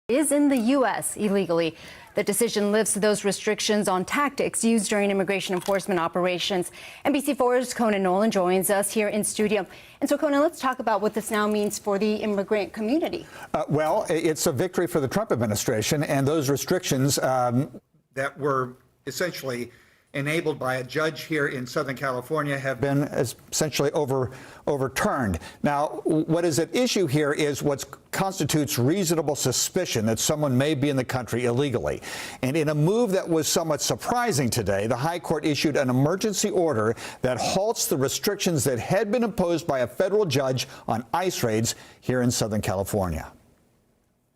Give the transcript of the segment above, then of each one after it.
is in the U.S. illegally. The decision lifts those restrictions on tactics used during immigration enforcement operations. NBC4's Conan Nolan joins us here in studio. And so, Conan, let's talk about what this now means for the immigrant community. Well, it's a victory for the Trump administration, and those restrictions that were essentially enabled by a judge here in Southern California have been essentially overturned. Now, what is at issue here is what constitutes reasonable suspicion that someone may be in the country illegally. And in a move that was somewhat surprising today, the High Court issued an emergency order that halts the restrictions that had been imposed by a federal judge on ICE raids here in Southern California.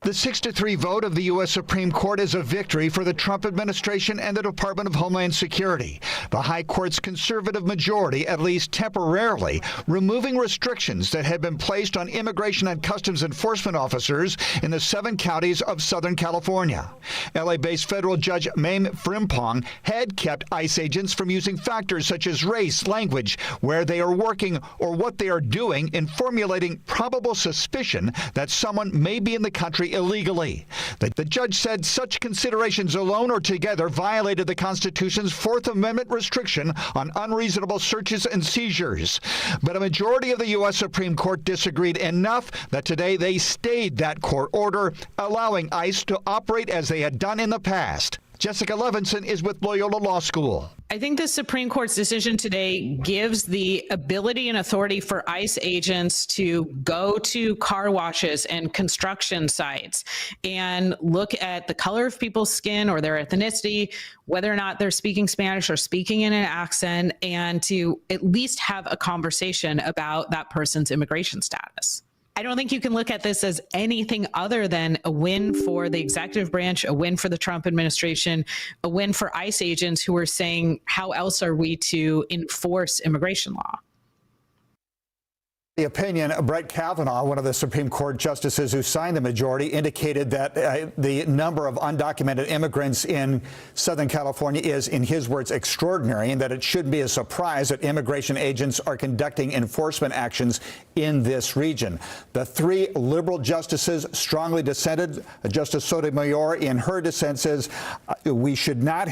The 6-3 vote of the U.S. Supreme Court is a victory for the Trump administration and the Department of Homeland Security. The High Court's conservative majority, at least temporarily, removing restrictions that had been placed on immigration and customs enforcement officers in the 7 counties of Southern California. L.A.-based federal judge Mame Frimpong had kept ICE agents from using factors such as race, language, where they are working, or what they are doing in formulating probable suspicion that someone may be in the country illegally. The judge said such considerations alone or together violated the Constitution's Fourth Amendment restriction on unreasonable searches and seizures. But a majority of the U.S. Supreme Court disagreed enough that today they stayed that court order, allowing ICE to operate as they had done in the past. Jessica Levinson is with Loyola Law School. I think the Supreme Court's decision today gives the ability and authority for ICE agents to go to car washes and construction sites and look at the color of people's skin or their ethnicity, whether or not they're speaking Spanish or speaking in an accent, and to at least have a conversation about that person's immigration status. I don't think you can look at this as anything other than a win for the executive branch, a win for the Trump administration, a win for ICE agents who are saying, how else are we to enforce immigration law? The opinion, Brett Kavanaugh, one of the Supreme Court justices who signed the majority, indicated that the number of undocumented immigrants in Southern California is, in his words, extraordinary, and that it shouldn't be a surprise that immigration agents are conducting enforcement actions in this region. The 3 liberal justices strongly dissented. Justice Sotomayor, in her dissent, says we should not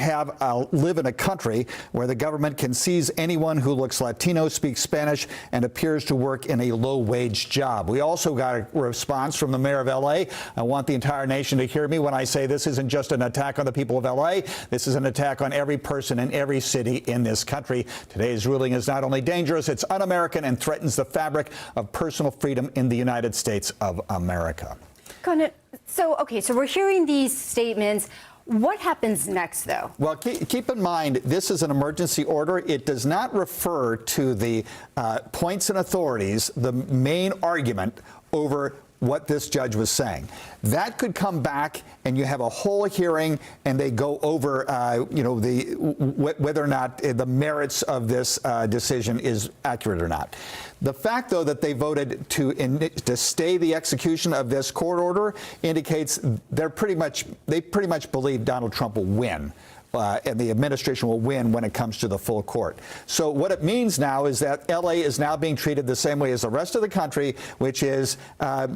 live in a country where the government can seize anyone who looks Latino, speaks Spanish, and appears to work in a low-wage job. We also got a response from the mayor of L.A. I want the entire nation to hear me when I say this isn't just an attack on the people of L.A. This is an attack on every person in every city in this country. Today's ruling is not only dangerous, it's un-American and threatens the fabric of personal freedom in the United States of America. So we're hearing these statements. What happens next, though? Well, keep in mind, this is an emergency order. It does not refer to the points and authorities, the main argument over what this judge was saying. That could come back and you have a whole hearing and they go over, whether or not the merits of this decision is accurate or not. The fact, though, that they voted to stay the execution of this court order indicates they pretty much believe Donald Trump will win. And the administration will win when it comes to the full court. So what it means now is that L.A. is now being treated the same way as the rest of the country, which is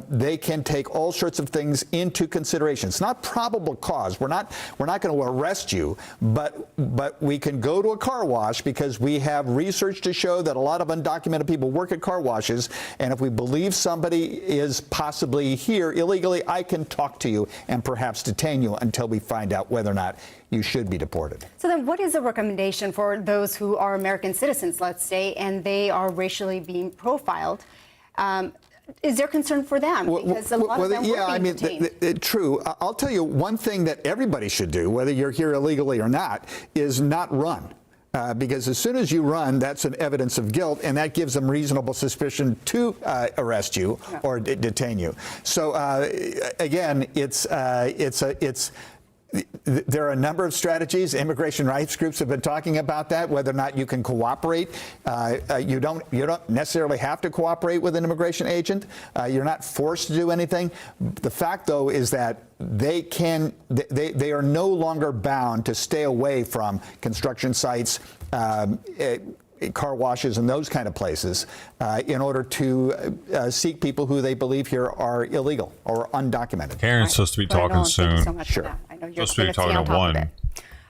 they can take all sorts of things into consideration. It's not probable cause. We're not going to arrest you, but we can go to a car wash because we have research to show that a lot of undocumented people work at car washes. And if we believe somebody is possibly here illegally, I can talk to you and perhaps detain you until we find out whether or not you should be deported. So then what is the recommendation for those who are American citizens, let's say, and they are racially being profiled? Is there concern for them? Because a lot of them were being detained. True. I'll tell you one thing that everybody should do, whether you're here illegally or not, is not run. Because as soon as you run, that's an evidence of guilt, and that gives them reasonable suspicion to arrest you or detain you. So again, there are a number of strategies. Immigration rights groups have been talking about that, whether or not you can cooperate. You don't necessarily have to cooperate with an immigration agent. You're not forced to do anything. The fact, though, is that they are no longer bound to stay away from construction sites, car washes and those kind of places in order to seek people who they believe here are illegal or undocumented. Karen's supposed to be talking soon. Thank you so much for that. I know you're Supposed to be talking on at top 1. of it.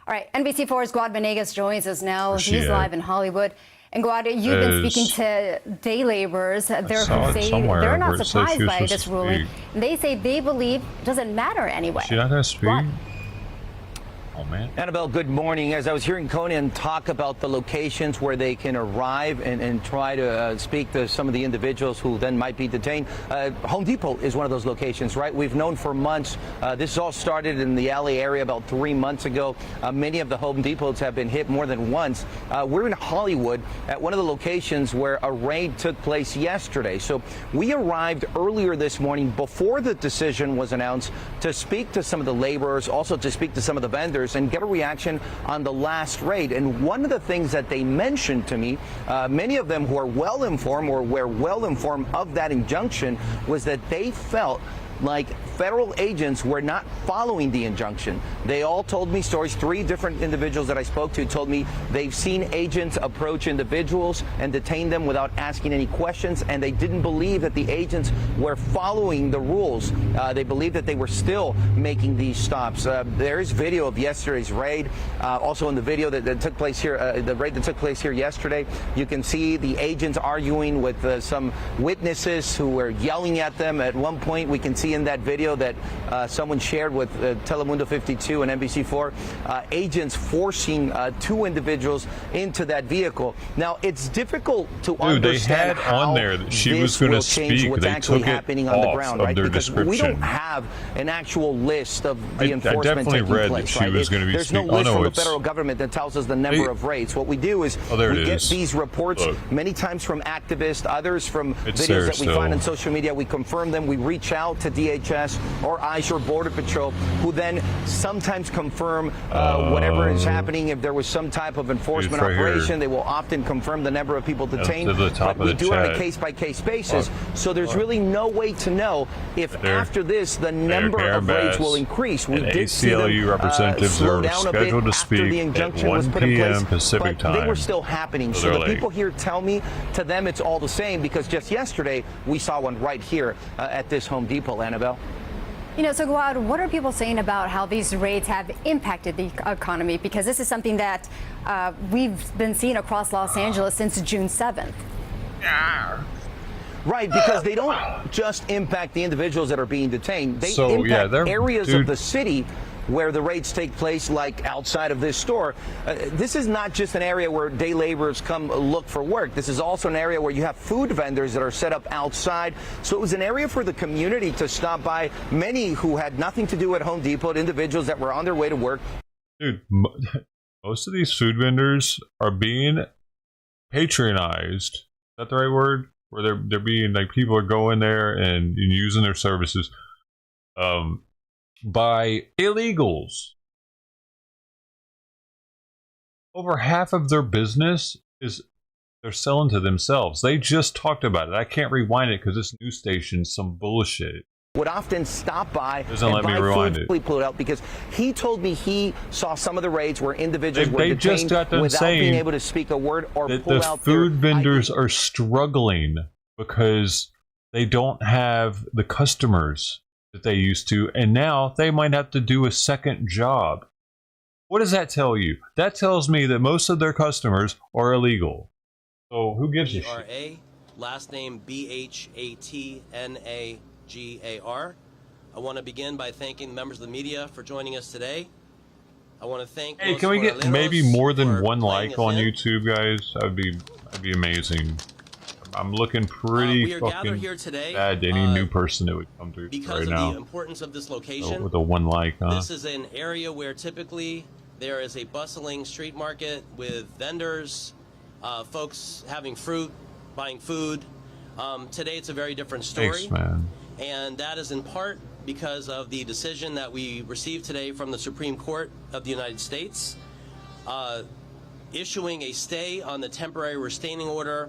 All right, NBC4's Guad Venegas joins us now. Where's she He's at? live in Hollywood. And Guad, you've been speaking to day laborers. They're not surprised by this ruling. They say they believe it doesn't matter anyway. She not going to speak? Guad. Oh, man. Annabelle, good morning. As I was hearing Conan talk about the locations where they can arrive and try to speak to some of the individuals who then might be detained, Home Depot is one of those locations, right? We've known for months. This all started in the LA area about 3 months ago. Many of the Home Depots have been hit more than once. We're in Hollywood at one of the locations where a raid took place yesterday. So we arrived earlier this morning before the decision was announced to speak to some of the laborers, also to speak to some of the vendors and get a reaction on the last raid. And one of the things that they mentioned to me, many of them who are well informed or were well informed of that injunction, was that they felt like federal agents were not following the injunction. They all told me stories. 3 different individuals that I spoke to told me they've seen agents approach individuals and detain them without asking any questions, and they didn't believe that the agents were following the rules. They believed that they were still making these stops. There is video of yesterday's raid. Also in the video that took place here, the raid that took place here yesterday, you can see the agents arguing with some witnesses who were yelling at them. At one point, we can see in that video that someone shared with Telemundo 52 and NBC4, agents forcing 2 individuals into that vehicle. Now, it's difficult to understand they had on there that she was going to speak. What's they actually took it happening on the ground, of right? their Because description. we don't have an actual list of the I enforcement definitely taking read place, that she right? was going to be There's no speaking. list from the It's- federal government that tells us the number of raids. What we do is Oh, there we it get is. these reports Look. many times from activists, others from It's videos there that we still. find on social media. We confirm them. We reach out to DHS or ICE or Border Patrol, who then sometimes confirm whatever is happening. If there was some type of enforcement right here. operation, they will often confirm the number of people detained. to the top but we of the do it on a chat. case-by-case basis. Look. So there's really no way to know if There. after this the number Karen of raids Bass will increase. We and did see ACLU them representatives slow are down a bit scheduled to after speak the at injunction 1 was put in place, p.m. Pacific but they were time. still happening. So So they're the late. people here tell me, to them it's all the same, because just yesterday we saw one right here at this Home Depot, Annabelle. You know, so Guad, what are people saying about how these raids have impacted the economy? Because this is something that we've been seeing across Los Angeles since June 7th. Right, because they don't just impact the individuals that are being detained. They impact areas of the city where the raids take place, like outside of this store. This is not just an area where day laborers come look for work. This is also an area where you have food vendors that are set up outside. So it was an area for the community to stop by. Many who had nothing to do at Home Depot, individuals that were on their way to work. Dude, most of these food vendors are being patronized. Is that the right word? Where they're being, like, people are going there and using their services by illegals. Over half of their business is they're selling to themselves. They just talked about it. I can't rewind it because this news station's some bullshit. Would often stop by Doesn't and let me buy rewind food it. fully pulled out, because he told me he saw some of the raids where individuals were They detained just got done without saying being able to speak a word or that pull the out food their vendors ID. are struggling because they don't have the customers that they used to, and now they might have to do a second job. What does that tell you? That tells me that most of their customers are illegal. So who gives a shit? B-R-A, last name B-H-A-T-N-A-G-A-R. I want to begin by thanking members of the media for joining us today. I want to thank. Hey, Los can we get Moraleros maybe more than for one playing like us on in. YouTube, guys? That'd be amazing. I'm looking pretty We are gathered fucking here today bad to any new person that would come through because right of now. the importance of this location. With a one like, huh? This is an area where typically there is a bustling street market with vendors, folks having fruit, buying food. Today it's a very different story. Thanks, man. And that is in part because of the decision that we received today from the Supreme Court of the United States, issuing a stay on the temporary restraining order,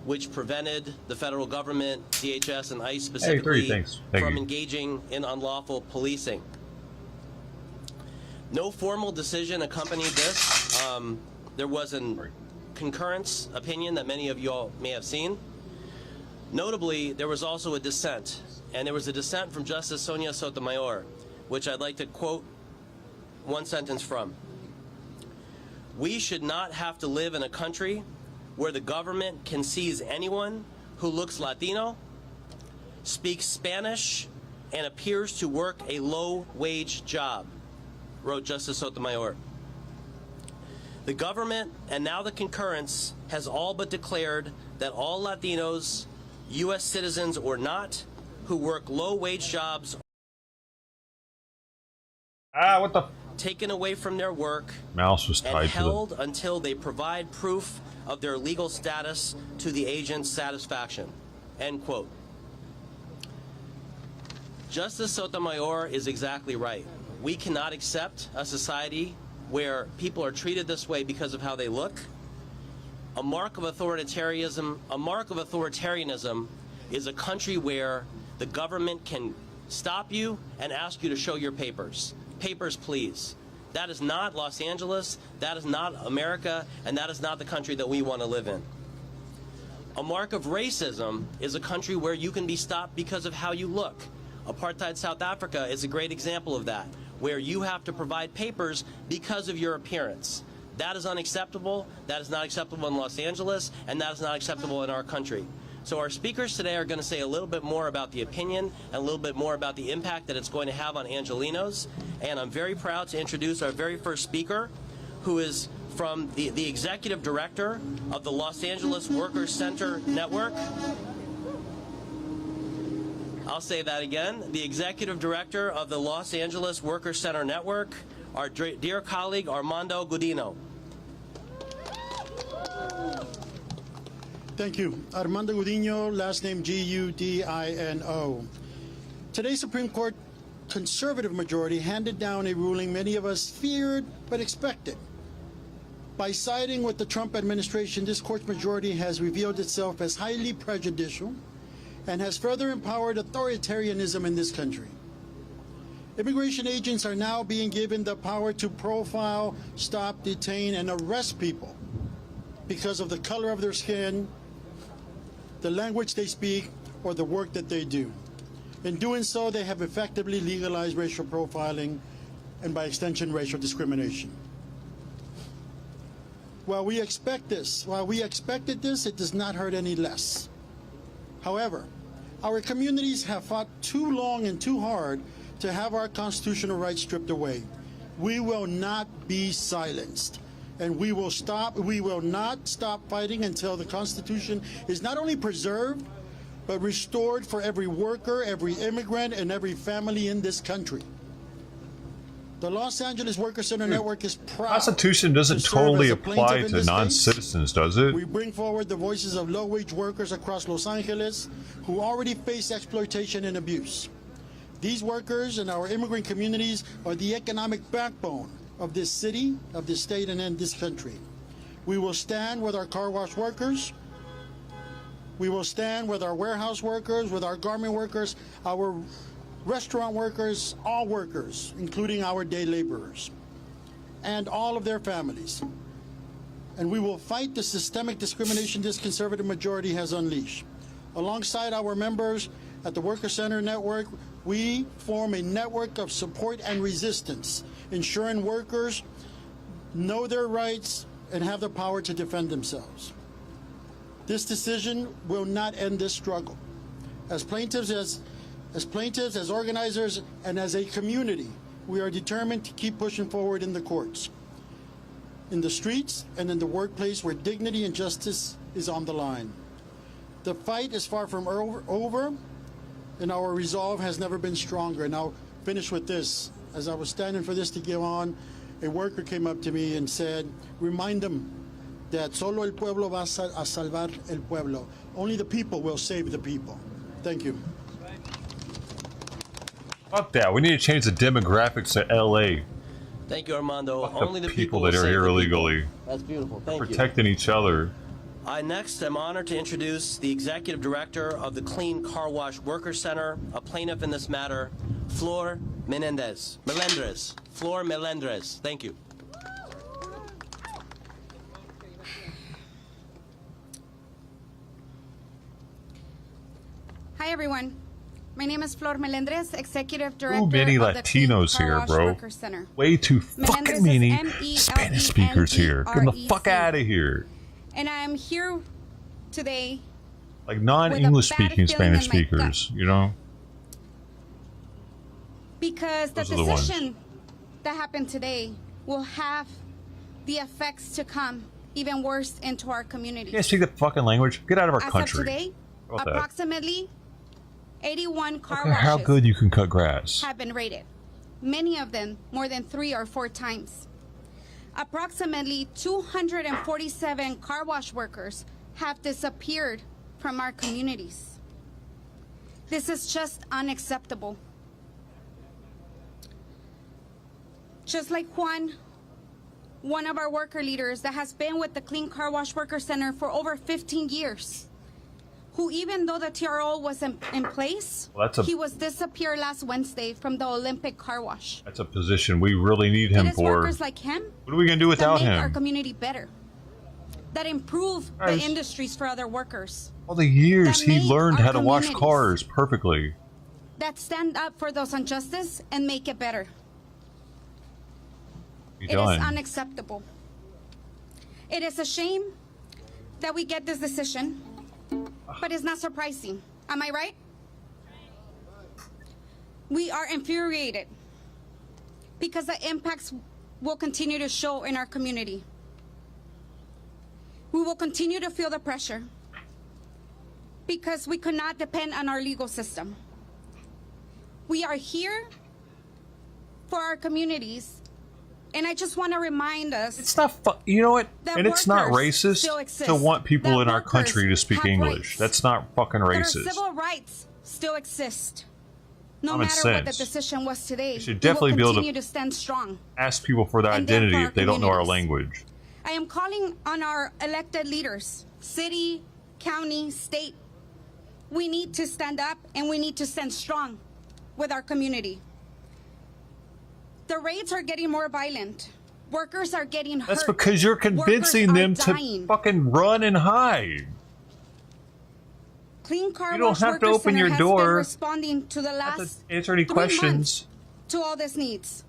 which prevented the federal government, DHS and ICE specifically, from engaging in unlawful policing. No formal decision accompanied this. There was an concurrence opinion that many of you all may have seen. Notably, there was also a dissent, and there was a dissent from Justice Sonia Sotomayor, which I'd like to quote one sentence from. "We should not have to live in a country where the government can seize anyone who looks Latino, speaks Spanish, and appears to work a low-wage job," wrote Justice Sotomayor. The government, and now the concurrence, has all but declared that all Latinos, U.S. citizens or not, who work low-wage jobs What the? taken away from their work Mouse was and tied to held until they provide proof of their legal status to the agent's satisfaction. End quote. Justice Sotomayor is exactly right. We cannot accept a society where people are treated this way because of how they look. A mark of authoritarianism is a country where the government can stop you and ask you to show your papers. Papers, please. That is not Los Angeles, that is not America, and that is not the country that we want to live in. A mark of racism is a country where you can be stopped because of how you look. Apartheid South Africa is a great example of that, where you have to provide papers because of your appearance. That is unacceptable. That is not acceptable in Los Angeles, and that is not acceptable in our country. So our speakers today are going to say a little bit more about the opinion and a little bit more about the impact that it's going to have on Angelenos. And I'm very proud to introduce our very first speaker, who is from the executive director of the Los Angeles Workers Center Network. I'll say that again. The executive director of the Los Angeles Workers Center Network, our dear colleague Armando Gudino. Thank you. Armando Gudino, last name Gudino. Today's Supreme Court conservative majority handed down a ruling many of us feared but expected. By siding with the Trump administration, this court's majority has revealed itself as highly prejudicial and has further empowered authoritarianism in this country. Immigration agents are now being given the power to profile, stop, detain, and arrest people because of the color of their skin, the language they speak, or the work that they do. In doing so, they have effectively legalized racial profiling and, by extension, racial discrimination. While we expected this, it does not hurt any less. However, our communities have fought too long and too hard to have our constitutional rights stripped away. We will not be silenced, and we will not stop fighting until the Constitution is not only preserved, but restored for every worker, every immigrant, and every family in this country. The Los Angeles Workers Center Network is proud. Constitution doesn't totally apply to non-citizens, does it? We bring forward the voices of low-wage workers across Los Angeles who already face exploitation and abuse. These workers and our immigrant communities are the economic backbone of this city, of this state, and in this country. We will stand with our car wash workers. We will stand with our warehouse workers, with our garment workers, our restaurant workers, all workers, including our day laborers, and all of their families. And we will fight the systemic discrimination this conservative majority has unleashed. Alongside our members at the Worker Center Network, we form a network of support and resistance, ensuring workers know their rights and have the power to defend themselves. This decision will not end this struggle. As plaintiffs, as organizers, and as a community, we are determined to keep pushing forward in the courts, in the streets, and in the workplace where dignity and justice is on the line. The fight is far from over, and our resolve has never been stronger. And I'll finish with this. As I was standing for this to go on, a worker came up to me and said, remind them that solo el pueblo va a salvar el pueblo. Only the people will save the people. Thank you. Fuck that. We need to change the demographics to LA. Thank you, Armando. Fuck Only the the people will that are save here the people. illegally. That's beautiful. Thank you. Protecting each other. I next am honored to introduce the executive director of the Clean Car Wash Workers Center, a plaintiff in this matter, Flor Melendres. Flor Melendres. Thank you. Hi, everyone. My name is Flor Melendres, Executive Director Too many of the Clean Latinos Car here, Wash bro. Workers Center. Way too Melendres fucking is many M-E-L-E-N-D-R-E-Z. Spanish speakers here. Get them the fuck out of here. And I am here today Like non-English speaking Spanish speakers, you know? because the Those are the ones. decision that happened today will have the effects to come even worse into our communities. You can't speak the fucking language? Get out of our As country. of today, How about that? approximately 81 car Look at how washes good you can cut grass. have been raided, many of them more than 3 or 4 times. Approximately 247 car wash workers have disappeared from our communities. This is just unacceptable. Just like Juan, one of our worker leaders that has been with the Clean Car Wash Worker Center for over 15 years, who even though the TRO was in place, Well, that's a- he was disappeared last Wednesday from the Olympic Car Wash. That's a position we really need him It is for. workers like him What are we going to do that without make our him? community better, that improve Guys. the industries for other workers, All the years that he make learned our how to wash communities- cars perfectly. that stand up for those injustice and make it better. Be It is done. unacceptable. It is a shame that we get this decision, but it's not surprising. Am I right? We are infuriated because the impacts will continue to show in our community. We will continue to feel the pressure because we could not depend on our legal system. We are here for our communities, and I just want to remind us It's not you know what? that And it's not workers racist still exist, to want people that in our workers country to speak have English. rights, That's not fucking that our racist. civil rights still exist. No Common matter what the sense. decision was today, You should we definitely will be able to- continue to stand strong. Ask people for their And then identity for our if they don't know our communities. language. I am calling on our elected leaders, city, county, state. We need to stand up and we need to stand strong with our community. The raids are getting more violent. Workers are getting hurt. That's because you're convincing Workers are them to dying. fucking run and hide. Clean Car You don't Wash have to Worker open Center your has door. been responding to the Have to last answer any 3 questions. months to all these needs.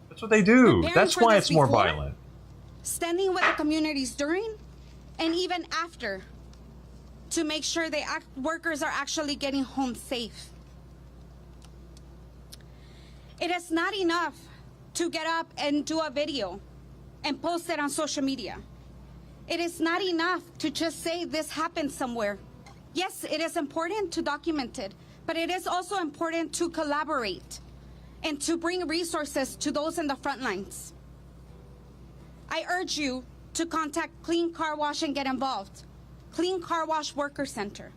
That's what they do. Preparing That's for why this it's more before, violent. Standing with the communities during and even after to make sure workers are actually getting home safe. It is not enough to get up and do a video and post it on social media. It is not enough to just say this happened somewhere. Yes, it is important to document it, but it is also important to collaborate and to bring resources to those in the front lines. I urge you to contact Clean Car Wash and get involved. Clean Car Wash Worker Center.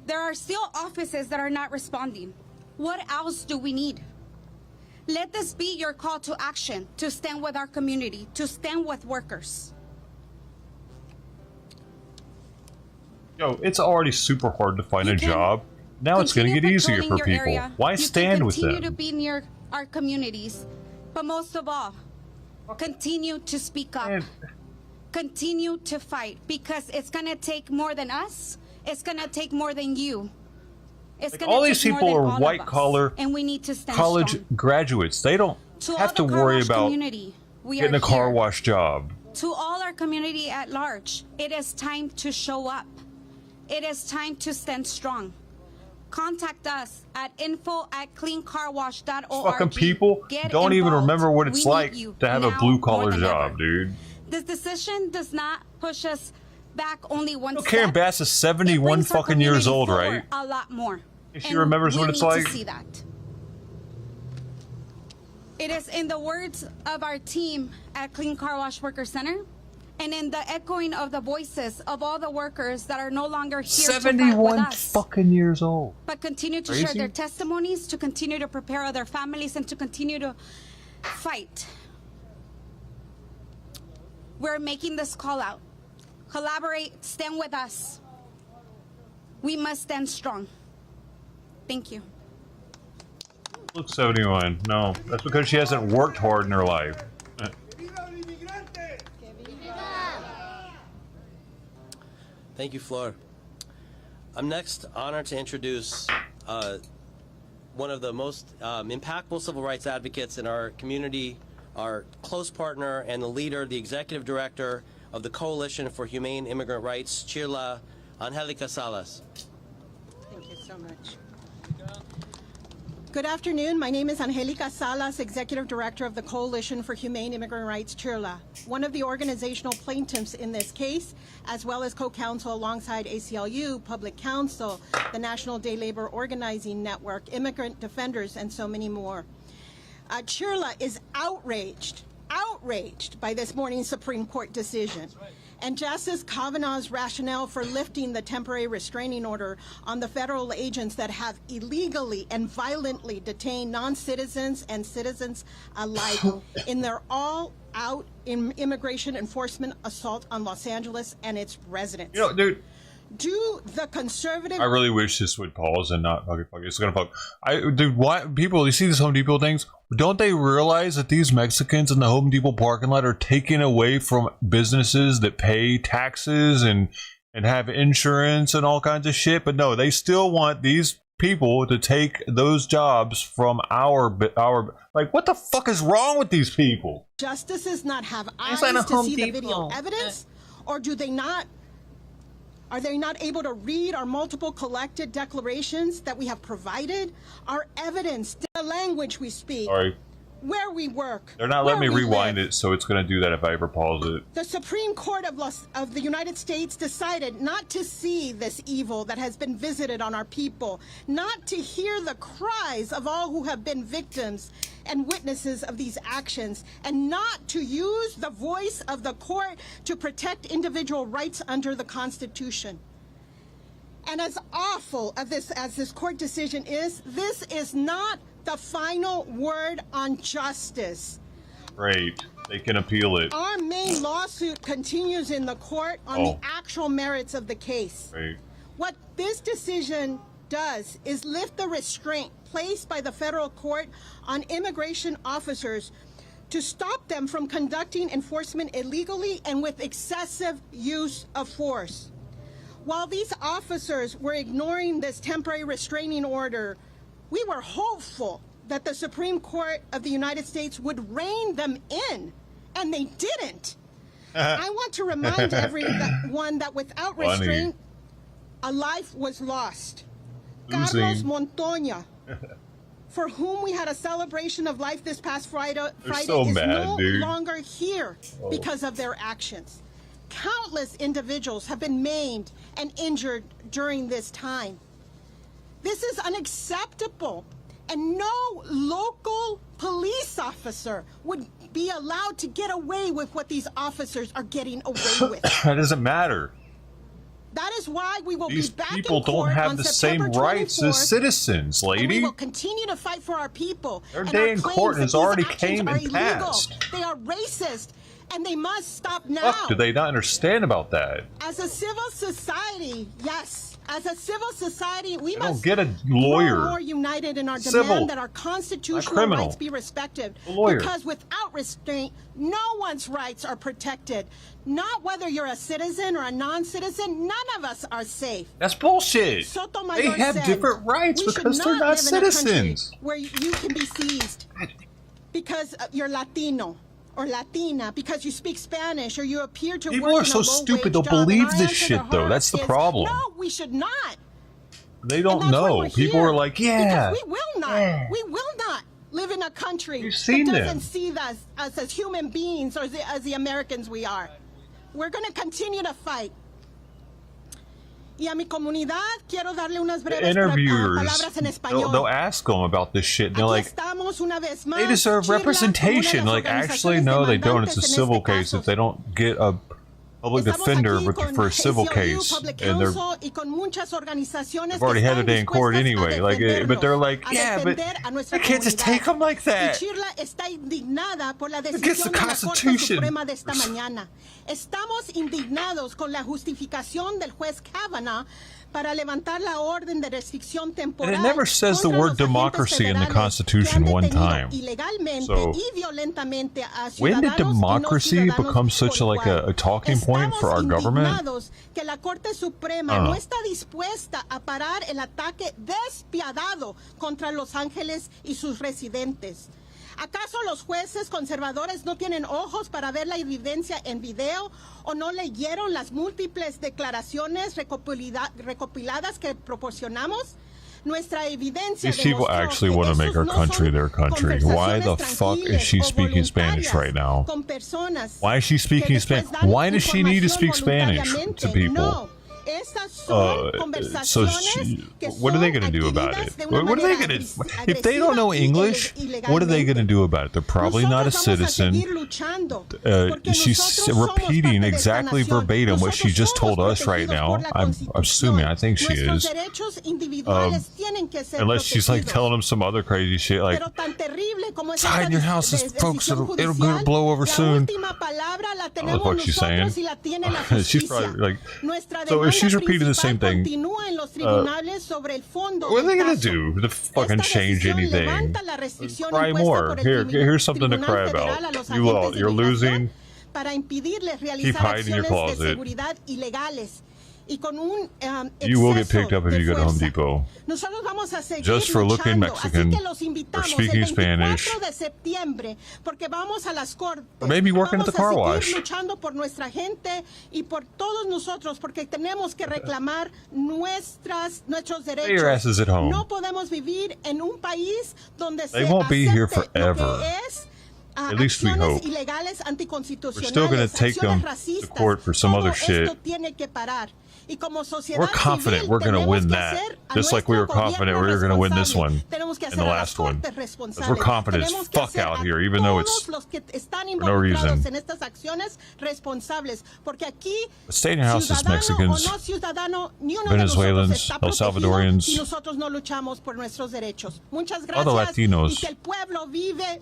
There are still offices that are not responding. What else do we need? Let this be your call to action, to stand with our community, to stand with workers. Yo, it's already super hard to find You a can job. Now it's going to Continue get easier patrolling for your people. area. Why You can stand with continue to them? be near our communities, but most of all, continue to speak up. Man. Continue to fight, because it's going to take more than us. It's going to take more than you. It's going All to these take more people than are all of white us, collar and we need to stand college strong. graduates. They don't To have all to the car worry wash about community, we getting are a car here. wash job. To all our community at large, it is time to show up. It is time to stand strong. Contact us at info@cleancarwash.org. Fucking people Get don't even involved. remember what it's We like need you to have a now blue more collar than job, ever. dude. This decision does not push us back only one step. Karen Bass is It 71 brings our fucking years community old, forward right? A lot more. If she And remembers what we it's need like. to see that. It is in the words of our team at Clean Car Wash Worker Center, and in the echoing of the voices of all the workers that are no longer here to fight with 71 us, fucking years old. but continue to share Crazy. their testimonies, to continue to prepare other families, and to continue to fight. We're making this call out. Collaborate, stand with us. We must stand strong. Thank you. Look, 71. No, that's because she hasn't worked hard in her life. Thank you, Flor. I'm next honored to introduce one of the most impactful civil rights advocates in our community, our close partner and the leader, the executive director of the Coalition for Humane Immigrant Rights, Chirla Angelica Salas. Thank you so much. Good afternoon. My name is Angelica Salas, Executive Director of the Coalition for Humane Immigrant Rights, Chirla, one of the organizational plaintiffs in this case, as well as co-counsel alongside ACLU, Public Counsel, the National Day Labor Organizing Network, Immigrant Defenders, and so many more. Chirla is outraged by this morning's Supreme Court decision. And Justice Kavanaugh's rationale for lifting the temporary restraining order on the federal agents that have illegally and violently detained non-citizens and citizens alike in their all-out immigration enforcement assault on Los Angeles and its residents. You know, dude. Do the conservative... I really wish this would pause and not fuck. It's gonna fuck. Dude, why people? You see these Home Depot things? Don't they realize that these Mexicans in the Home Depot parking lot are taking away from businesses that pay taxes and have insurance and all kinds of shit? But no, they still want these people to take those jobs from our like. What the fuck is wrong with these people? Justices not have eyes like a to Home see the Depot. video evidence, or do they not? Are they not able to read our multiple collected declarations that we have provided? Our evidence, the language we speak, Sorry, where we work. they're not where letting me we rewind live. it, so it's gonna do that if I ever pause it. The Supreme Court of the United States decided not to see this evil that has been visited on our people, not to hear the cries of all who have been victims and witnesses of these actions, and not to use the voice of the court to protect individual rights under the Constitution. And as awful as this court decision is, this is not the final word on justice. Great, they can appeal it. Our main lawsuit continues in the court on the actual merits of the case. Great. What this decision does is lift the restraint placed by the federal court on immigration officers to stop them from conducting enforcement illegally and with excessive use of force. While these officers were ignoring this temporary restraining order, we were hopeful that the Supreme Court of the United States would rein them in, and they didn't. I want to remind everyone that without restraint, a life was lost. Carlos Montoya, for whom we had a celebration of life this past Friday, is no longer here because of their actions. Countless individuals have been maimed and injured during this time. This is unacceptable, and no local police officer would be allowed to get away with what these officers are getting away with. That doesn't matter. That is why we will These be back people in court don't have on the September same rights 24th, as citizens, and we lady. will continue to fight for our people. Their and day our in claims court that has these already actions came are and illegal. passed. They are racist, and they must stop now. Fuck, do they not understand about that? As a civil society, yes. As a civil society, we They don't must get a lawyer. grow more united in our Civil, demand that our constitutional criminal. rights be respected. A lawyer. Because without restraint, no one's rights are protected. Not whether you're a citizen or a non-citizen, none of us are safe. That's bullshit. Sotomayor They have said, different rights "We because should they're not live in a country citizens." where you can be seized because you're Latino or Latina, because you speak Spanish or you appear to People work are in so a low-wage stupid, they'll job. And believe our this answer shit, to though. her That's the is, problem. No, we should not. They don't And that's why know. we're People here. are like, yeah. Because we will not. We will not live in a country You've seen that them. doesn't see us as human beings or as the Americans we are. We're going to continue to fight. Y a mi comunidad quiero darle unas breves Interviewers, palabras en español. they'll ask them about this shit. And they're Aquí like, estamos una vez más. they deserve Chirla, representation. como una Like, de las actually, organizaciones no, they don't. It's a demandantes en civil este case. caso. If they don't get a public Estamos defender aquí con for a civil ACLU, case, Public and they're Counsel, y con muchas organizaciones they've already que had their están day in court dispuestas a anyway. Like, but they're like, defendernos, yeah, a but defender a nuestra you can't just comunidad. take them like Y that. Chirla está indignada por la Against decisión the de la Corte Constitution. Suprema de esta mañana. Estamos indignados con la justificación del juez Kavanaugh para levantar la orden de restricción temporal. And it never says the contra word los agentes democracy in the federales que Constitution han one detenido time. ilegalmente So, y violentamente a when did ciudadanos y no democracy ciudadanos become por such like igual. a talking point for our Estamos government? indignados que la Corte Suprema no está dispuesta a parar el ataque despiadado contra Los Ángeles y sus residentes. ¿Acaso los jueces conservadores no tienen ojos para ver la evidencia en video o no leyeron las múltiples declaraciones recopiladas que proporcionamos? Nuestra evidencia These people demostró actually que want to esos make our no country son their country. Why the fuck is she conversaciones speaking Spanish tranquilas o right now? con personas Why is she speaking que Spanish? después dan Why does she need to speak Spanish información to people? No, estas son conversaciones que what are they son going to do about it? adquiridas de una What are they manera going to? If they don't know agresiva y English, what are they going to do about it? They're probably not a Nosotros vamos a citizen. seguir luchando, porque She's nosotros somos repeating parte de esta exactly nación. verbatim what she Nosotros just told somos us right protegidos now. por la I'm assuming. I think she Nuestros is. derechos individuales tienen que ser Unless she's like protegidos. telling them some other crazy shit like, Pero tan terrible como es "It's hiding esta your houses, folks. decisión It'll judicial, blow over la soon." última palabra la I don't know tenemos what she's saying. nosotros y la tiene la She's justicia. probably like, Nuestra so if she's demanda repeating the same principal thing, continúa en los tribunales sobre el fondo what are they del going to caso. do to fucking Esta change decisión anything? levanta la restricción Cry impuesta more. por el Here's something to Tribunal cry Federal a about. los You agentes all, de you're migración losing. para impedirles Keep realizar hiding in your acciones de closet. seguridad ilegales. Y con un You will get exceso picked up if de you go to Home fuerza. Depot. Nosotros vamos a seguir Just for looking luchando. Mexican Así que los or invitamos speaking el 24 Spanish. de septiembre, porque vamos a las cortes. Or maybe working at the car Vamos a wash. seguir luchando por nuestra gente y por todos nosotros, porque tenemos que reclamar nuestros your derechos. asses at home. No podemos vivir en un país donde They se won't be here acepte lo forever. que es At least we acciones hope. ilegales We're anticonstitucionales, still going to take them acciones to racistas. court for some Todo other shit. esto tiene que parar. Y como sociedad We're confident civil, we're going to tenemos win que that. hacer a Just like we were nuestro confident gobierno we were going to win this responsable. one Tenemos que and hacer the a las last one. cortes Because responsables. we're confident as Tenemos que fuck hacer out a here, even though todos it's los que están for no involucrados reason. en estas acciones responsables, porque aquí But staying in your house is ciudadano Mexicans, o no ciudadano, ni uno Venezuelans, de nosotros está El protegido Salvadorians, si nosotros no luchamos por nuestros derechos. Muchas all the gracias. Latinos. Y que el pueblo vive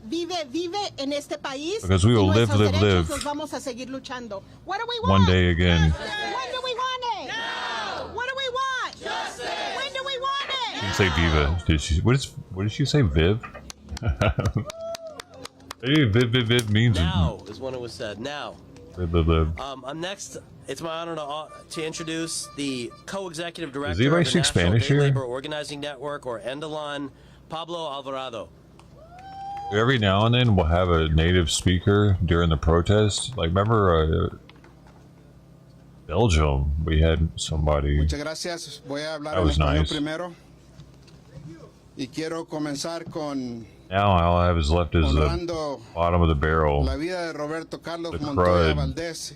en este país. Because we will y live, nuestros live, derechos live. los vamos a seguir luchando. What do we One want? day again. When do we want it? Now. What do we want? Justice. When do we want it? She didn't say Viva. Did she? What did she say? Viv? Hey, Viv means Now is when it was said. Now. live. Next, it's my honor to introduce the co-executive director anybody of the speak National Spanish Day here? Labor Organizing Network, or Endelon, Pablo Alvarado. Every now and then we'll have a native speaker during the protest. Like, remember Belgium? We had somebody. Muchas gracias. Voy a hablar That en was español nice. primero. Y quiero comenzar con Now all I have is left is the honrando bottom of the barrel. la vida de Roberto Carlos The Montoya crud. Valdés,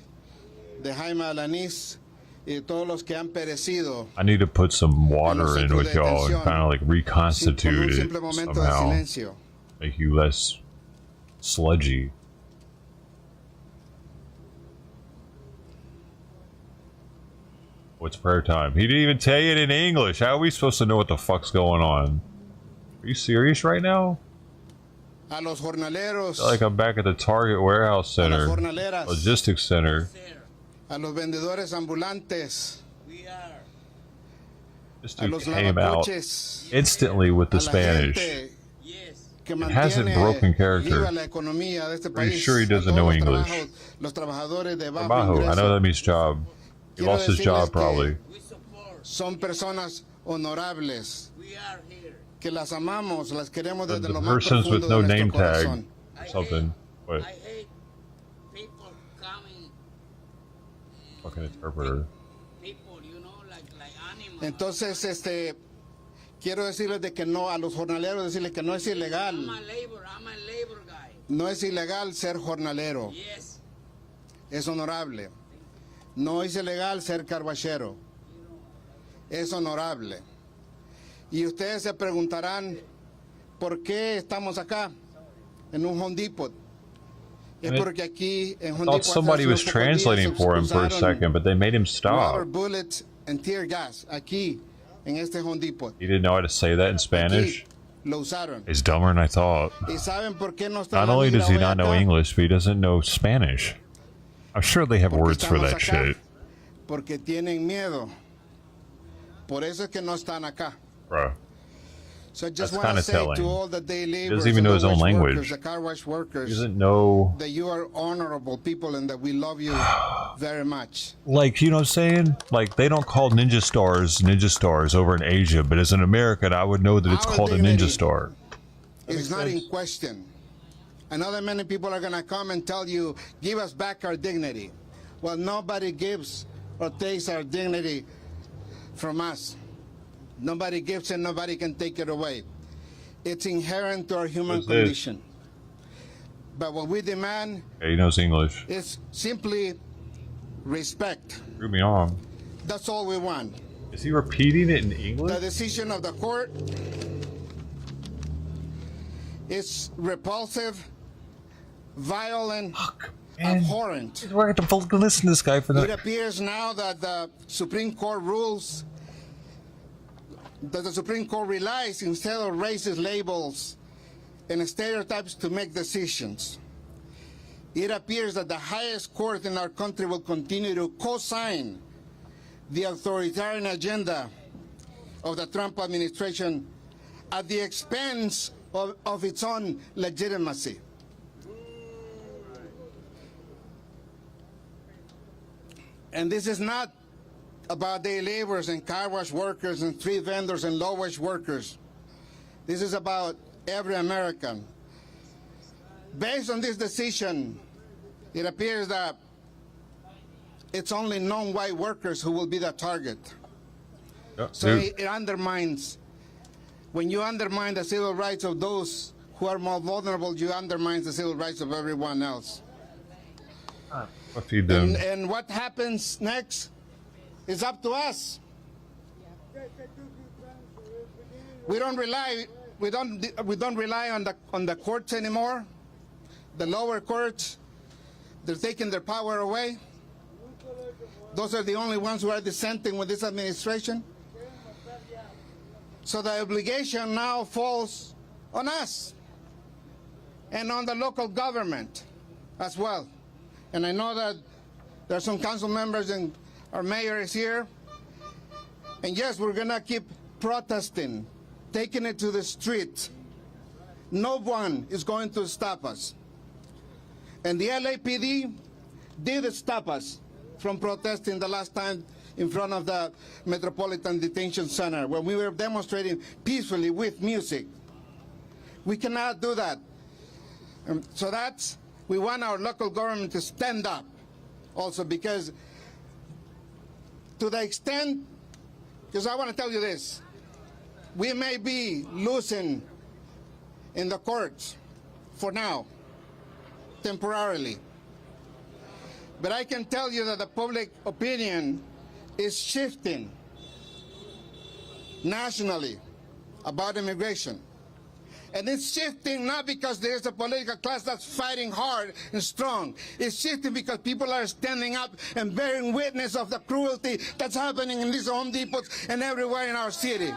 de Jaime Alanís y de todos los que han perecido I need to put some water in with y'all and detención. kind of like por un reconstitute it simple momento de somehow. silencio. Make you less sludgy. What's prayer time? He didn't even tell you it in English. How are we supposed to know what the fuck's going on? Are you serious right now? A los jornaleros, I feel like I'm back at the Target Warehouse a las Center, jornaleras, Logistics Center. a los vendedores ambulantes, This a dude los came out lavacoches, instantly with the a la Spanish. gente que hasn't mantiene broken character. viva la economía de este Pretty país, sure he a doesn't todos know los English. Los trabajadores de bajo Trabajo. I ingreso. know that means job. He Quiero lost his decirles job que probably. Son personas honorables, que las amamos, las queremos The desde lo más persons with profundo no de name nuestro tag corazón. or something. But hate people coming, fucking interpreter. people, like animals. Entonces, quiero decirles de que no, a los jornaleros decirles que no es ilegal, I'm a labor guy. no es ilegal ser jornalero, Yes. es honorable. No es ilegal ser carbachero, es honorable. Y ustedes se preguntarán, ¿por qué estamos acá en un Home Depot? Es porque aquí en I Home thought Depot somebody hace was unos pocos días translating for him for a usaron second, but they made him stop. rubber bullets and tear gas aquí en este Home Depot. He didn't know how to say that in Spanish. Aquí lo usaron. He's dumber than I thought. ¿Y saben por qué no está Not la only does he migra not know hoy acá? English, but he doesn't know Spanish. I'm sure they have Porque words for estamos that acá. shit. Porque tienen miedo Por eso es que no están acá. Bro. So I just That's want to kinda say telling. to all the day He laborers, doesn't even and know his the own wash language. workers, the car wash workers, He doesn't know. that you are honorable people and that we love you very much. Like, you know what I'm saying? Like, they don't call ninja stars over in Asia, but as an American, I would know that it's Our called a dignity ninja star. It's not sense? in question. I know that many people are going to come and tell you, give us back our dignity. Well, nobody gives or takes our dignity from us. Nobody gives it, nobody can take it away. It's inherent to our human What's this? condition. But what we demand Okay, he knows English. is simply respect. Threw me off. That's all we want. Is he repeating it in English? The decision of the court is repulsive, violent, abhorrent. We're going to fucking listen to this guy for It that. appears now that the Supreme Court rules that the Supreme Court relies instead of racist labels and stereotypes to make decisions. It appears that the highest court in our country will continue to co-sign the authoritarian agenda of the Trump administration at the expense of its own legitimacy. And this is not about day laborers and car wash workers and street vendors and low wage workers. This is about every American. Based on this decision, it appears that it's only non-white workers who will be the target. So it undermines, when you undermine the civil rights of those who are more vulnerable, you undermine the civil rights of everyone else. What feed them? And what happens next is up to us. We don't rely on the courts anymore. The lower courts, they're taking their power away. Those are the only ones who are dissenting with this administration. So the obligation now falls on us and on the local government as well. And I know that there are some council members and our mayor is here. And yes, we're going to keep protesting, taking it to the street. No one is going to stop us. And the LAPD did stop us from protesting the last time in front of the Metropolitan Detention Center when we were demonstrating peacefully with music. We cannot do that. So we want our local government to stand up also, because to the extent, because I want to tell you this, we may be losing in the courts for now, temporarily. But I can tell you that the public opinion is shifting nationally about immigration. And it's shifting not because there's a political class that's fighting hard and strong. It's shifting because people are standing up and bearing witness of the cruelty that's happening in these Home Depots and everywhere in our city.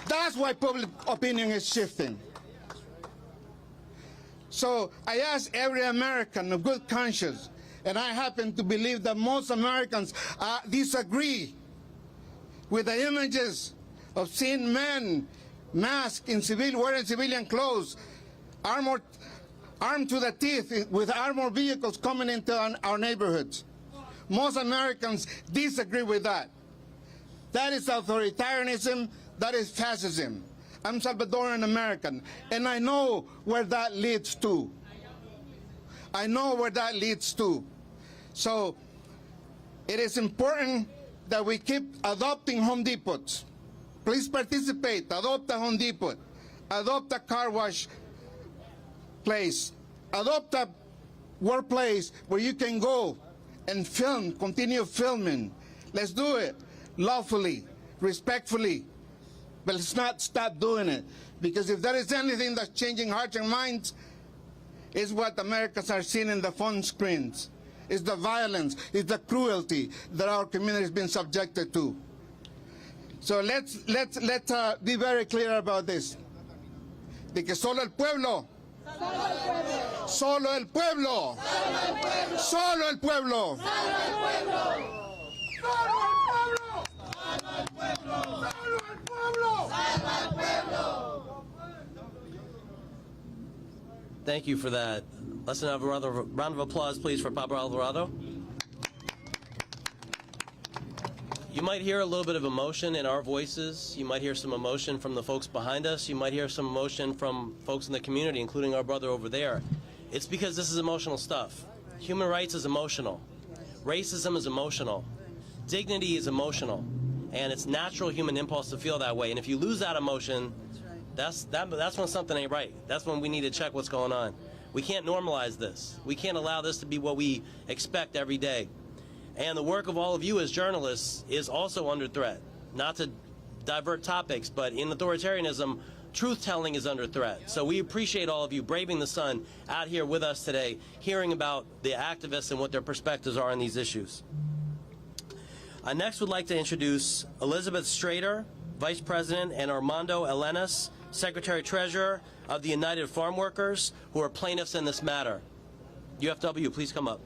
That's why public opinion is shifting. So I ask every American of good conscience, and I happen to believe that most Americans disagree with the images of seeing men masked wearing civilian clothes, armed to the teeth with armored vehicles coming into our neighborhoods. Most Americans disagree with that. That is authoritarianism, that is fascism. I'm Salvadoran American, and I know where that leads to. I know where that leads to. So it is important that we keep adopting Home Depots. Please participate, adopt a Home Depot, adopt a car wash place, adopt a workplace where you can go and film, continue filming. Let's do it lawfully, respectfully. But let's not stop doing it, because if there is anything that's changing hearts and minds, it's what Americans are seeing in the phone screens. It's the violence, it's the cruelty that our community has been subjected to. So let's be very clear about this. De que solo el pueblo, solo el pueblo, solo el pueblo, solo el pueblo, solo el pueblo. Thank you for that. Let's have a round of applause, please, for Pablo Alvarado. You might hear a little bit of emotion in our voices. You might hear some emotion from the folks behind us. You might hear some emotion from folks in the community, including our brother over there. It's because this is emotional stuff. Human rights is emotional. Racism is emotional. Dignity is emotional. And it's natural human impulse to feel that way. And if you lose that emotion, that's when something ain't right. That's when we need to check what's going on. We can't normalize this. We can't allow this to be what we expect every day. And the work of all of you as journalists is also under threat. Not to divert topics, but in authoritarianism, truth-telling is under threat. So we appreciate all of you braving the sun out here with us today, hearing about the activists and what their perspectives are on these issues. I next would like to introduce Elizabeth Strader, Vice President, and Armando Elenas, Secretary-Treasurer of the United Farm Workers, who are plaintiffs in this matter. UFW, please come up.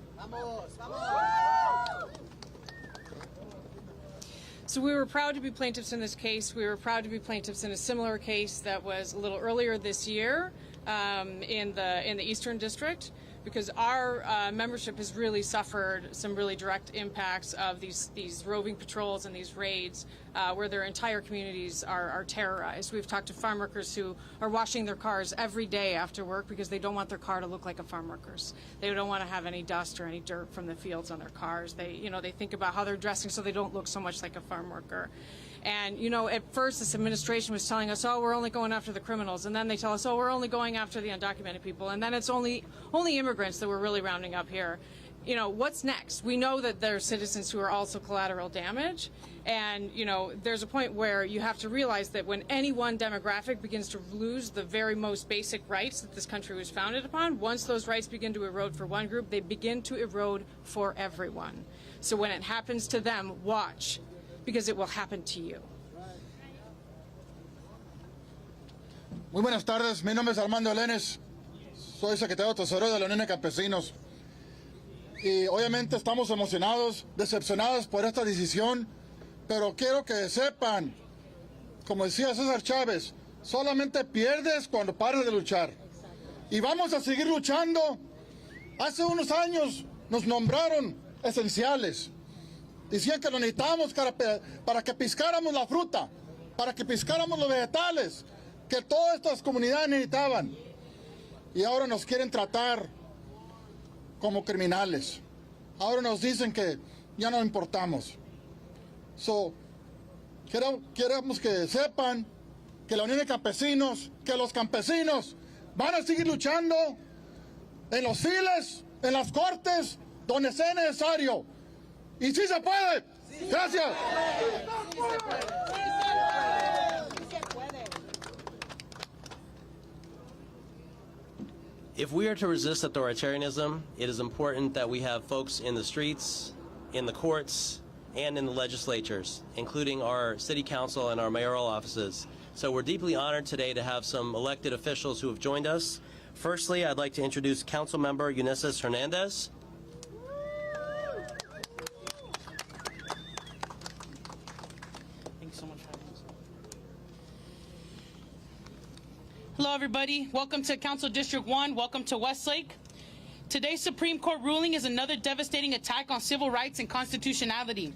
So we were proud to be plaintiffs in this case. We were proud to be plaintiffs in a similar case that was a little earlier this year in the Eastern District, because our membership has really suffered some really direct impacts of these roving patrols and these raids where their entire communities are terrorized. We've talked to farm workers who are washing their cars every day after work because they don't want their car to look like a farm worker's. They don't want to have any dust or any dirt from the fields on their cars. They think about how they're dressing so they don't look so much like a farm worker. And, at first this administration was telling us, oh, we're only going after the criminals. And then they tell us, oh, we're only going after the undocumented people. And then it's only immigrants that we're really rounding up here. What's next? We know that there are citizens who are also collateral damage. And, there's a point where you have to realize that when any one demographic begins to lose the very most basic rights that this country was founded upon, once those rights begin to erode for one group, they begin to erode for everyone. So when it happens to them, watch, because it will happen to you. Muy buenas tardes, mi nombre es Armando Elenes, soy secretario tesorero de la Unión de Campesinos. Y obviamente estamos emocionados, decepcionados por esta decisión, pero quiero que sepan, como decía César Chávez, solamente pierdes cuando paras de luchar. Y vamos a seguir luchando. Hace unos años nos nombraron esenciales. Decían que lo necesitábamos para que piscáramos la fruta, para que piscáramos los vegetales, que todas estas comunidades necesitaban. Y ahora nos quieren tratar como criminales. Ahora nos dicen que ya no importamos. Queremos que sepan que la Unión de Campesinos, que los campesinos van a seguir luchando en los files, en las cortes, donde sea necesario. Y sí se puede. Gracias. If we are to resist authoritarianism, it is important that we have folks in the streets, in the courts, and in the legislatures, including our city council and our mayoral offices. So we're deeply honored today to have some elected officials who have joined us. Firstly, I'd like to introduce Council Member Ulises Hernandez. Hello, everybody. Welcome to Council District 1. Welcome to Westlake. Today's Supreme Court ruling is another devastating attack on civil rights and constitutionality.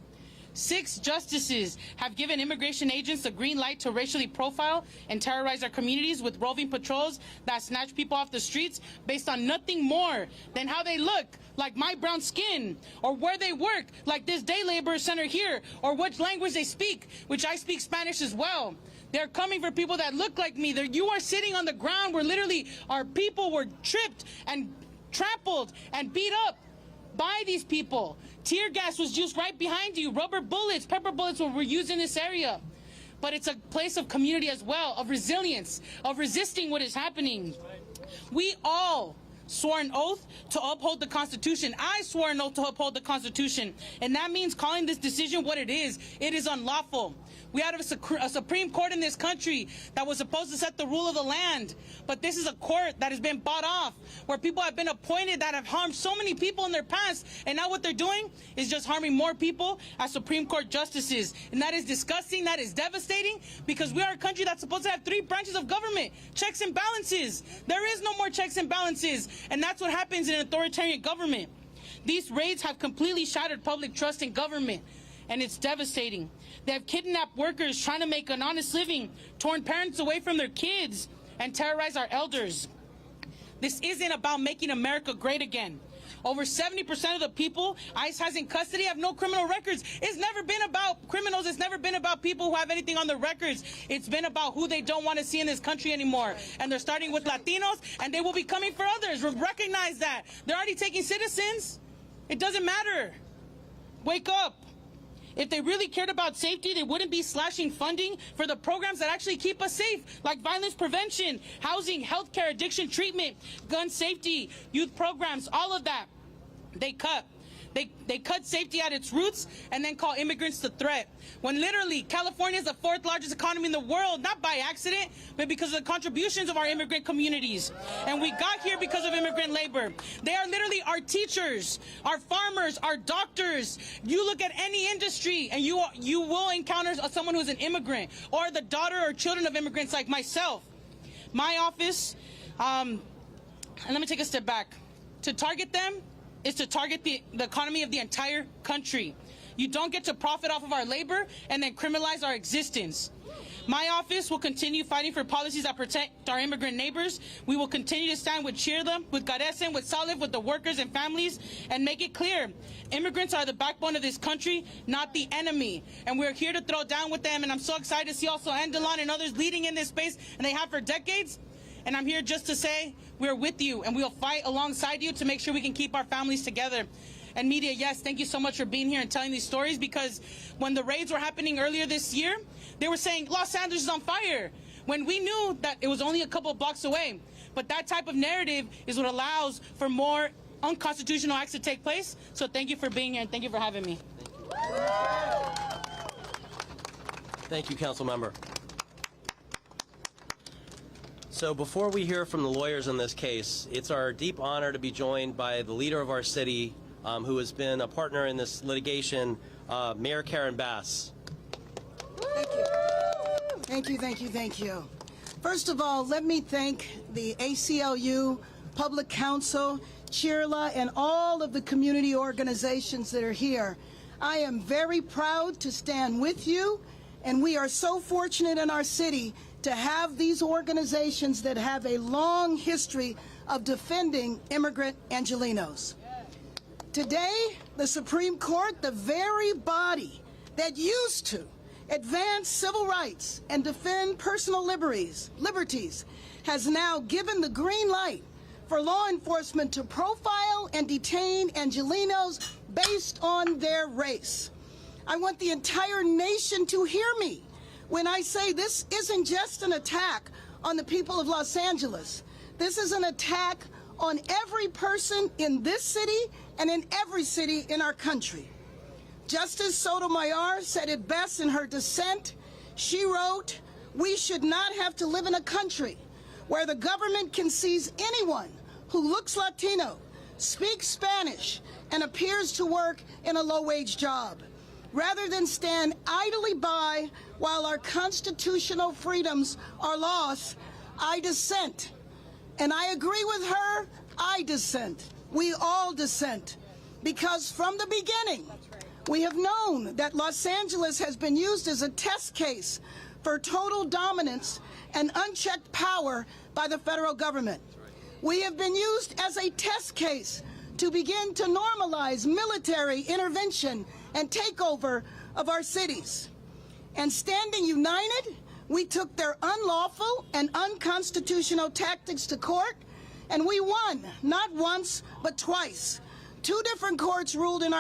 6 justices have given immigration agents the green light to racially profile and terrorize our communities with roving patrols that snatch people off the streets based on nothing more than how they look, like my brown skin, or where they work, like this day laborer center here, or which language they speak, which I speak Spanish as well. They're coming for people that look like me. You are sitting on the ground where literally our people were tripped and trampled and beat up by these people. Tear gas was used right behind you. Rubber bullets, pepper bullets were used in this area. But it's a place of community as well, of resilience, of resisting what is happening. We all swore an oath to uphold the Constitution. I swore an oath to uphold the Constitution. And that means calling this decision what it is. It is unlawful. We had a Supreme Court in this country that was supposed to set the rule of the land. But this is a court that has been bought off, where people have been appointed that have harmed so many people in their past. And now what they're doing is just harming more people as Supreme Court justices. And that is disgusting. That is devastating, because we are a country that's supposed to have 3 branches of government, checks and balances. There is no more checks and balances. And that's what happens in an authoritarian government. These raids have completely shattered public trust in government, and it's devastating. They have kidnapped workers trying to make an honest living, torn parents away from their kids, and terrorized our elders. This isn't about making America great again. Over 70% of the people ICE has in custody have no criminal records. It's never been about criminals. It's never been about people who have anything on their records. It's been about who they don't want to see in this country anymore. And they're starting with Latinos, and they will be coming for others. Recognize that. They're already taking citizens. It doesn't matter. Wake up. If they really cared about safety, they wouldn't be slashing funding for the programs that actually keep us safe, like violence prevention, housing, healthcare, addiction treatment, gun safety, youth programs, all of that. They cut. They cut safety at its roots and then call immigrants the threat. When literally California is the 4th largest economy in the world, not by accident, but because of the contributions of our immigrant communities. And we got here because of immigrant labor. They are literally our teachers, our farmers, our doctors. You look at any industry and you will encounter someone who's an immigrant, or the daughter or children of immigrants like myself. My office, and let me take a step back. To target them is to target the economy of the entire country. You don't get to profit off of our labor and then criminalize our existence. My office will continue fighting for policies that protect our immigrant neighbors. We will continue to stand with Chirla, with Garesen, with Salif, with the workers and families, and make it clear, immigrants are the backbone of this country, not the enemy. And we're here to throw down with them, and I'm so excited to see also Andelon and others leading in this space, and they have for decades. And I'm here just to say we're with you, and we'll fight alongside you to make sure we can keep our families together. And media, yes, thank you so much for being here and telling these stories, because when the raids were happening earlier this year, they were saying Los Angeles is on fire, when we knew that it was only a couple of blocks away. But that type of narrative is what allows for more unconstitutional acts to take place. So thank you for being here, and thank you for having me. Thank you, Council Member. So before we hear from the lawyers in this case, it's our deep honor to be joined by the leader of our city, who has been a partner in this litigation, Mayor Karen Bass. Thank you. Thank you, thank you, thank you. First of all, let me thank the ACLU, Public Council, Chirla, and all of the community organizations that are here. I am very proud to stand with you, and we are so fortunate in our city to have these organizations that have a long history of defending immigrant Angelenos. Today, the Supreme Court, the very body that used to advance civil rights and defend personal liberties, has now given the green light for law enforcement to profile and detain Angelenos based on their race. I want the entire nation to hear me when I say this isn't just an attack on the people of Los Angeles. This is an attack on every person in this city and in every city in our country. Justice Sotomayor said it best in her dissent. She wrote, "We should not have to live in a country where the government can seize anyone who looks Latino, speaks Spanish, and appears to work in a low-wage job. Rather than stand idly by while our constitutional freedoms are lost, I dissent." And I agree with her, I dissent. We all dissent. Because from the beginning, we have known that Los Angeles has been used as a test case for total dominance and unchecked power by the federal government. We have been used as a test case to begin to normalize military intervention and takeover of our cities. And standing united, we took their unlawful and unconstitutional tactics to court, and we won, not once, but twice. 2 different courts ruled in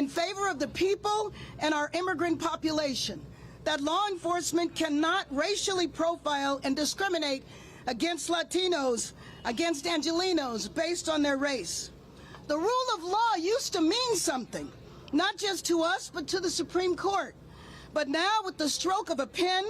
favor of the people and our immigrant population, that law enforcement cannot racially profile and discriminate against Latinos, against Angelenos based on their race. The rule of law used to mean something, not just to us, but to the Supreme Court. But now, with the stroke of a pen,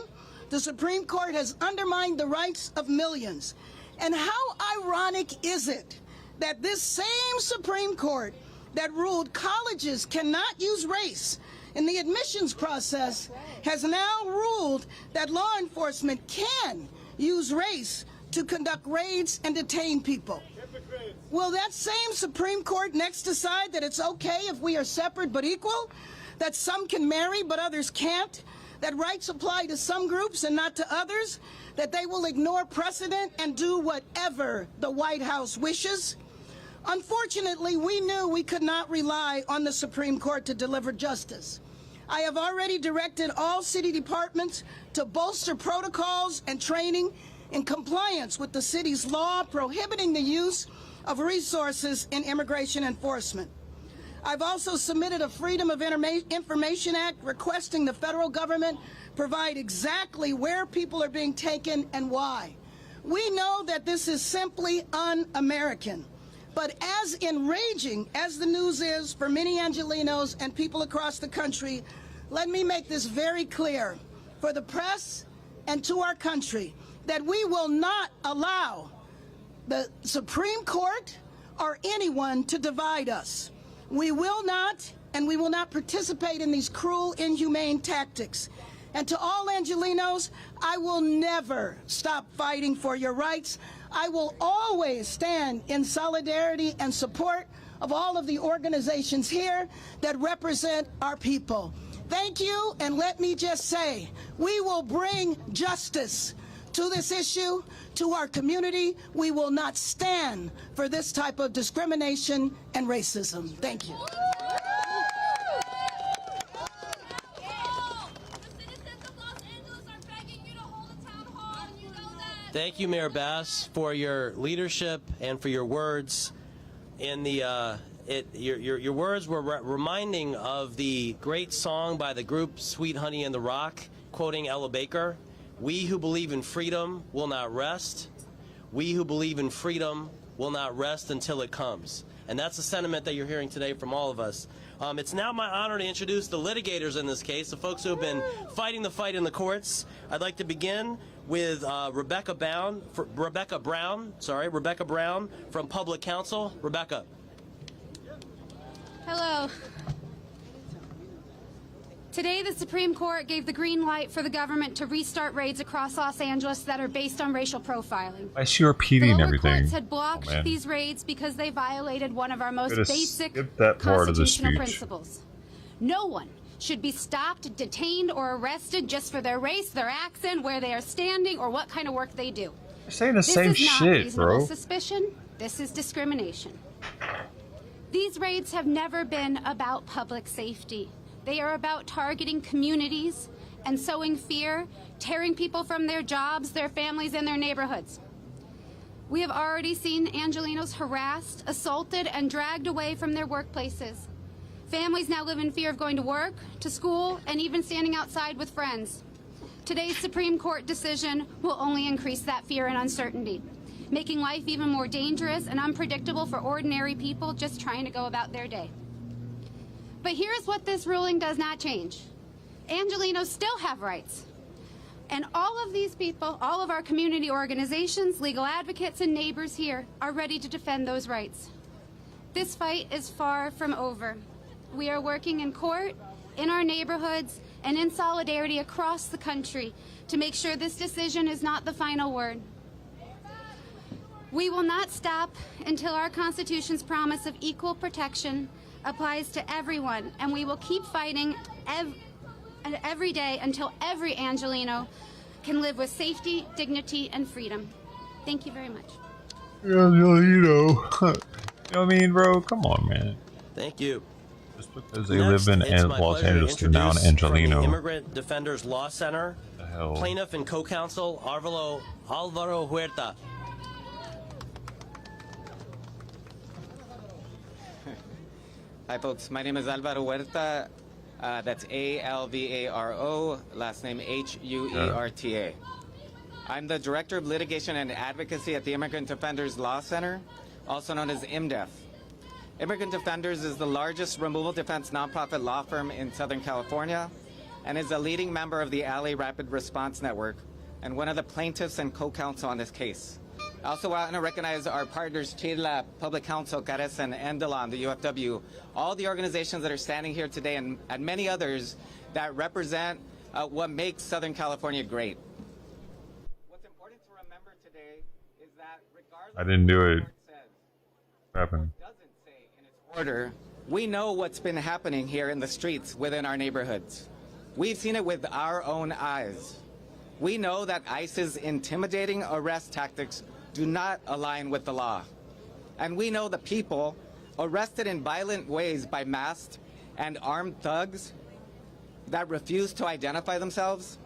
the Supreme Court has undermined the rights of millions. And how ironic is it that this same Supreme Court that ruled colleges cannot use race in the admissions process has now ruled that law enforcement can use race to conduct raids and detain people? Will that same Supreme Court next decide that it's okay if we are separate but equal? That some can marry but others can't? That rights apply to some groups and not to others? That they will ignore precedent and do whatever the White House wishes? Unfortunately, we knew we could not rely on the Supreme Court to deliver justice. I have already directed all city departments to bolster protocols and training in compliance with the city's law prohibiting the use of resources in immigration enforcement. I've also submitted a Freedom of Information Act requesting the federal government provide exactly where people are being taken and why. We know that this is simply un-American. But as enraging as the news is for many Angelenos and people across the country, let me make this very clear for the press and to our country that we will not allow the Supreme Court or anyone to divide us. We will not, and we will not participate in these cruel, inhumane tactics. And to all Angelenos, I will never stop fighting for your rights. I will always stand in solidarity and support of all of the organizations here that represent our people. Thank you, and let me just say, we will bring justice to this issue, to our community. We will not stand for this type of discrimination and racism. Thank you. Thank you, Mayor Bass, for your leadership and for your words. In the your words were reminding of the great song by the group Sweet Honey in the Rock, quoting Ella Baker. We who believe in freedom will not rest. We who believe in freedom will not rest until it comes. And that's the sentiment that you're hearing today from all of us. It's now my honor to introduce the litigators in this case, the folks who have been fighting the fight in the courts. I'd like to begin with Rebecca Brown from Public Counsel. Rebecca. Hello. Today, the Supreme Court gave the green light for the government to restart raids across Los Angeles that are based on racial profiling. I see her repeating the everything. Courts had blocked these raids because they violated one of our most basic constitutional principles. No one should be stopped, detained, or arrested just for their race, their accent, where they are standing, or what kind of work they do. You're saying the same shit, bro. This is not reasonable suspicion. This is discrimination. These raids have never been about public safety. They are about targeting communities and sowing fear, tearing people from their jobs, their families, and their neighborhoods. We have already seen Angelenos harassed, assaulted, and dragged away from their workplaces. Families now live in fear of going to work, to school, and even standing outside with friends. Today's Supreme Court decision will only increase that fear and uncertainty, making life even more dangerous and unpredictable for ordinary people just trying to go about their day. But here's what this ruling does not change. Angelenos still have rights. And all of these people, all of our community organizations, legal advocates, and neighbors here are ready to defend those rights. This fight is far from over. We are working in court, in our neighborhoods, and in solidarity across the country to make sure this decision is not the final word. We will not stop until our Constitution's promise of equal protection applies to everyone, and we will keep fighting every day until every Angeleno can live with safety, dignity, and freedom. Thank you very much. Angeleno. You know what I mean, bro? Come on, man. Thank you. Just because they live in Los Angeles, they're now an Angeleno. From the Immigrant Defenders Law Center, plaintiff and co-counsel Alvaro Huerta. Hi folks, my name is Alvaro Huerta, that's A-L-V-A-R-O, last name H-U-E-R-T-A. I'm the Director of Litigation and Advocacy at the Immigrant Defenders Law Center, also known as IMDEF. Immigrant Defenders is the largest removal defense nonprofit law firm in Southern California. and is a leading member of the LA Rapid Response Network and one of the plaintiffs and co-counsel on this case. I also want to recognize our partners, Chila, Public Counsel, Caressa, and Endelon, the UFW, all the organizations that are standing here today, and many others that represent what makes Southern California great. What's important to remember today is that regardless I didn't do of it. what says, Happened. doesn't say in its order, we know what's been happening here in the streets within our neighborhoods. We've seen it with our own eyes. We know that ICE's intimidating arrest tactics do not align with the law. And we know the people arrested in violent ways by masked and armed thugs that refuse to identify themselves.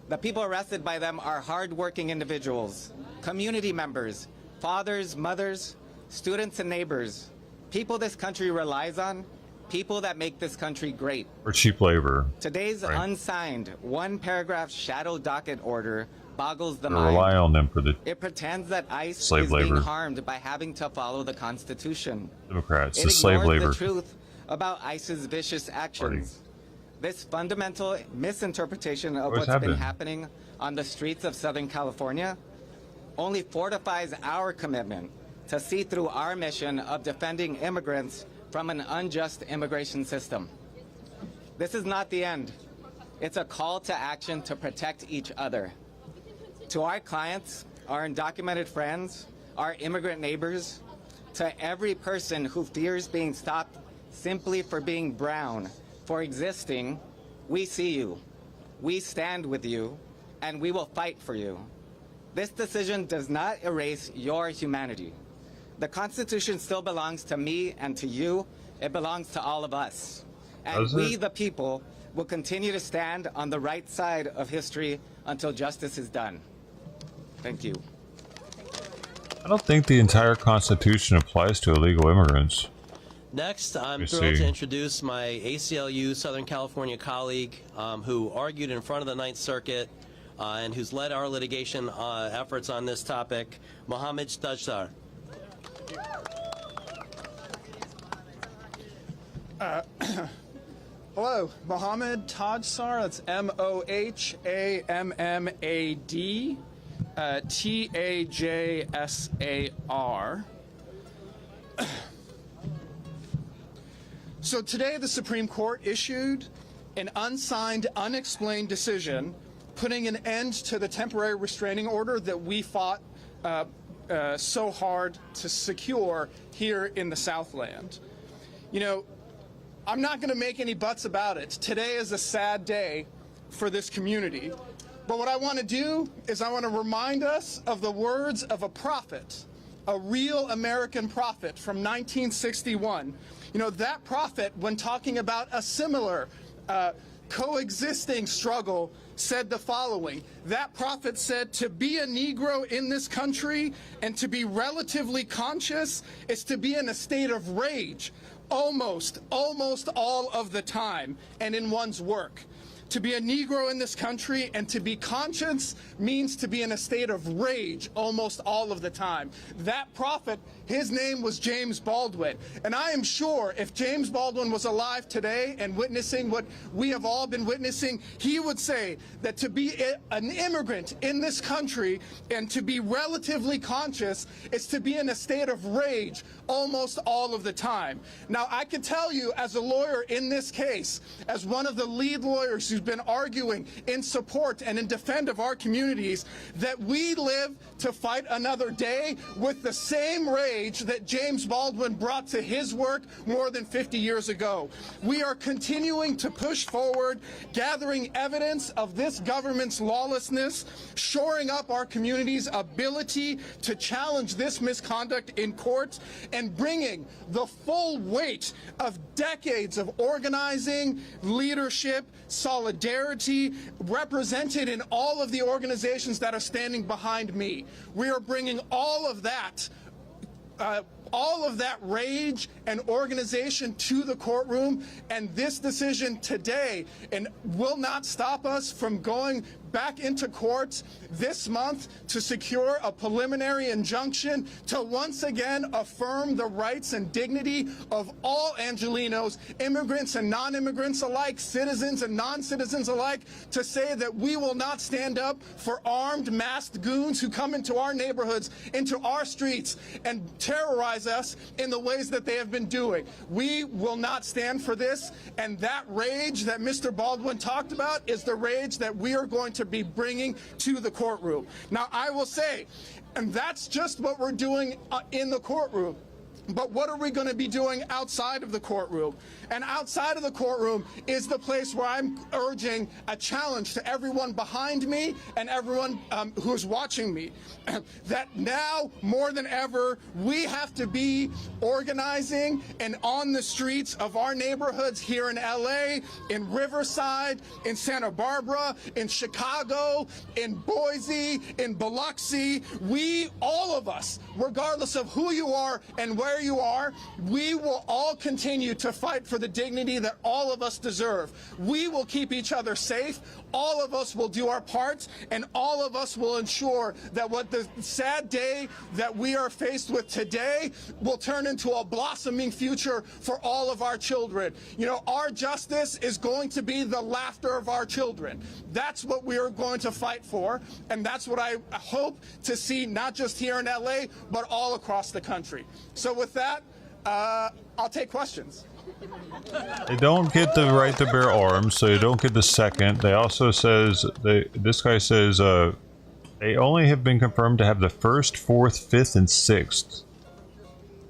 The people arrested by them are hardworking individuals, community members, fathers, mothers, students, and neighbors, people this country relies on, people that make this country great. Or cheap labor. Today's Right. unsigned one-paragraph shadow docket order boggles the They mind. rely on them for the It pretends that ICE slave is being labor. harmed by having to follow the Constitution. Democrats, It the slave ignores labor. the truth about ICE's vicious actions. This fundamental misinterpretation of What's what's been happened? happening on the streets of Southern California only fortifies our commitment to see through our mission of defending immigrants from an unjust immigration system. This is not the end. It's a call to action to protect each other. To our clients, our undocumented friends, our immigrant neighbors, to every person who fears being stopped simply for being brown, for existing, we see you, we stand with you, and we will fight for you. This decision does not erase your humanity. The Constitution still belongs to me and to you. It belongs to all of us. And Does we, it? the people, will continue to stand on the right side of history until justice is done. Thank you. I don't think the entire Constitution applies to illegal immigrants. Next, I'm me thrilled see. to introduce my ACLU Southern California colleague who argued in front of the Ninth Circuit and who's led our litigation efforts on this topic, Mohammed Stajsar. Hello, Mohammed Tajsar. That's Mohammed Tajsar. So today the Supreme Court issued an unsigned, unexplained decision putting an end to the temporary restraining order that we fought so hard to secure here in the Southland. You know, I'm not going to make any buts about it. Today is a sad day for this community. But what I want to do is I want to remind us of the words of a prophet, a real American prophet from 1961. You know, that prophet, when talking about a similar coexisting struggle, said the following. That prophet said, to be a Negro in this country and to be relatively conscious is to be in a state of rage almost all of the time and in one's work. To be a Negro in this country and to be conscious means to be in a state of rage almost all of the time. That prophet, his name was James Baldwin. And I am sure if James Baldwin was alive today and witnessing what we have all been witnessing, he would say that to be an immigrant in this country and to be relatively conscious is to be in a state of rage almost all of the time. Now, I can tell you as a lawyer in this case, as one of the lead lawyers who's been arguing in support and in defense of our communities, that we live to fight another day with the same rage that James Baldwin brought to his work more than 50 years ago. We are continuing to push forward, gathering evidence of this government's lawlessness, shoring up our community's ability to challenge this misconduct in court, and bringing the full weight of decades of organizing, leadership, solidarity represented in all of the organizations that are standing behind me. We are bringing all of that rage and organization to the courtroom, and this decision today and will not stop us from going back into court this month to secure a preliminary injunction to once again affirm the rights and dignity of all Angelenos, immigrants and non-immigrants alike, citizens and non-citizens alike, to say that we will not stand up for armed, masked goons who come into our neighborhoods, into our streets, and terrorize us in the ways that they have been doing. We will not stand for this, and that rage that Mr. Baldwin talked about is the rage that we are going to be bringing to the courtroom. Now, I will say, and that's just what we're doing in the courtroom. But what are we going to be doing outside of the courtroom? And outside of the courtroom is the place where I'm urging a challenge to everyone behind me and everyone who's watching me. That now, more than ever, we have to be organizing and on the streets of our neighborhoods here in LA, in Riverside, in Santa Barbara, in Chicago, in Boise, in Biloxi. We, all of us, regardless of who you are and where you are, we will all continue to fight for the dignity that all of us deserve. We will keep each other safe. All of us will do our parts, and all of us will ensure that what the sad day that we are faced with today will turn into a blossoming future for all of our children. You know, our justice is going to be the laughter of our children. That's what we are going to fight for, and that's what I hope to see, not just here in LA, but all across the country. So with that, I'll take questions. They don't get the right to bear arms, so they don't get the second. They also says, this guy says, they only have been confirmed to have the first, fourth, fifth, and sixth.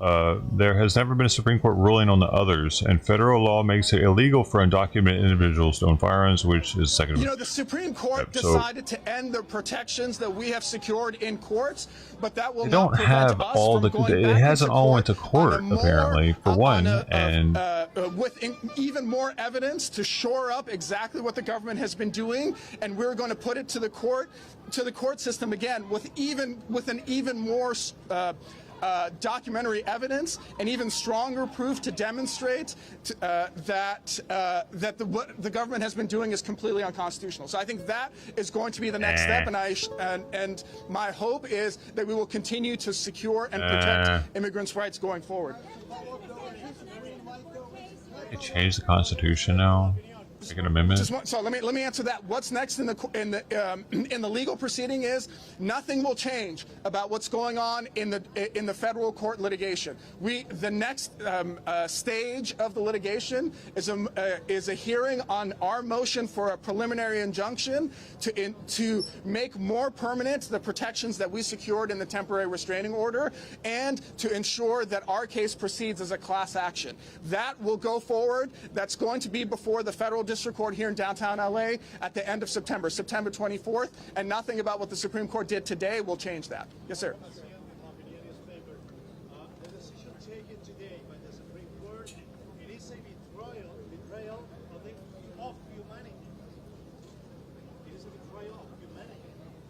There has never been a Supreme Court ruling on the others, and federal law makes it illegal for undocumented individuals to own firearms, which is second. You know, the Supreme Court decided to end the protections that we have secured in courts, but that will not prevent us from going back it hasn't into all court went to court apparently for one, and with even more evidence to shore up exactly what the government has been doing, and we're going to put it to the court system again with an even more documentary evidence and even stronger proof to demonstrate that what the government has been doing is completely unconstitutional. So I think that is going to be the next step, and my hope is that we will continue to secure and protect immigrants' rights going forward. They changed the Constitution now. Make an amendment. So let me answer that. What's next in the legal proceeding is nothing will change about what's going on in the federal court litigation. The next stage of the litigation is a hearing on our motion for a preliminary injunction to make more permanent the protections that we secured in the temporary restraining order, and to ensure that our case proceeds as a class action. That will go forward. That's going to be before the federal district court here in downtown LA at the end of September 24th, and nothing about what the Supreme Court did today will change that. Yes, sir. The decision taken today by the Supreme Court, it is a betrayal of humanity. It is a betrayal of humanity.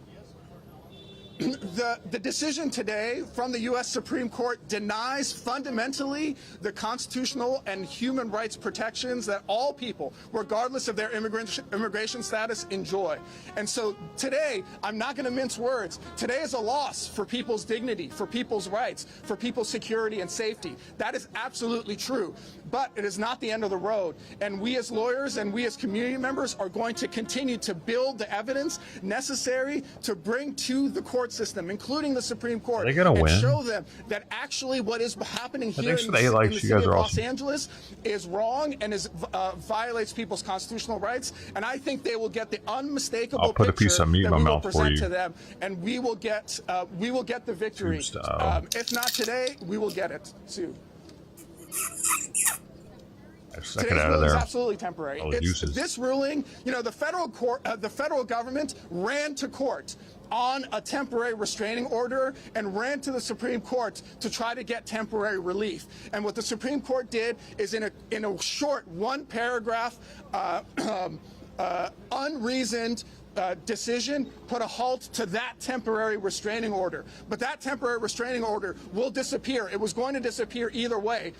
Yes or no? The decision today from the U.S. Supreme Court denies fundamentally the constitutional and human rights protections that all people, regardless of their immigration status, enjoy. And so today, I'm not going to mince words. Today is a loss for people's dignity, for people's rights, for people's security and safety. That is absolutely true. But it is not the end of the road. And we as lawyers and we as community members are going to continue to build the evidence necessary to bring to the court system, including the Supreme Court, and show them that actually what is happening here in the city of Los Angeles is wrong and violates people's constitutional rights. And I think they will get the unmistakable picture that we will present to them, and we will get the victory. If not today, we will get it soon. Today's ruling is absolutely temporary. This ruling, you know, the federal government ran to court on a temporary restraining order and ran to the Supreme Court to try to get temporary relief. And what the Supreme Court did is in a short one-paragraph, unreasoned decision put a halt to that temporary restraining order. But that temporary restraining order will disappear. It was going to disappear either way.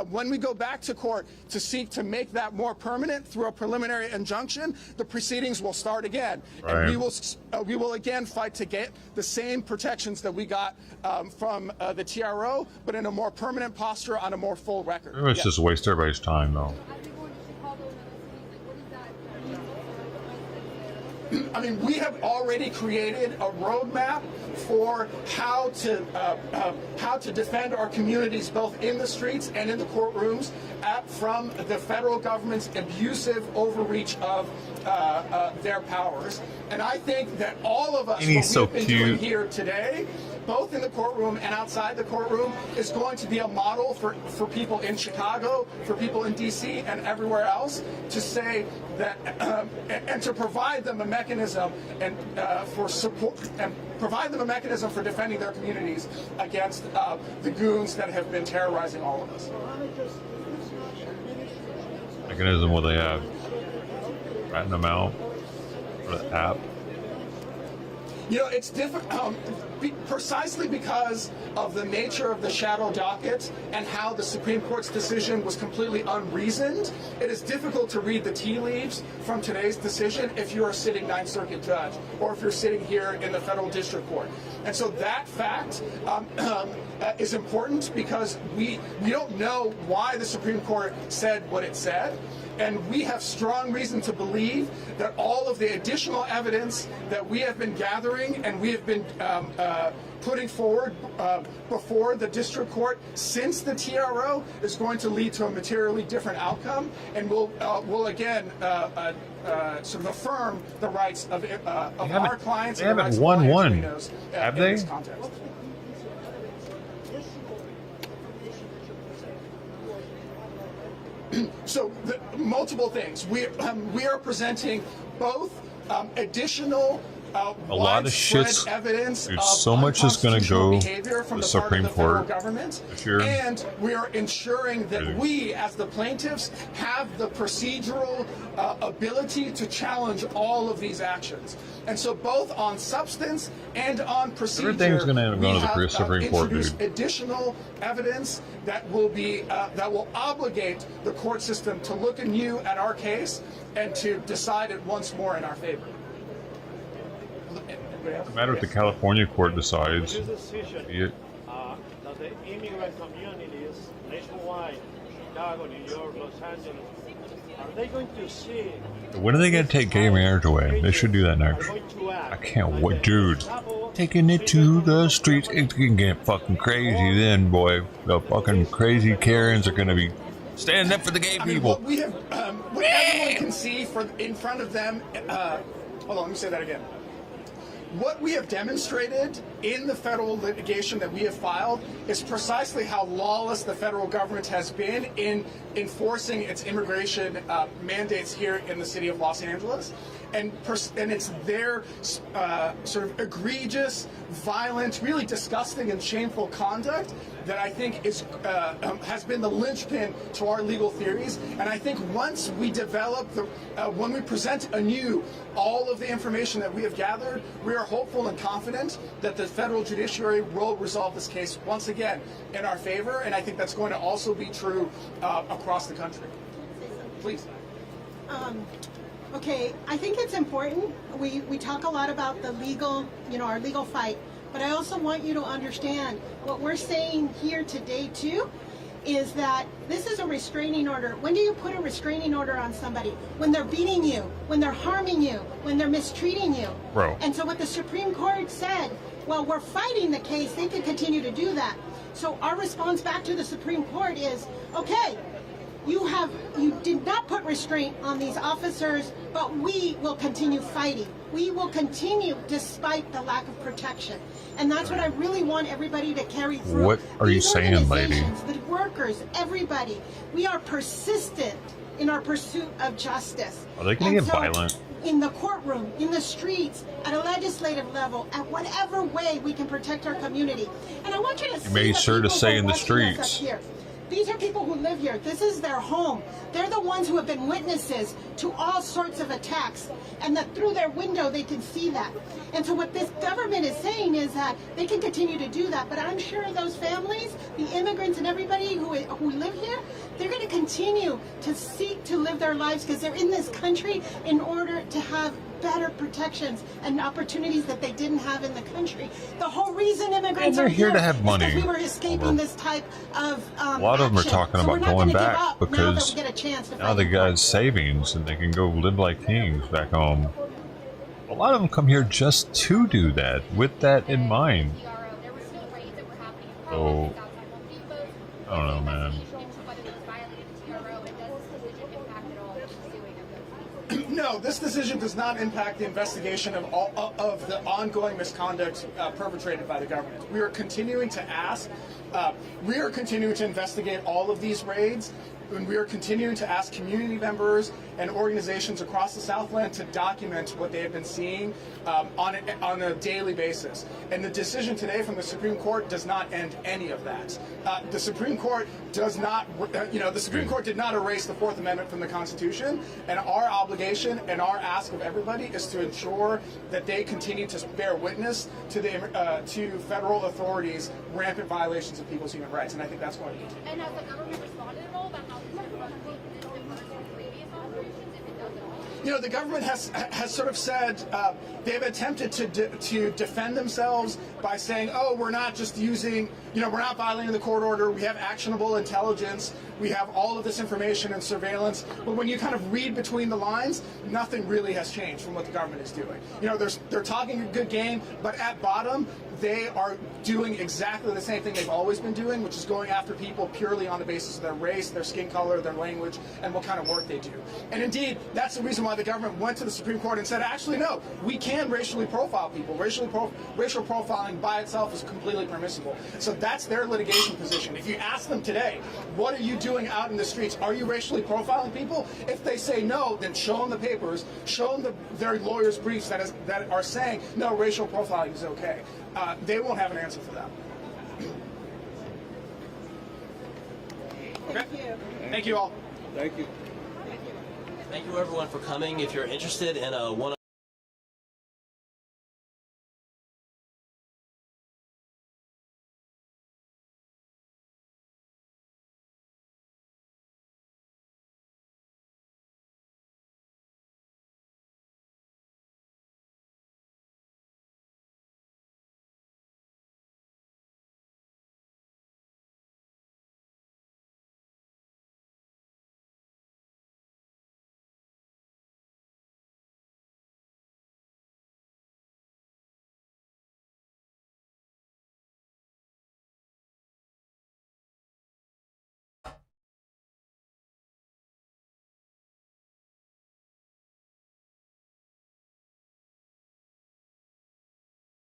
When we go back to court to seek to make that more permanent through a preliminary injunction, the proceedings will start again. Right. And we will again fight to get the same protections that we got from the TRO, but in a more permanent posture on a more full record. It's just waste everybody's time, though. I mean, we have already created a roadmap for how to defend our communities, both in the streets and in the courtrooms, from the federal government's abusive overreach of their powers. And I think that all of us, And he's so what we've been doing cute. here today, both in the courtroom and outside the courtroom, is going to be a model for people in Chicago, for people in D.C. and everywhere else, to say that and to provide them a mechanism and for support and provide them a mechanism for defending their communities against the goons that have been terrorizing all of us. Mechanism will they have? Ratting them out for the app. You know, it's difficult precisely because of the nature of the shadow docket and how the Supreme Court's decision was completely unreasoned. It is difficult to read the tea leaves from today's decision if you are a sitting Ninth Circuit judge or if you're sitting here in the federal district court. And so that fact is important because we don't know why the Supreme Court said what it said. And we have strong reason to believe that all of the additional evidence that we have been gathering and we have been putting forward before the district court since the TRO is going to lead to a materially different outcome, and will again sort of affirm the rights of our clients. They haven't won one, have they? So multiple things. We are presenting both additional A lot of shit's, evidence dude, of so much is going to go behavior from to the the part Supreme of the federal Court government, this year. and we are ensuring that we, as the plaintiffs, have the procedural ability to challenge all of these actions. And so, both on substance and on procedure, Everything's going to end up going to the we have Supreme Court, introduced dude. additional evidence that will be that will obligate the court system to look anew at our case and to decide it once more in our favor. No matter what the California court decides. This decision Be it. that the immigrant communities nationwide, Chicago, New York, Los Angeles, are they going to see? When are they going to take gay marriage away? They should do that next. I can't wait, dude. Taking it to the streets, it can get fucking crazy then, boy. The fucking crazy Karens are going to be standing up for the gay people. What we have, what everyone can see in front of them. Hold on, let me say that again. What we have demonstrated in the federal litigation that we have filed is precisely how lawless the federal government has been in enforcing its immigration mandates here in the city of Los Angeles. And it's their sort of egregious, violent, really disgusting and shameful conduct that I think has been the linchpin to our legal theories. And I think once we develop, when we present anew all of the information that we have gathered, we are hopeful and confident that the federal judiciary will resolve this case once again in our favor. And I think that's going to also be true across the country. Please. Okay, I think it's important. We talk a lot about the legal, our legal fight, but I also want you to understand what we're saying here today too is that this is a restraining order. When do you put a restraining order on somebody? When they're beating you, when they're harming you, when they're mistreating you. Bro. And so what the Supreme Court said, well, we're fighting the case, they can continue to do that. So our response back to the Supreme Court is, okay, you did not put restraint on these officers, but we will continue fighting. We will continue despite the lack of protection. And that's what I really want everybody to carry through. What are you These saying, lady? organizations, the workers, everybody, we are persistent in our pursuit of justice. Are they going to And get so, violent? in the courtroom, in the streets, at a legislative level, at whatever way we can protect our community. And I want you to see made the sure to people say who are in the watching us up streets. here. These are people who live here. This is their home. They're the ones who have been witnesses to all sorts of attacks, and that through their window they can see that. And so what this government is saying is that they can continue to do that, but I'm sure those families, the immigrants and everybody who live here, they're going to continue to seek to live their lives because they're in this country in order to have better protections and opportunities that they didn't have in the country. The whole reason immigrants they're are here to have money. is because we were escaping this type of A lot of them are talking about going back because now they got savings and they can go live like kings back home. A lot of them come here just to do that, with that in mind. So, I don't know, man. No, this decision does not impact the investigation of the ongoing misconduct perpetrated by the government. We are continuing to ask, we are continuing to investigate all of these raids, and we are continuing to ask community members and organizations across the Southland to document what they have been seeing on a daily basis. And the decision today from the Supreme Court does not end any of that. The Supreme Court does not, the Supreme Court did not erase the Fourth Amendment from the Constitution, and our obligation and our ask of everybody is to ensure that they continue to bear witness to to federal authorities' rampant violations of people's human rights, and I think that's going to continue. And has the government responded at all about how this differs from previous operations, if it does at all? The government has sort of said they've attempted to defend themselves by saying, oh, we're not just using, we're not violating the court order, we have actionable intelligence, we have all of this information and surveillance, but when you kind of read between the lines, nothing really has changed from what the government is doing. They're talking a good game, but at bottom, they are doing exactly the same thing they've always been doing, which is going after people purely on the basis of their race, their skin color, their language, and what kind of work they do. And indeed, that's the reason why the government went to the Supreme Court and said, actually, no, we can racially profile people. Racial profiling by itself is completely permissible. So that's their litigation position. If you ask them today, what are you doing out in the streets? Are you racially profiling people? If they say no, then show them the papers, show them their lawyers' briefs that are saying, no, racial profiling is okay. They won't have an answer for that. Okay. Thank you all. Thank you. Thank you, everyone, for coming. If you're interested in a one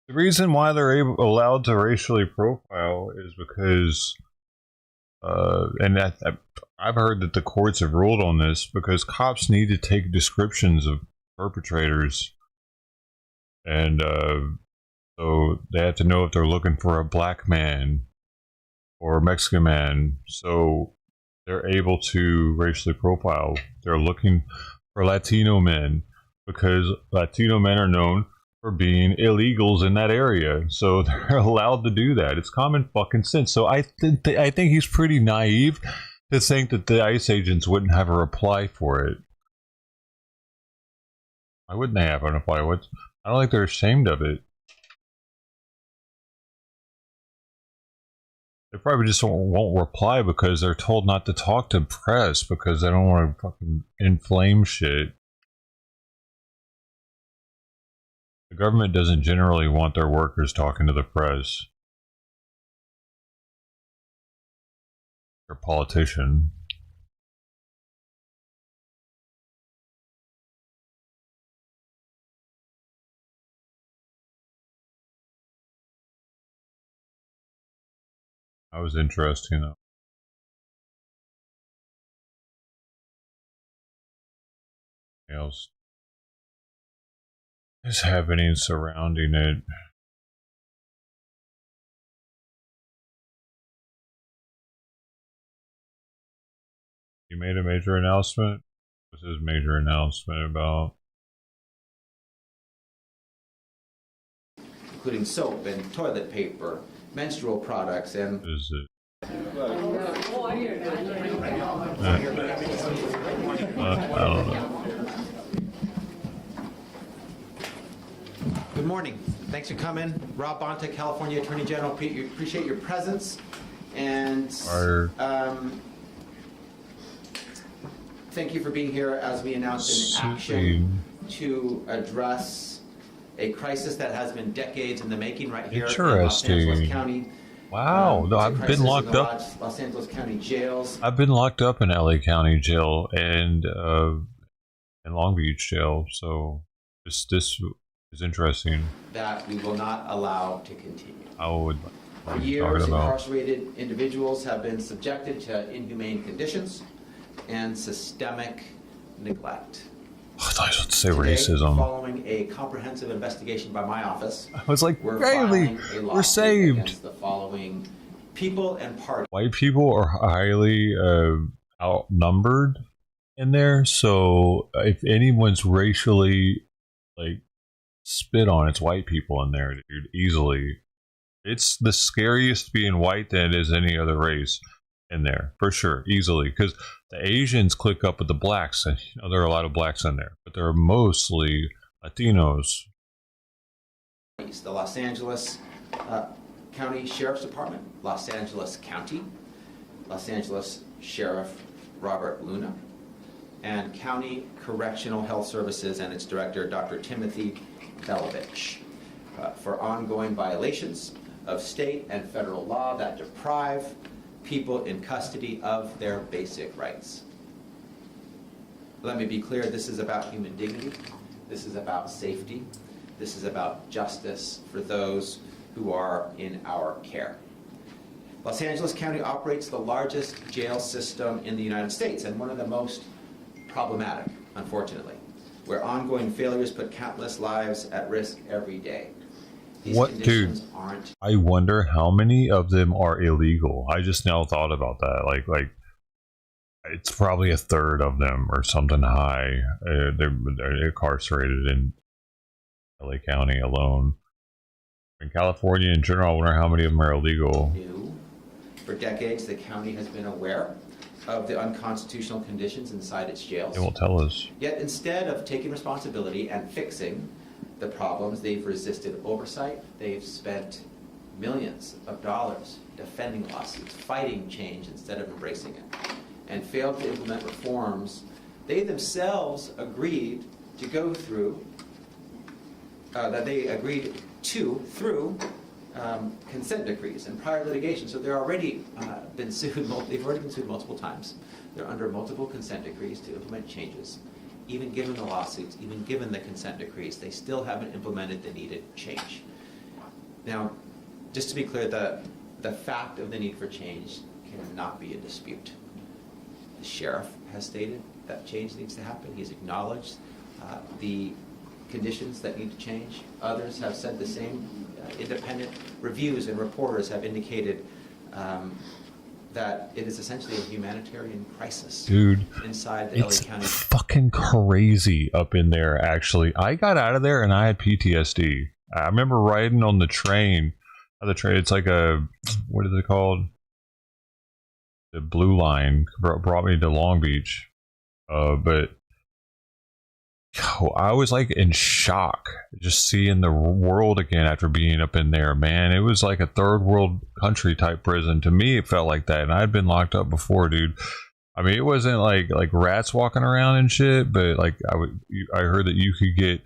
The reason why they're allowed to racially profile is because, I've heard that the courts have ruled on this, because cops need to take descriptions of perpetrators, and so they have to know if they're looking for a black man or a Mexican man, so they're able to racially profile. They're looking for Latino men, because Latino men are known for being illegals in that area, so they're allowed to do that. It's common fucking sense. So I think he's pretty naive to think that the ICE agents wouldn't have a reply for it. Why wouldn't they have an reply? I don't think they're ashamed of it. They probably just won't reply because they're told not to talk to press because they don't want to fucking inflame shit. The government doesn't generally want their workers talking to the press. Or politician. That was interesting though. What else is happening surrounding it? He made a major announcement. What's his major announcement about? Including soap and toilet paper, menstrual products, and... What is it? I don't know. Good morning. Thanks for coming. Rob Bonta, California Attorney General. Appreciate your presence. And thank you for being here as we announce an action to address a crisis that has been decades in the making right here in Los Angeles County. Wow, no, I've been locked up. Los Angeles County jails. I've been locked up in LA County jail and in Long Beach jail. So this is interesting. That we will not allow to continue. For years, incarcerated individuals have been subjected to inhumane conditions and systemic neglect. I thought I was about to say Today, racism. Following a comprehensive investigation by my office, I was like, Riley, we're saved. Against the following people and parties. White people are highly outnumbered in there, so if anyone's racially like spit on, it's white people in there, dude. Easily, it's the scariest being white than it is any other race in there, for sure, easily, because the Asians click up with the blacks, and you know there are a lot of blacks in there, but they're mostly Latinos. The Los Angeles County Sheriff's Department, Los Angeles County, Los Angeles Sheriff Robert Luna, and County Correctional Health Services and its director, Dr. Timothy Belovich, for ongoing violations of state and federal law that deprive people in custody of their basic rights. Let me be clear, this is about human dignity, this is about safety, this is about justice for those who are in our care. Los Angeles County operates the largest jail system in the United States and one of the most problematic, unfortunately, where ongoing failures put countless lives at risk every day. What, dude? I wonder how many of them are illegal. I just now thought about that. Like it's probably a third of them or something high. They're incarcerated in LA County alone. In California in general, I wonder how many of them are illegal. For decades, the county has been aware of the unconstitutional conditions inside its jails. They won't tell us. Yet instead of taking responsibility and fixing the problems, they've resisted oversight. They've spent millions of dollars defending lawsuits, fighting change instead of embracing it, and failed to implement reforms they themselves agreed to go through, through consent decrees and prior litigation. So they're already been sued. They've already been sued multiple times. They're under multiple consent decrees to implement changes. Even given the lawsuits, even given the consent decrees, they still haven't implemented the needed change. Now, just to be clear, the fact of the need for change cannot be in dispute. The sheriff has stated that change needs to happen. He's acknowledged the conditions that need to change. Others have said the same. Independent reviews and reporters have indicated that it is essentially a humanitarian crisis, dude. Inside the LA County. It's fucking crazy up in there. Actually, I got out of there and I had PTSD. I remember riding on the train. It's like a, what is it called? The Blue Line brought me to Long Beach, but I was like in shock just seeing the world again after being up in there, man. It was like a third world country type prison. To me, it felt like that. And I'd been locked up before, dude. I mean, it wasn't like rats walking around and shit, but like I heard that you could get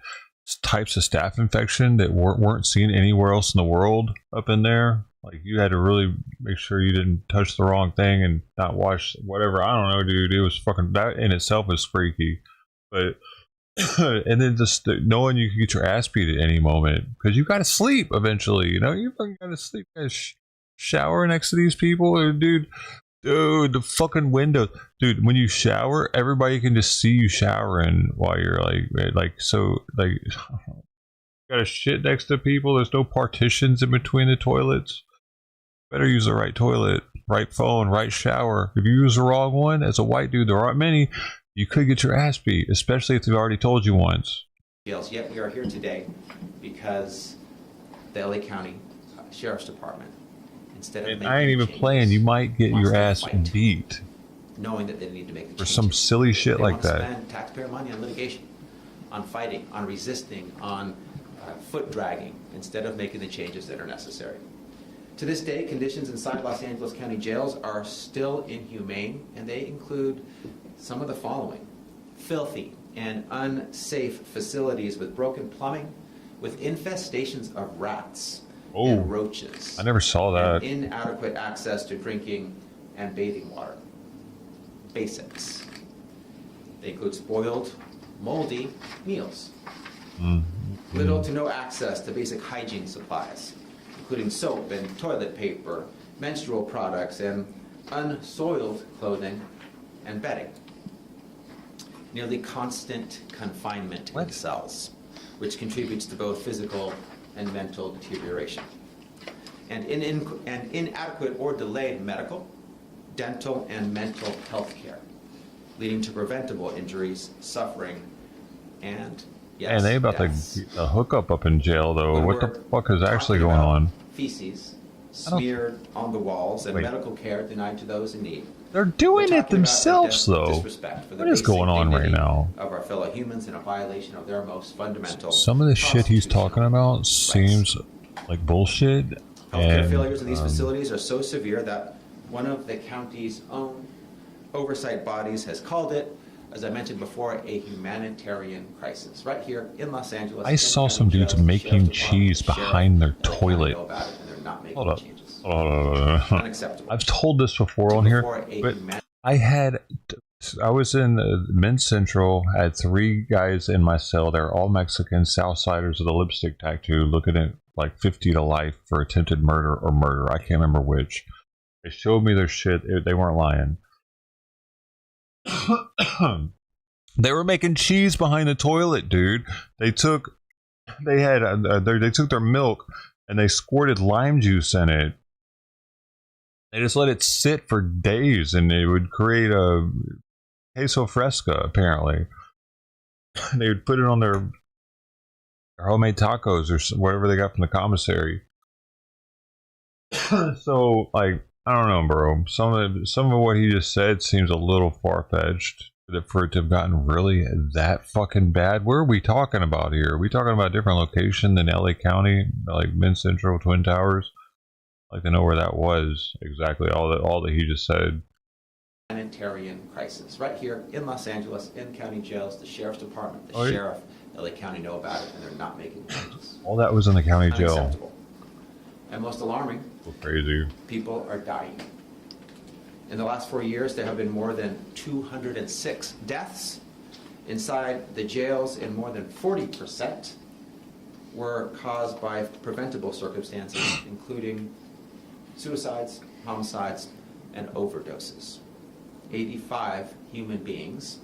types of staph infection that weren't seen anywhere else in the world up in there. Like you had to really make sure you didn't touch the wrong thing and not wash whatever. I don't know, dude. It was fucking, that in itself is freaky. But and then just knowing you can get your ass beat at any moment because you got to sleep eventually. You know, you fucking got to sleep. You got to shower next to these people, dude. The fucking window, dude. When you shower, everybody can just see you showering while you're so you got to shit next to people. There's no partitions in between the toilets. Better use the right toilet. right phone, right shower. If you use the wrong one, as a white dude, there aren't many, you could get your ass beat, especially if they've already told you once. Yet we are here today because the LA County Sheriff's Department, instead of And making I ain't even changes, playing. You might get wants your to ass fight, beat knowing that they need to make the for changes. some silly shit They like want to that. spend taxpayer money on litigation, on fighting, on resisting, on foot dragging, instead of making the changes that are necessary. To this day, conditions inside Los Angeles County jails are still inhumane, and they include some of the following: filthy and unsafe facilities with broken plumbing, with infestations of rats and roaches. I never saw that. And inadequate access to drinking and bathing water. Basics. They include spoiled, moldy meals. Little to no access to basic hygiene supplies, including soap and toilet paper, menstrual products, and unsoiled clothing and bedding. Nearly constant confinement in cells, which contributes to both physical and mental deterioration. And inadequate or delayed medical, dental, and mental health care, leading to preventable injuries, suffering, and And they about to hook up in jail though. What the fuck is actually going on? feces smeared on the walls and medical care denied to those in need. They're doing it themselves though. Disrespect for the What is going on right now? of our fellow humans and a violation of their most fundamental. Some of the shit he's talking about seems like bullshit. Healthcare failures in these facilities are so severe that one of the county's own oversight bodies has called it, as I mentioned before, a humanitarian crisis. Right here in Los Angeles. I saw some dudes making cheese behind their toilet. Hold up. I've told this before on here, but I was in Men's Central, had 3 guys in my cell. They're all Mexican, Southsiders with a lipstick tattoo, looking at like 50 to life for attempted murder or murder. I can't remember which. They showed me their shit. They weren't lying. They were making cheese behind the toilet, dude. They took their milk and they squirted lime juice in it. They just let it sit for days, and it would create a queso fresca. Apparently, they would put it on their homemade tacos or whatever they got from the commissary. So, like, I don't know, bro. Some of what he just said seems a little far-fetched for it to have gotten really that fucking bad. Where are we talking about here? Are we talking about a different location than LA County, like Men's Central, Twin Towers? I'd like to know where that was exactly. All that he just said. Humanitarian crisis. Right here in Los Angeles, in county jails, the sheriff's department, the sheriff, LA County know about it, and they're not making changes. All that was in the county jail. Unacceptable. And most alarming, crazy. People are dying. In the last 4 years, there have been more than 206 deaths inside the jails, and more than 40% were caused by preventable circumstances, including suicides, homicides, and overdoses. 85 human beings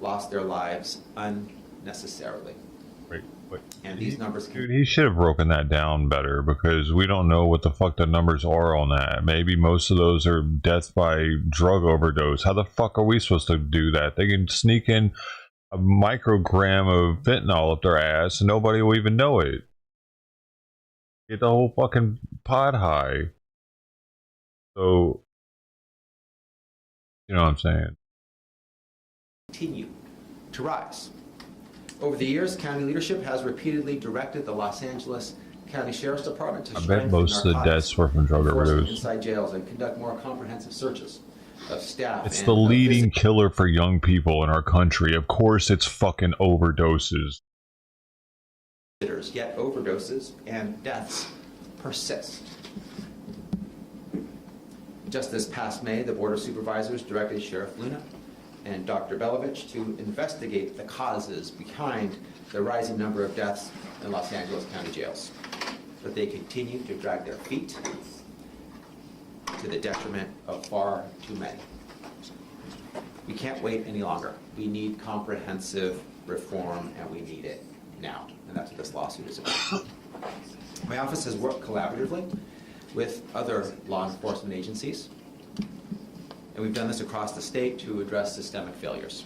lost their lives unnecessarily. Wait. And these numbers Dude, he should have broken that down better, because we don't know what the fuck the numbers are on that. Maybe most of those are death by drug overdose. How the fuck are we supposed to do that? They can sneak in a microgram of fentanyl up their ass and nobody will even know it. Get the whole fucking pod high. So, you know what I'm saying? Continue to rise. Over the years, county leadership has repeatedly directed the Los Angeles County Sheriff's Department to I bet most of the deaths were from drug overdose. Inside jails and conduct more comprehensive searches of staff. It's the leading killer for young people in our country. Of course, it's fucking overdoses. Yet overdoses and deaths persist. Just this past May, the Board of Supervisors directed Sheriff Luna and Dr. Belovich to investigate the causes behind the rising number of deaths in Los Angeles County jails. But they continue to drag their feet to the detriment of far too many. We can't wait any longer. We need comprehensive reform, and we need it now. And that's what this lawsuit is about. My office has worked collaboratively with other law enforcement agencies, And we've done this across the state to address systemic failures.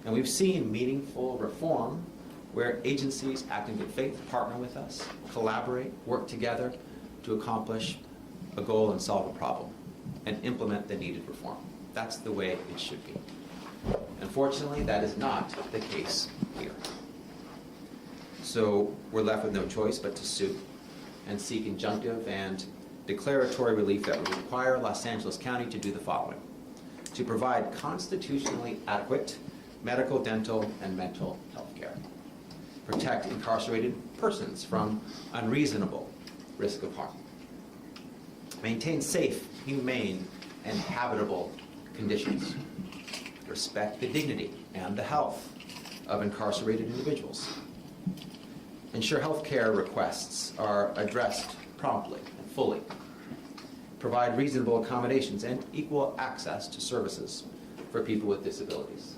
And we've seen meaningful reform where agencies act in good faith, partner with us, collaborate, work together to accomplish a goal and solve a problem, and implement the needed reform. That's the way it should be. Unfortunately, that is not the case here. So we're left with no choice but to sue and seek injunctive and declaratory relief that would require Los Angeles County to do the following: to provide constitutionally adequate medical, dental, and mental health care, protect incarcerated persons from unreasonable risk of harm, maintain safe, humane, and habitable conditions, respect the dignity and the health of incarcerated individuals, ensure health care requests are addressed promptly and fully, provide reasonable accommodations and equal access to services for people with disabilities,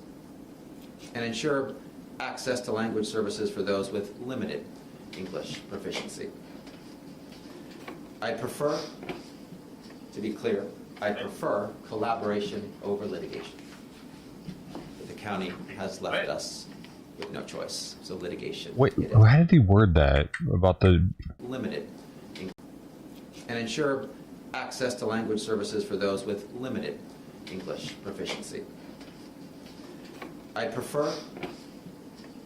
and ensure access to language services for those with limited English proficiency. I prefer, to be clear, I prefer collaboration over litigation. But the county has left us with no choice, so litigation. Wait, how did he word that about the limited, and ensure access to language services for those with limited English proficiency. I prefer,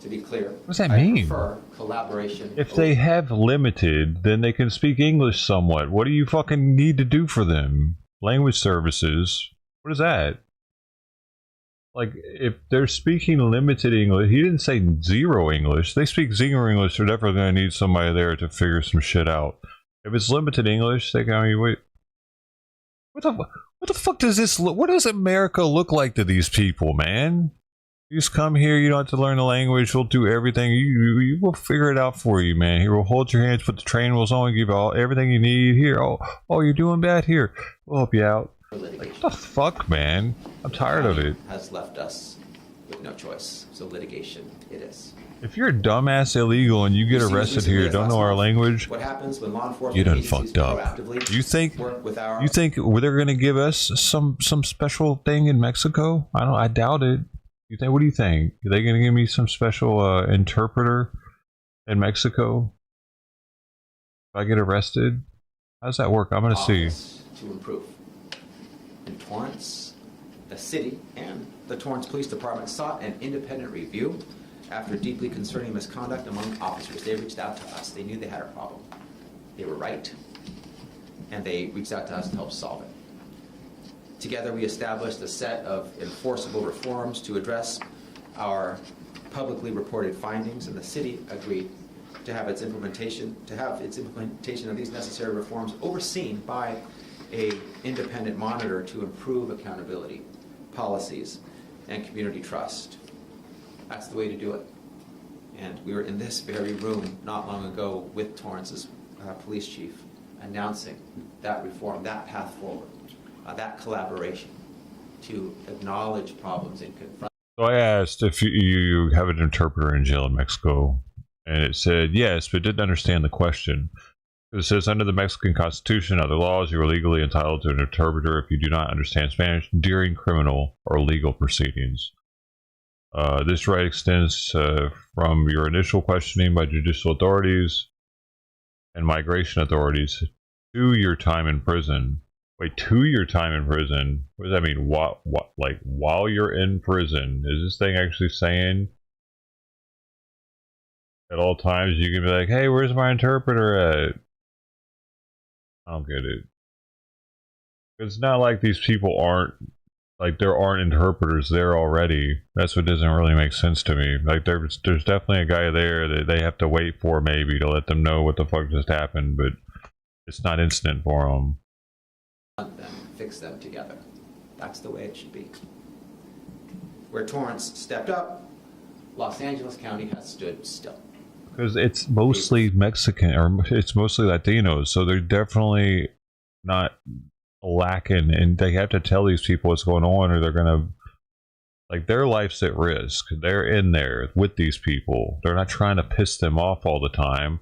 to be clear, what does that mean? I prefer collaboration. If they have limited, then they can speak English somewhat. What do you fucking need to do for them? Language services. What is that? Like, if they're speaking limited English, he didn't say zero English. They speak zero English, they're definitely going to need somebody there to figure some shit out. If it's limited English, they can, I mean, wait. What the fuck does this look? What does America look like to these people, man? You just come here, you don't have to learn the language, we'll do everything. You will figure it out for you, man. Here, we'll hold your hands, put the train wheels on, give you everything you need. Here, oh, you're doing bad here. We'll help you out. Like, what the fuck, man? I'm tired of it. Has left us with no choice, so litigation it is. If you're a dumbass illegal and you get arrested here, don't know our language, what happens when law enforcement you done agencies fucked up. proactively You think work with our they're gonna give us some special thing in Mexico? I doubt it. You think? What do you think? Are they gonna give me some special interpreter in Mexico if I get arrested? How does that work? I'm gonna see. to improve. In Torrance, the city and the Torrance Police Department sought an independent review after deeply concerning misconduct among officers. They reached out to us. They knew they had a problem. They were right, and they reached out to us to help solve it. Together, we established a set of enforceable reforms to address our publicly reported findings, and the city agreed to have its implementation of these necessary reforms overseen by an independent monitor to improve accountability, policies, and community trust. That's the way to do it. And we were in this very room not long ago with Torrance's police chief announcing that reform, that path forward, that collaboration to acknowledge problems and confront. So I asked if you have an interpreter in jail in Mexico, and it said yes, but didn't understand the question. It says, under the Mexican Constitution and other laws, you are legally entitled to an interpreter if you do not understand Spanish during criminal or legal proceedings. This right extends from your initial questioning by judicial authorities and migration authorities to your time in prison. Wait, to your time in prison? What does that mean? What, like, while you're in prison? Is this thing actually saying at all times you can be like, hey, where's my interpreter at? I don't get it. It's not like these people aren't, like, there aren't interpreters there already. That's what doesn't really make sense to me. Like, there's definitely a guy there that they have to wait for, maybe, to let them know what the fuck just happened, but it's not instant for them. Fix them together. That's the way it should be. Where Torrance stepped up, Los Angeles County has stood still. Because it's mostly Mexican, or it's mostly Latinos, so they're definitely not lacking, and they have to tell these people what's going on, or they're gonna, like, their life's at risk. They're in there with these people. They're not trying to piss them off all the time.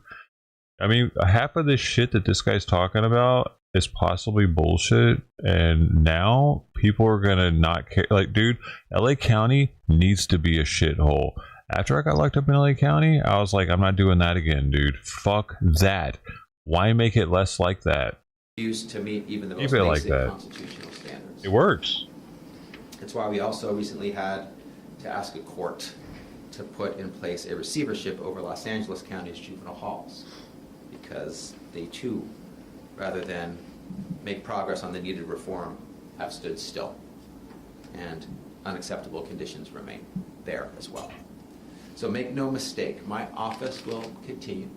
I mean, half of this shit that this guy's talking about is possibly bullshit, and now people are gonna not care. Like, dude, LA County needs to be a shithole. After I got locked up in LA County, I was like, I'm not doing that again, dude. Fuck that. Why make it less like that? Used to meet even the most Keep it like basic that. constitutional standards. It works. That's why we also recently had to ask a court to put in place a receivership over Los Angeles County's juvenile halls, because they too, rather than make progress on the needed reform, have stood still, and unacceptable conditions remain there as well. So make no mistake, my office will continue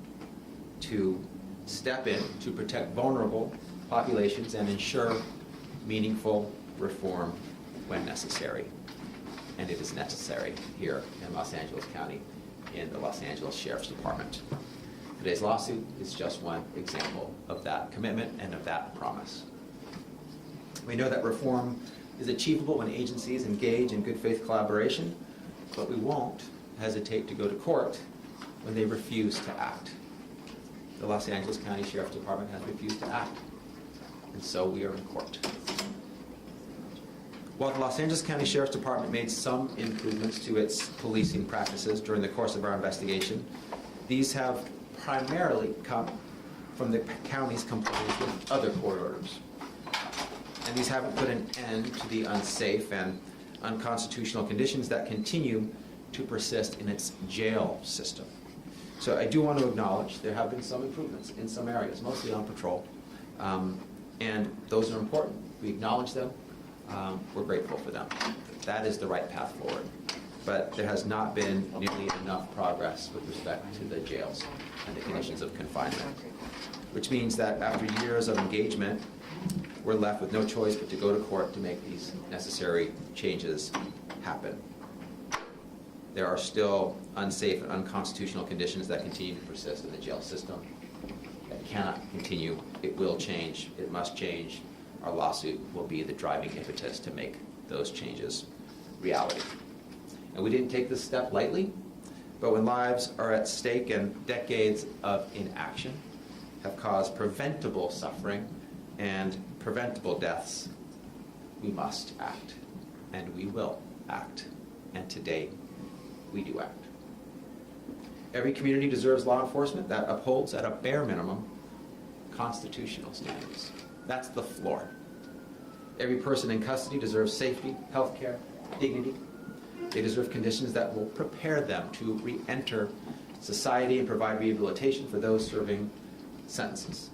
to step in to protect vulnerable populations and ensure meaningful reform when necessary. And it is necessary here in Los Angeles County in the Los Angeles Sheriff's Department. Today's lawsuit is just one example of that commitment and of that promise. We know that reform is achievable when agencies engage in good faith collaboration, but we won't hesitate to go to court when they refuse to act. The Los Angeles County Sheriff's Department has refused to act, and so we are in court. While the Los Angeles County Sheriff's Department made some improvements to its policing practices during the course of our investigation, these have primarily come from the county's compliance with other court orders. And these haven't put an end to the unsafe and unconstitutional conditions that continue to persist in its jail system. So I do want to acknowledge there have been some improvements in some areas, mostly on patrol, and those are important. We acknowledge them. We're grateful for them. That is the right path forward. But there has not been nearly enough progress with respect to the jails and the conditions of confinement, which means that after years of engagement, we're left with no choice but to go to court to make these necessary changes happen. There are still unsafe and unconstitutional conditions that continue to persist in the jail system. That cannot continue. It will change. It must change. Our lawsuit will be the driving impetus to make those changes reality. And we didn't take this step lightly, but when lives are at stake and decades of inaction have caused preventable suffering and preventable deaths, we must act, and we will act. And today, we do act. Every community deserves law enforcement that upholds, at a bare minimum, constitutional standards. That's the floor. Every person in custody deserves safety, health care, dignity. They deserve conditions that will prepare them to re-enter society and provide rehabilitation for those serving sentences.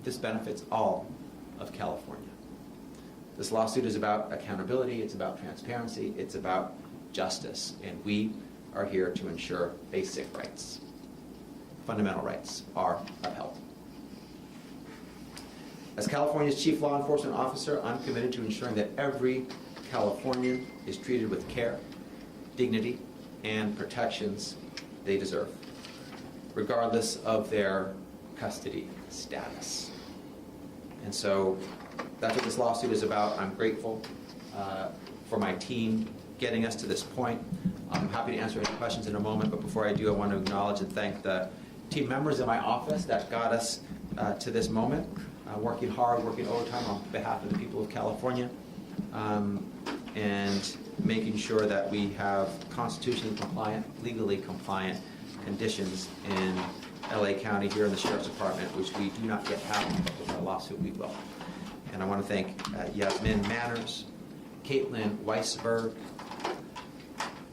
This benefits all of California. This lawsuit is about accountability, it's about transparency, it's about justice, and we are here to ensure basic rights, fundamental rights, are upheld. As California's Chief Law Enforcement Officer, I'm committed to ensuring that every Californian is treated with care, dignity, and protections they deserve, regardless of their custody status. And so that's what this lawsuit is about. I'm grateful for my team getting us to this point. I'm happy to answer any questions in a moment, but before I do, I want to acknowledge and thank the team members in my office that got us to this moment, working hard, working overtime on behalf of the people of California, and making sure that we have constitutionally compliant, legally compliant conditions in LA County here in the Sheriff's Department, which we do not yet have, but with our lawsuit we will. And I want to thank Yasmin Manners, Caitlin Weisberg,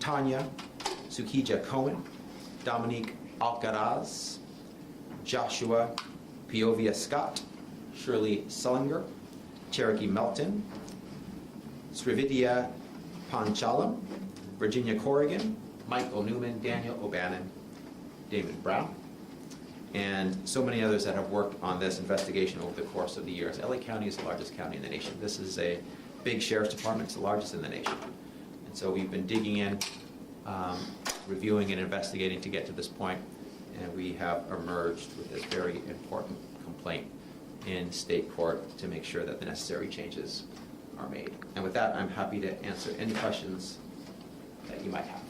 Tanya Sukija Cohen, Dominique Alcaraz, Joshua Piovia Scott, Shirley Sullinger, Cherokee Melton, Srividya Panchalam, Virginia Corrigan, Michael Newman, Daniel O'Bannon, David Brown, and so many others that have worked on this investigation over the course of the years. LA County is the largest county in the nation. This is a big sheriff's department. It's the largest in the nation. And so we've been digging in, reviewing and investigating to get to this point, and we have emerged with this very important complaint in state court to make sure that the necessary changes are made. And with that, I'm happy to answer any questions that you might have.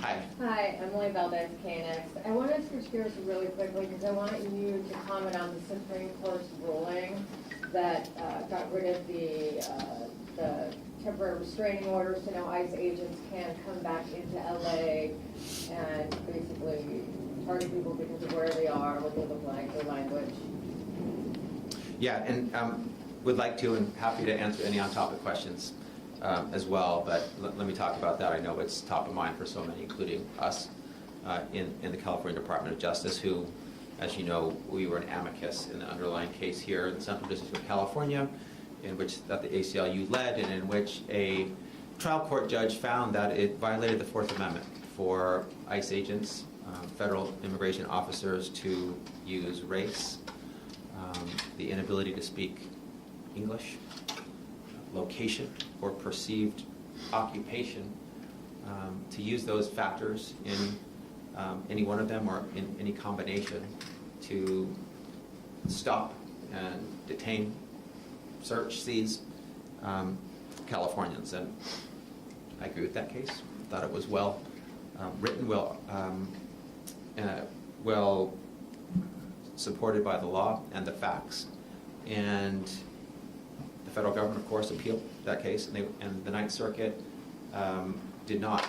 Hi. Hi, Emily Valdez, KNX. I want to switch gears really quickly because I want you to comment on the Supreme Court's ruling that got rid of the temporary restraining orders, so now ICE agents can come back into LA and basically target people because of where they are, what they look like, their language. Yeah, and would like to and happy to answer any on-topic questions as well, but let me talk about that. I know it's top of mind for so many, including us in the California Department of Justice, who, as you know, we were an amicus in the underlying case here in the Central District of California, in which that the ACLU led, and in which a trial court judge found that it violated the Fourth Amendment for ICE agents, federal immigration officers, to use race, the inability to speak English, location, or perceived occupation, to use those factors in any one of them or in any combination to stop and detain, search, seize Californians. And I agree with that case. Thought it was well written, well supported by the law and the facts. And the federal government, of course, appealed that case, and the Ninth Circuit did not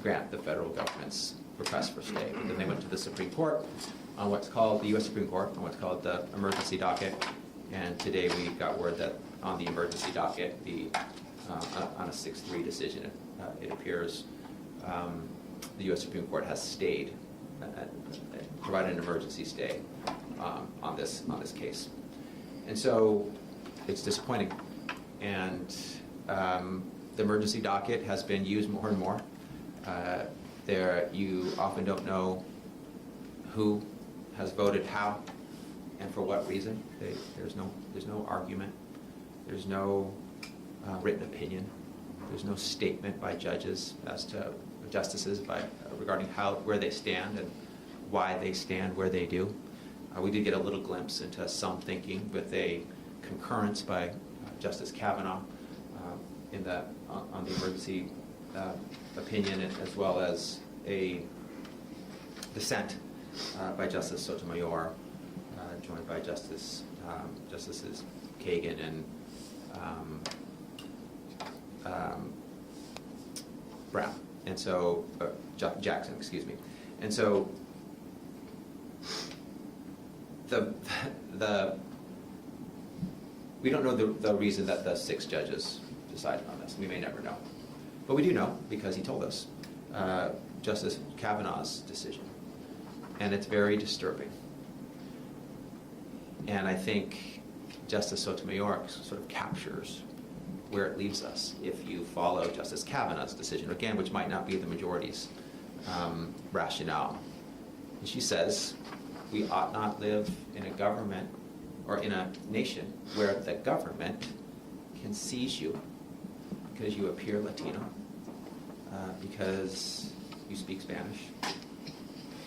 grant the federal government's request for stay. But then they went to the Supreme Court on what's called, the U.S. Supreme Court, on what's called the emergency docket. And today we got word that on the emergency docket, on a 6-3 decision, it appears the U.S. Supreme Court has stayed, provided an emergency stay on this case. And so it's disappointing. And the emergency docket has been used more and more. You often don't know who has voted how and for what reason. There's no argument. There's no written opinion. There's no statement by judges as to justices regarding where they stand and why they stand where they do. We did get a little glimpse into some thinking with a concurrence by Justice Kavanaugh on the emergency opinion, as well as a dissent by Justice Sotomayor, joined by Justices Kagan and Brown, and so Jackson, excuse me. And so we don't know the reason that the 6 judges decided on this. We may never know, but we do know because he told us Justice Kavanaugh's decision, and it's very disturbing. And I think Justice Sotomayor sort of captures where it leaves us if you follow Justice Kavanaugh's decision, again, which might not be the majority's rationale. And she says, we ought not live in a government or in a nation where the government can seize you because you appear Latino, because you speak Spanish,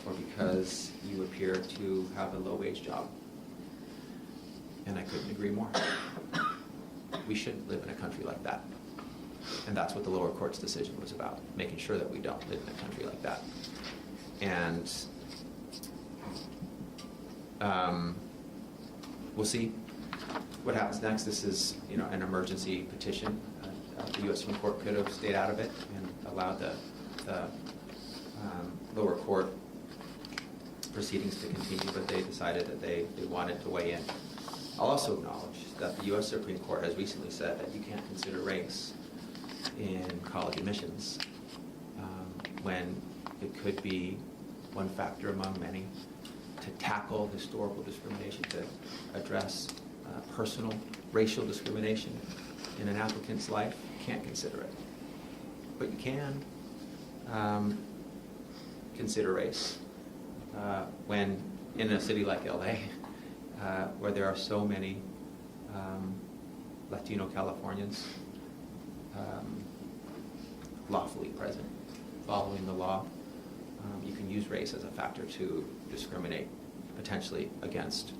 or because you appear to have a low-wage job. And I couldn't agree more. We shouldn't live in a country like that. And that's what the lower court's decision was about, making sure that we don't live in a country like that. And we'll see what happens next. This is, an emergency petition. The U.S. Supreme Court could have stayed out of it and allowed the lower court proceedings to continue, but they decided that they wanted to weigh in. I'll also acknowledge that the U.S. Supreme Court has recently said that you can't consider race in college admissions when it could be one factor among many to tackle historical discrimination, to address personal racial discrimination in an applicant's life. You can't consider it. But you can consider race when in a city like LA, where there are so many Latino Californians lawfully present, following the law. You can use race as a factor to discriminate potentially against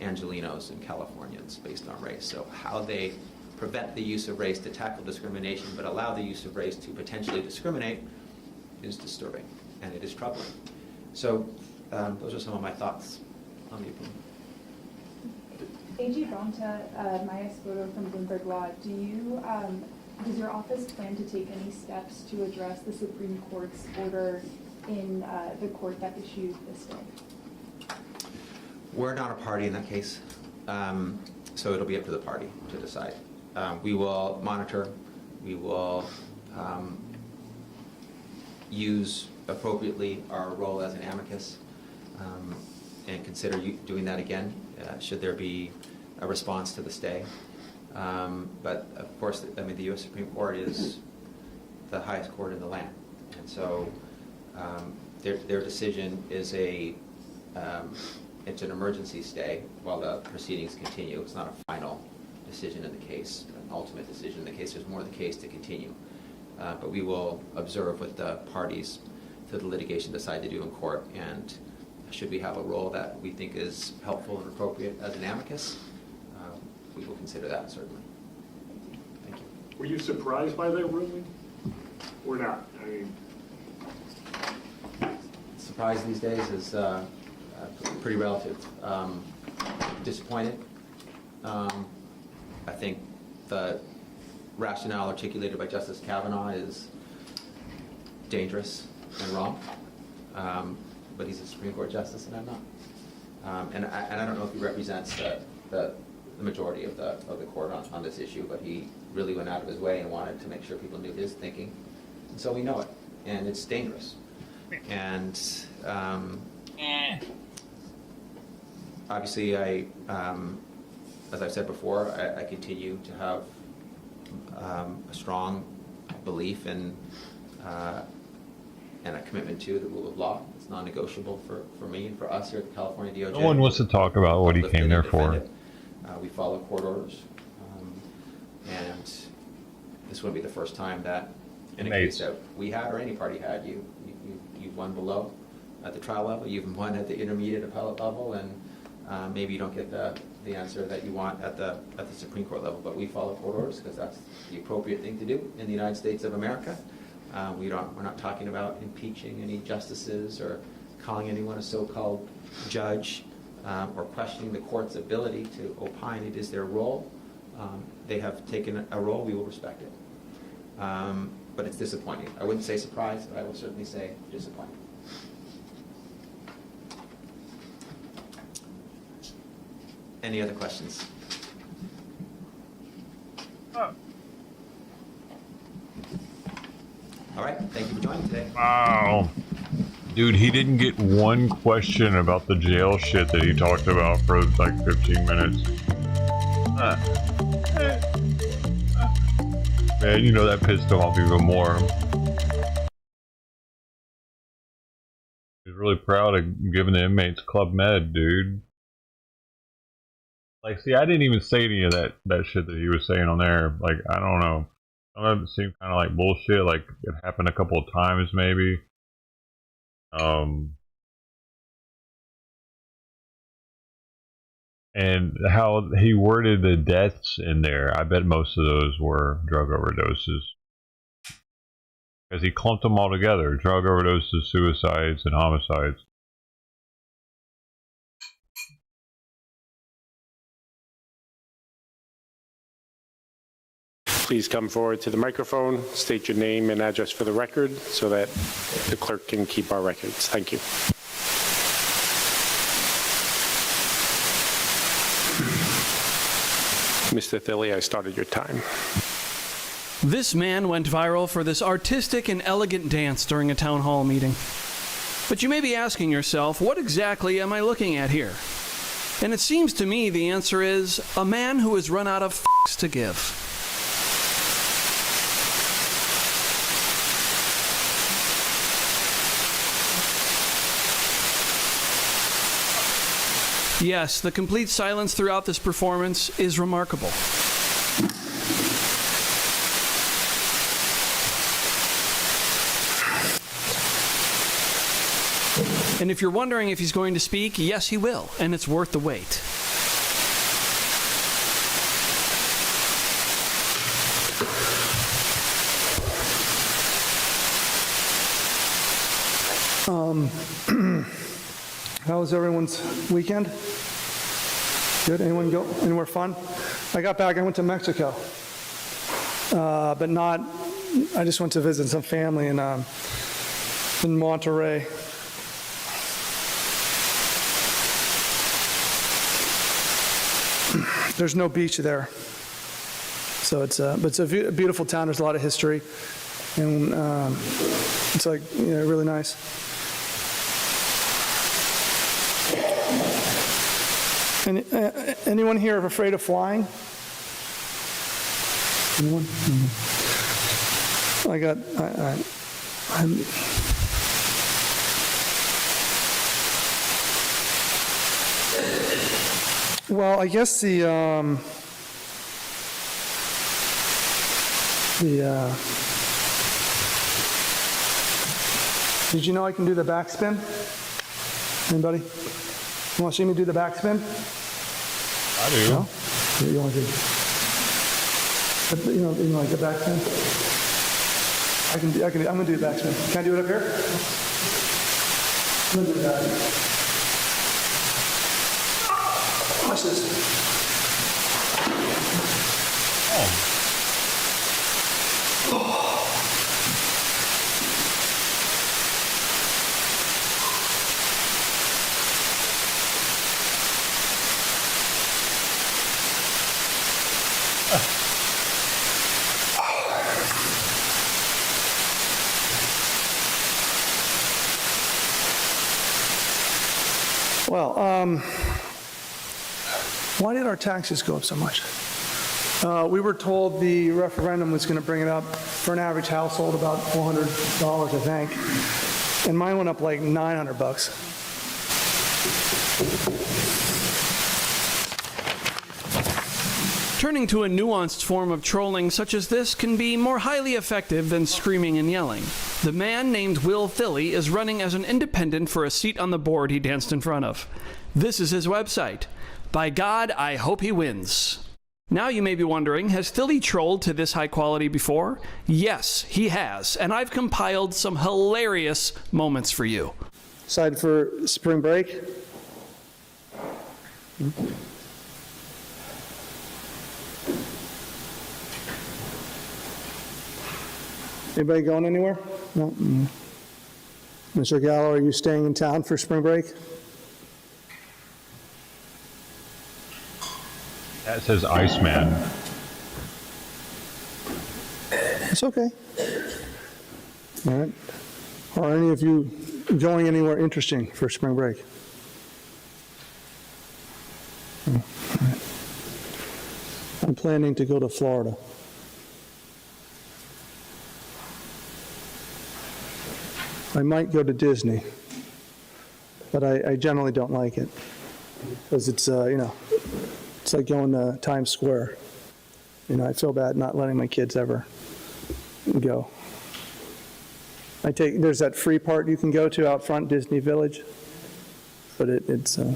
Angelenos and Californians based on race. So how they prevent the use of race to tackle discrimination but allow the use of race to potentially discriminate disturbing, and it is troubling. So those are some of my thoughts on the approval. AG Bonta, Maya Spoto from Bloomberg Law. Does your office plan to take any steps to address the Supreme Court's order in the court that issued the stay? We're not a party in that case, so it'll be up to the party to decide. We will monitor. We will use appropriately our role as an amicus and consider doing that again should there be a response to the stay. But of course, I mean, the U.S. Supreme Court is the highest court in the land, and so their decision is it's an emergency stay while the proceedings continue. It's not a final decision in the case, an ultimate decision in the case. There's more of the case to continue. But we will observe what the parties to the litigation decide to do in court, and should we have a role that we think is helpful and appropriate as an amicus, we will consider that, certainly. Thank you. Were you surprised by their ruling or not? I mean, Surprise these days is pretty relative. Disappointed. I think the rationale articulated by Justice Kavanaugh is dangerous and wrong, but he's a Supreme Court justice and I'm not. And I don't know if he represents the majority of the court on this issue, but he really went out of his way and wanted to make sure people knew his thinking. And so we know it, and it's dangerous. And obviously, as I've said before, I continue to have a strong belief in and a commitment to the rule of law. It's non-negotiable for me and for us here at the California DOJ. No one wants to talk about what he came there for. We follow court orders, and this wouldn't be the first time that in a case that we had or any party had, you've won below at the trial level, you've won at the intermediate appellate level, and maybe you don't get the answer that you want at the Supreme Court level, but we follow court orders because that's the appropriate thing to do in the United States of America. We're not talking about impeaching any justices or calling anyone a so-called judge or questioning the court's ability to opine. It is their role. They have taken a role. We will respect it. But it's disappointing. I wouldn't say surprised, but I will certainly say disappointing. Any other questions? All right. Thank you for joining today. Wow. Dude, he didn't get one question about the jail shit that he talked about for like 15 minutes. Man, you know that pissed him off even more. He's really proud of giving the inmates Club Med, dude. Like, see, I didn't even say any of that shit that he was saying on there. Like, I don't know. Some of it seemed kind of like bullshit. Like, it happened a couple of times, maybe. And how he worded the deaths in there, I bet most of those were drug overdoses. Because he clumped them all together. Drug overdoses, suicides, and homicides. please come forward to the microphone, state your name and address for the record so that the clerk can keep our records. Thank you. Mr. Thilly, I started your time. This man went viral for this artistic and elegant dance during a town hall meeting. But you may be asking yourself, what exactly am I looking at here? And it seems to me the answer is a man who has run out of f***s to give. Yes, the complete silence throughout this performance is remarkable. And if you're wondering if he's going to speak, yes, he will, and it's worth the wait. How was everyone's weekend? Good. Anyone go anywhere fun? I got back. I went to Mexico, but not. I just went to visit some family in Monterrey. There's no beach there, so it's a beautiful town. There's a lot of history, and it's like really nice. Anyone here afraid of flying? Anyone? I'm well, I guess did you know I can do the backspin? Anybody? You want to see me do the backspin? I do. No? You want to do? You like the backspin? I'm going to do the backspin. Can I do it up here? I'm going to do the backspin. Watch this. Oh. Well, why did our taxes go up so much? We were told the referendum was going to bring it up for an average household about $400, I think, and mine went up like $900. Turning to a nuanced form of trolling such as this can be more highly effective than screaming and yelling. The man named Will Philly is running as an independent for a seat on the board he danced in front of. This is his website. By God, I hope he wins. Now you may be wondering, has Philly trolled to this high quality before? Yes, he has, and I've compiled some hilarious moments for you. Excited for spring break? Anybody going anywhere? No. Mr. Gallo, are you staying in town for spring break? That says Iceman. It's okay. All right. Are any of you going anywhere interesting for spring break? Oh, all right. I'm planning to go to Florida. I might go to Disney, but I generally don't like it because it's it's like going to Times Square. I feel bad not letting my kids ever go. There's that free part you can go to out front, Disney Village, but it's. Do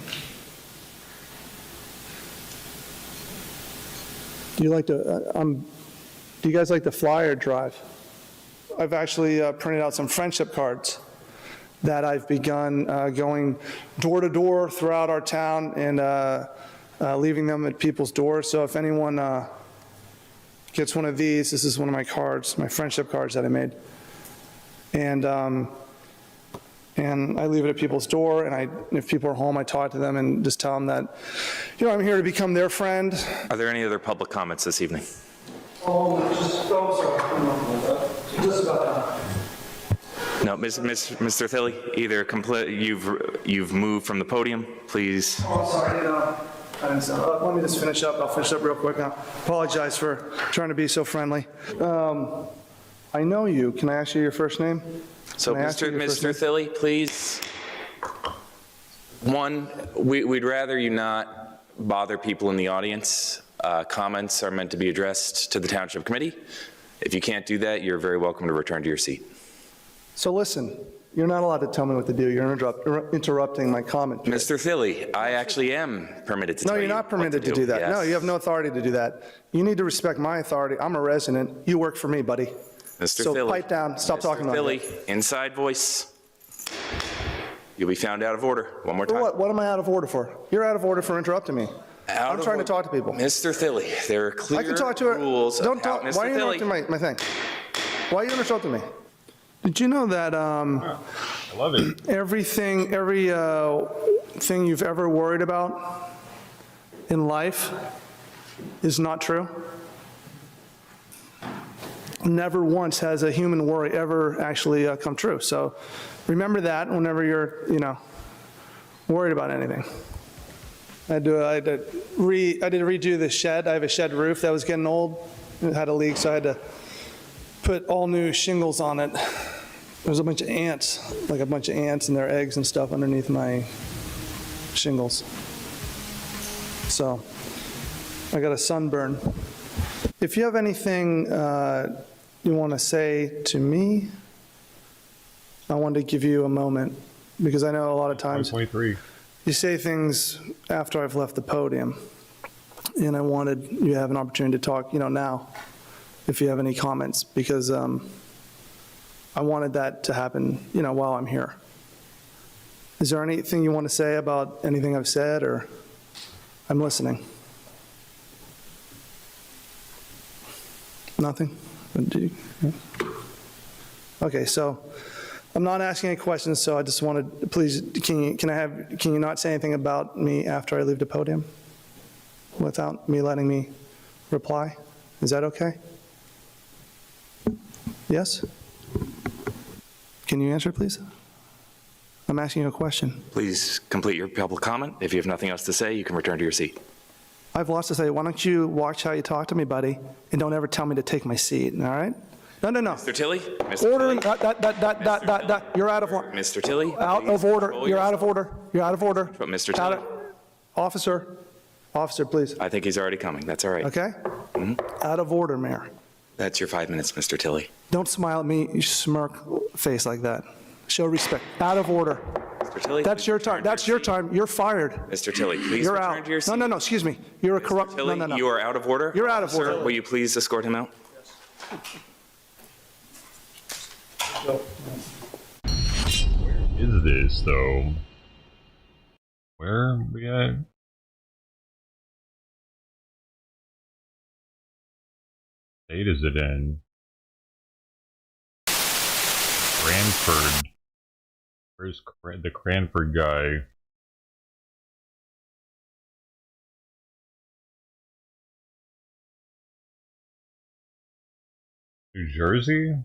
you guys like to fly or drive? I've actually printed out some friendship cards that I've begun going door to door throughout our town and leaving them at people's doors. So if anyone gets one of these, this is one of my cards, my friendship cards that I made. And I leave it at people's door, and if people are home, I talk to them and just tell them that, I'm here to become their friend. Are there any other public comments this evening? Just about done. No, Mr. Thilly, either you've moved from the podium, please. Oh, sorry. Let me just finish up. I'll finish up real quick now. Apologize for trying to be so friendly. I know you. Can I ask you your first name? So, Mr. Thilly, please. One, we'd rather you not bother people in the audience. Comments are meant to be addressed to the Township Committee. If you can't do that, you're very welcome to return to your seat. So listen, you're not allowed to tell me what to do. You're interrupting my comment. Mr. Thilly, I actually am permitted to tell you. No, you're not permitted to do that. Yes. No, you have no authority to do that. You need to respect my authority. I'm a resident. You work for me, buddy. Mr. So Thilly. pipe down. Stop talking about Thilly, it. inside voice. You'll be found out of order. One more time. What am I out of order for? You're out of order for interrupting me. I'm trying to talk to people. Mr. Thilly, there are clear I can talk to her. rules. Don't talk. Mr. Why are you Thilly. interrupting my thing? Why are you interrupting me? Did you know that I love it. every thing you've ever worried about in life is not true? Never once has a human worry ever actually come true. So remember that whenever you're, worried about anything. I had to redo the shed. I have a shed roof that was getting old. It had a leak, so I had to put all new shingles on it. There was a bunch of ants, and their eggs and stuff underneath my shingles. So I got a sunburn. If you have anything you want to say to me, I wanted to give you a moment, because I know a lot of times 2023. you say things after I've left the podium, and I wanted you to have an opportunity to talk, now, if you have any comments, because I wanted that to happen, while I'm here. Is there anything you want to say about anything I've said, or I'm listening? Nothing? Okay, so I'm not asking any questions, so I just wanted, please, can you not say anything about me after I leave the podium without me letting me reply? Is that okay? Yes? Can you answer, please? I'm asking you a question. Please complete your public comment. If you have nothing else to say, you can return to your seat. I have lots to say. Why don't you watch how you talk to me, buddy, and don't ever tell me to take my seat, all right? No. Mr. Tilley? Mr. Order, Tilley? you're out of order. Mr. Tilley? Out of order. You're out of order. You're out of order. But Mr. Tilley? Officer, please. I think he's already coming. That's all right. Okay? Out of order, Mayor. That's your 5 minutes, Mr. Tilley. Don't smile at me, you smirk face like that. Show respect. Out of order. Mr. Tilley? That's your time. That's your time. You're fired. Mr. Tilley, please You're return out. to your seat. No, excuse me. You're a corrupt, Tilley, no. You are out of order. You're out of Sir, order. will you please escort him out? Where is this, though? Where are we at? State is it in? Cranford. Where's the Cranford guy? New Jersey?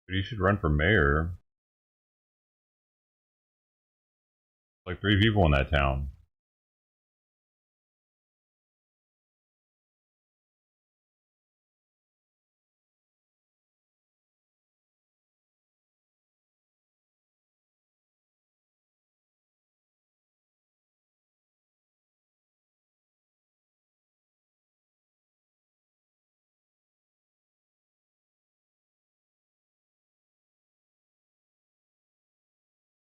But he should run for mayor. Like 3 people in that town.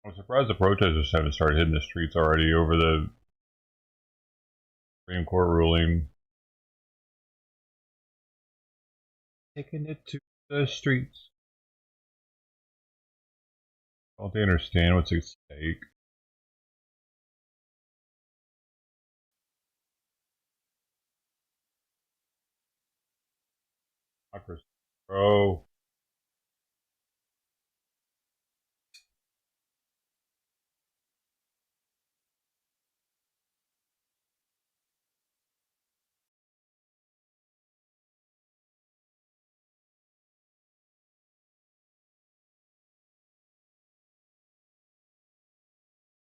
I'm surprised the protesters haven't started hitting the streets already over the Supreme Court ruling. Taking it to the streets. Don't they understand what's at stake? Bro.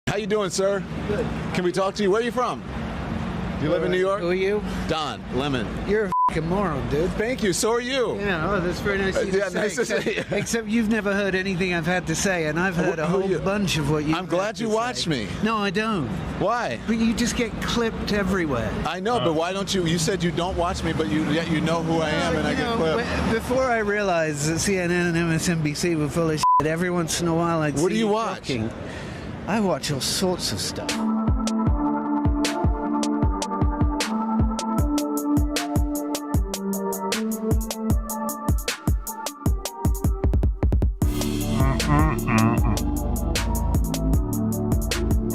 How you doing, sir? Good. Can we talk to you? Where are you from? Do you live in New York? Who are you? Don Lemon. You're a f***ing moron, dude. Thank you. So are you. Yeah, that's very nice of you to say. Nice to see you. Except you've never heard anything I've had to say, and I've heard a whole bunch of what you. I'm glad you watched me. No, I don't. Why? But you just get clipped everywhere. I know, but why don't you? You said you don't watch me, but yet you know who I am, and I get clipped. Before I realized that CNN and MSNBC were full of shit, every once in a while I'd see. What do you watch? Talking. I watch all sorts of stuff.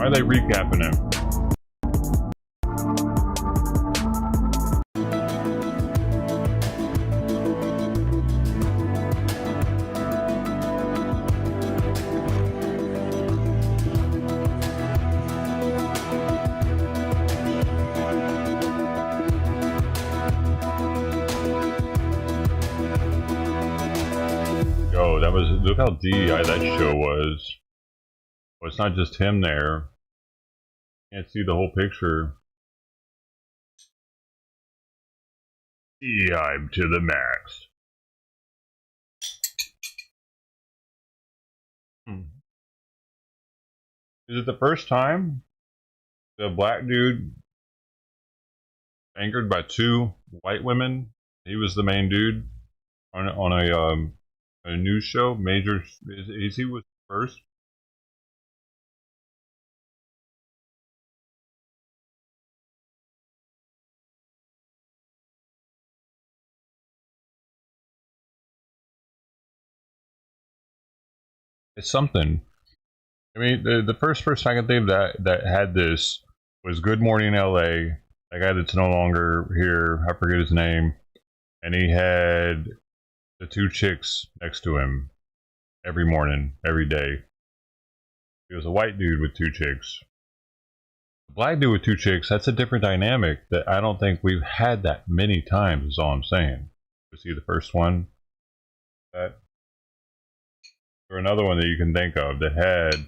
Why are they recapping him? Yo, that was, look how DEI that show was. Well, it's not just him there. Can't see the whole picture. DEI to the max. Is it the first time the black dude anchored by two white women? He was the main dude on a news show. Major, is he was first? It's something. I mean, the first person I can think of that had this was Good Morning LA. That guy that's no longer here, I forget his name, and he had the two chicks next to him every morning, every day. He was a white dude with two chicks. The black dude with two chicks, that's a different dynamic that I don't think we've had that many times, is all I'm saying. Was he the first one? Or another one that you can think of that had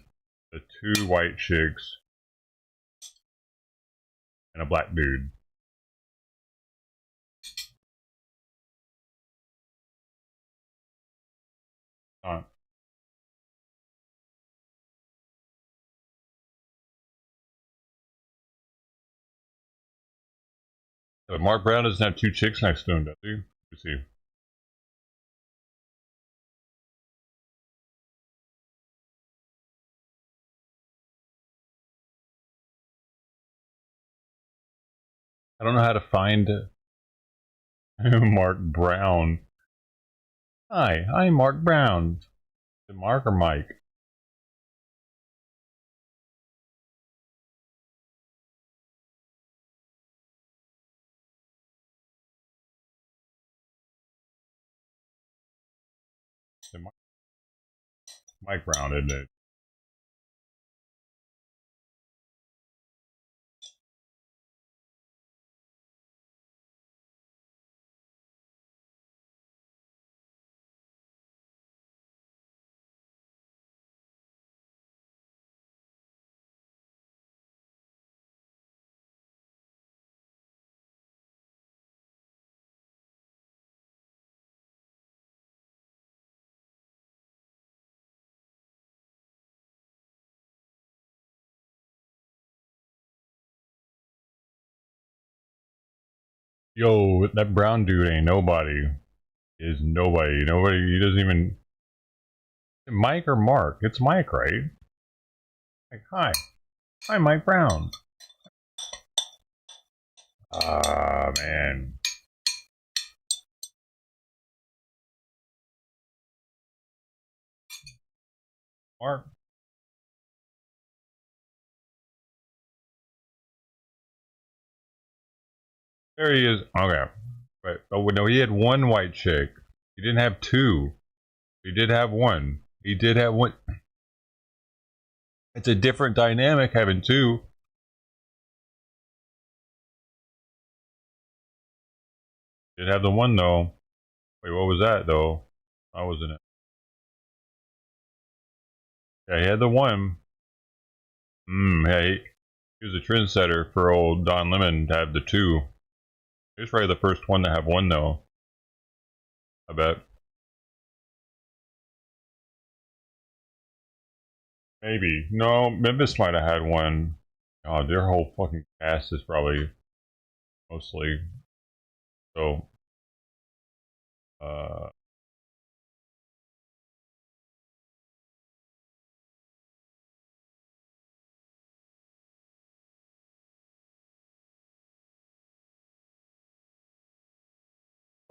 the two white chicks and a black dude. But Mark Brown doesn't have two chicks next to him, does he? Let's see. I don't know how to find Mark Brown. Hi, I'm Mark Brown. Is it Mark or Mike? Mike Brown, isn't it? Yo, that brown dude ain't nobody. Is nobody. Nobody, he doesn't even... Mike or Mark? It's Mike, right? Like, hi. Hi, Mike Brown. Ah, man. Mark. There he is. Okay. But, oh, no, he had one white chick. He didn't have two. He did have one. He did have one. It's a different dynamic having two. Did have the one though. Wait, what was that though? I wasn't it. Yeah, he had the one. Yeah, he was a trendsetter for old Don Lemon to have the two. He was probably the first one to have one though. I bet. Maybe. No, Memphis might have had one. Oh, their whole fucking cast is probably mostly. So,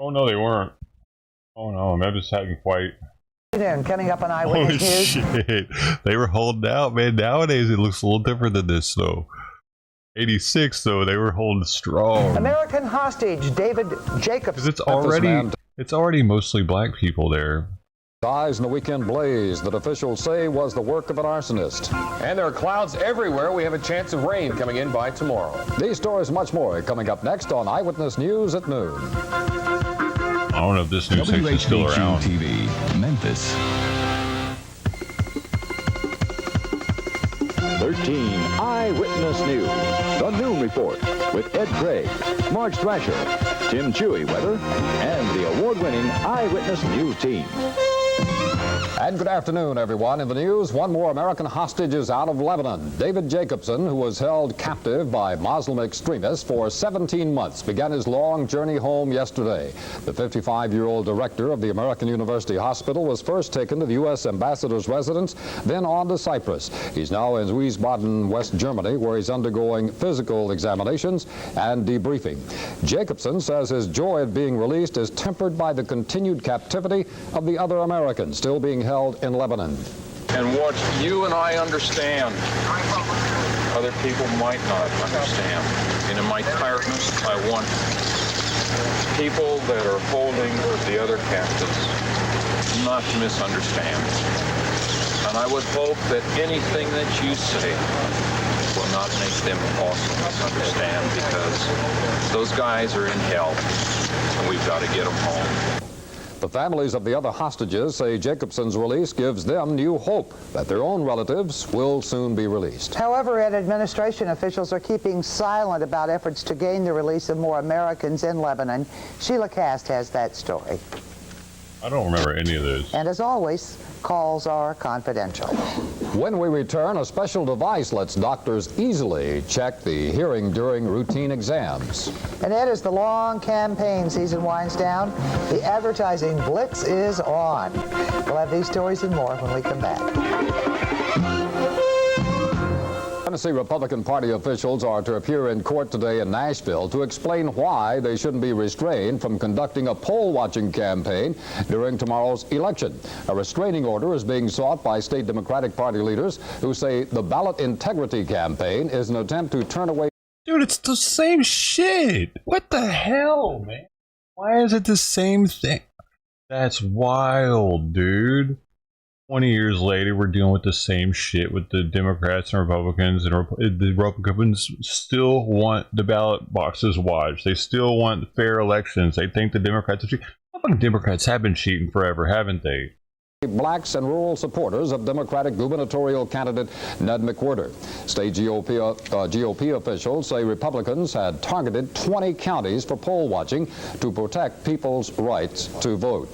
oh no, they weren't. Oh no, Memphis hadn't quite. afternoon. Coming up on Oh Eyewitness News. shit! They were holding out, man. Nowadays it looks a little different than this, though. 86, though, they were holding strong. American hostage David Jacobs. Because it's already mostly black people there. Dies in a weekend blaze that officials say was the work of an arsonist. And there are clouds everywhere. We have a chance of rain coming in by tomorrow. These stories, much more, coming up next on Eyewitness News at noon. I don't know if this news section is still around. TV, Memphis. 13 Eyewitness News, The Noon Report with Ed Craig, Marge Thrasher, Tim Chewy Weather, and the award-winning Eyewitness News team. And good afternoon, everyone. In the news, one more American hostage is out of Lebanon. David Jacobson, who was held captive by Muslim extremists for 17 months, began his long journey home yesterday. The 55-year-old director of the American University Hospital was first taken to the U.S. ambassador's residence, then on to Cyprus. He's now in Wiesbaden, West Germany, where he's undergoing physical examinations and debriefing. Jacobson says his joy at being released is tempered by the continued captivity of the other Americans still being held in Lebanon. And what you and I understand, other people might not understand. And in my tiredness, I want people that are holding the other captives not to misunderstand. And I would hope that anything that you say will not make them also misunderstand, because those guys are in hell and we've got to get them home. The families of the other hostages say Jacobson's release gives them new hope that their own relatives will soon be released. However, administration officials are keeping silent about efforts to gain the release of more Americans in Lebanon. Sheila Cast has that story. I don't remember any of this. And as always, calls are confidential. When we return, a special device lets doctors easily check the hearing during routine exams. And Ed, as the long campaign season winds down, the advertising blitz is on. We'll have these stories and more when we come back. Tennessee Republican Party officials are to appear in court today in Nashville to explain why they shouldn't be restrained from conducting a poll-watching campaign during tomorrow's election. A restraining order is being sought by state Democratic Party leaders who say the ballot integrity campaign is an attempt to turn away. Dude, it's the same shit. What the hell, man? Why is it the same thing? That's wild, dude. 20 years later, we're dealing with the same shit with the Democrats and Republicans, and the Republicans still want the ballot boxes watched. They still want fair elections. They think the Democrats are cheating. Fucking Democrats have been cheating forever, haven't they? Blacks and rural supporters of Democratic gubernatorial candidate Ned McWhirter. State GOP officials say Republicans had targeted 20 counties for poll watching to protect people's rights to vote.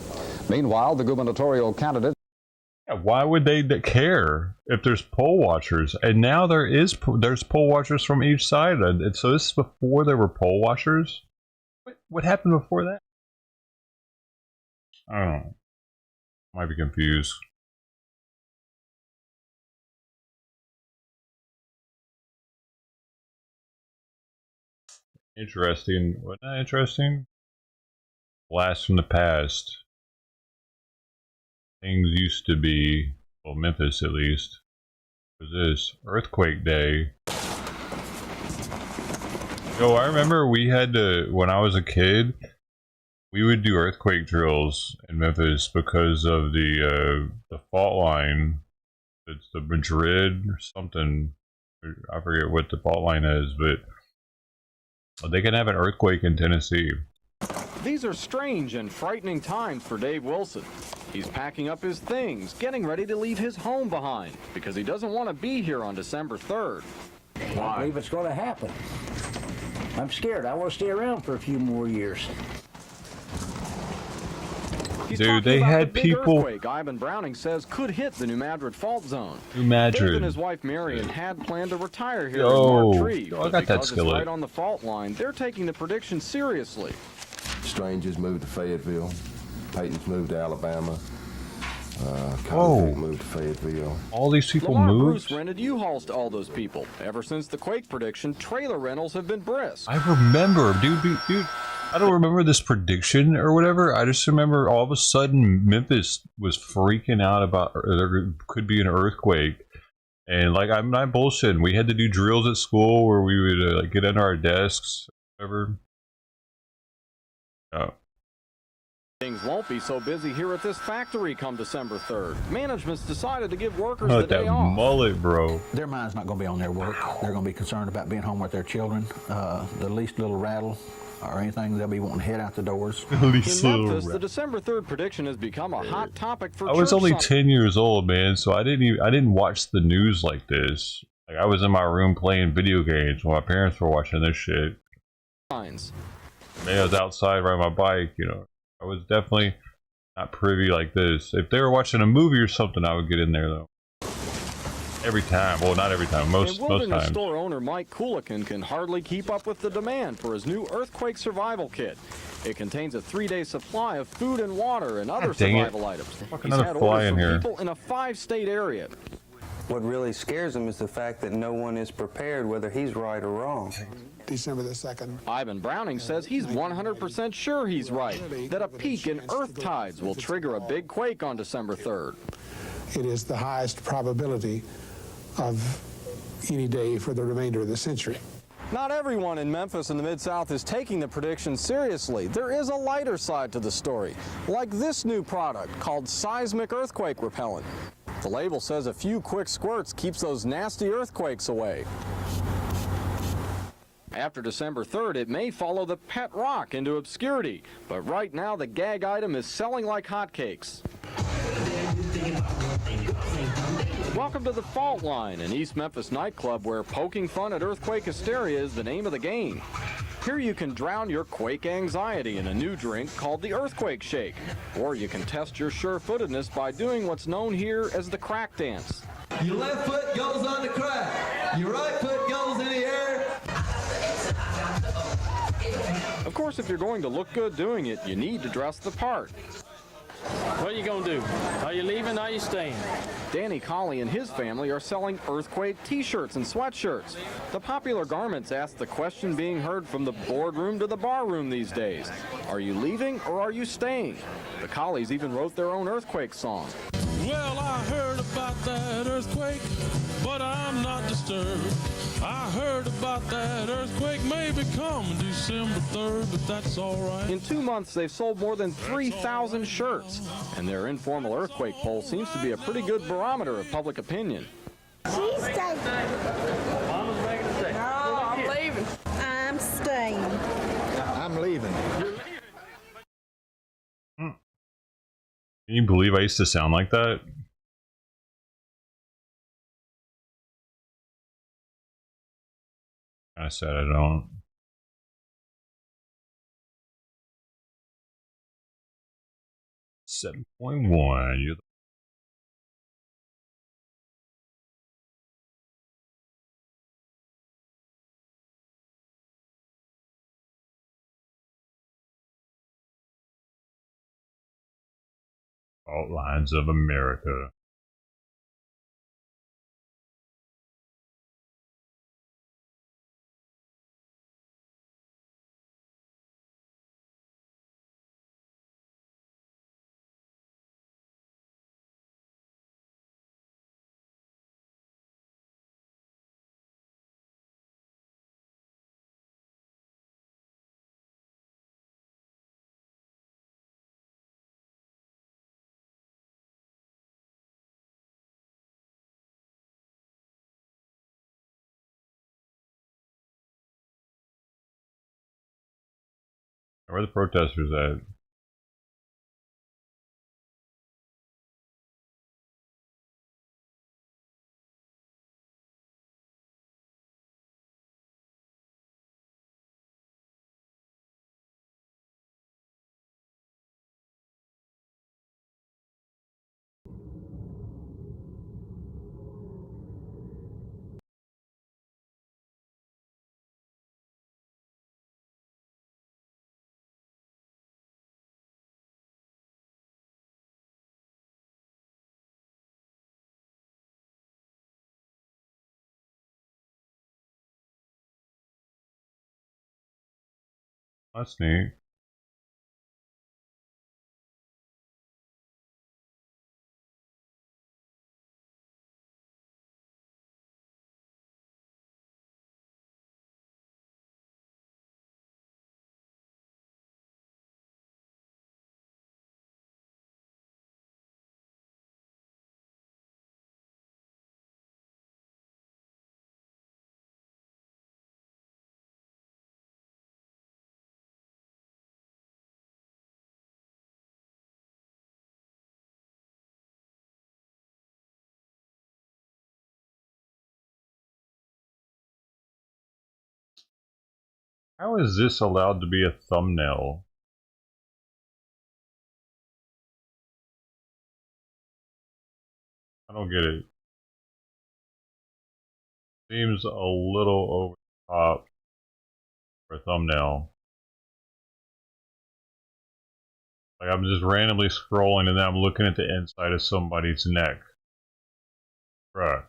Meanwhile, the gubernatorial candidate. Yeah, why would they care if there's poll watchers? And now there's poll watchers from each side. And so this is before there were poll watchers? What happened before that? I don't know. Might be confused. Interesting. Wasn't that interesting? Blast from the past. Things used to be, well, Memphis at least. What was this? Earthquake Day. Yo, I remember we had to, when I was a kid, we would do earthquake drills in Memphis because of the fault line. It's the Madrid or something. I forget what the fault line is, but they can have an earthquake in Tennessee. These are strange and frightening times for Dave Wilson. He's packing up his things, getting ready to leave his home behind because he doesn't want to be here on December 3rd. I believe it's going to happen. I'm scared. I want to stay around for a few more years. Dude, they had people. Earthquake Ivan Browning says could hit the New Madrid fault zone. New Madrid. Dave and his wife Marion had planned to retire here Yo, in Martree, I but got that because it's skillet. right on the fault line, they're taking the prediction seriously. Strangers moved to Fayetteville. Peyton's moved to Alabama. Whoa. Moved to Fayetteville. All these people Lamar moved? Bruce rented U-Hauls to all those people. Ever since the quake prediction, trailer rentals have been brisk. I remember, dude. I don't remember this prediction or whatever. I just remember all of a sudden Memphis was freaking out about there could be an earthquake. And like, I'm not bullshitting. We had to do drills at school where we would like get under our desks, whatever. Oh. Things won't be so busy here at this factory come December 3rd. Management's decided to give workers Oh, the day that off. mullet, bro. Their mind's not going to be on their work. They're going to be concerned about being home with their children. The least little rattle or anything, they'll be wanting to head out the doors. In Memphis, the December 3rd prediction has become a hot topic for I was church only Sunday. 10 years old, man, so I didn't watch the news like this. Like, I was in my room playing video games while my parents were watching this shit. Man, I was outside riding my bike, you know. I was definitely not privy like this. If they were watching a movie or something, I would get in there though. Every time. Well, not every time. Most Wilderness times. store owner Mike Kulikin can hardly keep up with the demand for his new earthquake survival kit. It contains a 3-day supply of food and water and other dang it. survival items. Fucking He's another had fly orders in from here. people in a 5-state area. What really scares him is the fact that no one is prepared, whether he's right or wrong. December the 2nd. Ivan Browning says he's 100% sure he's right, that a peak in earth tides will trigger a big quake on December 3rd. It is the highest probability of any day for the remainder of the century. Not everyone in Memphis and the Mid-South is taking the prediction seriously. There is a lighter side to the story, like this new product called seismic earthquake repellent. The label says a few quick squirts keeps those nasty earthquakes away. After December 3rd, it may follow the pet rock into obscurity, but right now the gag item is selling like hotcakes. Welcome to the Fault Line, an East Memphis nightclub where poking fun at earthquake hysteria is the name of the game. Here you can drown your quake anxiety in a new drink called the Earthquake Shake, or you can test your sure-footedness by doing what's known here as the crack dance. Your left foot goes on the crack. Your right foot goes in the air. Of course, if you're going to look good doing it, you need to dress the part. What are you going to do? Are you leaving or are you staying? Danny Colley and his family are selling earthquake t-shirts and sweatshirts. The popular garments ask the question being heard from the boardroom to the barroom these days. Are you leaving or are you staying? The Colleys even wrote their own earthquake song. Well, I heard about that earthquake, but I'm not disturbed. I heard about that earthquake maybe coming December 3rd, but that's all right. In 2 months, they've sold more than 3,000 shirts, and their informal earthquake poll seems to be a pretty good barometer of public opinion. She's staying. Mama's making a stay. No, I'm leaving. I'm staying. I'm leaving. Can you believe I used to sound like that? I said I don't. $7.1. You're the Fault Lines of America. Where are the protesters at? That's neat. How is this allowed to be a thumbnail? I don't get it. Seems a little over the top for a thumbnail. Like I'm just randomly scrolling and then I'm looking at the inside of somebody's neck. Bruh.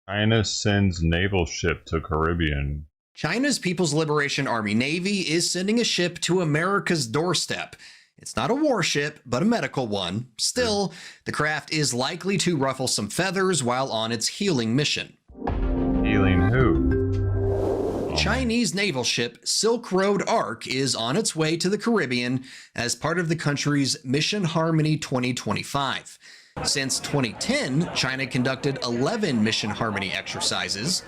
China sends naval ship to Caribbean. China's People's Liberation Army Navy is sending a ship to America's doorstep. It's not a warship, but a medical one. Still, the craft is likely to ruffle some feathers while on its healing mission. Healing who? Chinese naval ship Silk Road Ark is on its way to the Caribbean as part of the country's Mission Harmony 2025. Since 2010, China conducted 11 Mission Harmony exercises,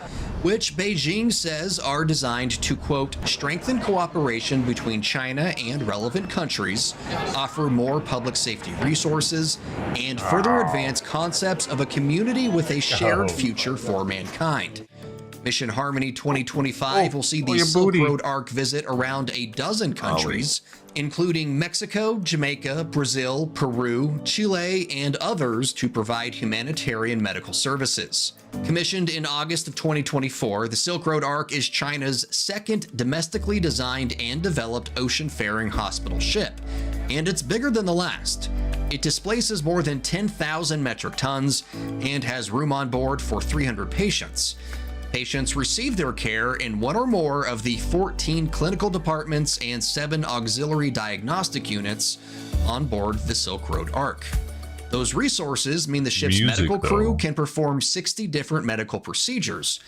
which Beijing says are designed to, quote, strengthen cooperation between China and relevant countries, offer more public safety resources, and further advance concepts of a community with a shared future for mankind. Mission Harmony 2025 will see the Silk Road Ark visit around a dozen countries, including Mexico, Jamaica, Brazil, Peru, Chile, and others to provide humanitarian medical services. Commissioned in August of 2024, the Silk Road Ark is China's second domestically designed and developed ocean-faring hospital ship, and it's bigger than the last. It displaces more than 10,000 metric tons and has room on board for 300 patients. Patients receive their care in one or more of the 14 clinical departments and 7 auxiliary diagnostic units on board the Silk Road Ark. Those resources mean the ship's medical crew can perform 60 different medical procedures,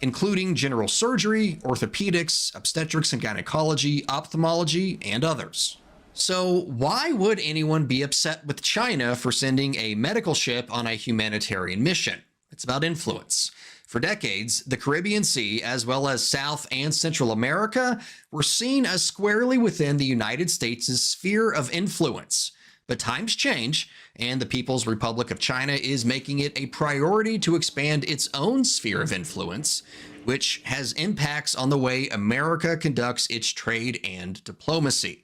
including general surgery, orthopedics, obstetrics and gynecology, ophthalmology, and others. So why would anyone be upset with China for sending a medical ship on a humanitarian mission? It's about influence. For decades, the Caribbean Sea, as well as South and Central America, were seen as squarely within the United States' sphere of influence. But times change, and the People's Republic of China is making it a priority to expand its own sphere of influence, which has impacts on the way America conducts its trade and diplomacy.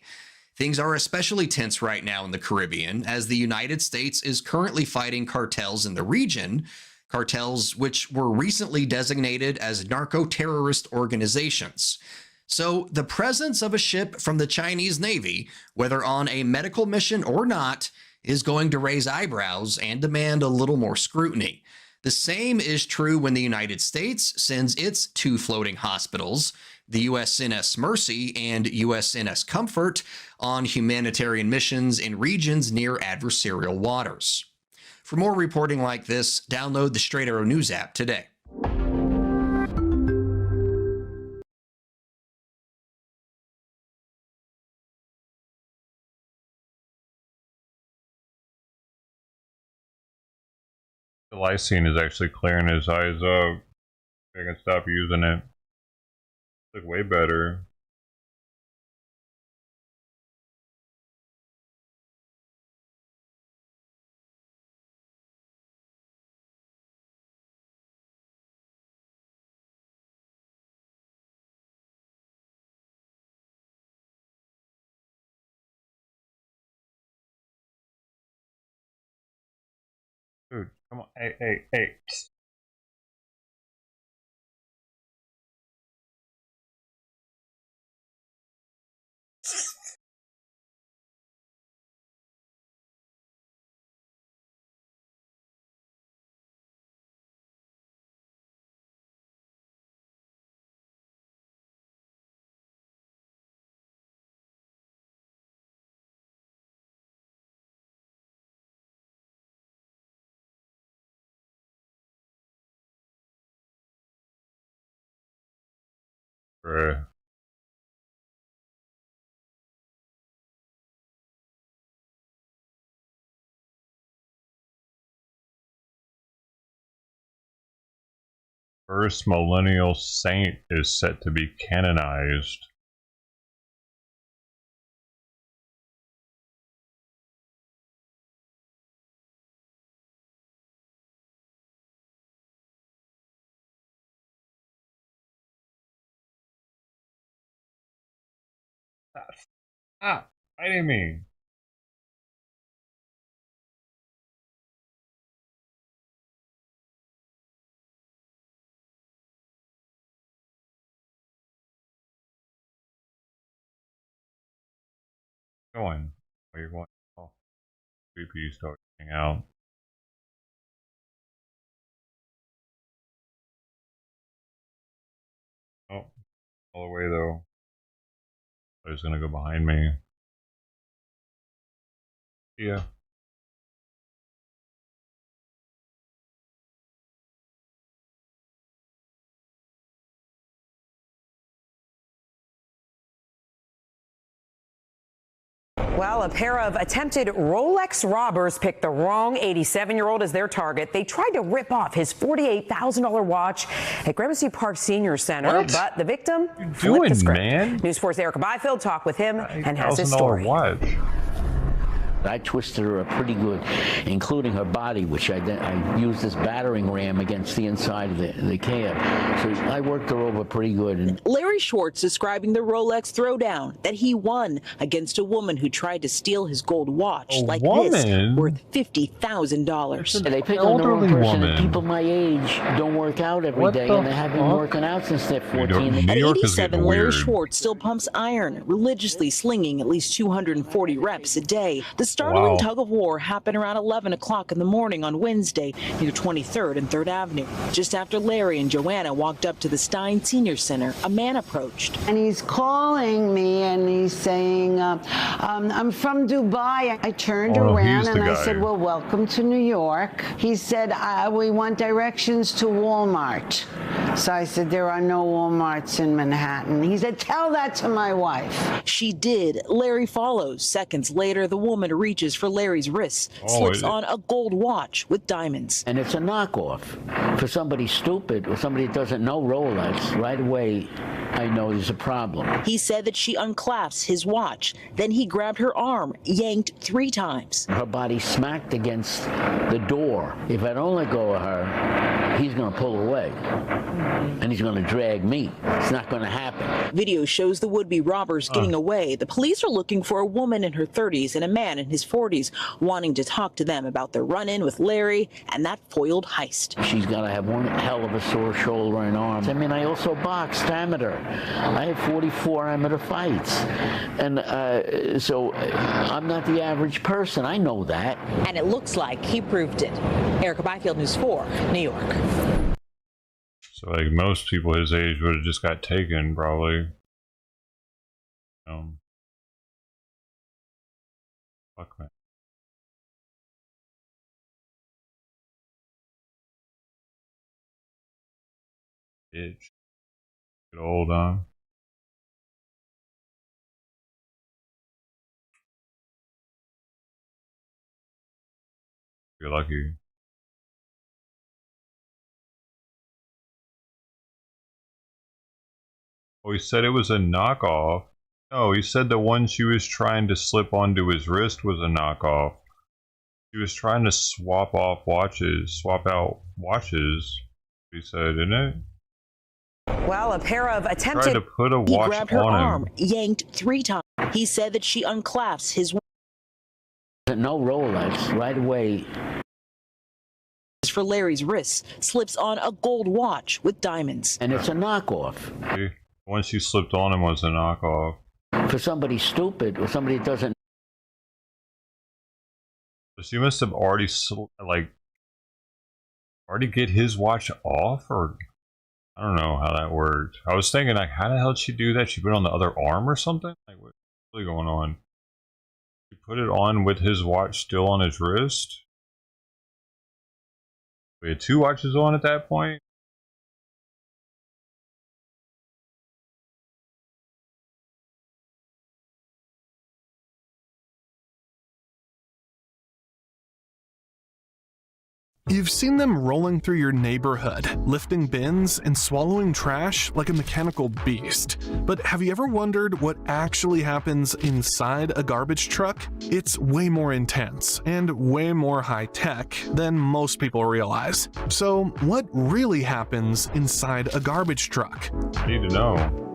Things are especially tense right now in the Caribbean, as the United States is currently fighting cartels in the region, cartels which were recently designated as narco-terrorist organizations. So the presence of a ship from the Chinese Navy, whether on a medical mission or not, is going to raise eyebrows and demand a little more scrutiny. The same is true when the United States sends its 2 floating hospitals, the USNS Mercy and USNS Comfort, on humanitarian missions in regions near adversarial waters. For more reporting like this, download the Straight Arrow News app today. The lysine is actually clearing his eyes up. I can stop using it. Look way better. Dude, come on. Hey. Bruh. First millennial saint is set to be canonized. Fighting me. Going. Where you going? Oh, creepy start hanging out. Oh, all the way though. He's gonna go behind me. Yeah. Well, a pair of attempted Rolex robbers picked the wrong 87-year-old as their target. They tried to rip off his $48,000 watch at Gramercy Park Senior Center, What? but the victim flipped Doing, the script. man? News 4's Erica Byfield talked with him and has his story. Watch. I twisted her up pretty good, including her body, which I used this battering ram against the inside of the cab. So I worked her over pretty good. And Larry Schwartz describing the Rolex throwdown that he won against a woman who tried to steal his gold watch this, worth $50,000. they picked on the wrong person. And people my age don't work out every day, and they have been working out since they're 14. At 87, Larry Schwartz still pumps iron, religiously slinging at least 240 reps a day. The startling tug of war happened around 11 o'clock in the morning on Wednesday near 23rd and 3rd Avenue. Just after Larry and Joanna walked up to the Stein Senior Center, a man approached. And he's calling me and he's saying, I'm from Dubai. I turned around and I said, well, welcome to New York. He said, we want directions to Walmart. So I said, there are no Walmarts in Manhattan. He said, tell that to my wife. She did. Larry follows. Seconds later, the woman reaches for Larry's wrist, slips on a gold watch with diamonds. And it's a knockoff. For somebody stupid or somebody that doesn't know Rolex, right away, I know there's a problem. He said that she unclasped his watch. Then he grabbed her arm, yanked 3 times. Her body smacked against the door. If I don't let go of her, he's going to pull away. And he's going to drag me. It's not going to happen. Video shows the would-be robbers getting away. The police are looking for a woman in her 30s and a man in his 40s, wanting to talk to them about their run-in with Larry and that foiled heist. She's got to have one hell of a sore shoulder and arm. I mean, I also boxed amateur. I had 44 amateur fights. And so I'm not the average person. I know that. And it looks like he proved it. Erica Byfield, News 4, New York. So like most people his age would have just got taken probably. Fuck man. Bitch. Get old on. You're lucky. Oh, he said it was a knockoff. No, he said the one she was trying to slip onto his wrist was a knockoff. She was trying to swap out watches, he said, isn't it? Well, a pair of attempted... Tried to put a watch he grabbed her on arm, him. yanked 3 times. He said that she unclasped his... No Rolex, right away. For Larry's wrist, slips on a gold watch with diamonds. And it's a knockoff. See? The one she slipped on him was a knockoff. For somebody stupid or somebody that doesn't... So she must have already, already get his watch off, or... I don't know how that worked. I was thinking, like, how the hell did she do that? She put it on the other arm or something? Like, what's really going on? She put it on with his watch still on his wrist? We had 2 watches on at that point? You've seen them rolling through your neighborhood, lifting bins and swallowing trash like a mechanical beast. But have you ever wondered what actually happens inside a garbage truck? It's way more intense and way more high-tech than most people realize. So what really happens inside a garbage truck? I need to know.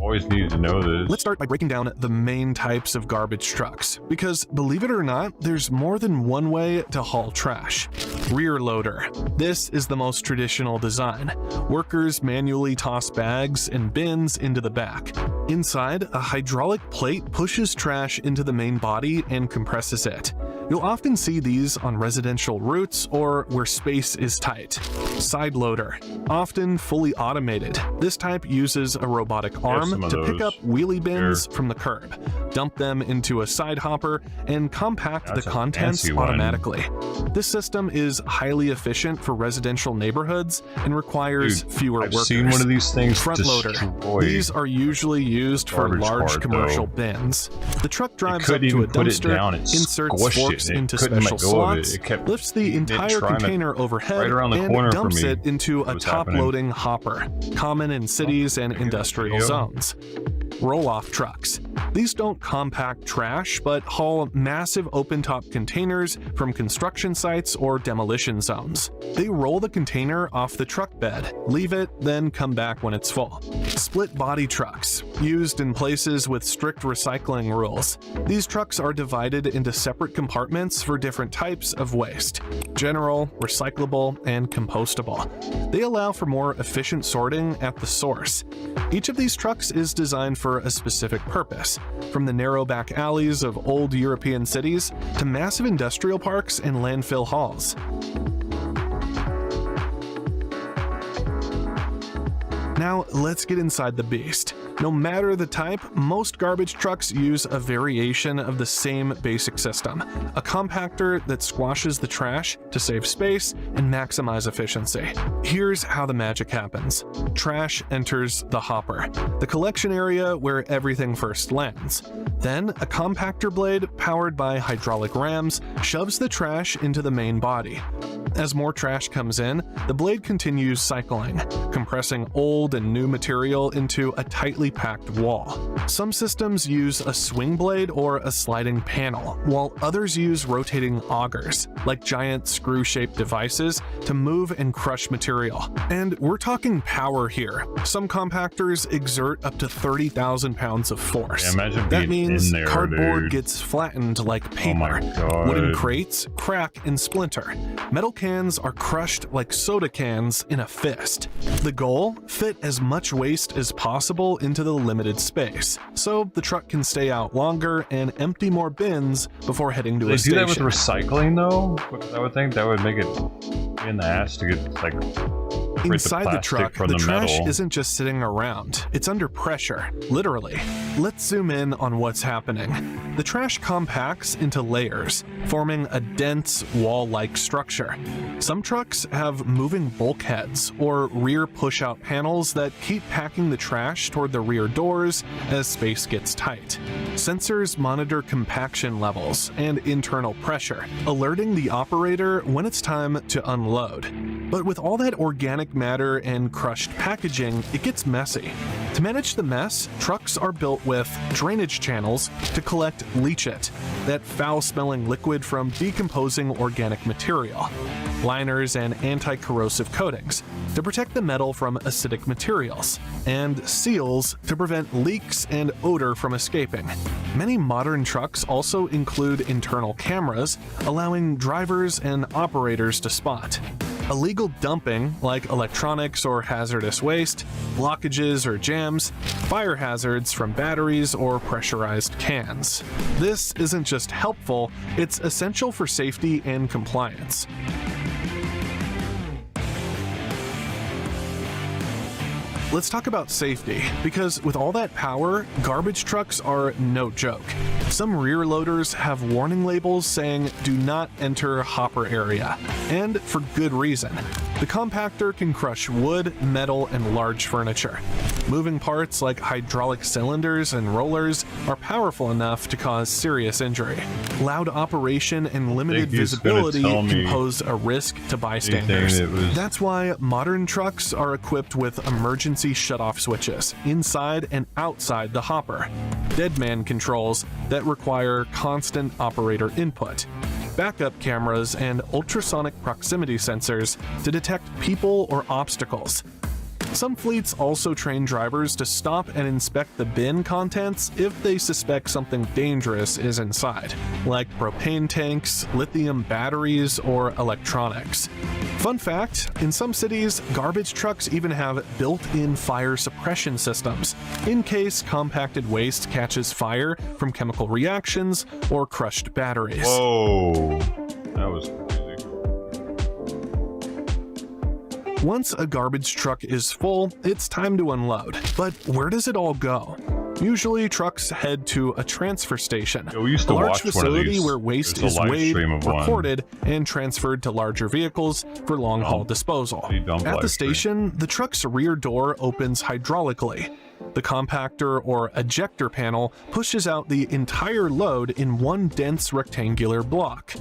Always needed to know this. Let's start by breaking down the main types of garbage trucks, because believe it or not, there's more than one way to haul trash. Rear loader. This is the most traditional design. Workers manually toss bags and bins into the back. Inside, a hydraulic plate pushes trash into the main body and compresses it. You'll often see these on residential routes or where space is tight. Side loader, often fully automated. This type uses a robotic arm to pick up wheelie bins from the curb, dump them into a side hopper, and compact the contents automatically. This system is highly efficient for residential neighborhoods and requires fewer workers. I've seen one of these things Front loader. These are usually used for large commercial bins. The truck drives up to a dumpster, inserts forks into special slots, lifts the entire container overhead, and dumps it into a top-loading hopper, common in cities and industrial zones. Roll-off trucks. These don't compact trash, but haul massive open-top containers from construction sites or demolition zones. They roll the container off the truck bed, leave it, then come back when it's full. Split body trucks, used in places with strict recycling rules. These trucks are divided into separate compartments for different types of waste: general, recyclable, and compostable. They allow for more efficient sorting at the source. Each of these trucks is designed for a specific purpose, from the narrow back alleys of old European cities to massive industrial parks and landfill halls. Now let's get inside the beast. No matter the type, most garbage trucks use a variation of the same basic system, a compactor that squashes the trash to save space and maximize efficiency. Here's how the magic happens. Trash enters the hopper, the collection area where everything first lands. Then, a compactor blade powered by hydraulic rams shoves the trash into the main body. As more trash comes in, the blade continues cycling, compressing old and new material into a tightly packed wall. Some systems use a swing blade or a sliding panel, while others use rotating augers, like giant screw-shaped devices, to move and crush material. And we're talking power here. Some compactors exert up to 30,000 pounds of force. Yeah, imagine that being means in there, cardboard dude. gets flattened like paper. Oh my God. Wooden crates crack and splinter. Metal cans are crushed like soda cans in a fist. The goal? Fit as much waste as possible into the limited space, so the truck can stay out longer and empty more bins before heading to a station. They do that with recycling though? I would think that would make it in the ass to get like inside the truck. The trash metal. Isn't just sitting around, it's under pressure, literally. Let's zoom in on what's happening. The trash compacts into layers, forming a dense wall-like structure. Some trucks have moving bulkheads or rear push-out panels that keep packing the trash toward the rear doors as space gets tight. Sensors monitor compaction levels and internal pressure, alerting the operator when it's time to unload. But with all that organic matter and crushed packaging, it gets messy. To manage the mess, trucks are built with drainage channels to collect leachate, that foul-smelling liquid from decomposing organic material, liners and anti-corrosive coatings to protect the metal from acidic materials, and seals to prevent leaks and odor from escaping. Many modern trucks also include internal cameras, allowing drivers and operators to spot illegal dumping, like electronics or hazardous waste, blockages or jams, fire hazards from batteries or pressurized cans. This isn't just helpful, it's essential for safety and compliance. Let's talk about safety, because with all that power, garbage trucks are no joke. Some rear loaders have warning labels saying, "Do not enter hopper area," and for good reason. The compactor can crush wood, metal, and large furniture. Moving parts like hydraulic cylinders and rollers are powerful enough to cause serious injury. Loud operation and limited visibility can pose a risk to bystanders. That's why modern trucks are equipped with emergency shutoff switches inside and outside the hopper, deadman controls that require constant operator input, backup cameras, and ultrasonic proximity sensors to detect people or obstacles. Some fleets also train drivers to stop and inspect the bin contents if they suspect something dangerous is inside, like propane tanks, lithium batteries, or electronics. Fun fact, in some cities, garbage trucks even have built-in fire suppression systems, in case compacted waste catches fire from chemical reactions or crushed batteries. Whoa, that was crazy. Once a garbage truck is full, it's time to unload. But where does it all go? Usually, trucks head to a transfer station, a large facility where waste is weighed, recorded, and transferred to larger vehicles for long-haul disposal. At the station, the truck's rear door opens hydraulically. The compactor or ejector panel pushes out the entire load in one dense rectangular block.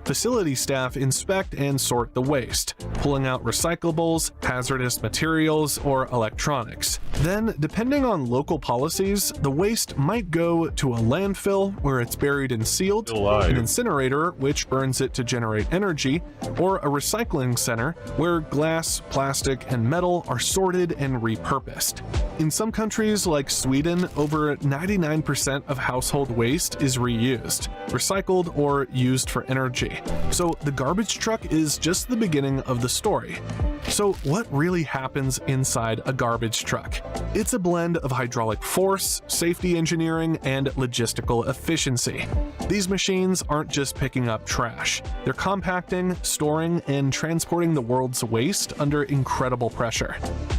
Facility staff inspect and sort the waste, pulling out recyclables, hazardous materials, or electronics. Then, depending on local policies, the waste might go to a landfill where it's buried and sealed, an incinerator which burns it to generate energy, or a recycling center where glass, plastic, and metal are sorted and repurposed. In some countries like Sweden, over 99% of household waste is reused, recycled, or used for energy. So the garbage truck is just the beginning of the story. So what really happens inside a garbage truck? It's a blend of hydraulic force, safety engineering, and logistical efficiency. These machines aren't just picking up trash. They're compacting, storing, and transporting the world's waste under incredible pressure.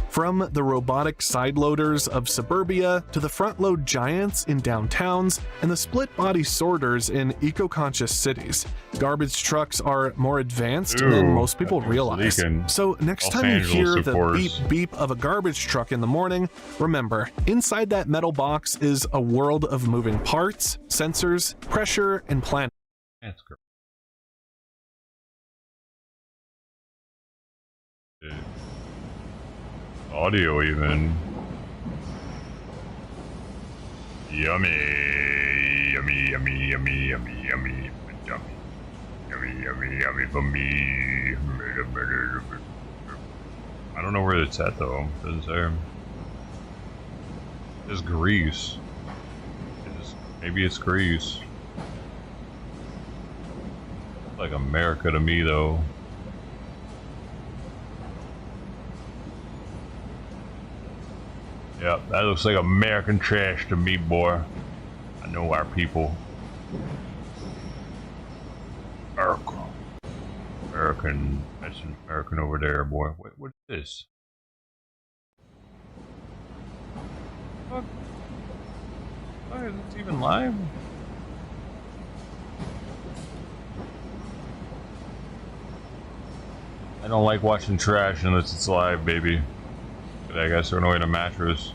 From the robotic side loaders of suburbia to the front-load giants in downtowns and the split-body sorters in eco-conscious cities, garbage trucks are more advanced than most people realize. So next time you hear the beep-beep of a garbage truck in the morning, remember, inside that metal box is a world of moving parts, sensors, pressure, and planning. That's great. Audio even. Yummy, yummy, yummy, yummy, yummy, yummy, yummy, yummy, yummy, yummy for me. I don't know where it's at though. Doesn't say. It's Greece. Maybe it's Greece. Like America to me though. Yep, that looks like American trash to me, boy. I know our people. American, that's an American over there, boy. What is this? What? Why is this even live? I don't like watching trash unless it's live, baby. I guess they're in a mattress.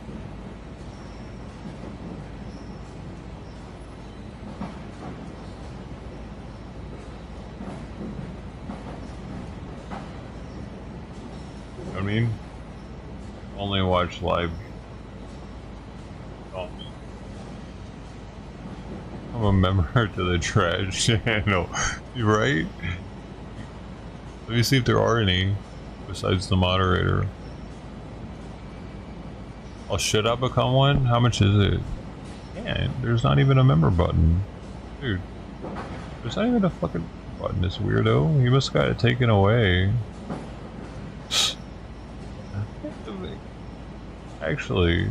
I mean, only watch live. Oh. I'm a member to the trash channel. You right? Let me see if there are any besides the moderator. Oh, should I become one? How much is it? Man, there's not even a member button. Dude, there's not even a fucking button, this weirdo. He must have got it taken away. Actually...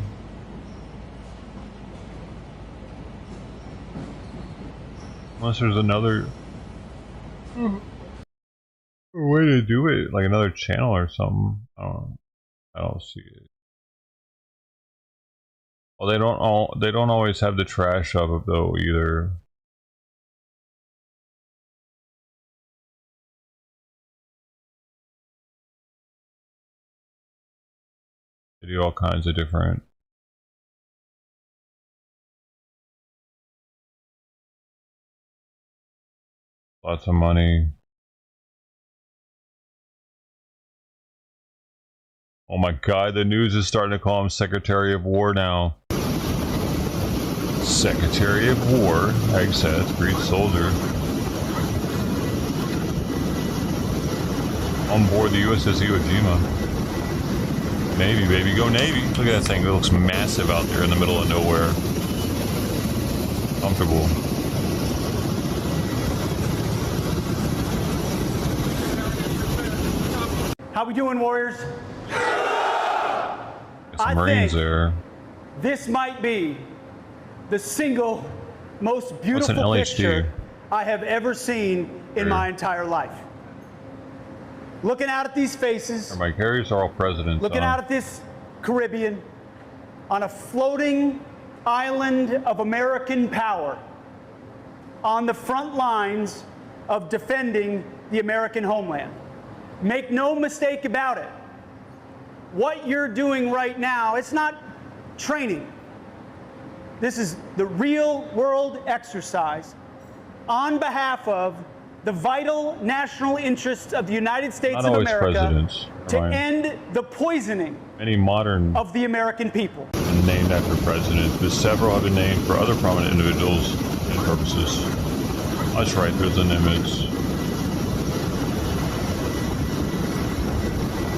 Unless there's another... way to do it, like another channel or something. I don't see it. Well, they don't always have the trash of it though either. They do all kinds of different. Lots of money. Oh my god, the news is starting to call him Secretary of War now. Secretary of War, Egg says, Greek soldier. On board the USS Iwo Jima. Navy, baby, go Navy. Look at that thing, it looks massive out there in the middle of nowhere. Comfortable. How we doing, Warriors? Some Marines there. This might be the single most beautiful picture I have ever seen in my entire life. Looking out at these faces. My carriers are all presidents. Looking out at this Caribbean on a floating island of American power on the front lines of defending the American homeland. Make no mistake about it. What you're doing right now, it's not training. This is the real world exercise on behalf of the vital national interests of the United States of America to end the poisoning of the American people. Named after presidents, but several have been named for other prominent individuals and purposes. That's right, there's a Nimitz.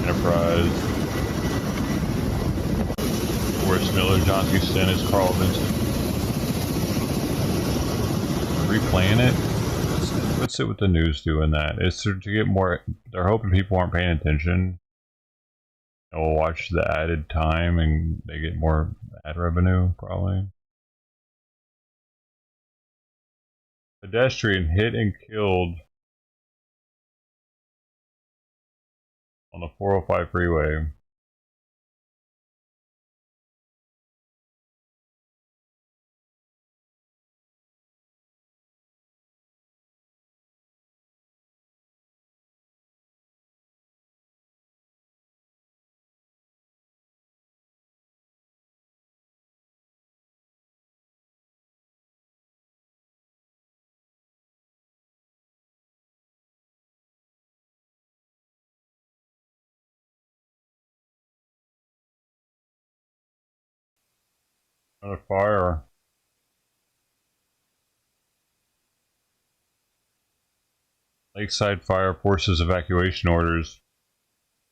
Enterprise. Forrest Miller, John C. Stennis, Carl Vincent. Replaying it? What's it with the news doing that? It's to get more. They're hoping people aren't paying attention. And will watch the added time and they get more ad revenue, probably. Pedestrian hit and killed on the 405 freeway. Another fire. Lakeside Fire Forces evacuation orders.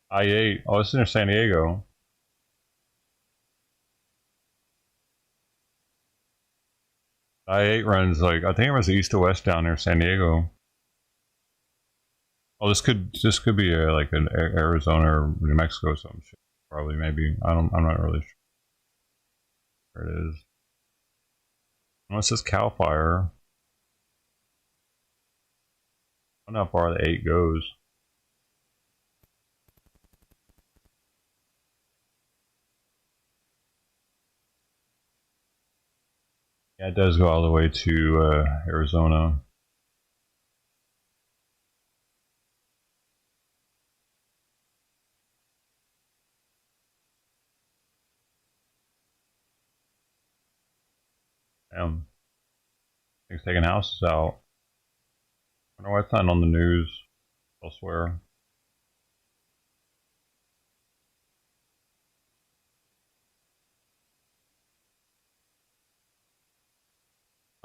I-8. Oh, it's near San Diego. I-8 runs like, I think it runs east to west down near San Diego. Oh, this could be like an Arizona or New Mexico or some shit. Probably, maybe. I'm not really sure. There it is. Oh, it says Cal Fire. I don't know how far the 8 goes. Yeah, it does go all the way to Arizona. Damn. Things taking houses out. I wonder why it's not on the news elsewhere.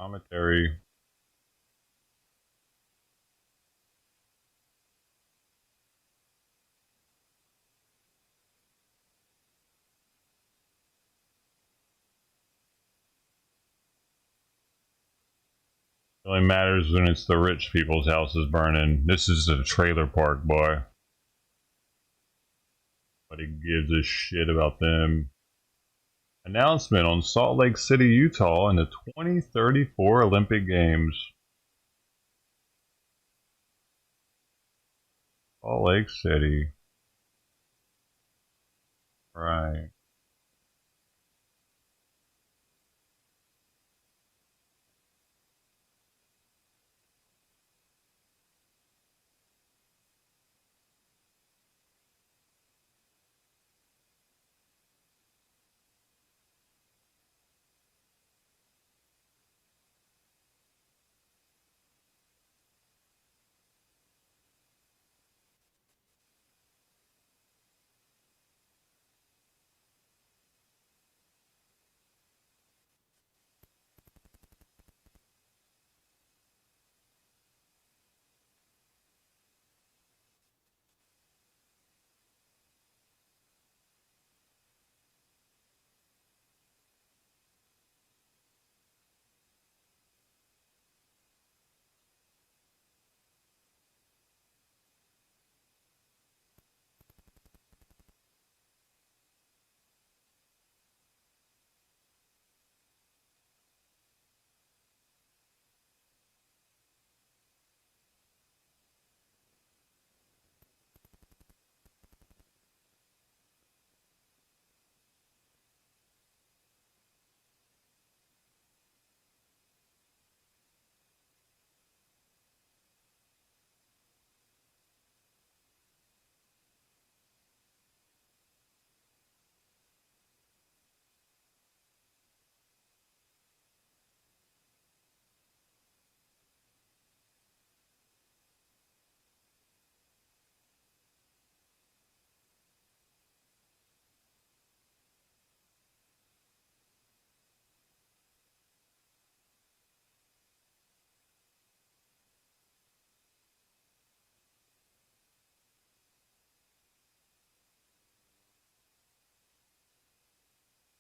Commentary. It only matters when it's the rich people's houses burning. This is a trailer park, boy. Nobody gives a shit about them. Announcement on Salt Lake City, Utah in the 2034 Olympic Games. Salt Lake City. Right.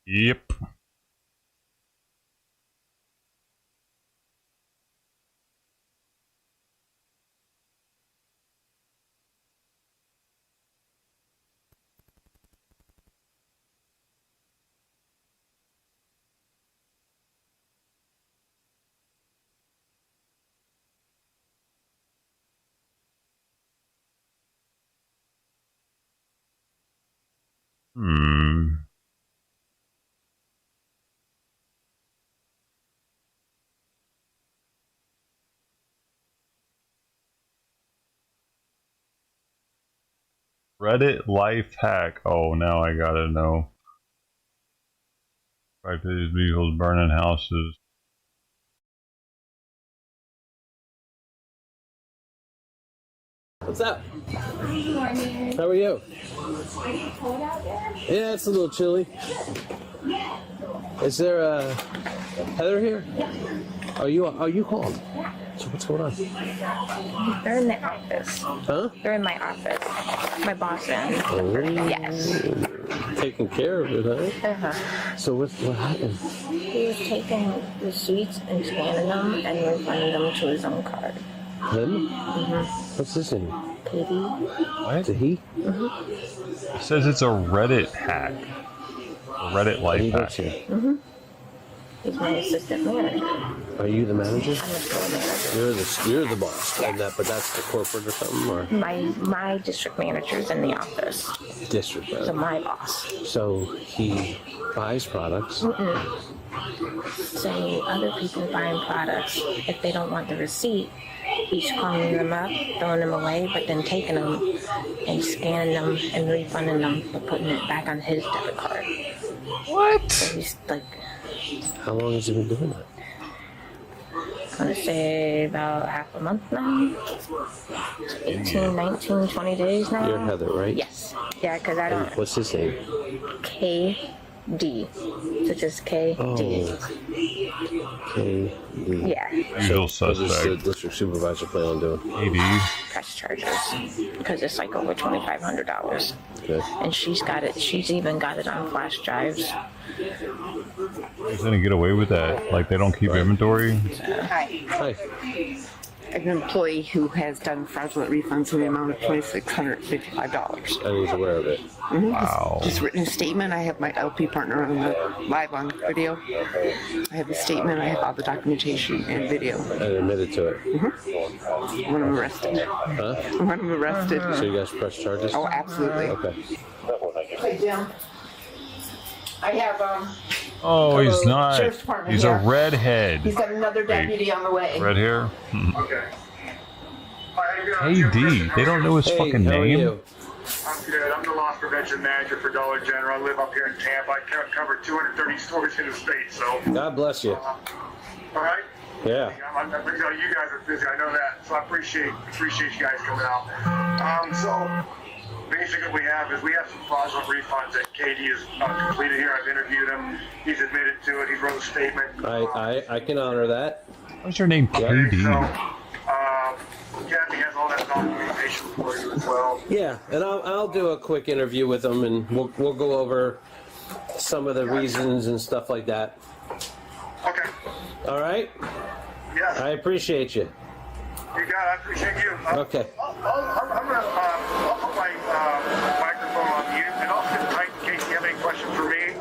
Yep. Reddit life hack. Oh, now I gotta know. Right, these vehicles burning houses. What's up? How are you? Yeah, it's a little chilly. Is there a Heather here? Are you called? So what's going on? They're in the office. Huh? They're in my office. My boss in. Oh, Yes. Taking care of it, huh? Uh-huh. So what happened? He was taking receipts and scanning them and refunding them to his own card. Him? Mm-hmm. What's his name? Katie. What? Is he? Mm-hmm. It says it's a Reddit hack. A Reddit life hack. Mm-hmm. He's my assistant manager. Are you the manager? I'm the store manager. You're the boss, and but that's the corporate or something, or My district manager's in the office. district manager. So my boss. So he buys products. Mm-mm. So other people buying products, if they don't want the receipt, he's calling them up, throwing them away, but then taking them and scanning them and refunding them, but putting it back on his debit card. What? So he's like, How long has he been doing that? I'm gonna say about half a month now. 18, 19, 20 days now. You're Heather, right? Yes. Yeah, because I don't. What's his name? KD. So just KD. Oh. KD. Yeah. Usual suspect. What does the district supervisor plan on doing? KD. Press charges. Because it's like over $2,500. Okay. And she's got it. She's even got it on flash drives. He's gonna get away with that. Like they don't keep inventory. Hi. Hi. I'm an employee who has done fraudulent refunds in the amount of $2,655. And he's aware of it. Mm-hmm. Wow. Just written a statement. I have my LP partner on the live on video. I have the statement. I have all the documentation and video. And admitted to it. Mm-hmm. When I'm arrested. Huh? When I'm arrested. So you guys press charges? Oh, absolutely. Okay. Hey, Jim. I have Oh, he's not. Sheriff's Department He's here. a redhead. He's got another deputy on the way. Red hair. Okay. KD. They don't know his fucking how are name. you? I'm good. I'm the loss prevention manager for Dollar General. I live up here in Tampa. I cover 230 stores in the state, so. God bless you. All right? Yeah. You guys are busy. I know that. So I appreciate you guys coming out. So basically what we have some fraudulent refunds that KD has completed here. I've interviewed him. He's admitted to it. He wrote a statement. I can honor that. What's your name, KD? Kathy has all that documentation for you as well. Yeah, and I'll do a quick interview with him, and we'll go over some of the reasons and stuff like that. Okay. All right. Yes. I appreciate you. You got it. I appreciate you. Okay. I'm going to put my microphone on mute, and I'll sit tight in case you have any questions for me.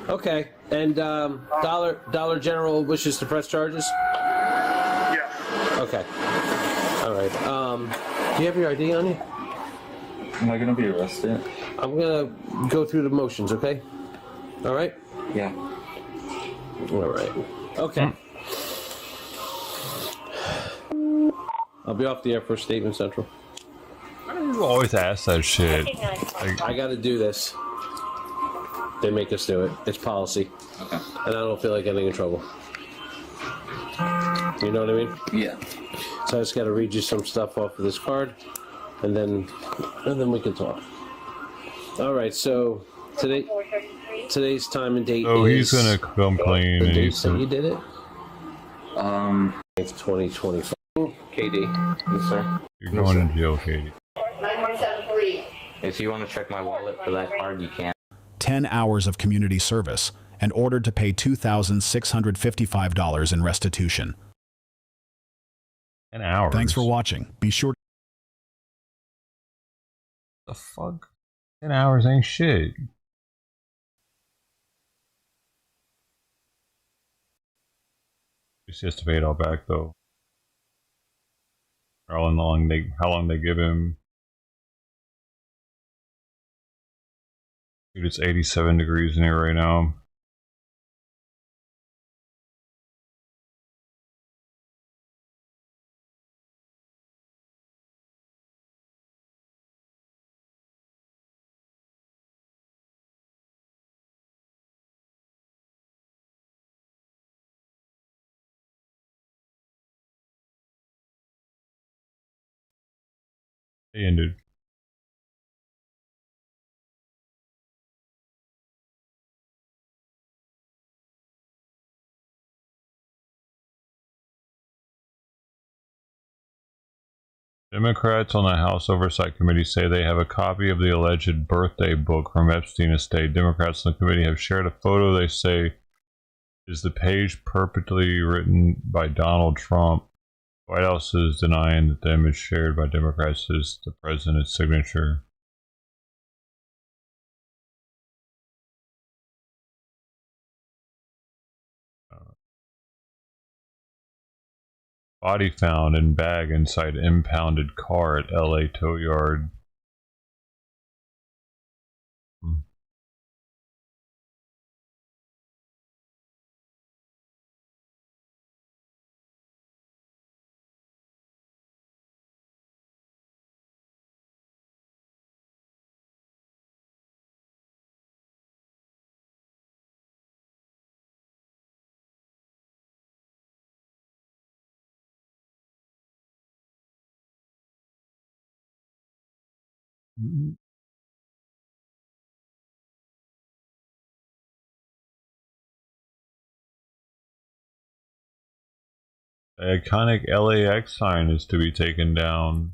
Okay. And Dollar General wishes to press charges? Yes. Okay. All right. Do you have your ID on you? Am I going to be arrested? I'm going to go through the motions, okay? All right? Yeah. All right. Okay. I'll be off the air for Statement Central. Why do you always ask that shit? Like, I got to do this. They make us do it. It's policy. Okay. And I don't feel like getting in trouble. You know what I mean? Yeah. So I just got to read you some stuff off of this card, and then we can talk. All right. So today's time and date. oh, is he's gonna come clean. the And date he's that gonna, you did it. 2025. KD. Yes, sir. you're going to jail, KD. 9173. If you want to check my wallet for that card, you can. 10 hours of community service, and ordered to pay $2,655 in restitution. 10 hours. Thanks for watching. Be sure. The fuck? 10 hours ain't shit. He has to pay it all back though. How long they give him? Dude, it's 87 degrees in here right now. Hey, dude. Democrats on the House Oversight Committee say they have a copy of the alleged birthday book from Epstein estate. Democrats on the committee have shared a photo they say is the page purportedly written by Donald Trump. White House is denying that the image shared by Democrats is the president's signature. Body found in bag inside impounded car at LA tow yard. The iconic LAX sign is to be taken down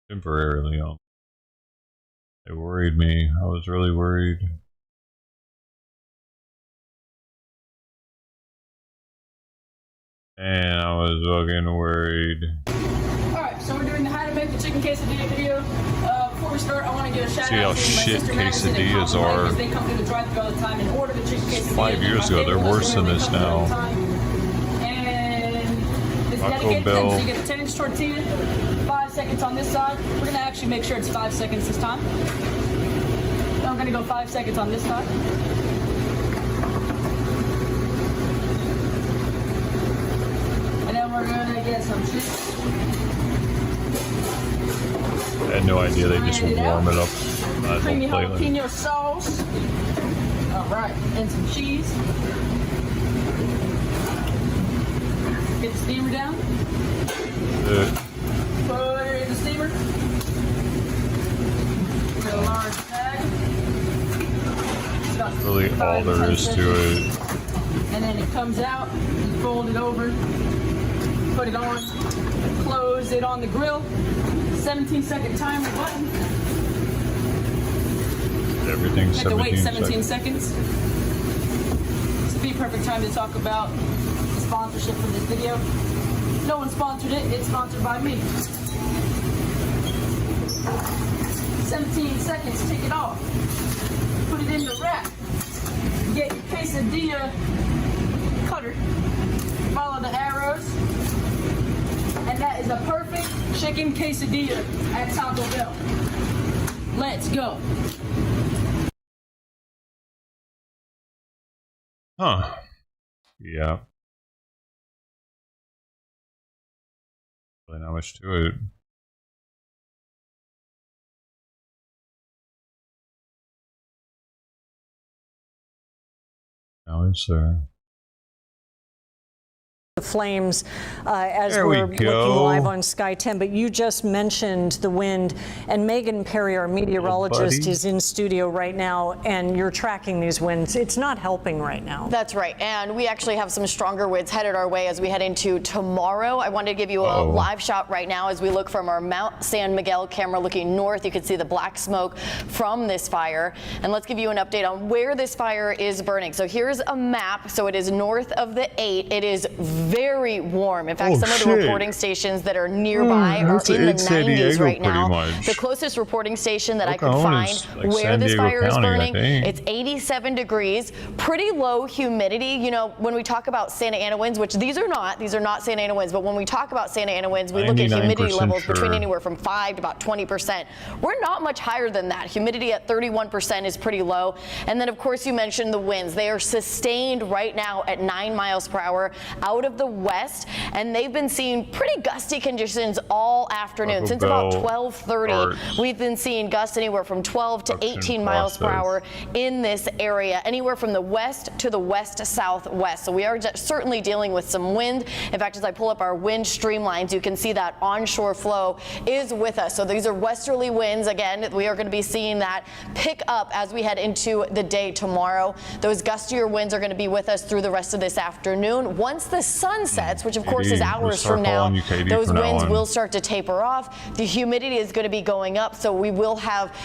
temporarily. It worried me. I was really worried. And I was fucking worried. Alright, so we're doing the how to make the chicken quesadilla video. Before we start, I want to give a shout See how out to my shit sister Madison and quesadillas Papa Mike, are. 'cause they come through the drive-thru all the time and order the chicken quesadilla. 5 years ago, they're worse than this now. And it's Taco dedicated to them, Bell. so you get a 10-inch tortilla, 5 seconds on this side. We're going to actually make sure it's 5 seconds this time. Then we're going to go 5 seconds on this side. And then we're going to get some chips. I had no idea they just warm it up. Creamy jalapeno sauce. Alright, and some cheese. Get the steamer down. Put it in the steamer. Get a large bag. That's really all there is to it. And then it comes out, you fold it over, put it on, close it on the grill. 17-second timer button. Everything's You have to wait 17 seconds. This would be a perfect time to talk about the sponsorship for this video. No one sponsored it, it's sponsored by me. 17 seconds, take it off. Put it in the rack. Get your quesadilla cutter. Follow the arrows. And that is a perfect chicken quesadilla at Taco Bell. Let's go. Huh. Yeah. Really not much to it. Now is there? the flames as There we're we go. looking live on Sky 10, but you just mentioned the wind, and Megan Perry, our meteorologist, is in studio right now, and you're tracking these winds. It's not helping right now. That's right, and we actually have some stronger winds headed our way as we head into tomorrow. I wanted to give you a live shot right now as we look from our Mount San Miguel camera looking north. You can see the black smoke from this fire, and let's give you an update on where this fire is burning. So here's a map. So it is north of the 8. It is very warm. In fact, some of the reporting stations that are nearby are in the 90s right now. The closest reporting station that I could find where this fire is burning, it's 87 degrees, pretty low humidity. You know, when we talk about Santa Ana winds, which these are not Santa Ana winds, but when we talk about Santa Ana winds, we look at humidity levels between anywhere from 5 to about 20%. We're not much higher than that. Humidity at 31% is pretty low. And then, of course, you mentioned the winds. They are sustained right now at 9 miles per hour out of the west, and they've been seeing pretty gusty conditions all afternoon. Since about 12:30, we've been seeing gusts anywhere from 12 to 18 miles per hour in this area, anywhere from the west to the west-southwest. So we are certainly dealing with some wind. In fact, as I pull up our wind streamlines, you can see that onshore flow is with us. So these are westerly winds. Again, we are going to be seeing that pick up as we head into the day tomorrow. Those gustier winds are going to be with us through the rest of this afternoon. Once the sun sets, which of course is hours from now, those winds will start to taper off. The humidity is going to be going up, so we will have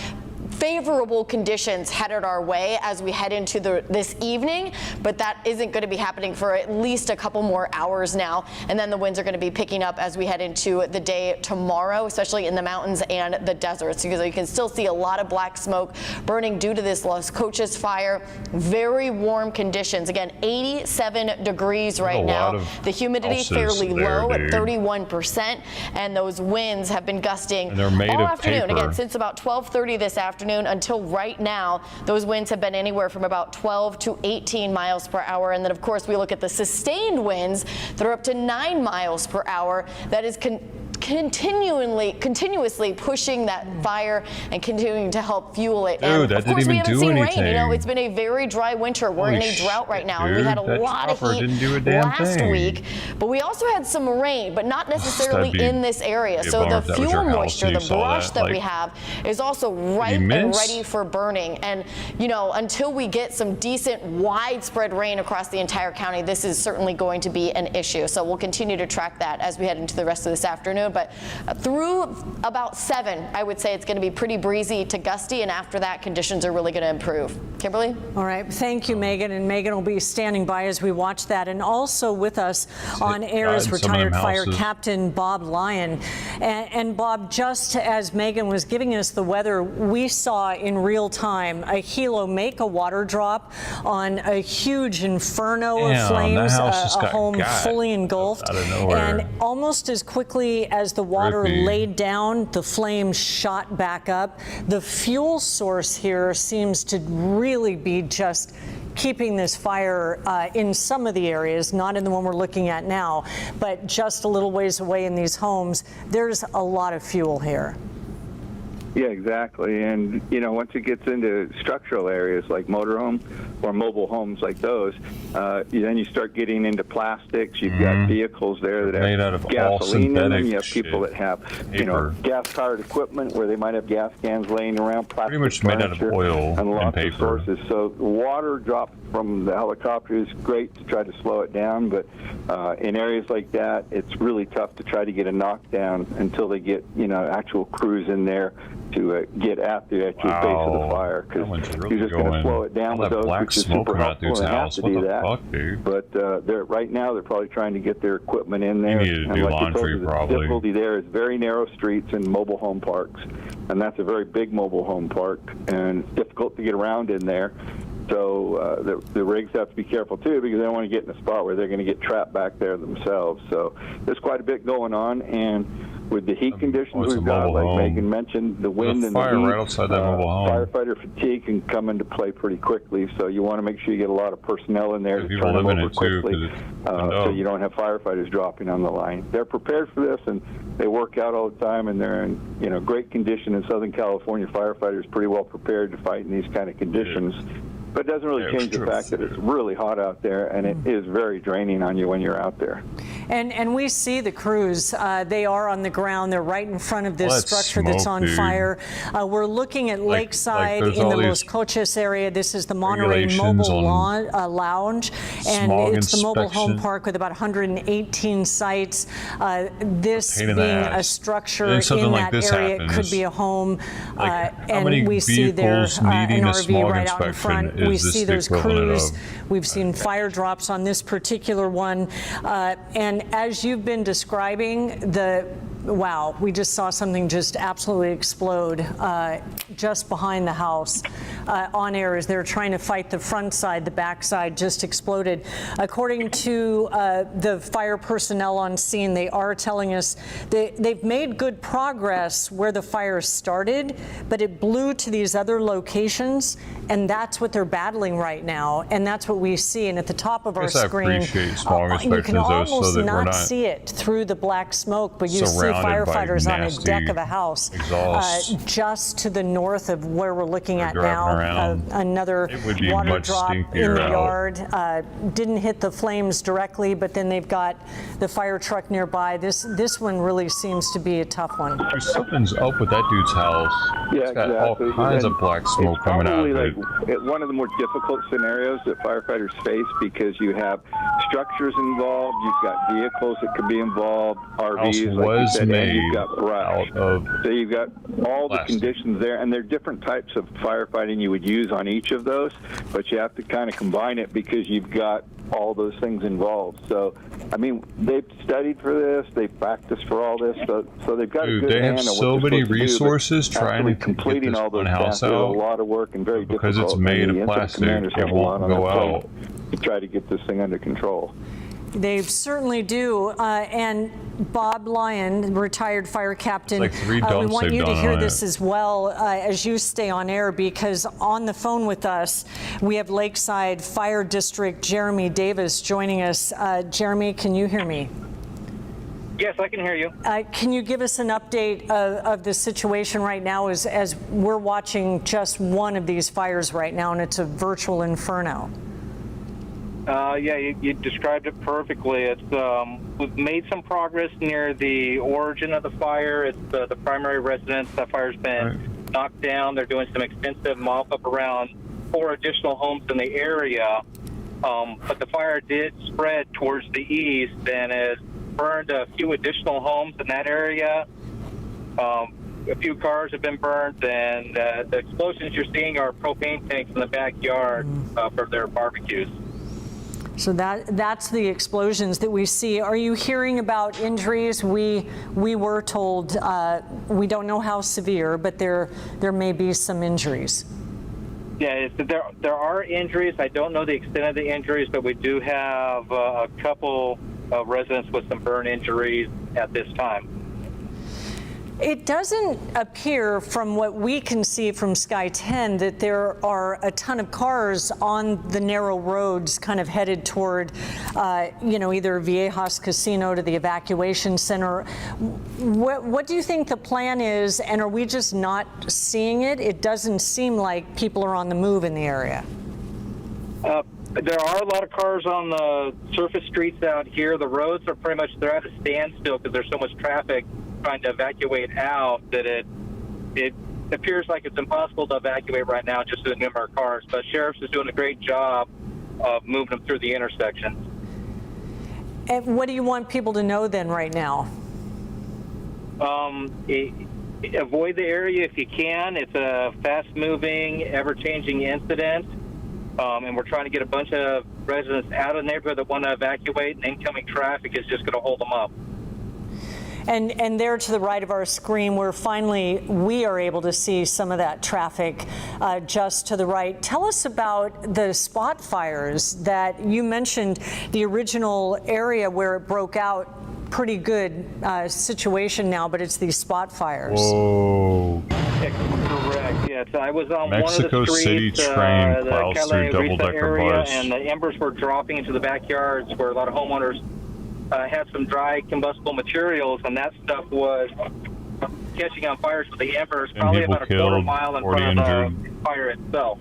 favorable conditions headed our way as we head into this evening, but that isn't going to be happening for at least a couple more hours now, and then the winds are going to be picking up as we head into the day tomorrow, especially in the mountains and the deserts, because you can still see a lot of black smoke burning due to this Las Cochas fire. Very warm conditions. Again, 87 degrees right now. The humidity fairly low at 31%, and those winds have been gusting all afternoon. Again, since about 12:30 this afternoon until right now, those winds have been anywhere from about 12 to 18 miles per hour. And then, of course, we look at the sustained winds that are up to 9 miles per hour. That is continuously pushing that fire and continuing to help fuel it. And that of course, we haven't seen rain. You know, anything. it's been a very dry winter. We're in a drought right now. And we had a lot of heat last week, but we also had some rain, but not necessarily in this area. So the fuel moisture, the brush that we have, is also ripe and ready for burning. And, you know, until we get some decent widespread rain across the entire county, this is certainly going to be an issue. So we'll continue to track that as we head into the rest of this afternoon. But through about 7, I would say it's going to be pretty breezy to gusty, and after that, conditions are really going to improve. Kimberly? All right. Thank you, Megan. And Megan will be standing by as we watch that. And also with us on air is retired fire captain Bob Lyon. And Bob, just as Megan was giving us the weather, we saw in real time a helo make a water drop on a huge inferno of flames, a home fully engulfed. And almost as quickly as the water laid down, the flames shot back up. The fuel source here seems to really be just keeping this fire in some of the areas, not in the one we're looking at now, but just a little ways away in these homes. There's a lot of fuel here. Yeah, exactly. And, you know, once it gets into structural areas like motorhome or mobile homes like those, then you start getting into plastics. You've got vehicles there that have gasoline in them. You have people that have, you know, gas-powered equipment where they might have gas cans laying around, plastic pretty much made out of oil and lots paper. of sources. So the water drop from the helicopter is great to try to slow it down, but in areas like that, it's really tough to try to get a knockdown until they get, you know, actual crews in there to get at the actual base of the fire, because you're just going to slow it down with those, which is super helpful, and have to do that. But right now, they're probably trying to get their equipment in there. You need to do laundry, the difficulty there is very narrow streets and mobile home parks, and that's a very big mobile home park, and it's difficult to get around in there. So the rigs have to be careful too, because they don't want to get in a spot where they're going to get trapped back there themselves. So there's quite a bit going on, and with the heat conditions we've got, like Megan mentioned, the wind and the heat, right outside that mobile home. Firefighter fatigue can come into play pretty quickly. So you want to make sure you get a lot of personnel in there to turn them over quickly, so you don't have firefighters dropping on the line. They're prepared for this, and they work out all the time, and they're in, you know, great condition in Southern California. Firefighters pretty well prepared to fight in these kind of conditions. But it doesn't really change the fact that it's really hot out there, and it is very draining on you when you're out there. And we see the crews. They are on the ground. They're right in front of this structure that's on fire. We're looking at Lakeside in the Los Coches area. This is the Monterey Mobile Lounge, and it's the mobile home park with about 118 sites. This being a structure in that area, it could be a home. And we see there an RV right out in front. We see those crews. We've seen fire drops on this particular one. And as you've been describing, wow, we just saw something just absolutely explode just behind the house. On air as they're trying to fight the front side, the back side just exploded. According to the fire personnel on scene, they are telling us they've made good progress where the fire started, but it blew to these other locations, and that's what they're battling right now, and that's what we see. And at the top of our screen, you can almost not see it through the black smoke, but you see firefighters on a deck of a house just to the north of where we're looking at now. Another water drop in the yard. Didn't hit the flames directly, but then they've got the fire truck nearby. This one really seems to be a tough one. Something's up with that dude's house. Yeah, it's got exactly. all kinds of black smoke coming out of it. One of the more difficult scenarios that firefighters face, because you have structures involved, you've got vehicles that could be involved, RVs, like you said, and you've got brush. So you've got all the conditions there, and there are different types of firefighting you would use on each of those, but you have to kind of combine it because you've got all those things involved. So, I mean, they've studied for this, they've practiced for all this, so they've got a good they have hand on so what many they're resources to do, trying to completing get all this those house tasks. out. A lot of work and very because difficult. it's made and of the plastic, commanders have it a lot won't on go their plate out. to try to get this thing under control. They certainly do. And Bob Lyon, retired fire captain, we want you to hear this as well as you stay on air, because on the phone with us, we have Lakeside Fire District Jeremy Davis joining us. Jeremy, can you hear me? Yes, I can hear you. Can you give us an update of the situation right now as we're watching just one of these fires right now, and it's a virtual inferno? Yeah, you described it perfectly. We've made some progress near the origin of the fire. It's the primary residence. That fire's been knocked down. They're doing some extensive mop-up around 4 additional homes in the area. But the fire did spread towards the east and has burned a few additional homes in that area. A few cars have been burned, and the explosions you're seeing are propane tanks in the backyard for their barbecues. So that's the explosions that we see. Are you hearing about injuries? We were told we don't know how severe, but there may be some injuries. Yeah, there are injuries. I don't know the extent of the injuries, but we do have a couple of residents with some burn injuries at this time. It doesn't appear from what we can see from Sky 10 that there are a ton of cars on the narrow roads kind of headed toward, either Viejas Casino to the evacuation center. What do you think the plan is, and are we just not seeing it? It doesn't seem like people are on the move in the area. There are a lot of cars on the surface streets out here. The roads are pretty much, they're at a standstill because there's so much traffic trying to evacuate out that it appears like it's impossible to evacuate right now just with the number of cars. But Sheriff's is doing a great job of moving them through the intersections. And what do you want people to know then right now? Avoid the area if you can. It's a fast-moving, ever-changing incident. And we're trying to get a bunch of residents out of the neighborhood that want to evacuate, and incoming traffic is just going to hold them up. And there to the right of our screen, we are able to see some of that traffic just to the right. Tell us about the spot fires that you mentioned, the original area where it broke out. Pretty good situation now, but it's these spot fires. Whoa. Correct. Yes, I was on Mexico one of the streets, City train plows through double-decker area, bus. and the embers were dropping into the backyards where a lot of homeowners had some dry combustible materials, and that stuff was catching on fire. So the embers probably about a quarter mile in front of the fire itself.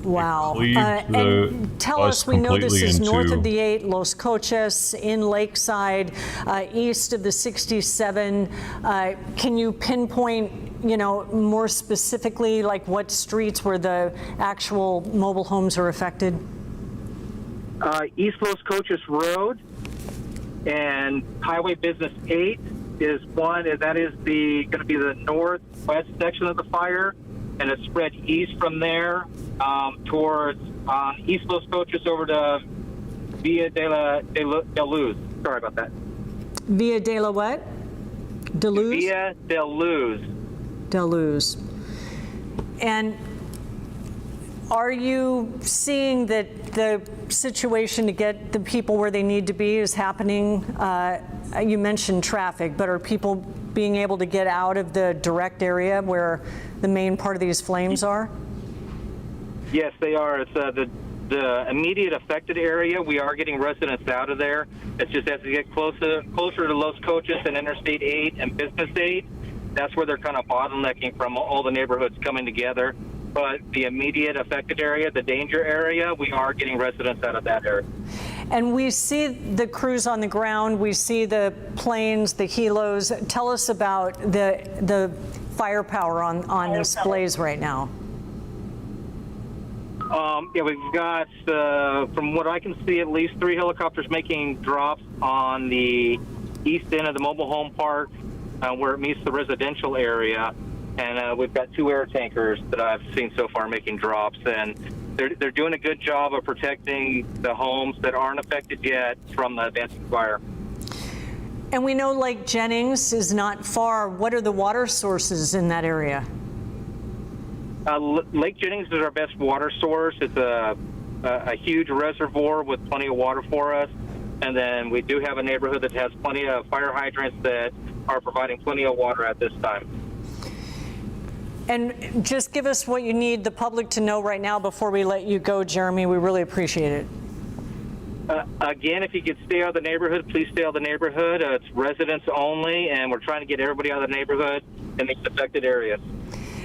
Wow. cleaved And tell us us, we know this is completely north into- of the 8, Los Coches, in Lakeside, east of the 67. Can you pinpoint, more specifically, like what streets where the actual mobile homes are affected? East Los Coches Road and Highway Business 8 is one, and that is going to be the northwest section of the fire, and it's spread east from there towards East Los Coches over to Villa de Luz. Sorry about that. Villa de la what? De Luz? Villa de Luz. De Luz. And are you seeing that the situation to get the people where they need to be is happening? You mentioned traffic, but are people being able to get out of the direct area where the main part of these flames are? Yes, they are. It's the immediate affected area. We are getting residents out of there. It's just as we get closer to Los Coches and Interstate 8 and Business 8, that's where they're kind of bottlenecking from all the neighborhoods coming together. But the immediate affected area, the danger area, we are getting residents out of that area. And we see the crews on the ground. We see the planes, the helos. Tell us about the firepower on displays right now. Yeah, we've got, from what I can see, at least 3 helicopters making drops on the east end of the mobile home park where it meets the residential area. And we've got 2 air tankers that I've seen so far making drops. And they're doing a good job of protecting the homes that aren't affected yet from the advancing fire. And we know Lake Jennings is not far. What are the water sources in that area? Lake Jennings is our best water source. It's a huge reservoir with plenty of water for us. And then we do have a neighborhood that has plenty of fire hydrants that are providing plenty of water at this time. And just give us what you need the public to know right now before we let you go, Jeremy. We really appreciate it. Again, if you could stay out of the neighborhood, please stay out of the neighborhood. It's residents only, and we're trying to get everybody out of the neighborhood in these affected areas.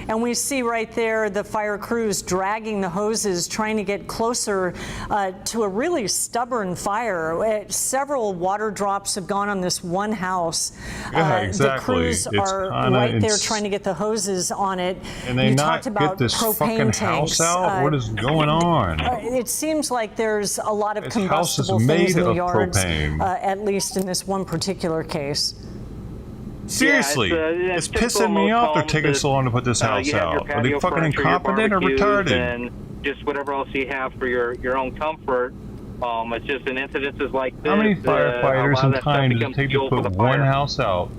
And we see right there the fire crews dragging the hoses, trying to get closer to a really stubborn fire. Several water drops have gone on this one house. Yeah, exactly. The crews are right there trying to get the hoses on it. And they you not talked about get this propane fucking tanks. house out? What is going on? It seems like there's a lot of This house is combustible things made in the of yards, propane. at least in this one particular case. Seriously, Yeah, it's typical pissing me most off. They're homes taking that, so long to put this house you have your out. Are they patio fucking furniture, your incompetent or barbecues, retarded? and just whatever else you have for your own comfort. It's just in incidences like this. How many a firefighters lot of and that stuff time does it becomes take to fuel for put the one fire. house out?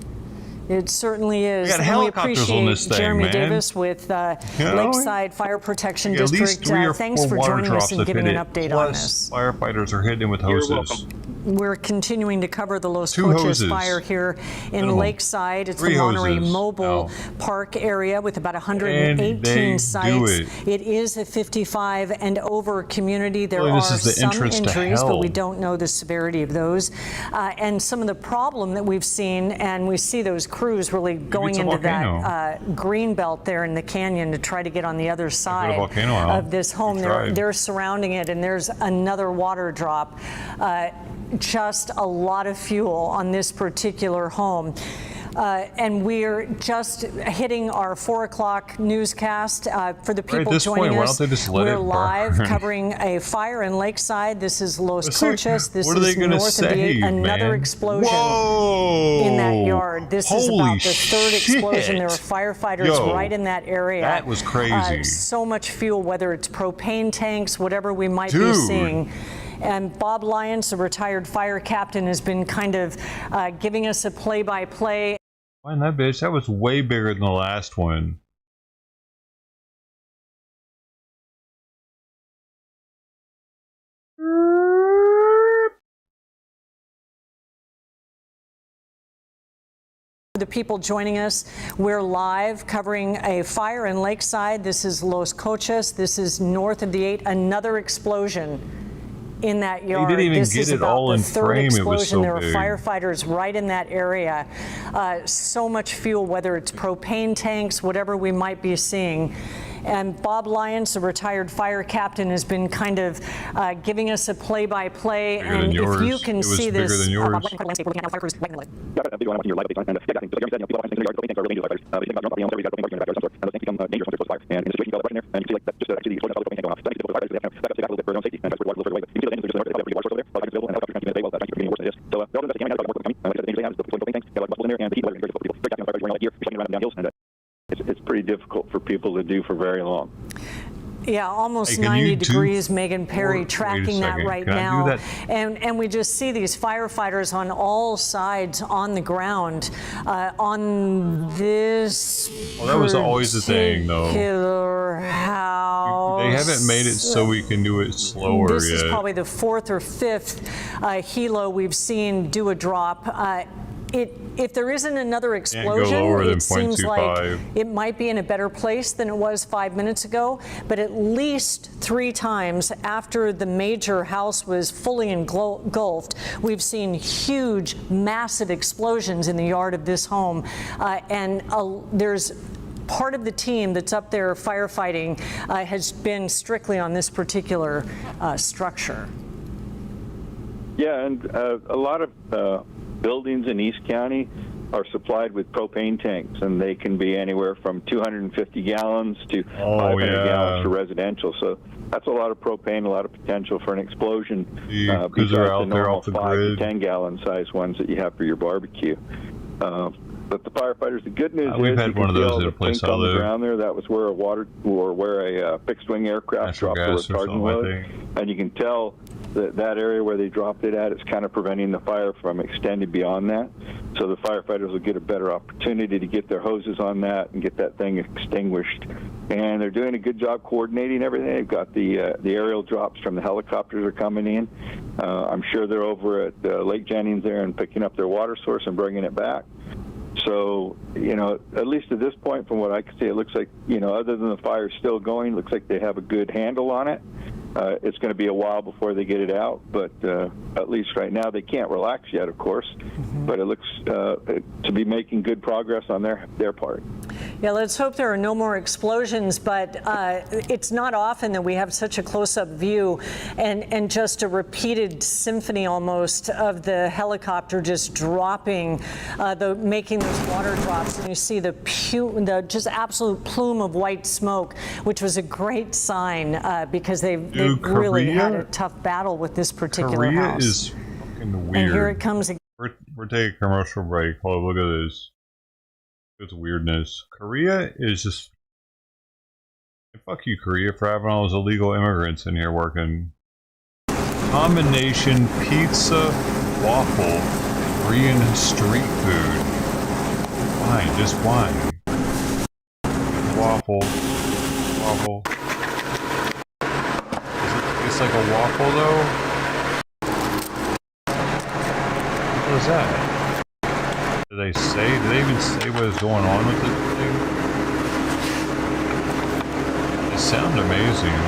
It certainly is. We got And we helicopters appreciate on this thing, Jeremy man. Davis with know? Lakeside Fire Protection At least District. 3 or 4 Thanks for water joining drops us and have giving hit an it. update on Plus, this. firefighters are hitting with You're hoses. welcome. We're continuing to cover the Los 2 Coches hoses. fire here in Minimum. Lakeside. It's 3 the Monterey hoses. Mobile Park area with about And they 118 sites. do It is a 55 and over community. There Really, are this is the some entrance to injuries, but hell. we don't know the severity of those. And some of the problem that we've seen, and we see those crews really going it's a into volcano. that green belt there in the canyon to try to get on the other side volcano out. of this home. We They're, tried. they're surrounding it, and there's another water drop. Just a lot of fuel on this particular home. And we're just hitting our 4 o'clock newscast. For the people this joining point, why us, don't they just let we're it live burn? covering a fire in Lakeside. This is Los Let's see. Coches. This What are they is gonna north of the 8. save, Another man? explosion Whoa! in that yard. This is Holy about the 3rd explosion. There were shit. firefighters Yo, right in that area. that was crazy. So much fuel, whether it's propane tanks, whatever we might be Dude. seeing. And Bob Lyons, a retired fire captain, has been kind of giving us a play-by-play. Find that bitch. That was way bigger than the last one. For the people joining us, we're live covering a fire in Lakeside. This is Los Coches. This is north of the 8. Another explosion in that yard. didn't even this get is it about all the in 3rd frame. It explosion. was so there were big. firefighters right in that area. So much fuel, whether it's propane tanks, whatever we might be seeing. And Bob Lyons, the retired fire captain, has been kind of giving us a play-by-play. And if you can see this, it's pretty difficult for people to do for very long. yeah, almost 90 degrees, Megan Perry tracking that right now. And we just see these firefighters on all sides on the ground on this Well, that was always the thing, though. House. They haven't made it so we can do it slower This yet. is probably the 4th or 5th helo we've seen do a drop. If there isn't another explosion, it seems like it might be in a better place than it was 5 minutes ago. But at least 3 times after the major house was fully engulfed, we've seen huge, massive explosions in the yard of this home. There's part of the team that's up there firefighting has been strictly on this particular structure. Yeah, and a lot of buildings in East County are supplied with propane tanks, and they can be anywhere from 250 gallons to 500 gallons for residential. So that's a lot of propane, a lot of potential for an explosion. Because they're out there off the 5 grid. to 10 gallon size ones that you have for your barbecue. But the firefighters, the good news is we've had you one can of see those all at a the place pink I on the live. ground there. That was where a fixed wing aircraft dropped the retardant load, and you can tell that area where they dropped it at, it's kind of preventing the fire from extending beyond that. So the firefighters will get a better opportunity to get their hoses on that and get that thing extinguished. And they're doing a good job coordinating everything. They've got the aerial drops from the helicopters are coming in. I'm sure they're over at Lake Jennings there and picking up their water source and bringing it back. So, at least at this point, from what I can see, it looks like, other than the fire still going, it looks like they have a good handle on it. It's going to be a while before they get it out, but at least right now they can't relax yet, of course. But it looks to be making good progress on their part. Yeah, let's hope there are no more explosions, but it's not often that we have such a close-up view and just a repeated symphony almost of the helicopter just dropping, making those water drops. And you see the just absolute plume of white smoke, which was a great sign because they've really had a tough battle with this particular Korea house. is fucking weird. And here it comes again. We're taking a commercial break. Oh, look at this. It's weirdness. Korea is just... Fuck you, Korea, for having all those illegal immigrants in here working. Combination pizza, waffle, Korean street food. Wine, just wine. Waffle. It's like a waffle, though? What is that? Do they even say what is going on with this thing? They sound amazing.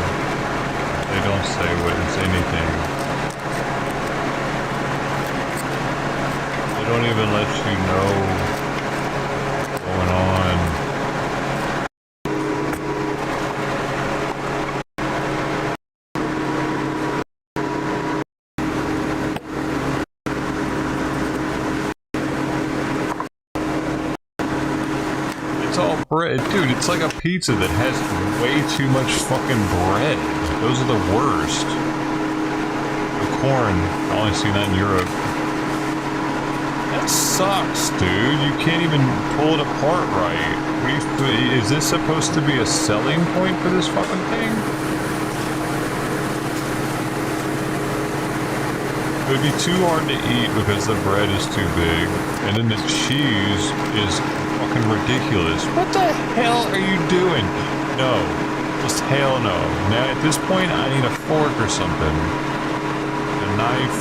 They don't say what it's anything. They don't even let you know what's going on. Bread, dude, it's like a pizza that has way too much fucking bread. Those are the worst. The corn, I only seen that in Europe. That sucks, dude. You can't even pull it apart right. Is this supposed to be a selling point for this fucking thing? It would be too hard to eat because the bread is too big, and then the cheese is fucking ridiculous. What the hell are you doing? No, just hell no. Now at this point, I need a fork or something, a knife,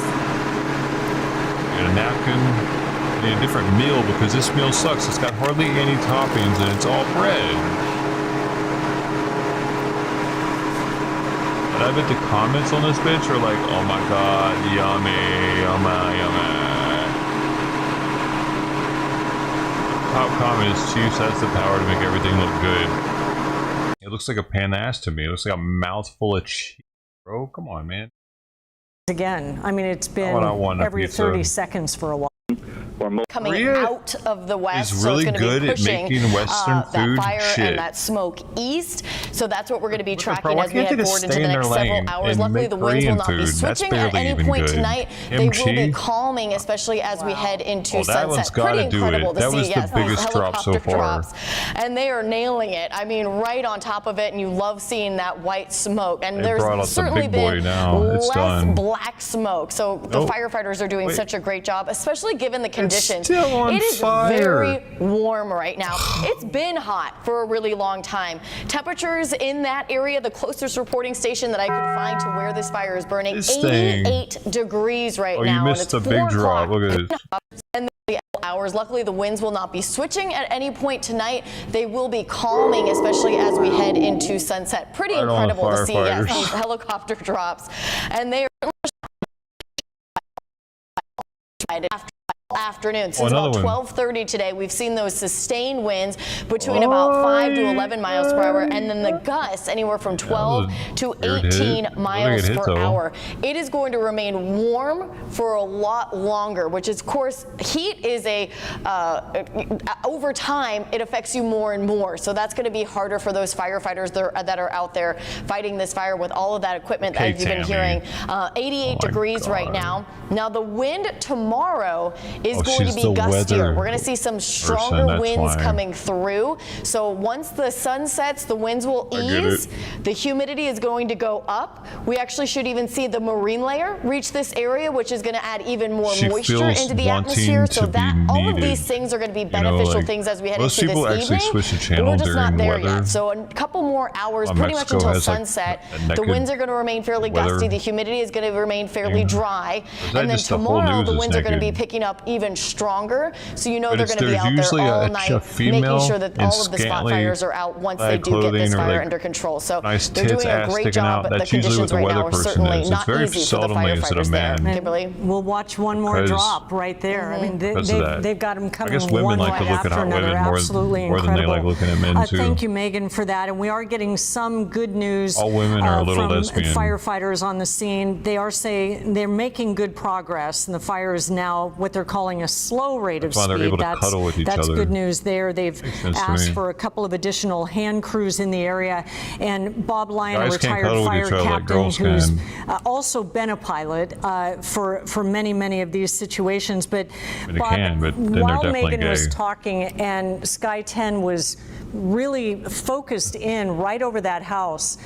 and a napkin. I need a different meal because this meal sucks. It's got hardly any toppings and it's all bread. And I bet the comments on this bitch are like, oh my god, yummy, yummy. Top comment is Chiefs has the power to make everything look good. It looks like a pan-ass to me. It looks like a mouthful of cheese, bro. Come on, man. Again, I mean, it's been every 30 seconds for a while. Coming out of the west, is really so it's going to be pushing that fire and that smoke east. So that's what we're going to be tracking as we head forward into the next several hours. Luckily, the winds will not be switching at any point tonight. They will be calming, especially as we head into sunset. Pretty incredible to see. Yes, these helicopter drops, and they are nailing it. I mean, right on top of it, and you love seeing that white smoke. And there's certainly been less black smoke. So the firefighters are doing such a great job, especially given the conditions. It is very warm right now. It's been hot for a really long time. Temperatures in that area, the closest reporting station that I could find to where this fire is burning, 88 degrees right now. You missed a big drop. Look at this. And the hours. Luckily, the winds will not be switching at any point tonight. They will be calming, especially as we head into sunset. Pretty incredible to see these helicopter drops. And they are afternoon. Since about 12:30 today, we've seen those sustained winds between about 5 to 11 miles per hour, and then the gusts anywhere from 12 to 18 miles per hour. It is going to remain warm for a lot longer, which is, of course, heat is over time, it affects you more and more. So that's going to be harder for those firefighters that are out there fighting this fire with all of that equipment that you've been hearing. 88 degrees right now. Now, the wind tomorrow is going to be gustier. We're going to see some stronger winds coming through. So once the sun sets, the winds will ease. The humidity is going to go up. We actually should even see the marine layer reach this area, which is going to add even more moisture into the atmosphere. So that all of these things are going to be beneficial things as we head into this evening. We're just not there yet. So a couple more hours, pretty much until sunset. The winds are going to remain fairly gusty. The humidity is going to remain fairly dry. And then tomorrow, the winds are going to be picking up even stronger. So you know they're going to be out there all night, making sure that all of the spot fires are out once they do get this fire under control. So they're doing a great job, but the conditions right now are certainly not easy for the firefighters there. Kimberly, we'll watch one more drop right there. I mean, they've got them coming one right after another. Absolutely incredible. Thank you, Megan, for that. And we are getting some good news all women are a little from lesbian. Firefighters on the scene. They are saying they're making good progress, and the fire is now what they're calling a slow rate of speed. That's good news there. They've asked for a couple of additional hand crews in the area. And Bob Lyon, a retired fire captain who's also been a pilot for many of these situations. But Bob, while Megan was talking and Sky 10 was really focused in right over that house,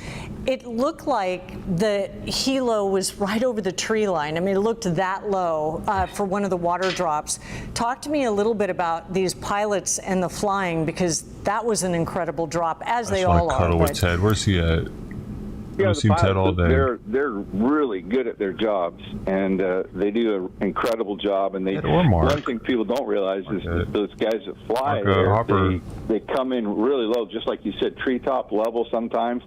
it looked like the helo was right over the tree line. I mean, it looked that low for one of the water drops. Talk to me a little bit about these pilots and the flying, because that was an incredible drop, as they all are. Cuddle with Ted. Where's he at? Yeah, the pilots, Ted all day. They're really good at their jobs, and they do an incredible job. And one thing people don't realize is that those guys that fly, they come in really low, just like you said, treetop level sometimes.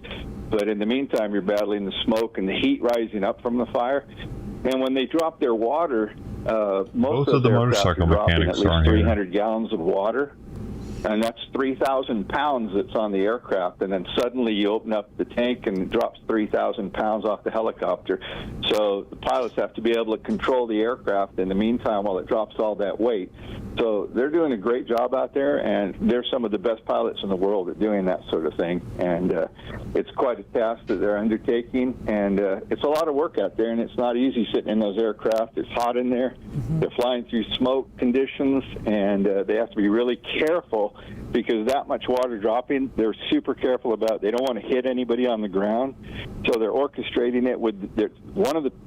But in the meantime, you're battling the smoke and the heat rising up from the fire. And when they drop their water, most of the motorcycle mechanics are at least 300 gallons of water. And that's 3,000 pounds that's on the aircraft, and then suddenly you open up the tank and it drops 3,000 pounds off the helicopter. So the pilots have to be able to control the aircraft in the meantime while it drops all that weight. So they're doing a great job out there, and they're some of the best pilots in the world at doing that sort of thing. And it's quite a task that they're undertaking, and it's a lot of work out there, and it's not easy sitting in those aircraft. It's hot in there. They're flying through smoke conditions, and they have to be really careful, because that much water dropping, they're super careful about. They don't want to hit anybody on the ground, so they're orchestrating it with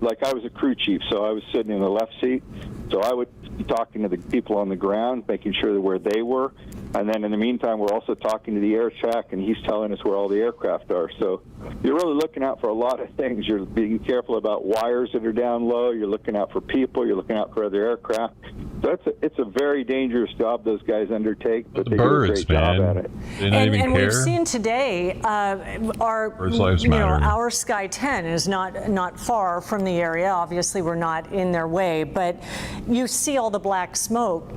like I was a crew chief, so I was sitting in the left seat, so I would be talking to the people on the ground, making sure that where they were, and then in the meantime, we're also talking to the air track, and he's telling us where all the aircraft are. So you're really looking out for a lot of things. You're being careful about wires that are down low. You're looking out for people. You're looking out for other aircraft. So it's a very dangerous job those guys undertake, but they do a great job at it. And we've seen today our Sky 10 is not far from the area. Obviously, we're not in their way, but you see all the black smoke.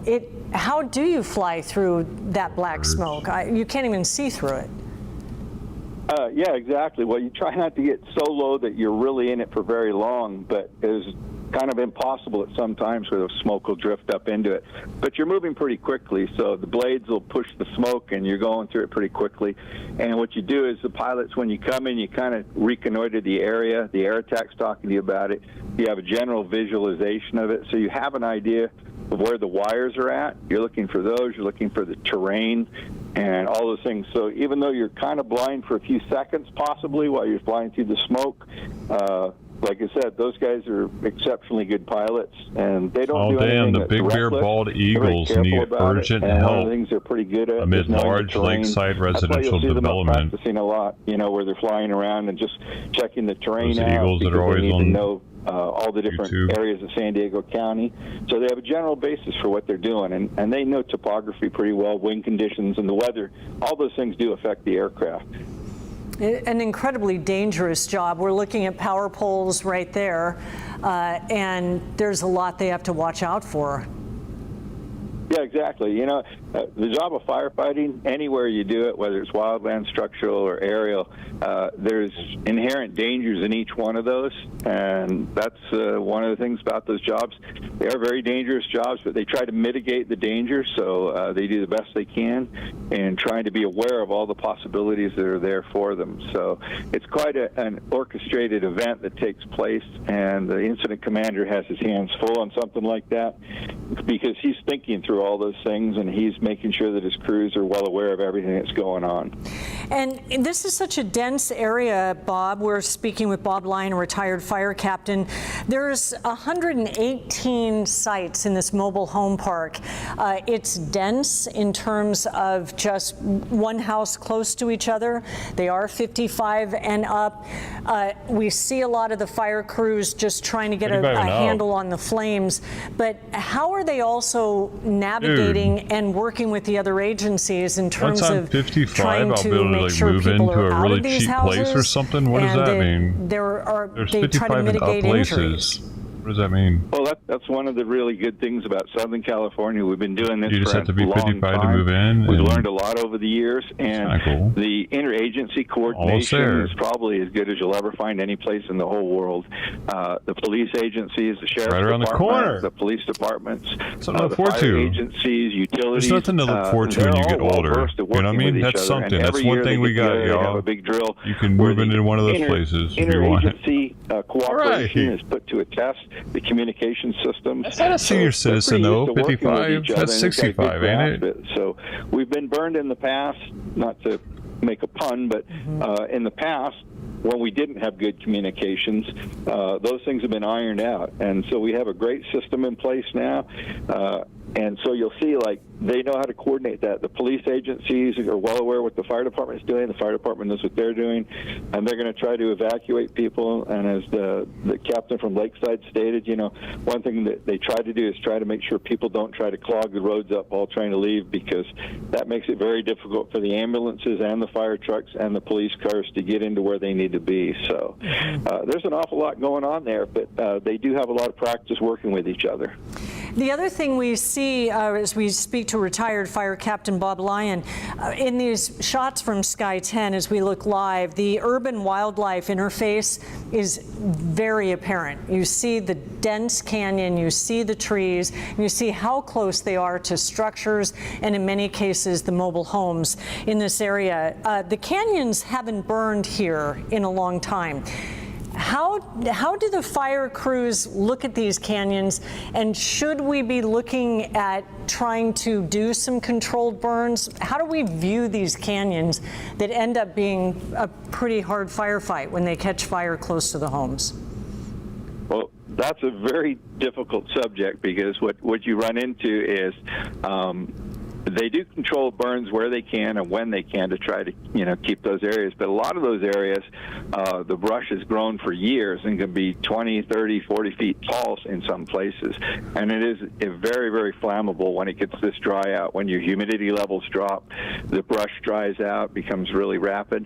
How do you fly through that black smoke? You can't even see through it. Yeah, exactly. Well, you try not to get so low that you're really in it for very long, but it's kind of impossible at some times where the smoke will drift up into it. But you're moving pretty quickly, so the blades will push the smoke, and you're going through it pretty quickly. And what you do is the pilots, when you come in, you kind of reconnoiter the area. The air attack's talking to you about it. You have a general visualization of it, so you have an idea of where the wires are at. You're looking for those. You're looking for the terrain and all those things. So even though you're kind of blind for a few seconds, possibly, while you're flying through the smoke, like I said, those guys are exceptionally good pilots, and they don't do anything the big bear reckless. bald eagles need urgent and one of help the things they're pretty good at amid is knowing the large terrain. lakeside That's why residential you'll see them out development. practicing a lot, where they're flying around and just checking the terrain Those out, eagles that because are always they need to on know all the different YouTube. areas of San Diego County. So they have a general basis for what they're doing, and they know topography pretty well, wind conditions and the weather. All those things do affect the aircraft. An incredibly dangerous job. We're looking at power poles right there, and there's a lot they have to watch out for. Yeah, exactly. The job of firefighting, anywhere you do it, whether it's wildland, structural, or aerial, there's inherent dangers in each one of those, and that's one of the things about those jobs. They are very dangerous jobs, but they try to mitigate the danger, so they do the best they can in trying to be aware of all the possibilities that are there for them. So it's quite an orchestrated event that takes place, and the incident commander has his hands full on something like that because he's thinking through all those things, and he's making sure that his crews are well aware of everything that's going on. And this is such a dense area, Bob. We're speaking with Bob Lyon, a retired fire captain. There's 118 sites in this mobile home park. It's dense in terms of just one house close to each other. They are 55 and up. We see a lot of the fire crews just trying to get a handle on the flames. But how are they also navigating and working with the other agencies in terms of 55, trying I'll be to able to make like sure move people into are a out really of these cheap houses? place or something? What does that mean? There's There's they try to 55 and up mitigate injuries. places. What does that mean? Well, that's one of the really good things about Southern California. We've been doing this You just for have to a be long 55 to time. move in. We've and learned a lot over the years, and cool. the interagency coordination is probably as good as you'll ever find any place in the whole world. The police agencies, the sheriff's Right around the department, corner. the police departments, Something to look the forward fire to. agencies, utilities. There's nothing to look forward to when you get older. You know what I mean? That's something. That's one thing we got, y'all. Have a big drill. You can move into one of those places if you want. Interagency cooperation is put to a test. The communication systems. That's not a senior citizen, though. 55. That's 65, ain't it? So we've been burned in the past, not to make a pun, but in the past, when we didn't have good communications, those things have been ironed out. And so we have a great system in place now. And so you'll see, like, they know how to coordinate that. The police agencies are well aware what the fire department is doing. The fire department knows what they're doing. And they're going to try to evacuate people. And as the captain from Lakeside stated, one thing that they try to do is try to make sure people don't try to clog the roads up while trying to leave, because that makes it very difficult for the ambulances and the fire trucks and the police cars to get into where they need to be. So there's an awful lot going on there, but they do have a lot of practice working with each other. The other thing we see as we speak to retired fire captain Bob Lyon, in these shots from Sky 10 as we look live, the urban wildlife interface is very apparent. You see the dense canyon, you see the trees, you see how close they are to structures, and in many cases the mobile homes in this area. The canyons haven't burned here in a long time. How do the fire crews look at these canyons, and should we be looking at trying to do some controlled burns? How do we view these canyons that end up being a pretty hard firefight when they catch fire close to the homes? Well, that's a very difficult subject, because what you run into is they do control burns where they can and when they can to try to keep those areas. But a lot of those areas, the brush has grown for years and can be 20, 30, 40 feet tall in some places. And it is very, very flammable when it gets this dry out. When your humidity levels drop, the brush dries out, becomes really rapid.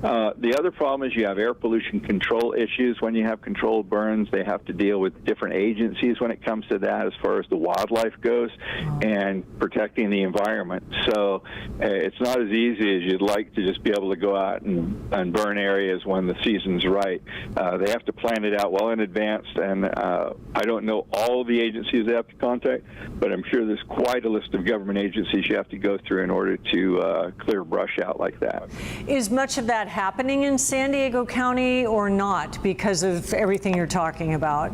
The other problem is you have air pollution control issues. When you have controlled burns, they have to deal with different agencies when it comes to that, as far as the wildlife goes, and protecting the environment. So it's not as easy as you'd like to just be able to go out and burn areas when the season's right. They have to plan it out well in advance, and I don't know all the agencies they have to contact, but I'm sure there's quite a list of government agencies you have to go through in order to clear brush out like that. Is much of that happening in San Diego County or not because of everything you're talking about?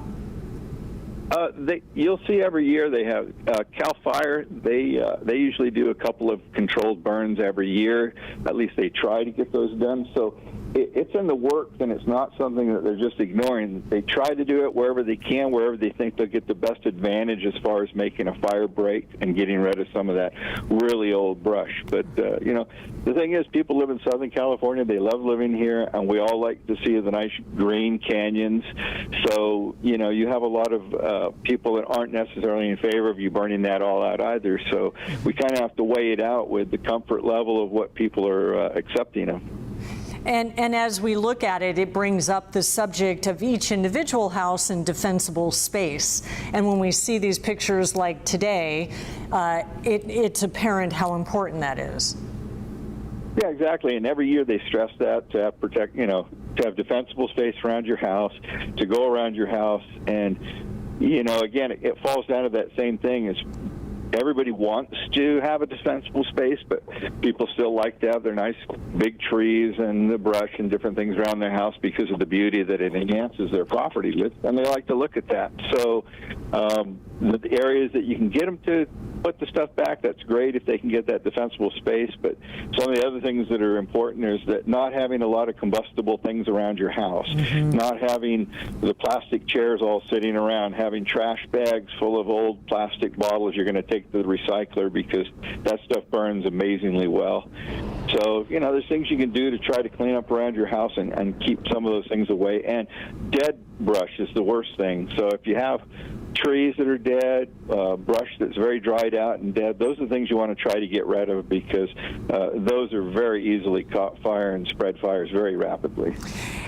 You'll see every year they have CAL FIRE. They usually do a couple of controlled burns every year. At least they try to get those done. So it's in the works, and it's not something that they're just ignoring. They try to do it wherever they can, wherever they think they'll get the best advantage as far as making a fire break and getting rid of some of that really old brush. But, you know, the thing is, people live in Southern California. They love living here, and we all like to see the nice green canyons. So, you know, you have a lot of people that aren't necessarily in favor of you burning that all out either. So we kind of have to weigh it out with the comfort level of what people are accepting of. And as we look at it, it brings up the subject of each individual house and defensible space. And when we see these pictures like today, it's apparent how important that is. Yeah, exactly. And every year they stress that to have protect, you know, to have defensible space around your house, to go around your house. And, you know, again, it falls down to that same thing as everybody wants to have a defensible space, but people still like to have their nice big trees and the brush and different things around their house because of the beauty that it enhances their property with, and they like to look at that. So the areas that you can get them to put the stuff back, that's great if they can get that defensible space. But some of the other things that are important is that not having a lot of combustible things around your house, not having the plastic chairs all sitting around, having trash bags full of old plastic bottles you're going to take to the recycler because that stuff burns amazingly well. So, you know, there's things you can do to try to clean up around your house and keep some of those things away. And dead brush is the worst thing. So if you have trees that are dead, brush that's very dried out and dead, those are the things you want to try to get rid of because those are very easily caught fire and spread fires very rapidly.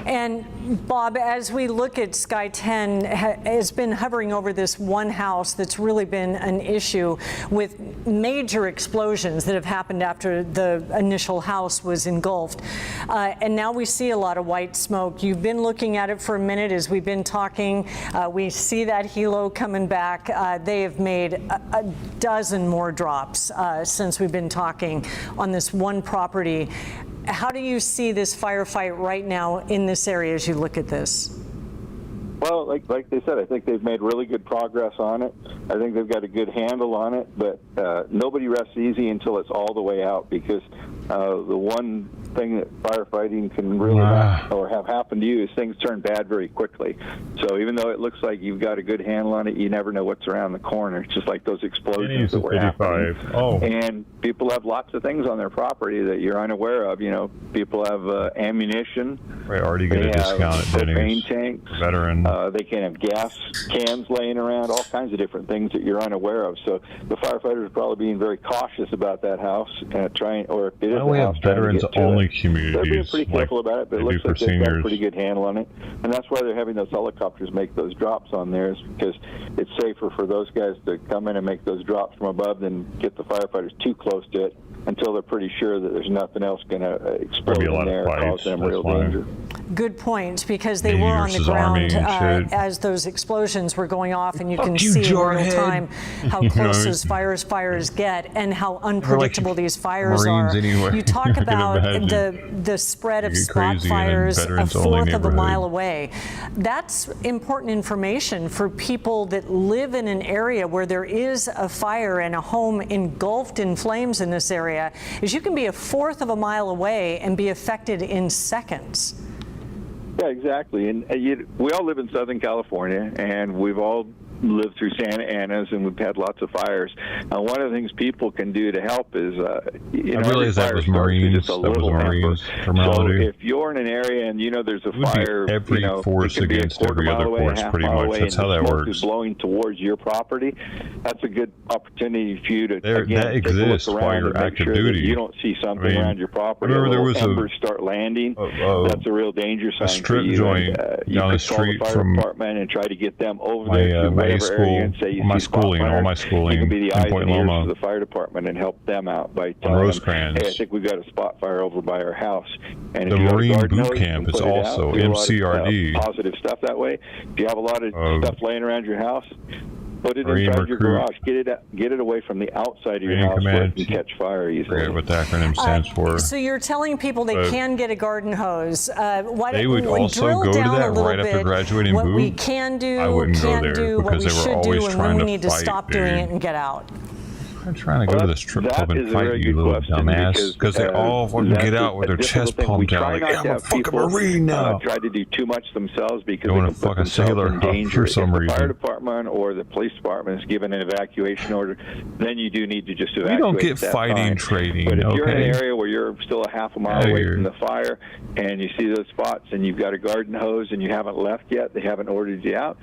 And Bob, as we look at Sky 10, has been hovering over this one house that's really been an issue with major explosions that have happened after the initial house was engulfed. And now we see a lot of white smoke. You've been looking at it for a minute as we've been talking. We see that helo coming back. They have made a dozen more drops since we've been talking on this one property. How do you see this firefight right now in this area as you look at this? Well, like they said, I think they've made really good progress on it. I think they've got a good handle on it, but nobody rests easy until it's all the way out because the one thing that firefighting can really or have happen to you is things turn bad very quickly. So even though it looks like you've got a good handle on it, you never know what's around the corner. It's just like those explosions that were happening. And people have lots of things on their property that you're unaware of. You know, people have ammunition. Right, already get a discount at propane tanks. Veteran. They can have gas cans laying around, all kinds of different things that you're unaware of. So the firefighters are probably being very cautious about that house, trying, or if it is we have veterans-only communities. They're being pretty careful about it, but it looks like they've got a pretty good handle on it. And that's why they're having those helicopters make those drops on there, is because it's safer for those guys to come in and make those drops from above than get the firefighters too close to it until they're pretty sure that there's nothing else going to explode in there and cause them real danger. Good point, because they were on the ground as those explosions were going off, and you can see in real time how close those fires get and how unpredictable these fires are. Anyway. You talk about the spread of spot fires a fourth of a mile away. That's important information for people that live in an area where there is a fire and a home engulfed in flames in this area, is you can be a fourth of a mile away and be affected in seconds. Yeah, exactly. And we all live in Southern California, and we've all lived through Santa Ana's, and we've had lots of fires. One of the things people can do to help is, you know, realize that was Marines. That was Marines So terminology. if you're in an area and you know there's a fire, every force against every other force, pretty much. That's how that works. Is blowing towards your property. That's a good opportunity for you to that exists while you're active duty. You don't see something around your property. Remember, there was embers start landing. That's a real danger sign strip for you. joint You down could the street call the fire from department and try to get them over there. my whatever area school, and say you all my see spot schooling, fires. all my You schooling can be the in eyes Point and ears Loma. to the fire department and help them out by On telling them, Rosecrans. hey, I think we've got a spot fire over by our house. And The if you got a Marine garden Boot hose, you Camp can is put it out, also do a lot of, MCRD. positive stuff that way. If you have a lot of stuff laying around your house, put it Marine inside your Recruit. garage. Get it away from the outside of your Marine house where Command. it can catch fire easily. I forget what the acronym stands for. So you're telling people they But can get a garden hose. Why They don't would we also drill go to down a that little right after bit graduating what we boot? can do, I wouldn't go can't there do, what because we they were should always do, and trying when we to need to fight, stop doing dude. it and get out. I'm trying to go to the strip club and fight you, little dumbass, because they all fucking get out with their chest pumped out like, I'm a fucking Marine now. Try to do too much themselves because Doing they a can put fucking themselves sailor in hug danger. for some if the reason. fire department or the police department is given an evacuation order, then you do need to just evacuate. We don't get at that fighting time. training, But if you're in okay? an area where you're still a half a mile Outta away here. from the fire and you see those spots and you've got a garden hose and you haven't left yet, they haven't ordered you out,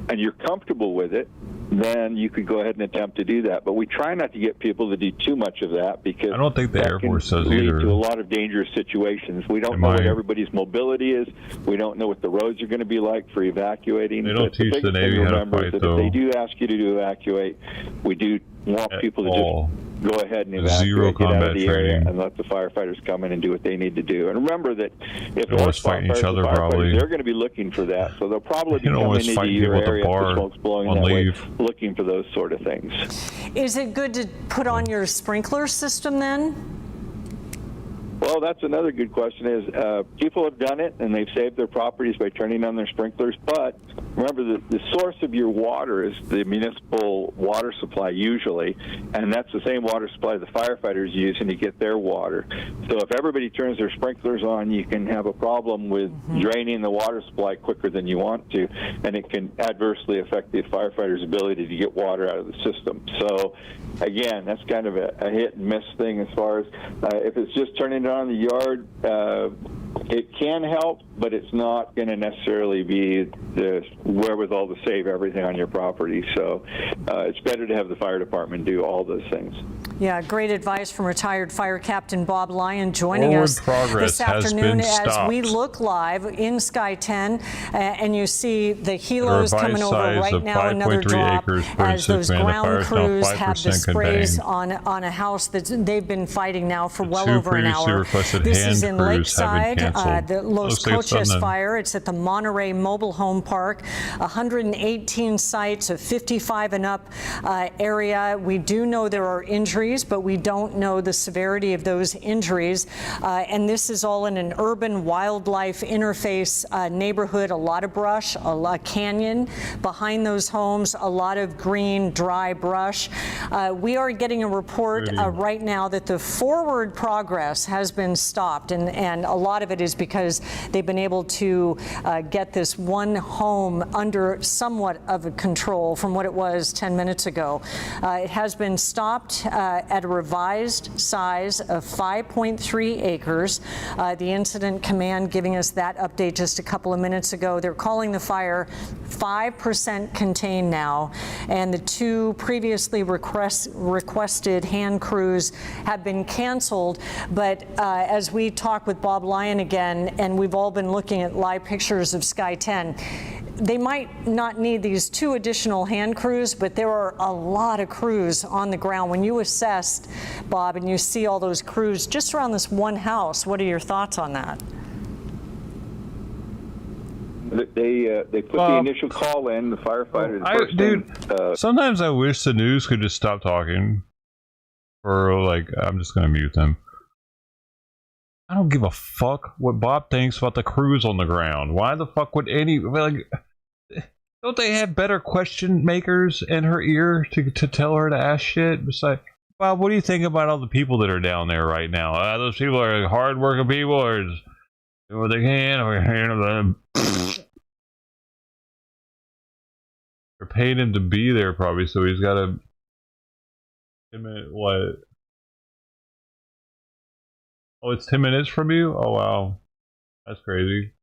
and you're comfortable with it, then you could go ahead and attempt to do that. But we try not to get people to do too much of that because I don't think the that Air can Force does lead either. to a lot of dangerous situations. We don't Am know what I- everybody's mobility is. We don't know what the roads are going to be like for evacuating. They don't But teach the biggest thing Navy to how to remember is fight, that though. if they do ask you to evacuate, we do want people to all. just go ahead and Zero evacuate, get out combat of the area, training. and let the firefighters come in and do what they need to do. And remember that if They're always fighting each other, probably. they're going to be looking for that, so they'll probably be You can coming always into fight your people at the area if bar the smoke's blowing on that leave. way, looking for those sort of things. Is it good to put on your sprinkler system then? Well, that's another good question. Is people have done it and they've saved their properties by turning on their sprinklers. But remember, the source of your water is the municipal water supply usually, and that's the same water supply the firefighters use to get their water. So if everybody turns their sprinklers on, you can have a problem with draining the water supply quicker than you want to, and it can adversely affect the firefighters' ability to get water out of the system. So again, that's kind of a hit and miss thing as far as if it's just turning it on in the yard, it can help, but it's not going to necessarily be the wherewithal to save everything on your property. So it's better to have the fire department do all those things. Yeah, great advice from retired Fire Captain Bob Lyon joining Forward us progress this has afternoon been as we stopped. look live in Sky 10, and you see the helos Revised coming over size right of now. Another 5.3 drop acres per as those 6 man. The ground fire's now crews have the 5% sprays contained. on a house that they've been fighting now for well Two over an previously hour. requested This hand is in crews have been Lakeside, canceled. the Los Looks like it's done Coches then. fire. It's at the Monterey Mobile Home Park. 118 sites, a 55 and up area. We do know there are injuries, but we don't know the severity of those injuries. And this is all in an urban wildlife interface neighborhood. A lot of brush, a canyon behind those homes, a lot of green, dry brush. We are getting a report right now that the forward progress has been stopped, and a lot of it is because they've been able to get this one home under somewhat of a control from what it was 10 minutes ago. It has been stopped at a revised size of 5.3 acres. The incident command giving us that update just a couple of minutes ago. They're calling the fire 5% contained now, and the two previously requested hand crews have been canceled. But as we talk with Bob Lyon again, and we've all been looking at live pictures of Sky 10, they might not need these two additional hand crews, but there are a lot of crews on the ground. When you assessed, Bob, and you see all those crews just around this one house, what are your thoughts on that? They put the initial call in, the firefighters. Dude, sometimes I wish the news could just stop talking. Or, like, I'm just going to mute them. I don't give a fuck what Bob thinks about the crews on the ground. Why the fuck would like, don't they have better question makers in her ear to tell her to ask shit? It's like, Bob, what do you think about all the people that are down there right now? Those people are hard-working people, or just do what they can, or they're paying him to be there probably, so he's got to. What? Oh, it's 10 minutes from you? Oh, wow. That's crazy.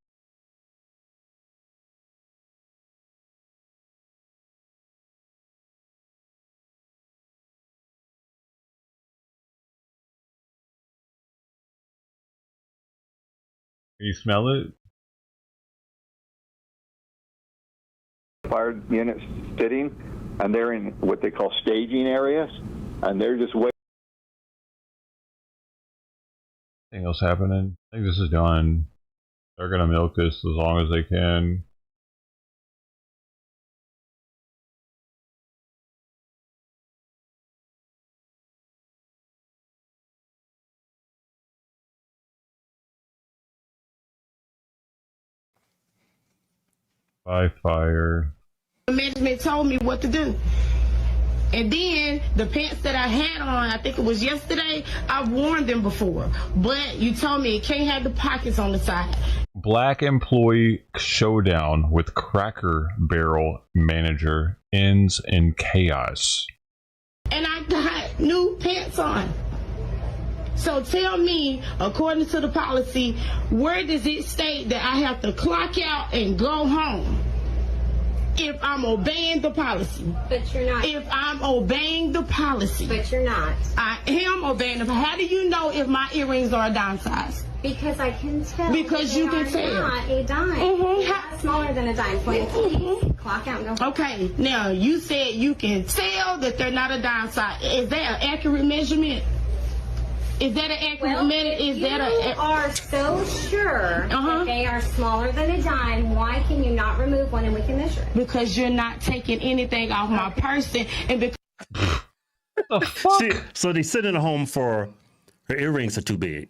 Can you smell it? fire units sitting, and they're in what they call staging areas, and they're just waiting. Anything else happening? I think this is done. They're gonna milk this as long as they can. By fire. The management told me what to do. And then the pants that I had on, I think it was yesterday, I've worn them before. But you told me it can't have the pockets on the side. Black employee showdown with Cracker Barrel manager ends in chaos. And I got new pants on. So tell me, according to the policy, where does it state that I have to clock out and go home if I'm obeying the policy? But you're not. If I'm obeying the policy. But you're not. I am obeying the. How do you know if my earrings are a dime size? Because I can tell. Because you can tell. Not a dime. Mm-hmm. Smaller than a dime. Please clock out and go. Okay, now you said you can tell that they're not a dime size. Is that an accurate measurement? Is that an accurate measurement? Is that a? You are so sure that they are smaller than a dime. Why can you not remove one and we can measure it? Because you're not taking anything off my person, and because. What the fuck? See, so they sit in a home for her earrings are too big.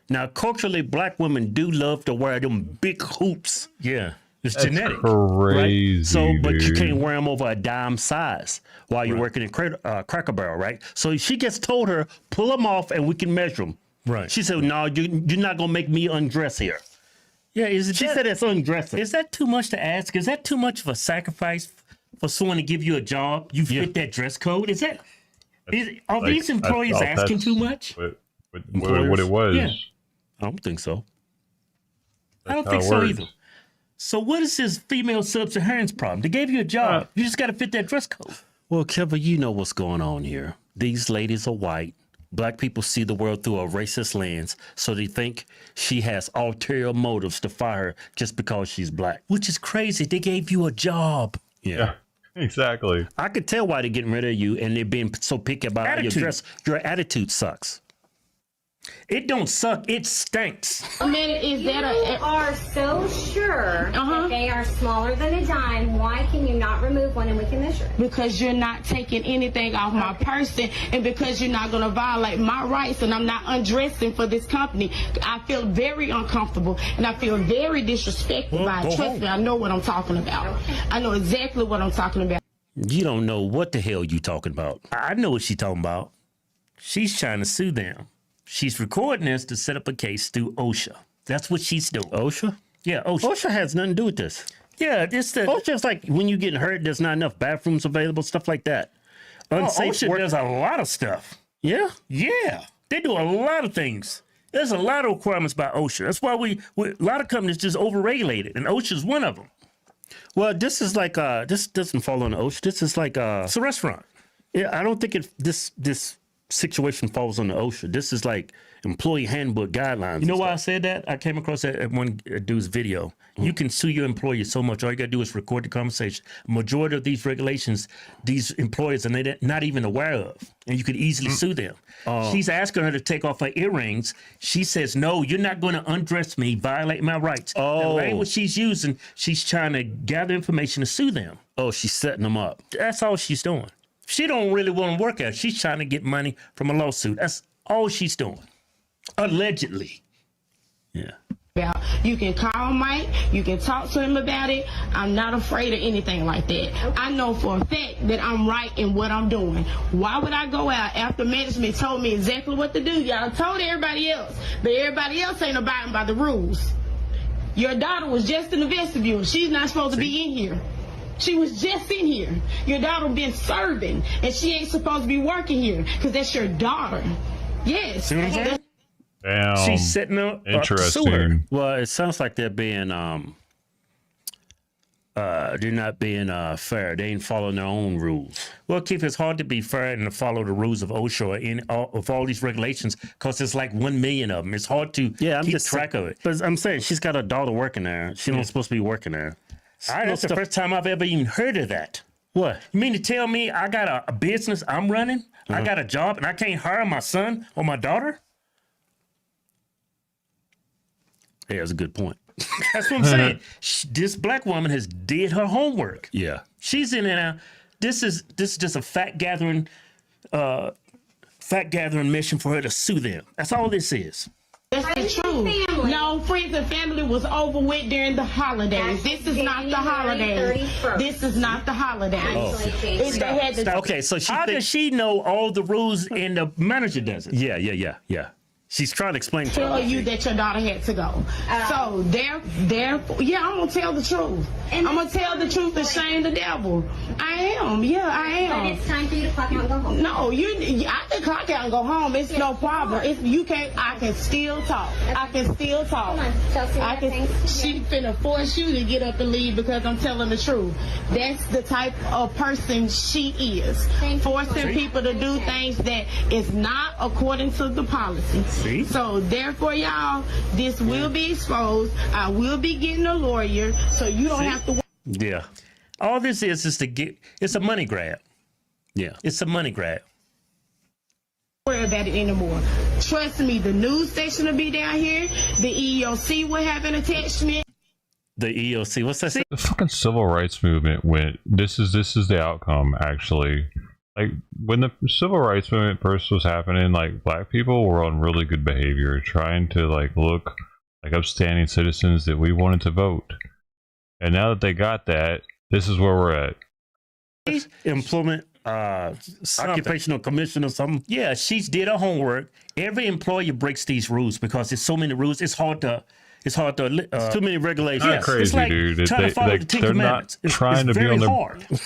Now, culturally, black women do love to wear them big hoops. Yeah, it's genetic. Crazy, right? So, but you dude. can't wear them over a dime size while you're working in Cracker Barrel, right? So she just told her, pull them off and we can measure them. Right. She said, no, you're not going to make me undress here. Yeah, she said it's undressing. Is that too much to ask? Is that too much of a sacrifice for someone to give you a job? You fit that dress code? Are these employees asking too much? What it was. Yeah. I don't think so. I don't think so either. So what is this female sub-Saharan's problem? They gave you a job. You just got to fit that dress code. Well, Kevin, you know what's going on here. These ladies are white. Black people see the world through a racist lens, so they think she has ulterior motives to fire her just because she's black, which is crazy. They gave you a job. Yeah. Exactly. I could tell why they're getting rid of you and they're being so picky about how you dress. Your attitude sucks. It don't suck, it stinks. You are so sure that they are smaller than a dime. Why can you not remove one and we can measure it? Because you're not taking anything off my person, and because you're not going to violate my rights, and I'm not undressing for this company. I feel very uncomfortable, and I feel very disrespected by it. Trust me, I know what I'm talking about. I know exactly what I'm talking about. You don't know what the hell you talking about. I know what she's talking about. She's trying to sue them. She's recording this to set up a case through OSHA. That's what she's doing. OSHA? Yeah, OSHA. OSHA has nothing to do with this. Yeah, OSHA's like when you getting hurt, there's not enough bathrooms available, stuff like that. OSHA does a lot of stuff. Yeah? Yeah. They do a lot of things. There's a lot of requirements by OSHA. That's why we a lot of companies just overregulated, and OSHA's one of them. Well, this is like this doesn't fall under OSHA. This is like it's a restaurant. Yeah, I don't think this situation falls on the OSHA. This is like employee handbook guidelines. You know why I said that? I came across that at one dude's video. You can sue your employer so much. All you got to do is record the conversation. Majority of these regulations, these employers are not even aware of, and you could easily sue them. She's asking her to take off her earrings. She says, no, you're not going to undress me, violate my rights. The language she's using, she's trying to gather information to sue them. Oh, she's setting them up. That's all she's doing. She don't really want to work out. She's trying to get money from a lawsuit. That's all she's doing. Allegedly. Yeah. You can call Mike. You can talk to him about it. I'm not afraid of anything like that. I know for a fact that I'm right in what I'm doing. Why would I go out after management told me exactly what to do? Y'all told everybody else, but everybody else ain't abiding by the rules. Your daughter was just in the vestibule. She's not supposed to be in here. She was just in here. Your daughter been serving, and she ain't supposed to be working here because that's your daughter. Yes. See what I'm saying? Damn. She's setting up. Interesting. Well, it sounds like they're being they're not being fair. They ain't following their own rules. Well, Keith, it's hard to be fair and to follow the rules of OSHA of all these regulations because there's like 1 million of them. It's hard to keep track of it. But I'm saying she's got a daughter working there. She's not supposed to be working there. That's the first time I've ever even heard of that. What? You mean to tell me I got a business I'm running? I got a job and I can't hire my son or my daughter? Yeah, that's a good point. That's what I'm saying. This black woman has did her homework. Yeah. She's in there now. This is just a fact gathering mission for her to sue them. That's all this is. That's the truth. No, friends and family was over with during the holidays. This is not the holidays. This is not the holidays. Okay, so how does she know all the rules and the manager doesn't? Yeah. She's trying to explain to tell you that your daughter had to go. So therefore, yeah, I'm gonna tell the truth. I'm gonna tell the truth and shame the devil. I am. Yeah, I am. But it's time for you to clock out and go home. No, I can clock out and go home. It's no problem. I can still talk. I can still talk. Come on, Chelsea. She finna force you to get up and leave because I'm telling the truth. That's the type of person she is. Forcing people to do things that is not according to the policy. See? So therefore, y'all, this will be exposed. I will be getting a lawyer, so you don't have to. Yeah. All this is to get. It's a money grab. Yeah. It's a money grab. Worry about it anymore. Trust me, the news station will be down here. The EEOC will have an attachment. The EEOC. What's that? The fucking civil rights movement went. This is the outcome, actually. Like, when the civil rights movement first was happening, like, black people were on really good behavior, trying to, like, look like upstanding citizens that we wanted to vote. And now that they got that, this is where we're at. Employment, occupational commission or something. Yeah, she's did her homework. Every employer breaks these rules because there's so many rules. It's hard to. It's too many regulations. It's crazy, it's like dude. Trying to follow the 10 they're Commandments. not trying to be on their.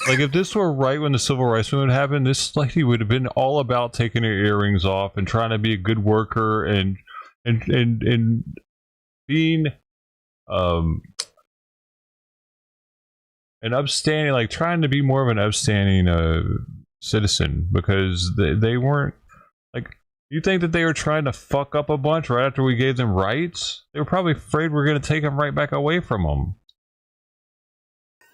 Like, if this were right when the civil rights movement happened, this lady would have been all about taking her earrings off and trying to be a good worker and being an upstanding, like trying to be more of an upstanding citizen, because they weren't like. You think that they were trying to fuck up a bunch right after we gave them rights? They were probably afraid we're going to take them right back away from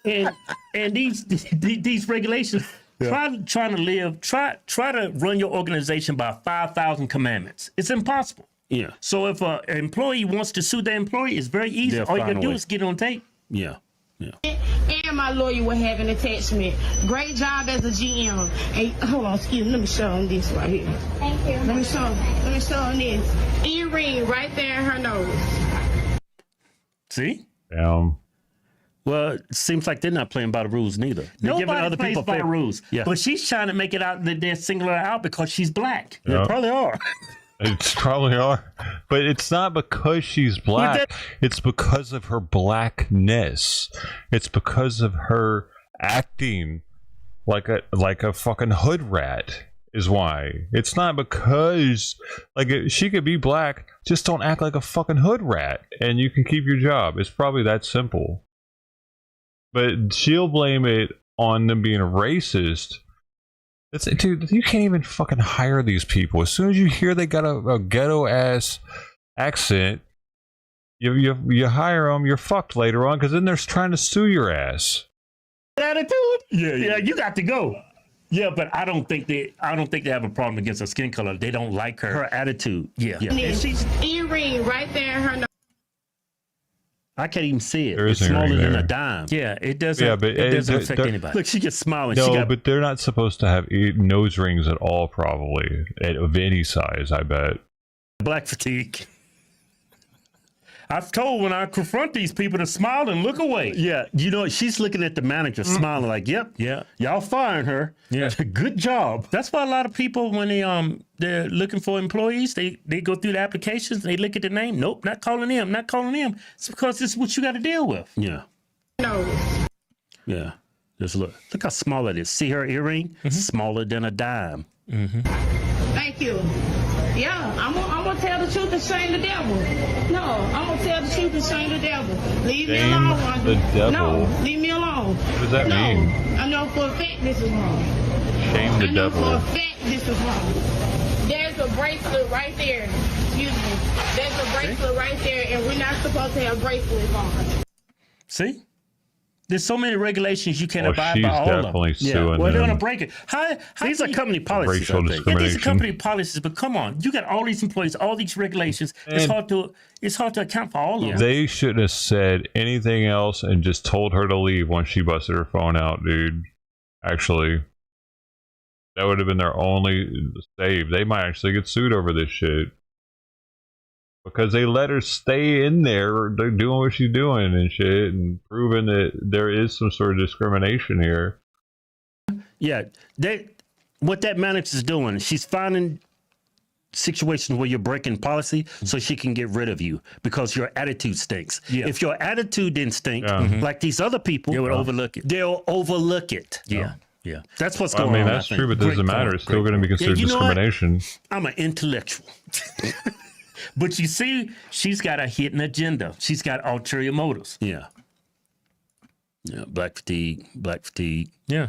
them. And these regulations, try to run your organization by 5,000 commandments. It's impossible. Yeah. So if an employee wants to sue their employee, it's very easy. All you got to do is get on tape. Yeah. And my lawyer will have an attachment. Great job as a GM. Hey, hold on, excuse me. Let me show them this right here. Thank you. Let me show them this. Earring right there in her nose. See? Well, it seems like they're not playing by the rules neither. They're giving other people by the rules. Yeah. But she's trying to make it out that they're singling her out because she's black. Yeah. They probably are. It's probably are, but it's not because she's black. It's because of her blackness. It's because of her acting like a fucking hood rat. Is why. It's not because she could be black. Just don't act like a fucking hood rat, and you can keep your job. It's probably that simple. But she'll blame it on them being racist. Dude, you can't even fucking hire these people. As soon as you hear they got a ghetto ass accent, you hire them. You're fucked later on because then they're trying to sue your ass. Attitude? Yeah. You got to go. Yeah, but I don't think they have a problem against her skin color. They don't like her attitude. Yeah. And she's earring right there in her nose. I can't even see it. It's smaller than a dime. Yeah, it doesn't. Yeah, but it doesn't affect anybody. Look, she gets smiling. No, but they're not supposed to have nose rings at all, probably of any size. I bet. Black fatigue. I've told when I confront these people to smile and look away. Yeah, you know, she's looking at the manager, smiling like, "Yep, yeah, y'all firing her. Yeah, good job." That's why a lot of people, when they're looking for employees, they go through the applications, they look at the name. Nope, not calling them. It's because this is what you got to deal with. Yeah. No. Yeah. Just look how small it is. See her earring? Smaller than a dime. Thank you. Yeah, I'm gonna tell the truth and shame the devil. No, I'm gonna tell the truth and shame the devil. Leave me alone, Wanda. The devil? No, leave me alone. What does that mean? I know for a fact this is wrong. Shame the devil. I know for a fact this is wrong. There's a bracelet right there. Excuse me. There's a bracelet right there, and we're not supposed to have bracelets on. See? There's so many regulations you can't abide she's by all of them. definitely suing Well, they're them. going to break it. How these are company policies. Racial Yeah, these are discrimination. company policies. But come on, you got all these employees, all these regulations. It's hard to account for all of them. They shouldn't have said anything else and just told her to leave when she busted her phone out, dude. Actually, that would have been their only save. They might actually get sued over this shit. Because they let her stay in there, they're doing what she's doing and shit, and proving that there is some sort of discrimination here. Yeah, what that manager's doing, she's finding situations where you're breaking policy so she can get rid of you because your attitude stinks. Yeah. If your attitude didn't stink, like these other people, they would overlook it. They'll overlook it. Yeah. Yeah. That's what's going on. I mean, that's true, but it doesn't matter. It's still going to be considered discrimination. I'm an intellectual. But you see, she's got a hidden agenda. She's got ulterior motives. Yeah. Yeah. Black fatigue. Yeah.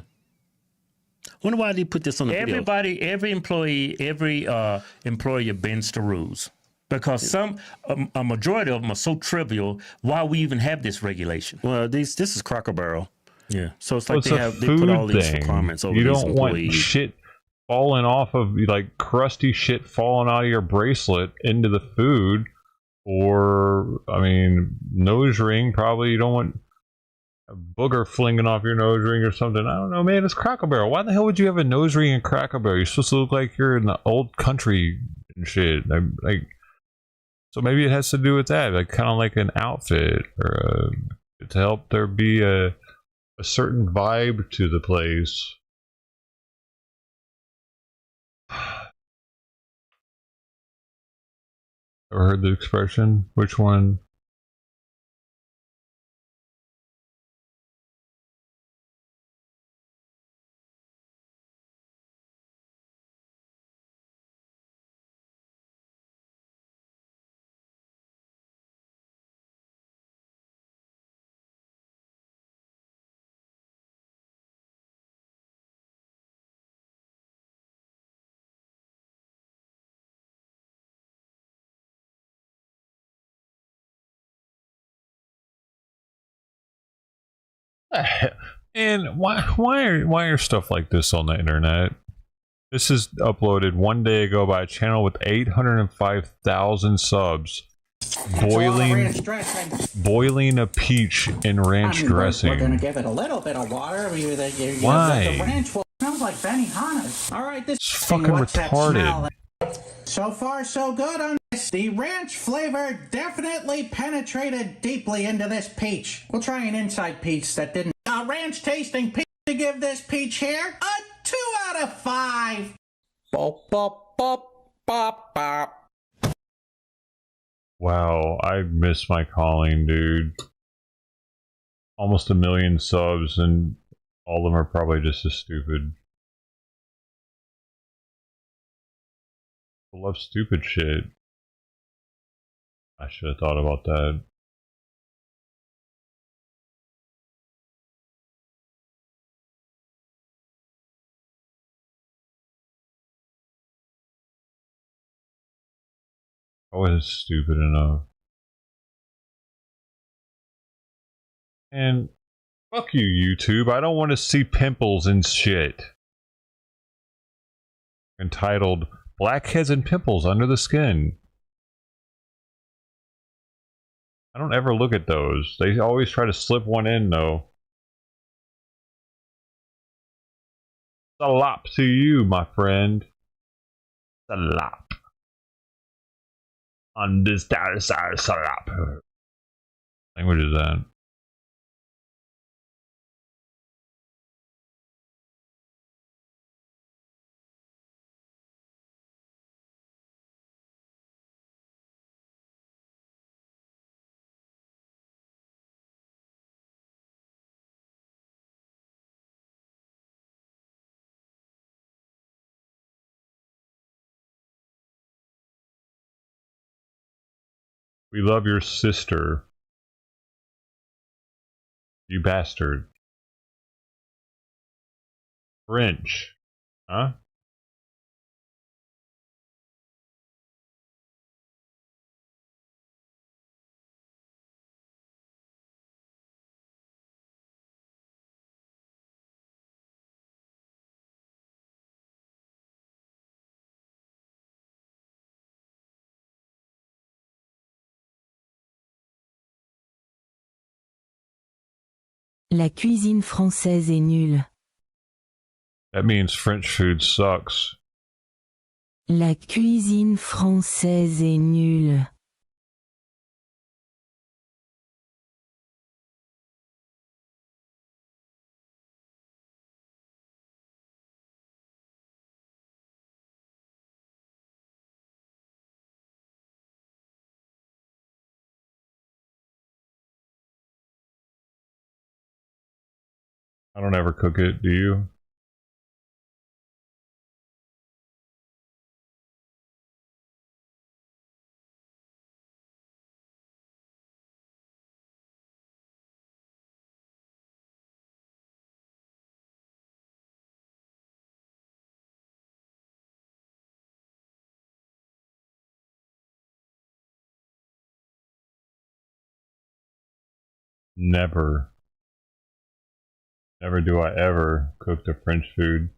Wonder why they put this on the video. Every employee, every employer bends the rules because a majority of them are so trivial. Why we even have this regulation? Well, this is Cracker Barrel. Yeah. So it's like they put all these requirements over these employees. You don't want shit falling off of, like, crusty shit falling out of your bracelet into the food, or, I mean, nose ring. Probably you don't want a booger flinging off your nose ring or something. I don't know, man. It's Cracker Barrel. Why the hell would you have a nose ring in Cracker Barrel? You're supposed to look like you're in the old country and shit. So maybe it has to do with that, like kind of like an outfit, or to help there be a certain vibe to the place. Ever heard the expression? Which one? And why are stuff like this on the internet? This is uploaded one day ago by a channel with 805,000 subs. Boiling a peach in ranch dressing. We're gonna give it a little bit of water. Why? The ranch smells like Benihana's. All right, this it's fucking retarded. So far, so good on this. The ranch flavor definitely penetrated deeply into this peach. We'll try an inside peach that didn't. Ranch tasting peach to give this peach here a 2 out of 5. Bop, bop, bop, bop, bop. Wow, I miss my calling, dude. Almost 1 million subs, and all of them are probably just as stupid. I love stupid shit. I should have thought about that. I was stupid enough. And fuck you, YouTube. I don't want to see pimples and shit. Entitled Blackheads and Pimples Under the Skin. I don't ever look at those. They always try to slip one in, though. Salop to you, my friend. Salop. On this salop. Language is that? We love your sister. You bastard. French. Huh? La cuisine française est nulle. That means French food sucks. La cuisine française est nulle. I don't ever cook it, do you? Never. Never do I ever cook the French food.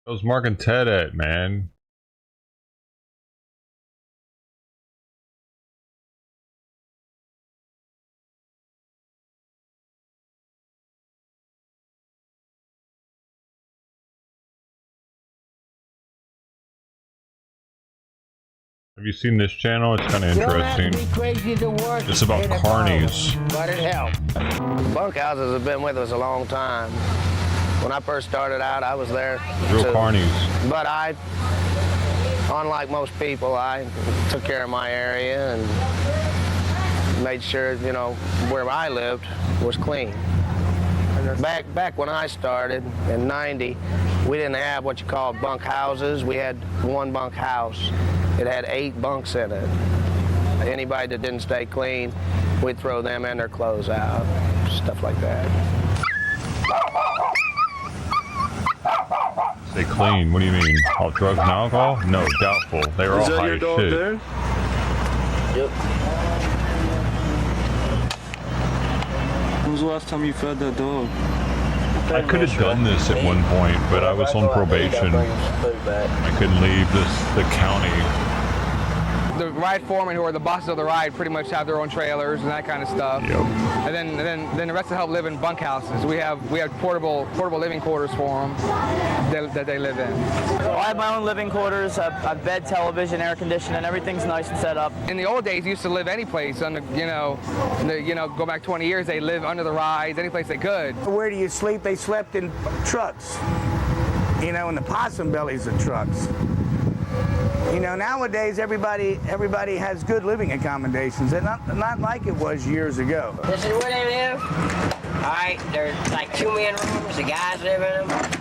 Where's Mark and Ted at, man? Have you seen this channel? It's kind of interesting. It's about carnies. But it helped. Bunkhouses have been with us a long time. When I first started out, I was there. Real carnies. But I, unlike most people, I took care of my area and made sure, you know, where I lived was clean. Back when I started in '90, we didn't have what you call bunk houses. We had one bunk house. It had 8 bunks in it. Anybody that didn't stay clean, we'd throw them and their clothes out, stuff like that. Stay clean? What do you mean? All drugs and alcohol? No, doubtful. They were all high as shit. There? Yep. When was the last time you fed that dog? I could have done this at one point, but I was on probation. I couldn't leave the county. The ride foremen, who are the bosses of the ride, pretty much have their own trailers and that kind of stuff. Yep. And then the rest of them help live in bunkhouses. We have portable living quarters for them that they live in. Well, I have my own living quarters, a bed, television, air conditioning, everything's nice and set up. In the old days, you used to live any place under, go back 20 years, they live under the rides, any place they could. Where do you sleep? They slept in trucks, in the possum bellies of trucks. Nowadays everybody has good living accommodations. They're not like it was years ago. This is where they live. All right, there's like 2-man rooms. The guys live in them.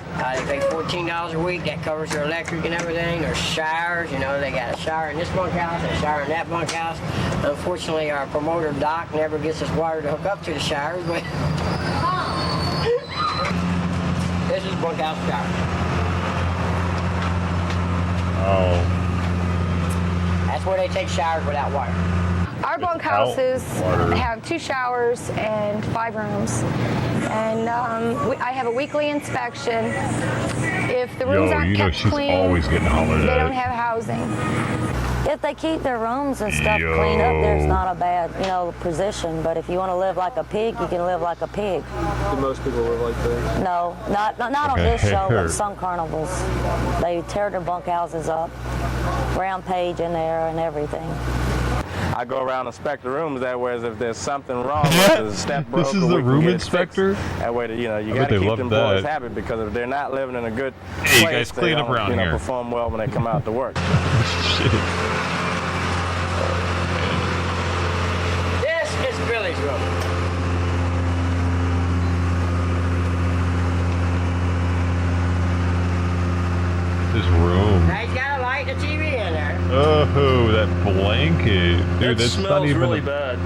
They pay $14 a week. That covers their electric and everything. There's showers. They got a shower in this bunkhouse, a shower in that bunkhouse. Unfortunately, our promoter Doc never gets us water to hook up to the showers. But this is bunkhouse shower. Oh. That's where they take showers without water. Our bunkhouses have 2 showers and 5 rooms. And I have a weekly inspection. If the rooms aren't kept clean, always getting hollered they at. don't have housing. If they keep their rooms and stuff cleaned up, there's not a bad, position. But if you want to live like a pig, you can live like a pig. Do most people live like that? No, not on this show, but some carnivals. They tear their bunkhouses up, rampage in there and everything. I go around and inspect the rooms that way, as if there's something wrong with the step broke. This is the room inspector? That way, you got to keep them boys happy, because if they're not living in a good place, you guys clean up around here. Perform well when they come out to work. Shit. This is Billy's room. This room. Now he's got a light and a TV in there. Oh, that blanket. Dude, that's not even really bad.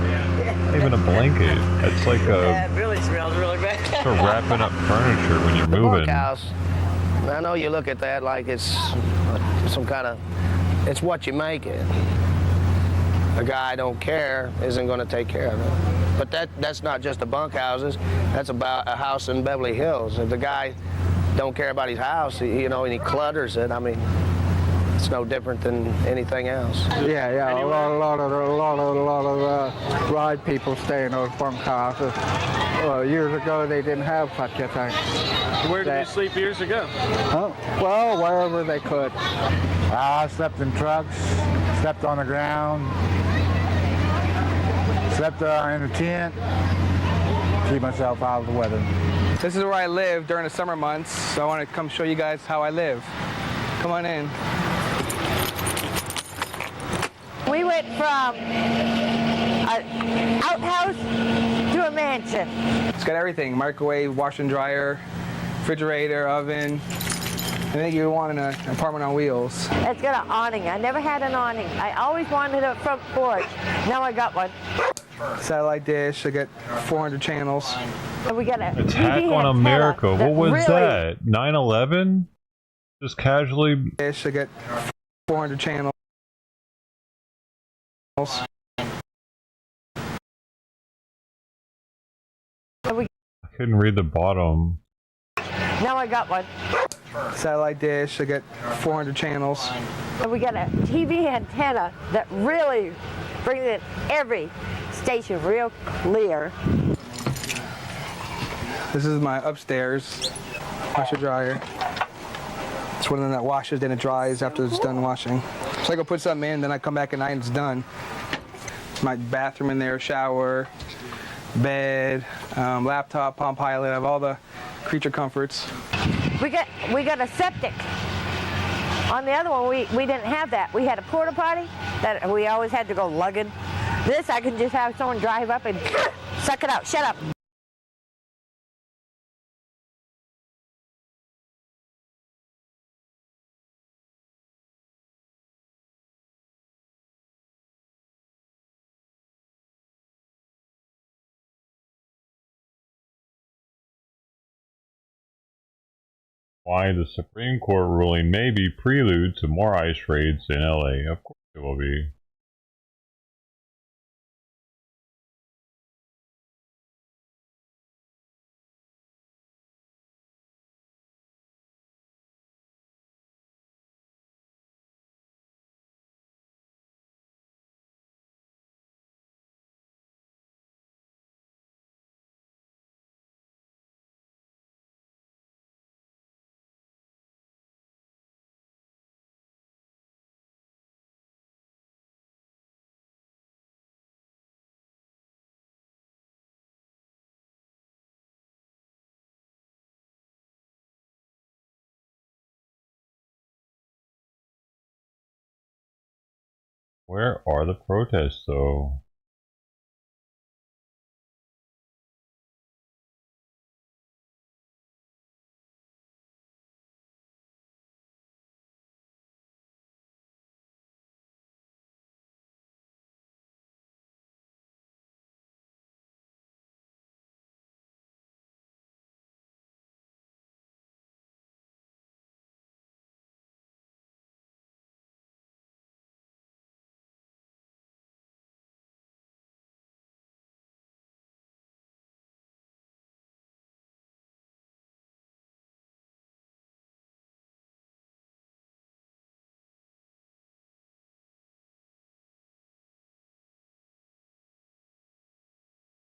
Not even a blanket. That's like Yeah, it really smells really bad. for wrapping up furniture when you're moving. Bunkhouse, I know you look at that like it's some kind of, it's what you make it. A guy don't care isn't going to take care of it. But that's not just the bunkhouses. That's about a house in Beverly Hills. If the guy don't care about his house, you know, and he clutters it, I mean, it's no different than anything else. Yeah, a lot of ride people stay in those bunkhouses. Years ago, they didn't have such a thing. Where did they sleep years ago? Well, wherever they could. I slept in trucks, slept on the ground, slept in a tent, keep myself out of the weather. This is where I live during the summer months, so I want to come show you guys how I live. Come on in. We went from an outhouse to a mansion. It's got everything: microwave, washer and dryer, refrigerator, oven. Anything you want in an apartment on wheels. It's got an awning. I never had an awning. I always wanted a front porch. Now I got one. Satellite dish. I got 400 channels. And we got a Attack on America. What was that? 9/11? Just casually. Dish. I got 400 channels. I couldn't read the bottom. Now I got one. Satellite dish. I got 400 channels. And we got a TV antenna that really brings in every station real clear. This is my upstairs washer dryer. It's one of them that washes, then it dries after it's done washing. So I go put something in, then I come back at night and it's done. My bathroom in there, shower, bed, laptop, Palm Pilot. I have all the creature comforts. We got a septic. On the other one, we didn't have that. We had a porta potty that we always had to go lugging. This, I can just have someone drive up and suck it out. Shut up. Why the Supreme Court ruling may be prelude to more ICE raids in LA. Of course it will be. Where are the protests, though?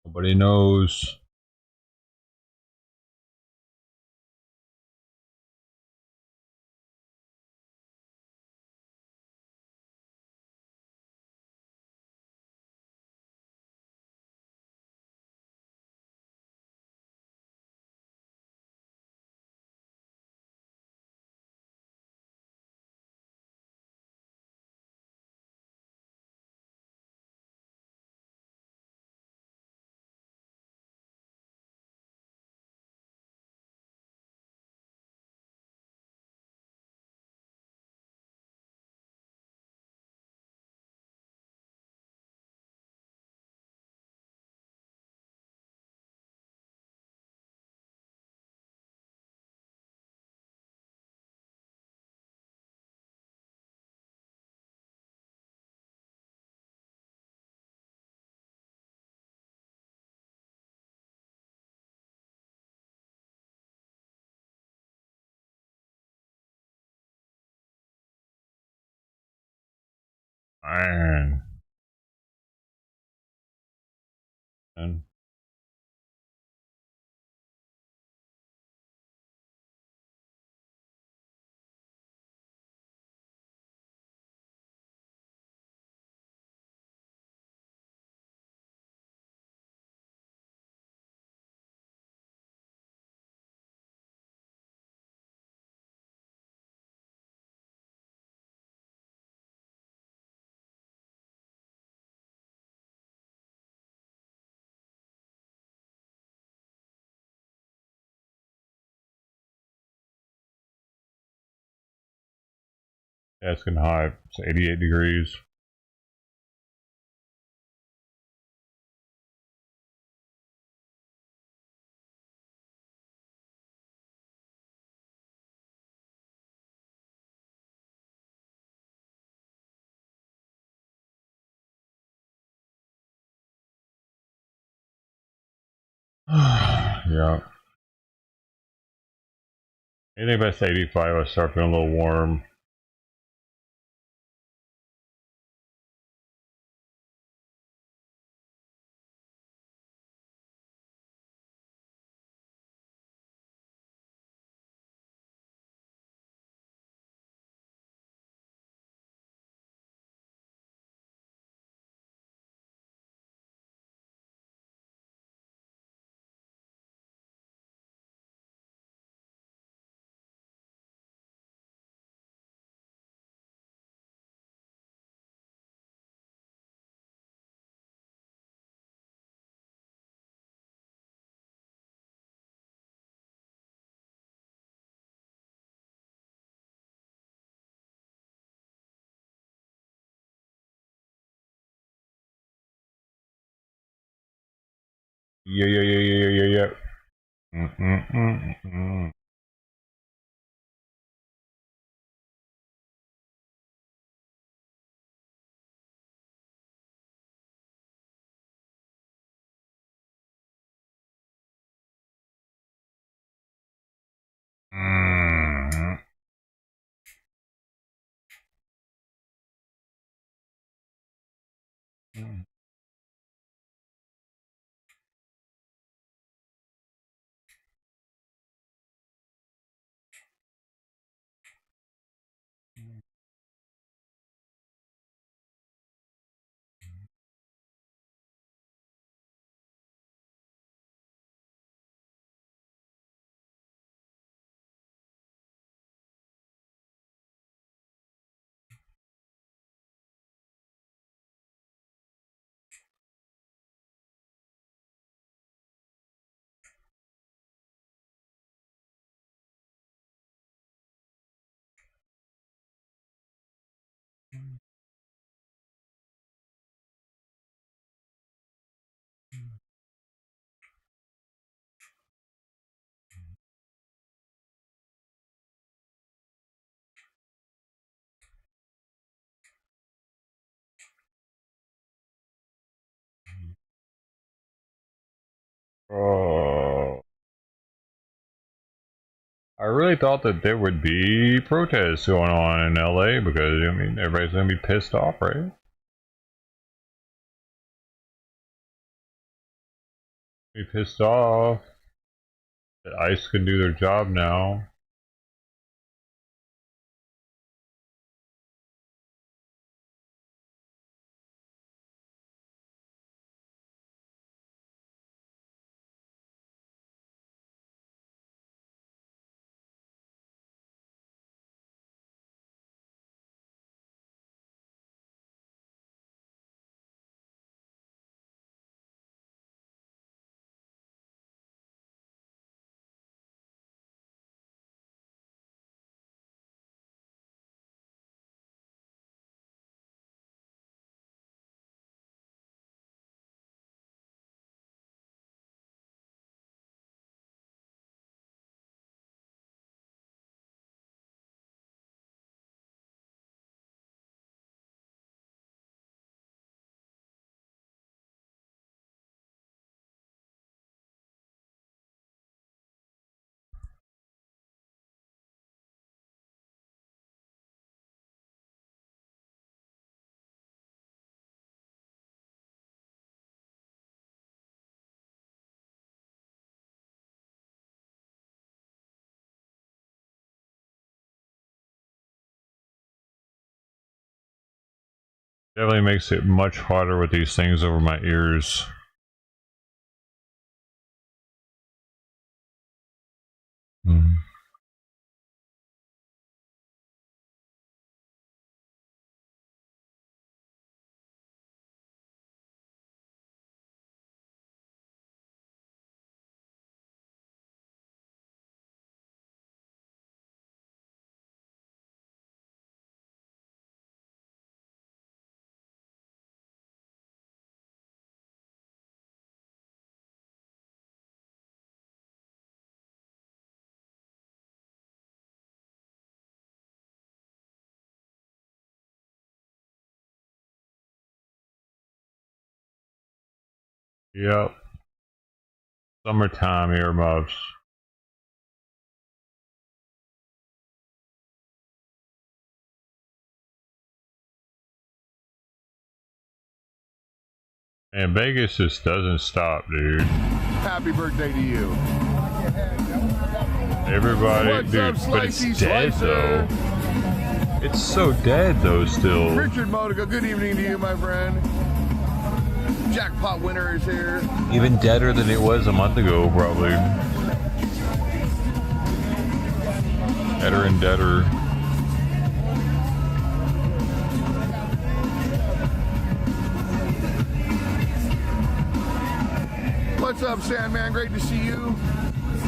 Nobody knows. Man. And yeah, it's getting hot. It's 88 degrees. Yeah. Anything past 85, I start feeling a little warm. Yeah. Mm-mm-mm-mm. Mm-hmm. Oh. I really thought that there would be protests going on in LA because, I mean, everybody's going to be pissed off, right? Be pissed off that ICE can do their job now. Definitely makes it much harder with these things over my ears. Yep. Summertime earmuffs. And Vegas just doesn't stop, dude. Happy birthday to you. Everybody, What's dude, up, but it's Slicey dead Slicer? though. It's so dead though still. Richard Modica, good evening to you, my friend. Jackpot winner is here. Even deader than it was a month ago, probably. Deader and deader. What's up, Sandman? Great to see you.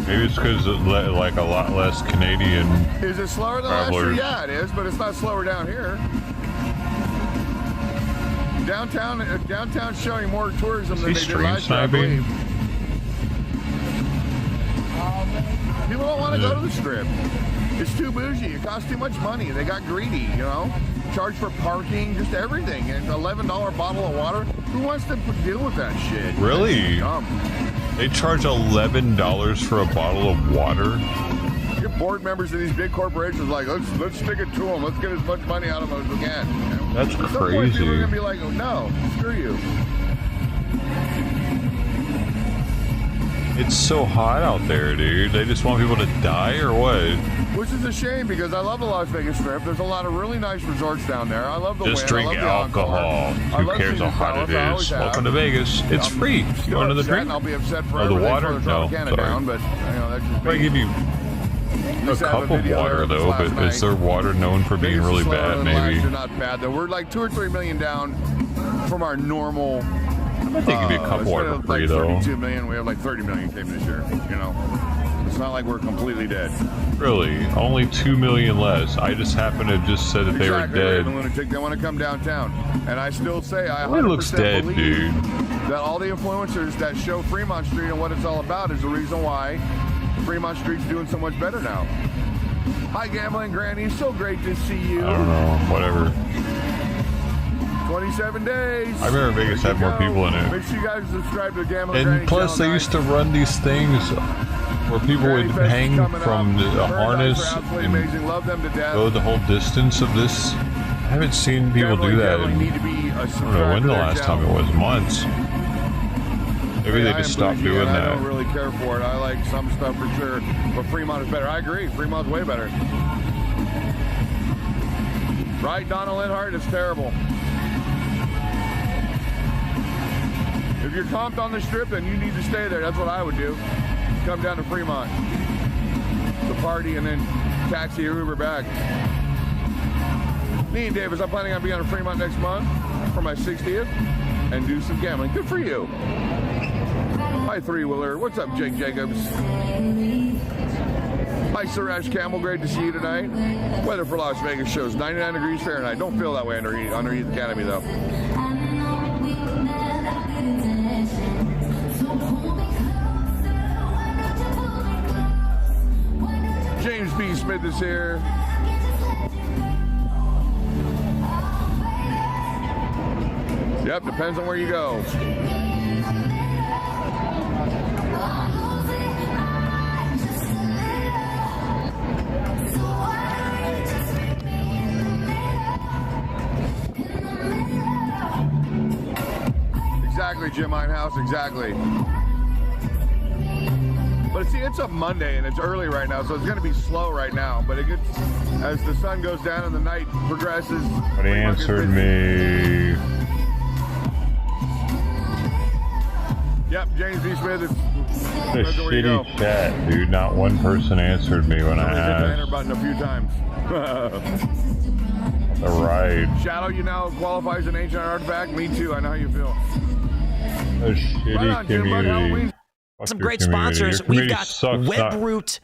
Maybe it's because like a lot less Canadian. Is it slower than last year? travelers. Yeah, it is, but it's not slower down here. Downtown's showing more tourism than they did last year, I believe. People don't want to go to the Strip. It's too bougie. It costs too much money. They got greedy, you know? Charge for parking, just everything. And $11 bottle of water. Who wants to deal with that shit? Really? They charge $11 for a bottle of water? Your board members of these big corporations like, let's stick it to them. Let's get as much money out of them as we can. You know? That's At some point, people are crazy. going to be like, oh, no, screw you. It's so hot out there, dude. They just want people to die or what? Which is a shame because I love the Las Vegas Strip. There's a lot of really nice resorts down there. I love the Just wind. drink I love the alcohol. encore. I Who love cares how Caesar's hot Palace. it I always is? have. Welcome to Vegas. It's free. You want another upset, drink? and I'll be upset Oh, forever. the They water? throw the No, Tropicana sorry. down, but you know, that's just I give you a Just have a cup of video water of this though, last but is night. their water known for being Vegas is really slower bad? than last Maybe. year, not bad though. We're like 2 or 3 million down from our normal. I think it'd be a cup of water for free though. 32 million. We have like 30 million came this year. You know, it's not like we're completely dead. Really? Only 2 million less. I just happened to just said that they were Exactly, dead. Raven Lunatic. They want to come downtown, and I still say I 100% It looks dead, believe dude. that all the influencers that show Fremont Street and what it's all about is the reason why Fremont Street's doing so much better now. Hi, Gambling Granny. So great to see you. I don't know. Whatever. 27 days. I remember Vegas had more people in Make it. sure you guys subscribe to Gambling Granny. And plus, they channel used to run these things where people would hang from a harness and Love them to death. go the whole distance of this. I haven't seen people do that in, Need to be I don't know when the last time it was. Months. Maybe they just stopped doing I that. don't really care for it. I like some stuff for sure, but Fremont is better. I agree. Fremont's way better. Right, Donna Linhart? It's terrible. If you're comped on the Strip, then you need to stay there. That's what I would do. Come down to Fremont, the party, and then taxi or Uber back. Me and Davis, I'm planning on being on Fremont next month for my 60th and do some gambling. Good for you. Hi, three-wheeler. What's up, Jake Jacobs? Hi, Suresh Campbell. Great to see you tonight. Weather for Las Vegas shows 99 degrees Fahrenheit. Don't feel that way underneath Academy, though. James B. Smith is here. Yep, depends on where you go. Exactly, Jim Minehouse, exactly. But see, it's a Monday and it's early right now, so it's going to be slow right now. But it gets, as the sun goes down and the night progresses. But he answered me. Yep, James B. Smith is A shitty chat, dude. Not one person answered me when I hit the asked. enter button a few times. The ride. Shadow, you now qualify as an ancient artifact. Me too. I know how you feel. A shitty community. Some great sponsors. We've got webroot.com,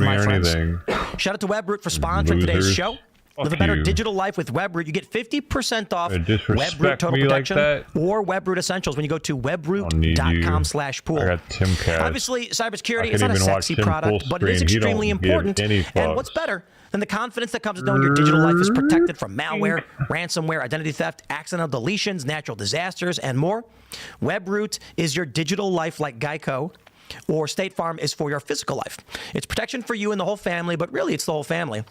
my friends. Shout out to Webroot for sponsoring today's show. Live a better digital life with Webroot. You get 50% off Webroot Total Protection or Webroot Essentials when you go to webroot.com/pool. I got Timcast. Obviously, cybersecurity is not a sexy product, but it is extremely important. And what's better than the confidence that comes with knowing your digital life is protected from malware, ransomware, identity theft, accidental deletions, natural disasters, and more? Webroot is your digital life like Geico, or State Farm is for your physical life. It's protection for you and the whole family, but really it's the whole family.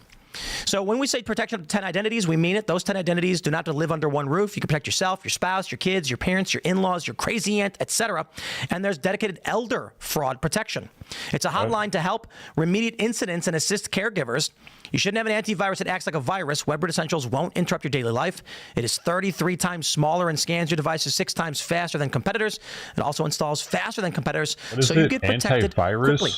So when we say protection of 10 identities, we mean it. Those 10 identities do not have to live under one roof. You can protect yourself, your spouse, your kids, your parents, your in-laws, your crazy aunt, etc. And there's dedicated elder fraud protection. It's a hotline to help remediate incidents and assist caregivers. You shouldn't have an antivirus that acts like a virus. Webroot Essentials won't interrupt your daily life. It is 33 times smaller and scans your devices 6 times faster than competitors. It also installs faster than competitors, so you get protected quickly.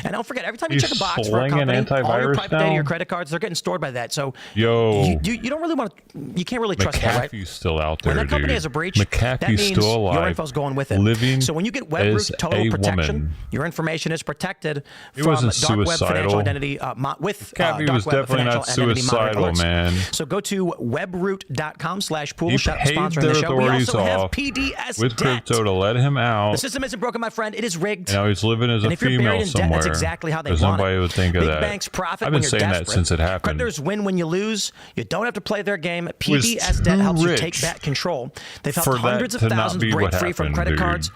And don't forget, every time you check a box for a company, all your private data, your credit cards, they're getting stored by that. So you don't really want to, you can't really trust that, right? McAfee's still out there, when that company has a breach, that means still alive, your info's going with it. So when you get Webroot Total Protection, your information is protected from dark web financial identity with dark web financial identity monitoring alerts. So go to webroot.com/pool. Shout out sponsoring the show. We also have PDS with crypto to let him out. The system isn't broken, my friend. It is rigged. Now he's living as a female somewhere. That's exactly how they want it. Nobody would think of Big that. banks profit I've been when you're saying desperate. that since it happened. Creditors win when you lose. You don't have to play their game. PDS Debt helps you take back control. They've helped hundreds of thousands break free from credit card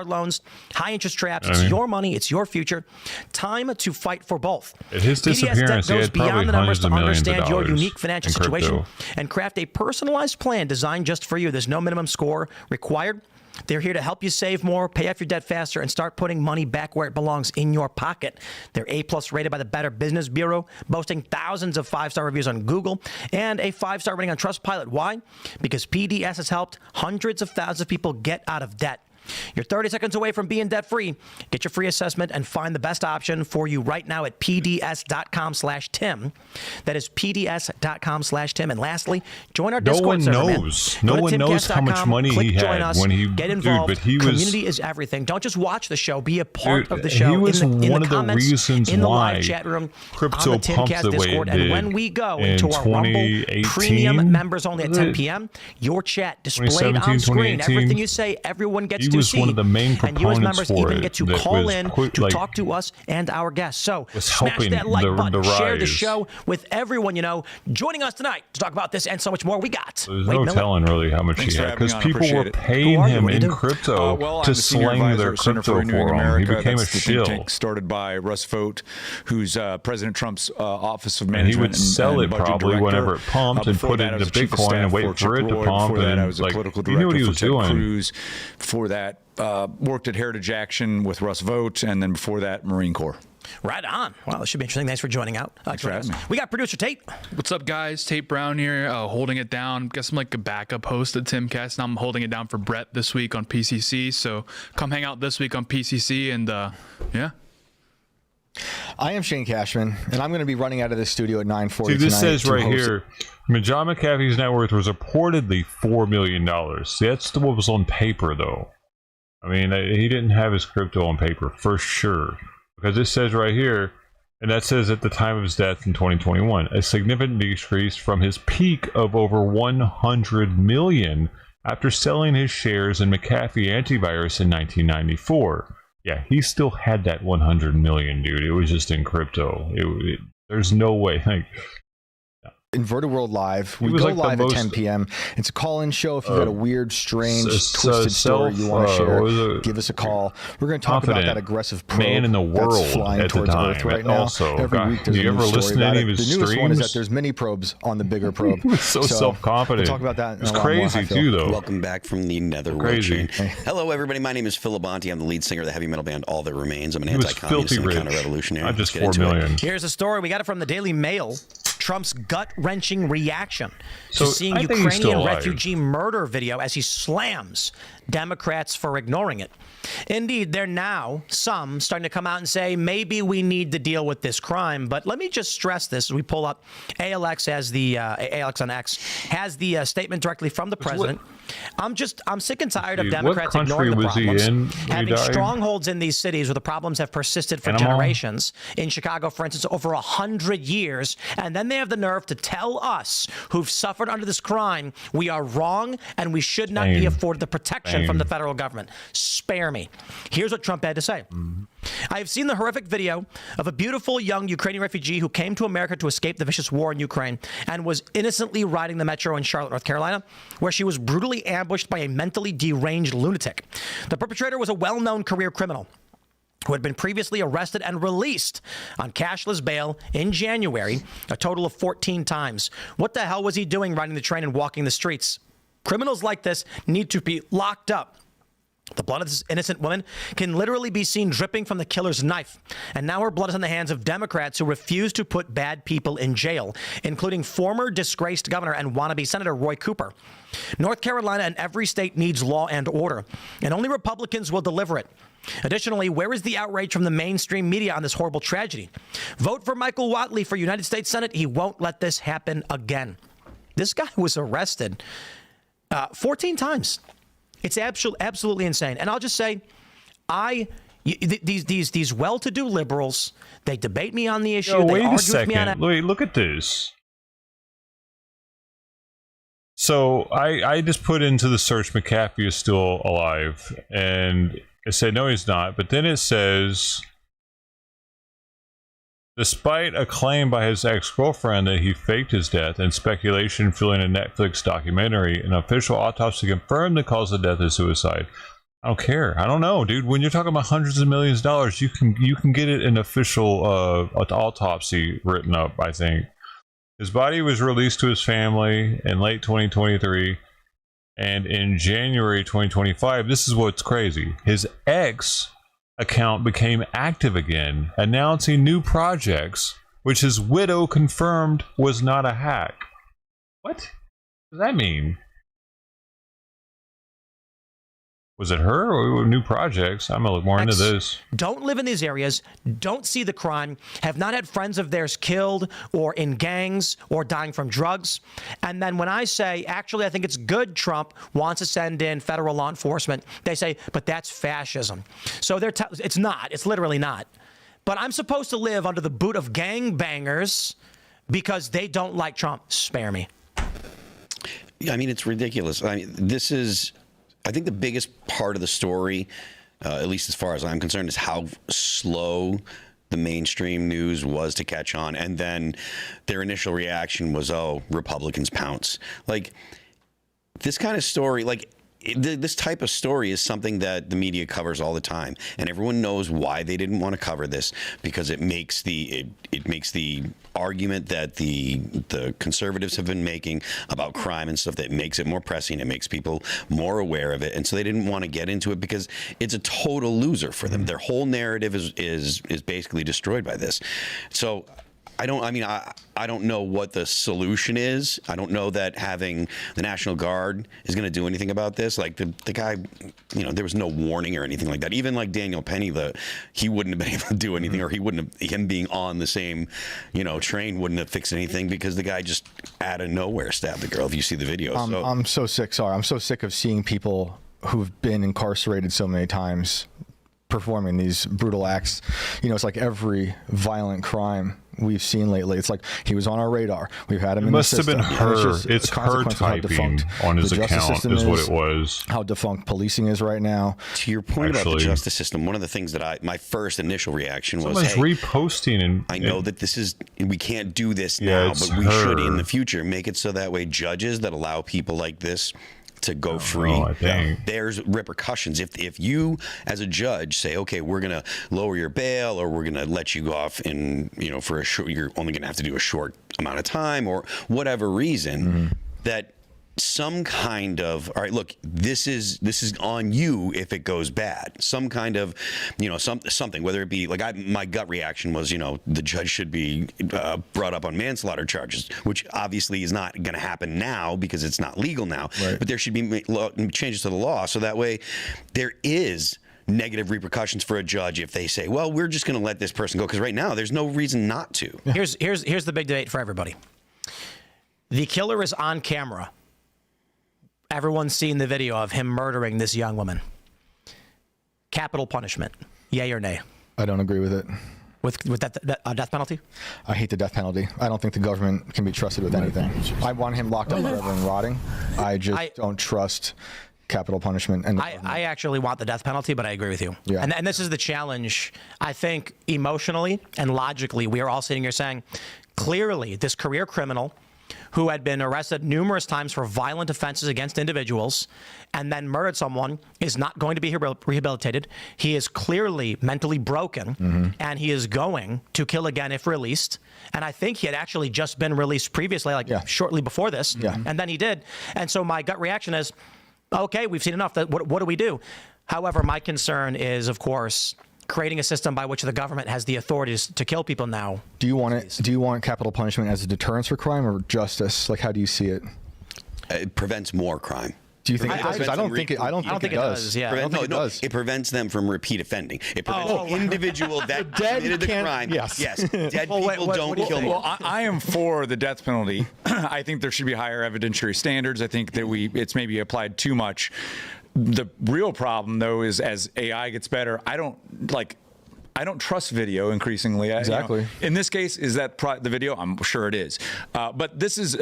loans, high interest traps. It's your money. It's your future. Time to fight for both. At his disappearance, PDS Debt goes beyond the numbers to understand your dollars unique financial situation and craft a personalized plan designed just for you. There's no minimum score required. They're here to help you save more, pay off your debt faster, and start putting money back where it belongs, in your pocket. They're A+ rated by the Better Business Bureau, boasting thousands of 5-star reviews on Google and a 5-star rating on Trustpilot. Why? Because PDS has helped hundreds of thousands of people get out of debt. You're 30 seconds away from being debt-free. Get your free assessment and find the best option for you right now at pds.com/Tim. That is pds.com/Tim. And lastly, join our Discord server. No one knows how much money he had when he get involved. But he was, community is everything. Don't just watch the show. Be a part of the show. He was in one the of the comments, reasons in the why live chat room, crypto on the pumped Timcast the way Discord. it did And when we go in into our Rumble 2018, Premium members only at 10 p.m., your chat displayed on screen. Everything you say, everyone gets to see. He was one of the main and you as members for even get to call in to talk to us and our guests. So smash that like button, share the show with everyone you know. Joining us tonight to talk about this and so much more, we got There's no telling really how much he had, because people were paying him in crypto to slang their crypto for him. He became a shill. Started by Russ Vought, who's President Trump's Office of And Management. he would sell it probably whenever it pumped and put it into Bitcoin and wait for it to pump. Before that, I And was a like, political he knew what he director was for Ted doing. Cruz. Before that, worked at Heritage Action with Russ Vought, and then before that, Marine Corps. Right on. Wow, this should be interesting. Thanks for joining out. Thanks for having me. We got producer Tate. What's up, guys? Tate Brown here, holding it down. Guess I'm like a backup host at Timcast, and I'm holding it down for Brett this week on PCC. So come hang out this week on PCC, and yeah. I am Shane Cashman, and I'm going to be running out of this studio at 9:40 See, this tonight says right here, John McAfee's net worth was reportedly $4 million. See, that's what was on paper, though. I mean, he didn't have his crypto on paper, for sure. Because it says right here, and that says at the time of his death in 2021, a significant decrease from his peak of over 100 million after selling his shares in McAfee Antivirus in 1994. Yeah, he still had that 100 million, dude. It was just in crypto. There's no way. Like, Inverted World Live. We was go like the live at most- 10 p.m. It's a call-in show. If you've got a weird, strange, twisted story you want to share, give us a call. We're going to talk about confident that aggressive probe man in the world that's flying at the towards time. Earth right And now. also, Every God, week there's do you a new ever story listen to about any it. of his The newest one is that streams? there's mini probes on the bigger probe. He was so self-confident. We'll talk about that in It's a lot more, crazy I feel. too, though. Welcome back from the netherworld. Crazy. Chain. Hello, everybody. My name is Phil Labonte. I'm the lead singer of the heavy metal band All That Remains. I'm an He was anti-communist filthy and a rich. counter-revolutionary. Not just Let's get 4 into it. million. Here's a story. We got it from the Daily Mail. Trump's gut-wrenching reaction So, to seeing I think he's still Ukrainian alive. refugee murder video as he slams Democrats for ignoring it. Indeed, they're now, some, starting to come out and say, maybe we need to deal with this crime. But let me just stress this as we pull up. ALX has the, ALX on X has the statement directly from the president. I'm sick and tired of What Democrats country ignoring the was he problems. in when he Having died? strongholds in these cities where the problems have persisted for Panama? generations. In Chicago, for instance, over 100 years. And then they have the nerve to tell us who've suffered under this crime we are wrong and we should not be Shame. afforded the protection from Shame. the federal government. Spare me. Here's what Trump had to say. I have seen the horrific video of a beautiful young Ukrainian refugee who came to America to escape the vicious war in Ukraine and was innocently riding the metro in Charlotte, North Carolina, where she was brutally ambushed by a mentally deranged lunatic. The perpetrator was a well-known career criminal who had been previously arrested and released on cashless bail in January, a total of 14 times. What the hell was he doing riding the train and walking the streets? Criminals like this need to be locked up. The blood of this innocent woman can literally be seen dripping from the killer's knife. And now her blood is on the hands of Democrats who refuse to put bad people in jail, including former disgraced governor and wannabe Senator Roy Cooper. North Carolina and every state needs law and order, and only Republicans will deliver it. Additionally, where is the outrage from the mainstream media on this horrible tragedy? Vote for Michael Whatley for United States Senate. He won't let this happen again. This guy was arrested 14 times. It's absolutely insane. And I'll just say, these well-to-do liberals, they debate me on the issue. Yo, they wait argue a second. with me on Wait, look at this. So I just put into the search McAfee is still alive, and it said no, he's not. But then it says, despite a claim by his ex-girlfriend that he faked his death and speculation fueling a Netflix documentary, an official autopsy confirmed the cause of death is suicide. I don't care. I don't know, dude. When you're talking about hundreds of millions of dollars, you can get it an official autopsy written up, I think. His body was released to his family in late 2023, and in January 2025, this is what's crazy. His ex account became active again, announcing new projects, which his widow confirmed was not a hack. What does that mean? Was it her or new projects? I'm gonna look more into this. Don't live in these areas, don't see the crime, have not had friends of theirs killed or in gangs or dying from drugs. And then when I say, actually, I think it's good Trump wants to send in federal law enforcement, they say, but that's fascism. So it's not. It's literally not. But I'm supposed to live under the boot of gangbangers because they don't like Trump. Spare me. Yeah, I mean, it's ridiculous. I mean, I think the biggest part of the story, at least as far as I'm concerned, is how slow the mainstream news was to catch on. And then their initial reaction was, oh, Republicans pounce. Like, this kind of story, like, this type of story is something that the media covers all the time, and everyone knows why they didn't want to cover this, because it makes the argument that the conservatives have been making about crime and stuff, that makes it more pressing. It makes people more aware of it, and so they didn't want to get into it because it's a total loser for them. Their whole narrative is basically destroyed by this. So I don't know what the solution is. I don't know that having the National Guard is going to do anything about this. Like the guy, there was no warning or anything like that. Even like Daniel Penny, he wouldn't have been able to do anything, or him being on the same, train wouldn't have fixed anything, because the guy just out of nowhere stabbed the girl. If you see the video, I'm so sick. Sorry, I'm so sick of seeing people who've been incarcerated so many times performing these brutal acts. You know, it's like every violent crime we've seen lately. It's like he was on our radar. We've had him in the system. It must have been her. It's her typing on his account is what it was. How defunct policing is right now. To your point about the justice system, one of the things that my first initial reaction was, hey, reposting and I know that we can't do this now, but we should in the future make it so that way judges that allow people like this to go free. There's repercussions. If you, as a judge, say, okay, we're going to lower your bail, or we're going to let you go off in, for a short, you're only going to have to do a short amount of time, or whatever reason, that some kind of, all right, look, this is on you if it goes bad. Some kind of, something, whether it be like my gut reaction was, the judge should be brought up on manslaughter charges, which obviously is not going to happen now because it's not legal now. Right. But there should be changes to the law so that way there is negative repercussions for a judge if they say, well, we're just going to let this person go, because right now there's no reason not to. Here's the big debate for everybody. The killer is on camera. Everyone's seen the video of him murdering this young woman. Capital punishment, yay or nay? I don't agree with it. With that death penalty? I hate the death penalty. I don't think the government can be trusted with anything. I want him locked up forever and rotting. I just don't trust capital punishment. And I actually want the death penalty, but I agree with you. Yeah. And this is the challenge. I think emotionally and logically, we are all sitting here saying, clearly, this career criminal who had been arrested numerous times for violent offenses against individuals and then murdered someone is not going to be rehabilitated. He is clearly mentally broken, and he is going to kill again if released. And I think he had actually just been released previously, shortly before this, and then he did. And so my gut reaction is, okay, we've seen enough. What do we do? However, my concern is, of course, creating a system by which the government has the authorities to kill people now. Do you want it? Do you want capital punishment as a deterrence for crime or justice? Like, how do you see it? It prevents more crime. Do you think it does? Because I don't think it does. Yeah, it does. It prevents them from repeat offending. It prevents the individual that committed the crime. Yes. Dead people don't kill more. Well, I am for the death penalty. I think there should be higher evidentiary standards. I think that it's maybe applied too much. The real problem, though, is as AI gets better, I don't trust video increasingly. Exactly. In this case, is that the video? I'm sure it is. But this is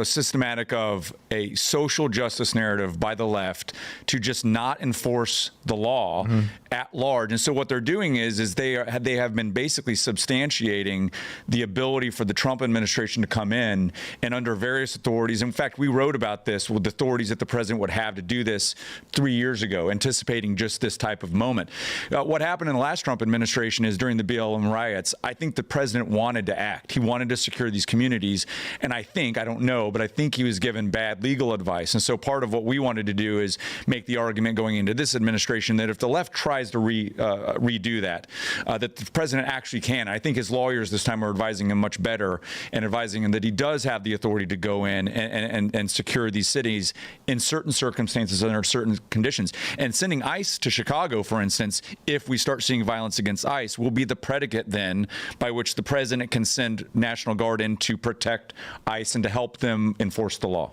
systematic of a social justice narrative by the left to just not enforce the law at large. And so what they're doing is they have been basically substantiating the ability for the Trump administration to come in and under various authorities. In fact, we wrote about this with the authorities that the president would have to do this 3 years ago, anticipating just this type of moment. What happened in the last Trump administration is during the BLM riots, I think the president wanted to act. He wanted to secure these communities. And I don't know, but I think he was given bad legal advice. And so part of what we wanted to do is make the argument going into this administration that if the left tries to redo that the president actually can. I think his lawyers this time are advising him much better and advising him that he does have the authority to go in and secure these cities in certain circumstances under certain conditions. And sending ICE to Chicago, for instance, if we start seeing violence against ICE, will be the predicate then by which the president can send National Guard in to protect ICE and to help them enforce the law.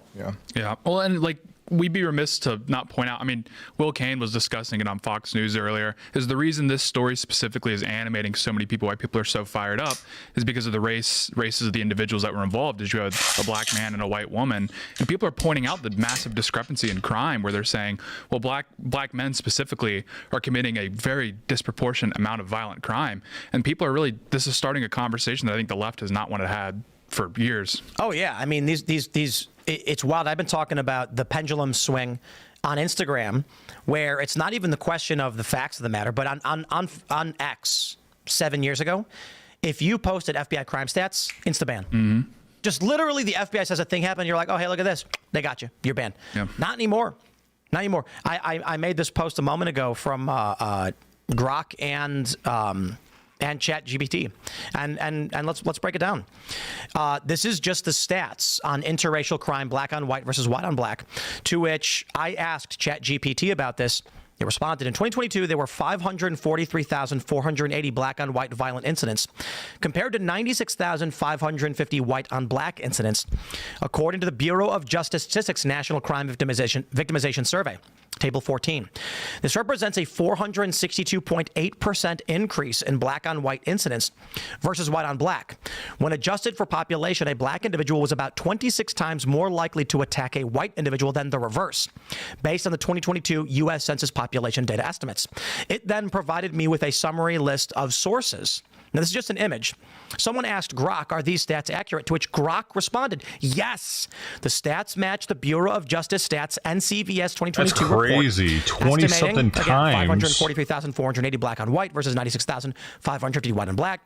Yeah. Well, and we'd be remiss to not point out, Will Cain was discussing it on Fox News earlier, is the reason this story specifically is animating so many people, why people are so fired up, is because of the races of the individuals that were involved. As you had a black man and a white woman, and people are pointing out the massive discrepancy in crime where they're saying, well, black men specifically are committing a very disproportionate amount of violent crime. And people are really, this is starting a conversation that I think the left has not wanted to have for years. Oh yeah, these it's wild. I've been talking about the pendulum swing on Instagram, where it's not even the question of the facts of the matter, but on X 7 years ago, if you posted FBI crime stats, insta-ban. Just literally, the FBI says a thing happened, you're like, oh hey, look at this, they got you, you're banned. Not anymore. I made this post a moment ago from Grok and ChatGPT, and let's break it down. This is just the stats on interracial crime, black on white versus white on black, to which I asked ChatGPT about this. It responded. In 2022, there were 543,480 black on white violent incidents, compared to 96,550 white on black incidents, according to the Bureau of Justice Statistics National Crime Victimization Survey. Table 14. This represents a 462.8% increase in black on white incidents versus white on black. When adjusted for population, a black individual was about 26 times more likely to attack a white individual than the reverse, based on the 2022 U.S. Census population data estimates. It then provided me with a summary list of sources. Now, this is just an image. Someone asked Grok, are these stats accurate? To which Grok responded, yes. The stats match the Bureau of Justice Stats NCVS 2022 That's crazy. 20-something times. 543,480 black on white versus 96,550 white on black.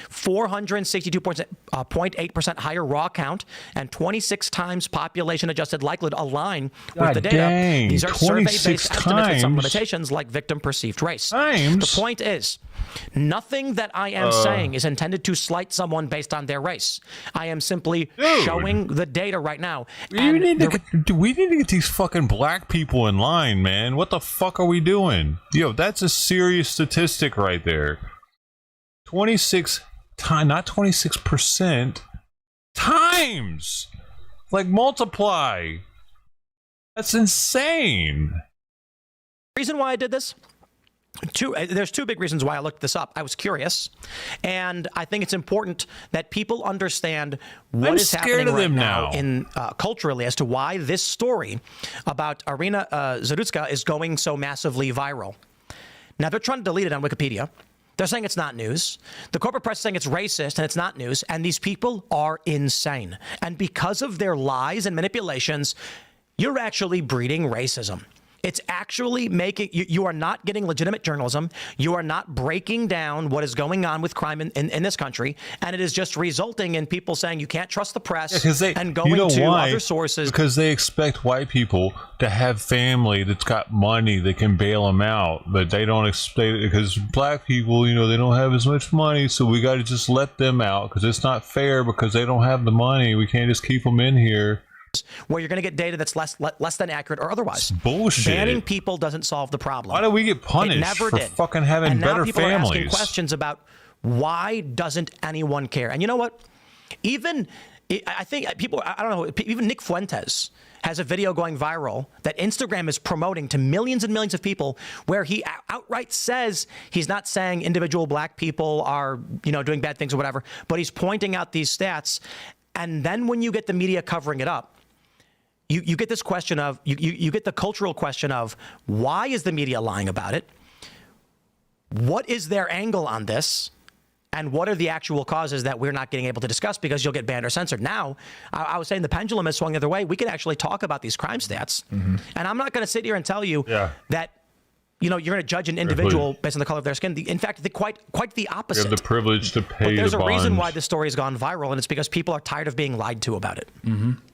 462.8% higher raw count and 26 times population-adjusted likelihood align with the data. Dang, These are survey-based estimates with some times. limitations like victim-perceived race. Times. The point is, nothing that I am saying is intended to slight someone based on their race. I am simply showing the data right now. We need to get these fucking black people in line, man. What the fuck are we doing? Yo, that's a serious statistic right there. 26 times, not 26%, times. Like multiply. That's insane. Reason why I did this? There's two big reasons why I looked this up. I was curious, and I think it's important that people understand what is happening right now in culturally as to why this story about Irina Zarutska is going so massively viral. Now, they're trying to delete it on Wikipedia. They're saying it's not news. The corporate press is saying it's racist and it's not news, and these people are insane. And because of their lies and manipulations, you're actually breeding racism. It's actually making you are not getting legitimate journalism. You are not breaking down what is going on with crime in this country. And it is just resulting in people saying you can't trust the press and going to other sources. Because they expect white people to have family that's got money that can bail them out. But they don't expect, because black people, you know, they don't have as much money. So we got to just let them out because it's not fair because they don't have the money. We can't just keep them in here. Where you're going to get data that's less than accurate or otherwise. It's bullshit. Banning people doesn't solve the problem. Why do we get punished it never for did. fucking having and better now people families? Are asking questions about why doesn't anyone care? And you know what? Even I think people, I don't know, even Nick Fuentes has a video going viral that Instagram is promoting to millions and millions of people, where he outright says he's not saying individual black people are, you know, doing bad things or whatever, but he's pointing out these stats. And then when you get the media covering it up, you get this question of, you get the cultural question of, why is the media lying about it? What is their angle on this? And what are the actual causes that we're not getting able to discuss because you'll get banned or censored? Now, I was saying the pendulum has swung the other way. We can actually talk about these crime stats. And I'm not going to sit here and tell you that, you know, you're going to judge an individual based on the color of their skin. In fact, quite the opposite. You have the privilege to pay. But there's the a reason bond. why this story has gone viral, and it's because people are tired of being lied to about it.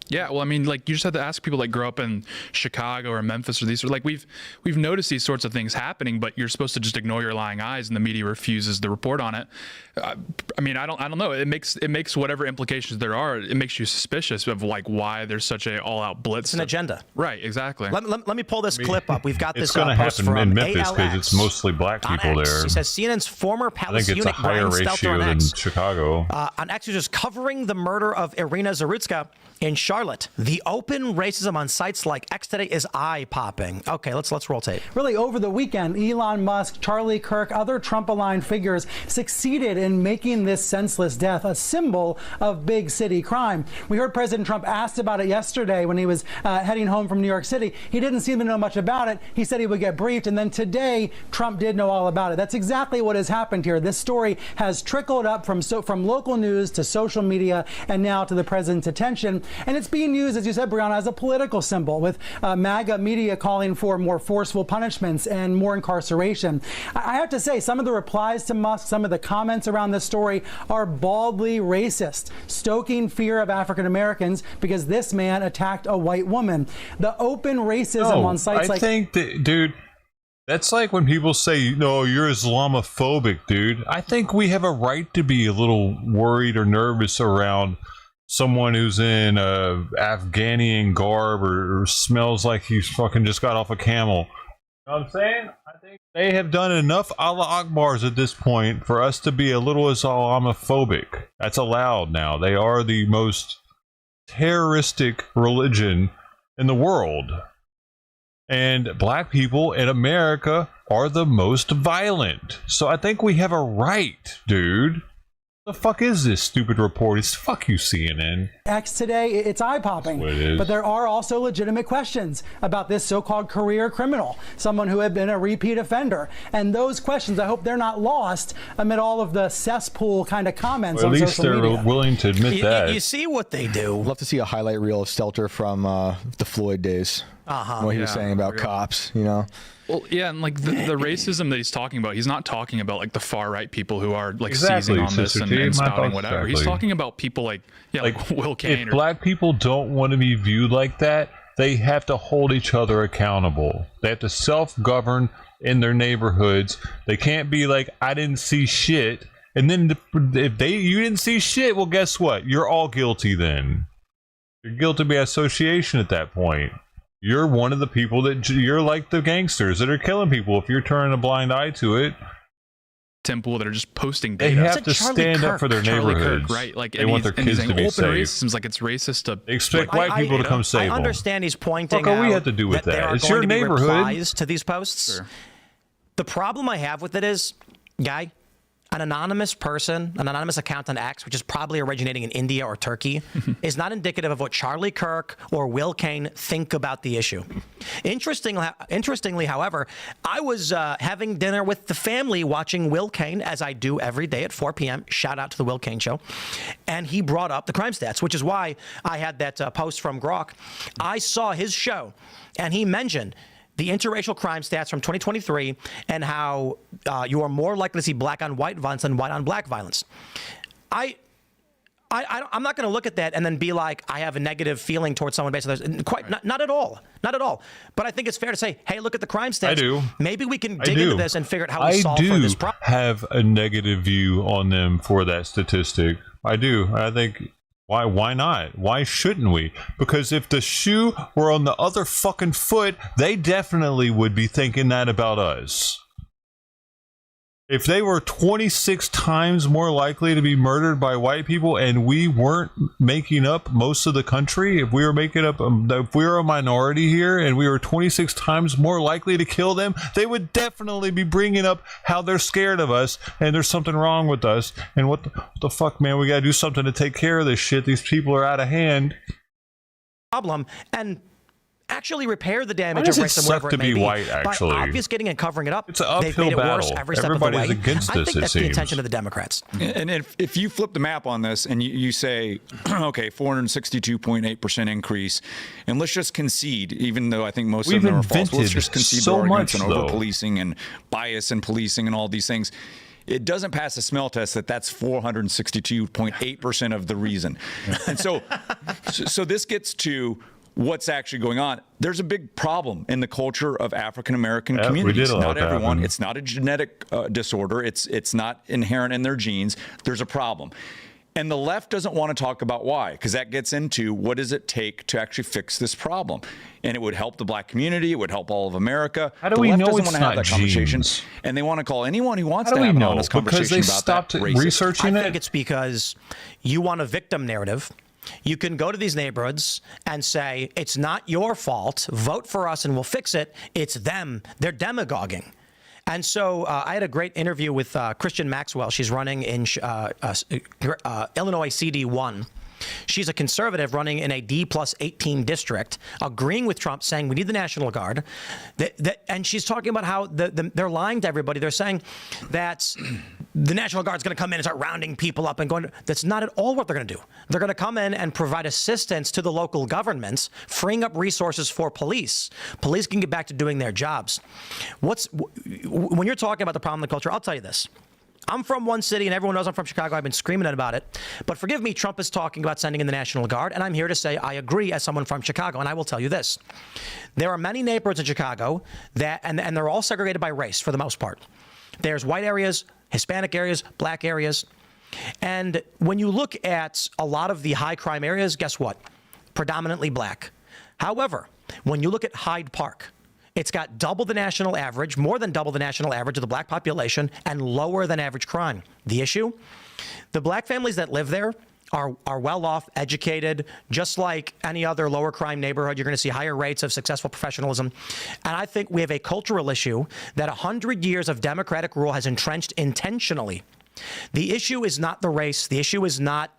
Yeah, well, I mean, like, you just have to ask people that grow up in Chicago or Memphis or these, like, we've noticed these sorts of things happening, but you're supposed to just ignore your lying eyes, and the media refuses to report on it. I mean, I don't know. It makes whatever implications there are, it makes you suspicious of, like, why there's such a all-out blitz. It's an agenda. Right, exactly. Let me pull this clip up. We've got this It's going to post happen from in Memphis because ALX it's mostly black people on X. there. He says CNN's former I palace think it's a unit higher Brian Stelter ratio on than X. Chicago. On X, who's just covering the murder of Irina Zarutska in Charlotte. The open racism on sites like X today is eye-popping. Okay, let's roll tape. Really, over the weekend, Elon Musk, Charlie Kirk, other Trump-aligned figures succeeded in making this senseless death a symbol of big city crime. We heard President Trump asked about it yesterday when he was heading home from New York City. He didn't seem to know much about it. He said he would get briefed, and then today, Trump did know all about it. That's exactly what has happened here. This story has trickled up from local news to social media and now to the president's attention. And it's being used, as you said, Brianna, as a political symbol, with MAGA media calling for more forceful punishments and more incarceration. I have to say, some of the replies to Musk, some of the comments around this story are baldly racist, stoking fear of African Americans because this man attacked a white woman. The open racism on sites like... I think that, dude, that's like when people say, no, you're Islamophobic, dude. I think we have a right to be a little worried or nervous around someone who's in Afghanian garb or smells like he's fucking just got off a camel. You know what I'm saying? I think they have done enough Allah Akbars at this point for us to be a little Islamophobic. That's allowed now. They are the most terroristic religion in the world. And black people in America are the most violent. So I think we have a right, dude. The fuck is this stupid report? It's fuck you, CNN. X today, it's eye-popping. But there are also legitimate questions about this so-called career criminal, someone who had been a repeat offender. And those questions, I hope they're not lost amid all of the cesspool kind of comments on social media. At least they're willing to admit that. You see what they do. I'd love to see a highlight reel of Stelter from the Floyd days. What he was saying about cops, you know? Well, yeah, and like the racism that he's talking about, he's not talking about like the far right people who are like Exactly, seizing on this and spouting whatever. exactly. He's talking about people like Will Cain. If black people don't want to be viewed like that, they have to hold each other accountable. They have to self-govern in their neighborhoods. They can't be like, I didn't see shit. And then if you didn't see shit, well, guess what? You're all guilty then. You're guilty by association at that point. You're one of the people that you're like the gangsters that are killing people if you're turning a blind eye to it. Temple that are just posting They data. have to stand up for their neighborhoods. Kirk, right? Like, they want their kids to be safe. Racism, like it's racist to they expect white people to come save them. I understand he's pointing What out we have to do with that there that? are It's going your to be neighborhood. replies to these posts. Sure. The problem I have with it is, Guy, an anonymous person, an anonymous account on X, which is probably originating in India or Turkey, is not indicative of what Charlie Kirk or Will Cain think about the issue. Interestingly, however, I was having dinner with the family watching Will Cain, as I do every day at 4 p.m. Shout out to the Will Cain Show. And he brought up the crime stats, which is why I had that post from Grok. I saw his show, and he mentioned the interracial crime stats from 2023 and how you are more likely to see black on white violence than white on black violence. I'm not going to look at that and then be like, I have a negative feeling towards someone based on this. Not at all. Not at all. But I think it's fair to say, hey, look at the crime stats. I do. Maybe we can dig into this and figure out how we solve for this problem. I do have a negative view on them for that statistic. I do. I think... Why not? Why shouldn't we? Because if the shoe were on the other fucking foot, they definitely would be thinking that about us. If they were 26 times more likely to be murdered by white people and we weren't making up most of the country, if we were making up, if we were a minority here and we were 26 times more likely to kill them, they would definitely be bringing up how they're scared of us and there's something wrong with us. And what the fuck, man, we gotta do something to take care of this shit. These people are out of hand. Problem and actually repair the damage. Why does or it suck to be white, actually? By obfuscating and covering it up, it's an uphill they've made it worse battle. every step Everybody's of the way. against I this, think it that's the seems. intention of the Democrats. And if you flip the map on this and you say, okay, 462.8% increase, and let's just concede, even though I think most of them are false, let's just concede so the arguments much, and though. over-policing and bias in policing and all these things. It doesn't pass the smell test that's 462.8% of the reason. And so this gets to what's actually going on. There's a big problem in the culture of African American communities. Not everyone. It's not a genetic disorder. It's not inherent in their genes. There's a problem. And the left doesn't want to talk about why, because that gets into what does it take to actually fix this problem. And it would help the black community. It would help all of America. How do we know doesn't it's want to have not that conversation. genes? And they want to call anyone who wants How to do we have an know? honest Because conversation they about stopped that racist. researching I think it's because you want a victim narrative. You can go to these neighborhoods and say, it's not your fault. Vote for us and we'll fix it. It's them. They're demagoguing. And so I had a great interview with Christian Maxwell. She's running in Illinois CD1. She's a conservative running in a D+18 district, agreeing with Trump, saying we need the National Guard. And she's talking about how they're lying to everybody. They're saying that the National Guard's going to come in and start rounding people up and going. That's not at all what they're going to do. They're going to come in and provide assistance to the local governments, freeing up resources for police. Police can get back to doing their jobs. When you're talking about the problem in the culture, I'll tell you this. I'm from one city, and everyone knows I'm from Chicago. I've been screaming about it. But forgive me, Trump is talking about sending in the National Guard, and I'm here to say I agree as someone from Chicago, and I will tell you this. There are many neighborhoods in Chicago that, and they're all segregated by race for the most part. There's white areas, Hispanic areas, black areas. And when you look at a lot of the high crime areas, guess what? Predominantly black. However, when you look at Hyde Park, it's got double the national average, more than double the national average of the black population, and lower than average crime. The issue? The black families that live there are well off, educated, just like any other lower crime neighborhood. You're going to see higher rates of successful professionalism. And I think we have a cultural issue that 100 years of democratic rule has entrenched intentionally. The issue is not the race. The issue is not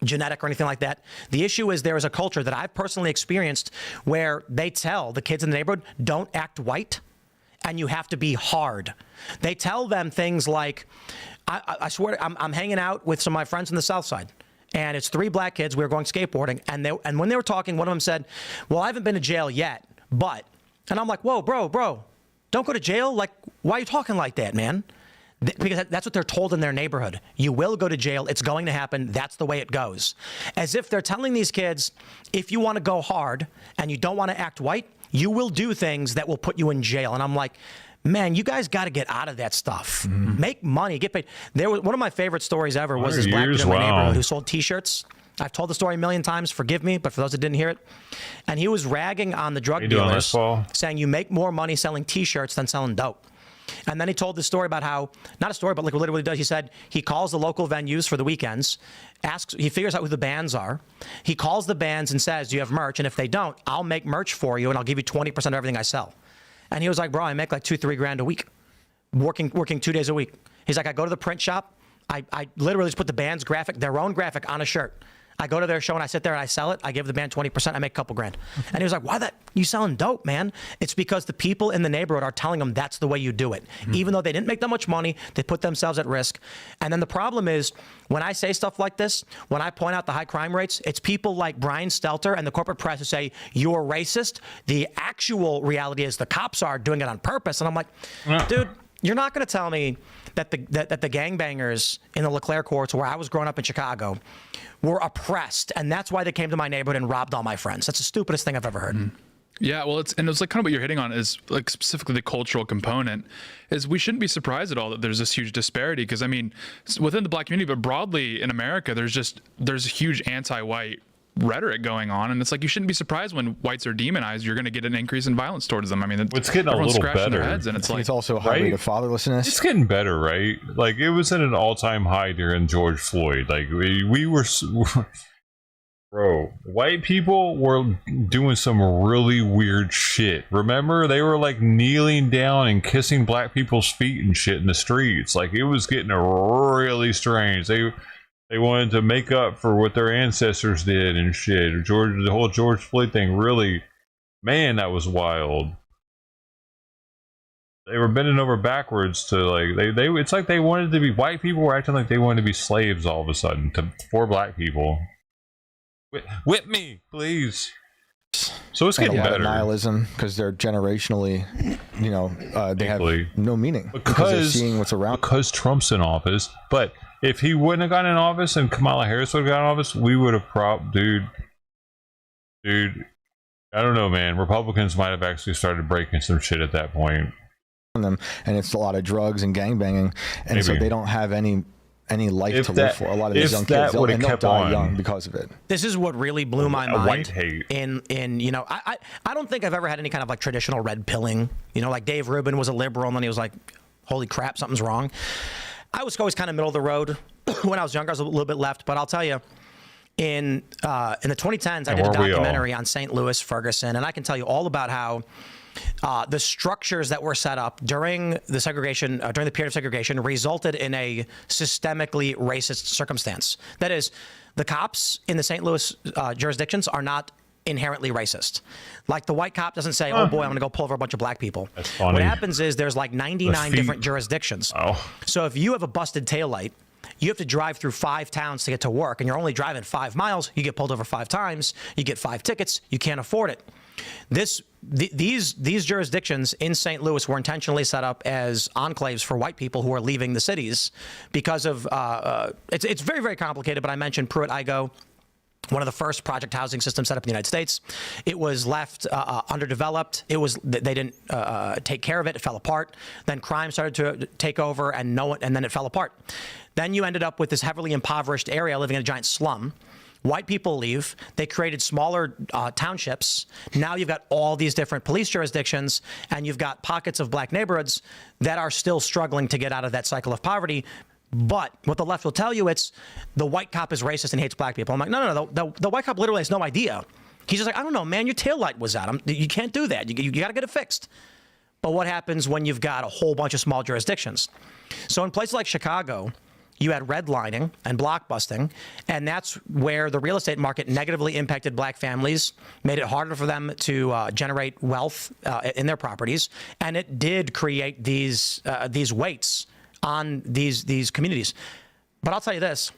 genetic or anything like that. The issue is there is a culture that I've personally experienced where they tell the kids in the neighborhood, don't act white, and you have to be hard. They tell them things like, I swear, I'm hanging out with some of my friends on the South Side, and it's 3 black kids. We were going skateboarding, and when they were talking, one of them said, well, I haven't been to jail yet, but, and I'm like, whoa, bro, don't go to jail? Like, why are you talking like that, man? Because that's what they're told in their neighborhood. You will go to jail. It's going to happen. That's the way it goes. As if they're telling these kids, if you want to go hard and you don't want to act white, you will do things that will put you in jail. And I'm like, man, you guys got to get out of that stuff. Mm-hmm. Make money, get paid. There was one of my favorite stories ever was this black kid in my neighborhood who sold T-shirts. I've told the story a million times. Forgive me, but for those that didn't hear it, and he was ragging on the drug dealers, saying you make more money selling T-shirts than selling dope. And then he told this story about how, not a story, but like literally does. He said he calls the local venues for the weekends, he figures out who the bands are. He calls the bands and says, do you have merch? And if they don't, I'll make merch for you and I'll give you 20% of everything I sell. And he was like, bro, I make like $2-3 grand a week, working 2 days a week. He's like, I go to the print shop. I literally just put the band's graphic, their own graphic on a shirt. I go to their show and I sit there and I sell it. I give the band 20%. I make a couple grand. And he was like, why that? You selling dope, man? It's because the people in the neighborhood are telling them that's the way you do it. Mm-hmm. Even though they didn't make that much money, they put themselves at risk. And then the problem is when I say stuff like this, when I point out the high crime rates, it's people like Brian Stelter and the corporate press who say, you're racist. The actual reality is the cops are doing it on purpose. And I'm like, dude, you're not going to tell me that the gangbangers in the LeClaire courts where I was growing up in Chicago were oppressed, and that's why they came to my neighborhood and robbed all my friends. That's the stupidest thing I've ever heard. Mm. Yeah, well, it's like kind of what you're hitting on is like specifically the cultural component is we shouldn't be surprised at all that there's this huge disparity because I mean within the black community, but broadly in America, there's a huge anti-white rhetoric going on, and it's like you shouldn't be surprised when whites are demonized. You're going to get an increase in violence towards them. I mean, it's getting a little better. Their heads, and it's like it's also a high rate of fatherlessness. It's getting better, right? Like it was at an all-time high during George Floyd. Like we were. Bro, white people were doing some really weird shit. Remember, they were like kneeling down and kissing black people's feet and shit in the streets. Like it was getting really strange. They wanted to make up for what their ancestors did and shit. The whole George Floyd thing really, man, that was wild. They were bending over backwards to like they. It's like they wanted to be white people were acting like they wanted to be slaves all of a sudden for black people. Whip me, please. So it's getting better. Nihilism because they're generationally, they have no meaning because they're seeing what's around. Because Trump's in office, but if he wouldn't have gotten in office and Kamala Harris would have gotten in office, we would have dude. I don't know, man. Republicans might have actually started breaking some shit at that point. Them, and it's a lot of drugs and gangbanging, and so they don't have any life to live for. A lot of these young kids, they'll die young because of it. This is what really blew my mind. White hate. I don't think I've ever had any kind of like traditional red pilling. Like Dave Rubin was a liberal, and then he was like, "Holy crap, something's wrong." I was always kind of middle of the road when I was younger. I was a little bit left, but I'll tell you, in the 2010s, I did a documentary on St. Louis, Ferguson, and I can tell you all about how the structures that were set up during the segregation, during the period of segregation, resulted in a systemically racist circumstance. That is, the cops in the St. Louis jurisdictions are not inherently racist. Like the white cop doesn't say, oh boy, I'm gonna go pull over a bunch of black people. That's funny. What happens is there's like 99 different jurisdictions. So if you have a busted taillight, you have to drive through 5 towns to get to work, and you're only driving 5 miles, you get pulled over 5 times, you get 5 tickets, you can't afford it. These jurisdictions in St. Louis were intentionally set up as enclaves for white people who are leaving the cities because of, it's very, very complicated, but I mentioned Pruitt-Igoe, one of the first project housing systems set up in the United States. It was left underdeveloped. They didn't take care of it. It fell apart. Then crime started to take over, and then it fell apart. Then you ended up with this heavily impoverished area living in a giant slum. White people leave. They created smaller townships. Now you've got all these different police jurisdictions, and you've got pockets of black neighborhoods that are still struggling to get out of that cycle of poverty But what the left will tell you, it's the white cop is racist and hates black people. I'm like, no. The white cop literally has no idea. He's just like, I don't know, man, your taillight was out. You can't do that. You got to get it fixed. But what happens when you've got a whole bunch of small jurisdictions? So in places like Chicago, you had redlining and blockbusting, and that's where the real estate market negatively impacted black families, made it harder for them to generate wealth in their properties, and it did create these weights on these communities. But I'll tell you this,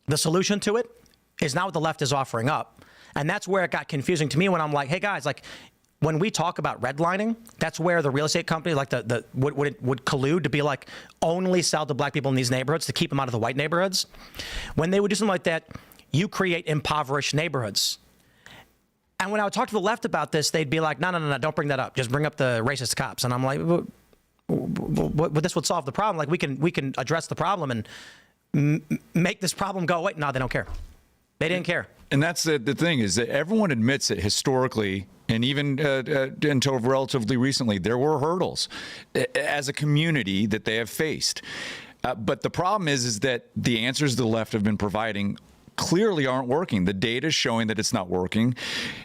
the solution to it is not what the left is offering up. And that's where it got confusing to me when I'm like, hey guys, like when we talk about redlining, that's where the real estate company like would collude to be like only sell to black people in these neighborhoods to keep them out of the white neighborhoods. When they would do something like that, you create impoverished neighborhoods. And when I would talk to the left about this, they'd be like, no, don't bring that up. Just bring up the racist cops. And I'm like, this would solve the problem. Like we can address the problem and make this problem go away. No, they don't care. They didn't care. And that's the thing is that everyone admits it historically, and even until relatively recently, there were hurdles as a community that they have faced. But the problem is that the answers the left have been providing clearly aren't working. The data is showing that it's not working.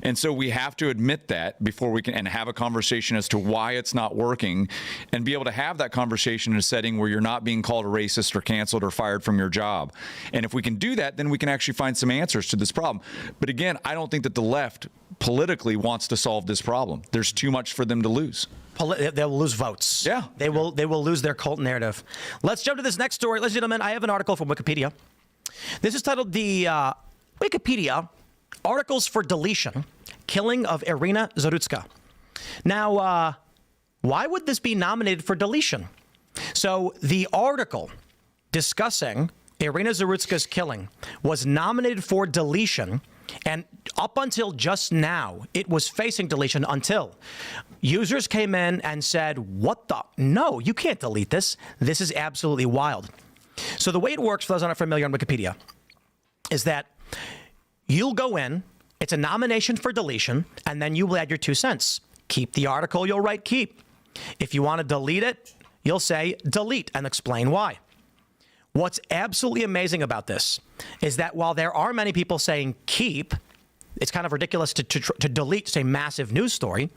And so we have to admit that before we can and have a conversation as to why it's not working and be able to have that conversation in a setting where you're not being called a racist or canceled or fired from your job. And if we can do that, then we can actually find some answers to this problem. But again, I don't think that the left politically wants to solve this problem. There's too much for them to lose. They'll lose votes. Yeah. They will lose their cult narrative. Let's jump to this next story. Ladies and gentlemen, I have an article from Wikipedia. This is titled the Wikipedia Articles for Deletion, Killing of Irina Zarutska. Now, why would this be nominated for deletion? So the article discussing Irina Zarutska's killing was nominated for deletion, and up until just now, it was facing deletion until users came in and said, what the? No, you can't delete this. This is absolutely wild. So the way it works, for those not familiar on Wikipedia, is that you'll go in, it's a nomination for deletion, and then you will add your 2 cents. Keep the article, you'll write keep. If you want to delete it, you'll say delete and explain why. What's absolutely amazing about this is that while there are many people saying keep, it's kind of ridiculous to delete, say, massive news story.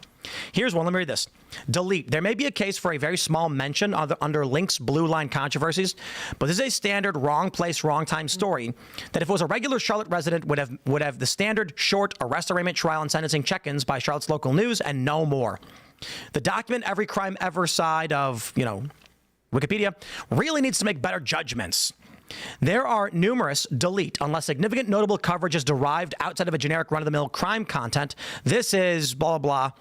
Here's one. Let me read this. Delete. There may be a case for a very small mention under links blue line controversies, but this is a standard wrong place, wrong time story that if it was a regular Charlotte resident would have the standard short arrest, arraignment, trial, and sentencing check-ins by Charlotte's local news and no more. The document every crime ever side of, Wikipedia really needs to make better judgments. There are numerous delete unless significant notable coverage is derived outside of a generic run-of-the-mill crime content. This is blah, blah, blah.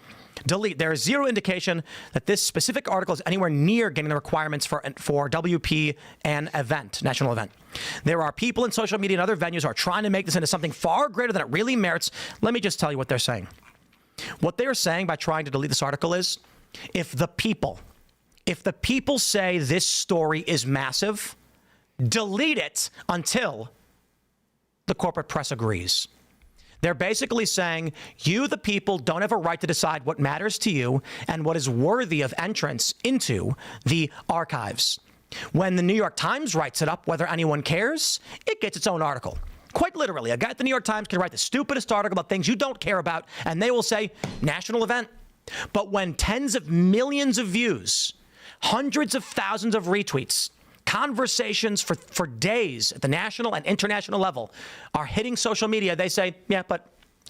Delete. There is zero indication that this specific article is anywhere near getting the requirements for WP an event, national event. There are people in social media and other venues who are trying to make this into something far greater than it really merits. Let me just tell you what they're saying. What they are saying by trying to delete this article is if the people say this story is massive, delete it until the corporate press agrees. They're basically saying you, the people, don't have a right to decide what matters to you and what is worthy of entrance into the archives. When the New York Times writes it up, whether anyone cares, it gets its own article. Quite literally, a guy at the New York Times can write the stupidest article about things you don't care about, and they will say, national event. But when tens of millions of views, hundreds of thousands of retweets, conversations for days at the national and international level are hitting social media, they say, yeah, but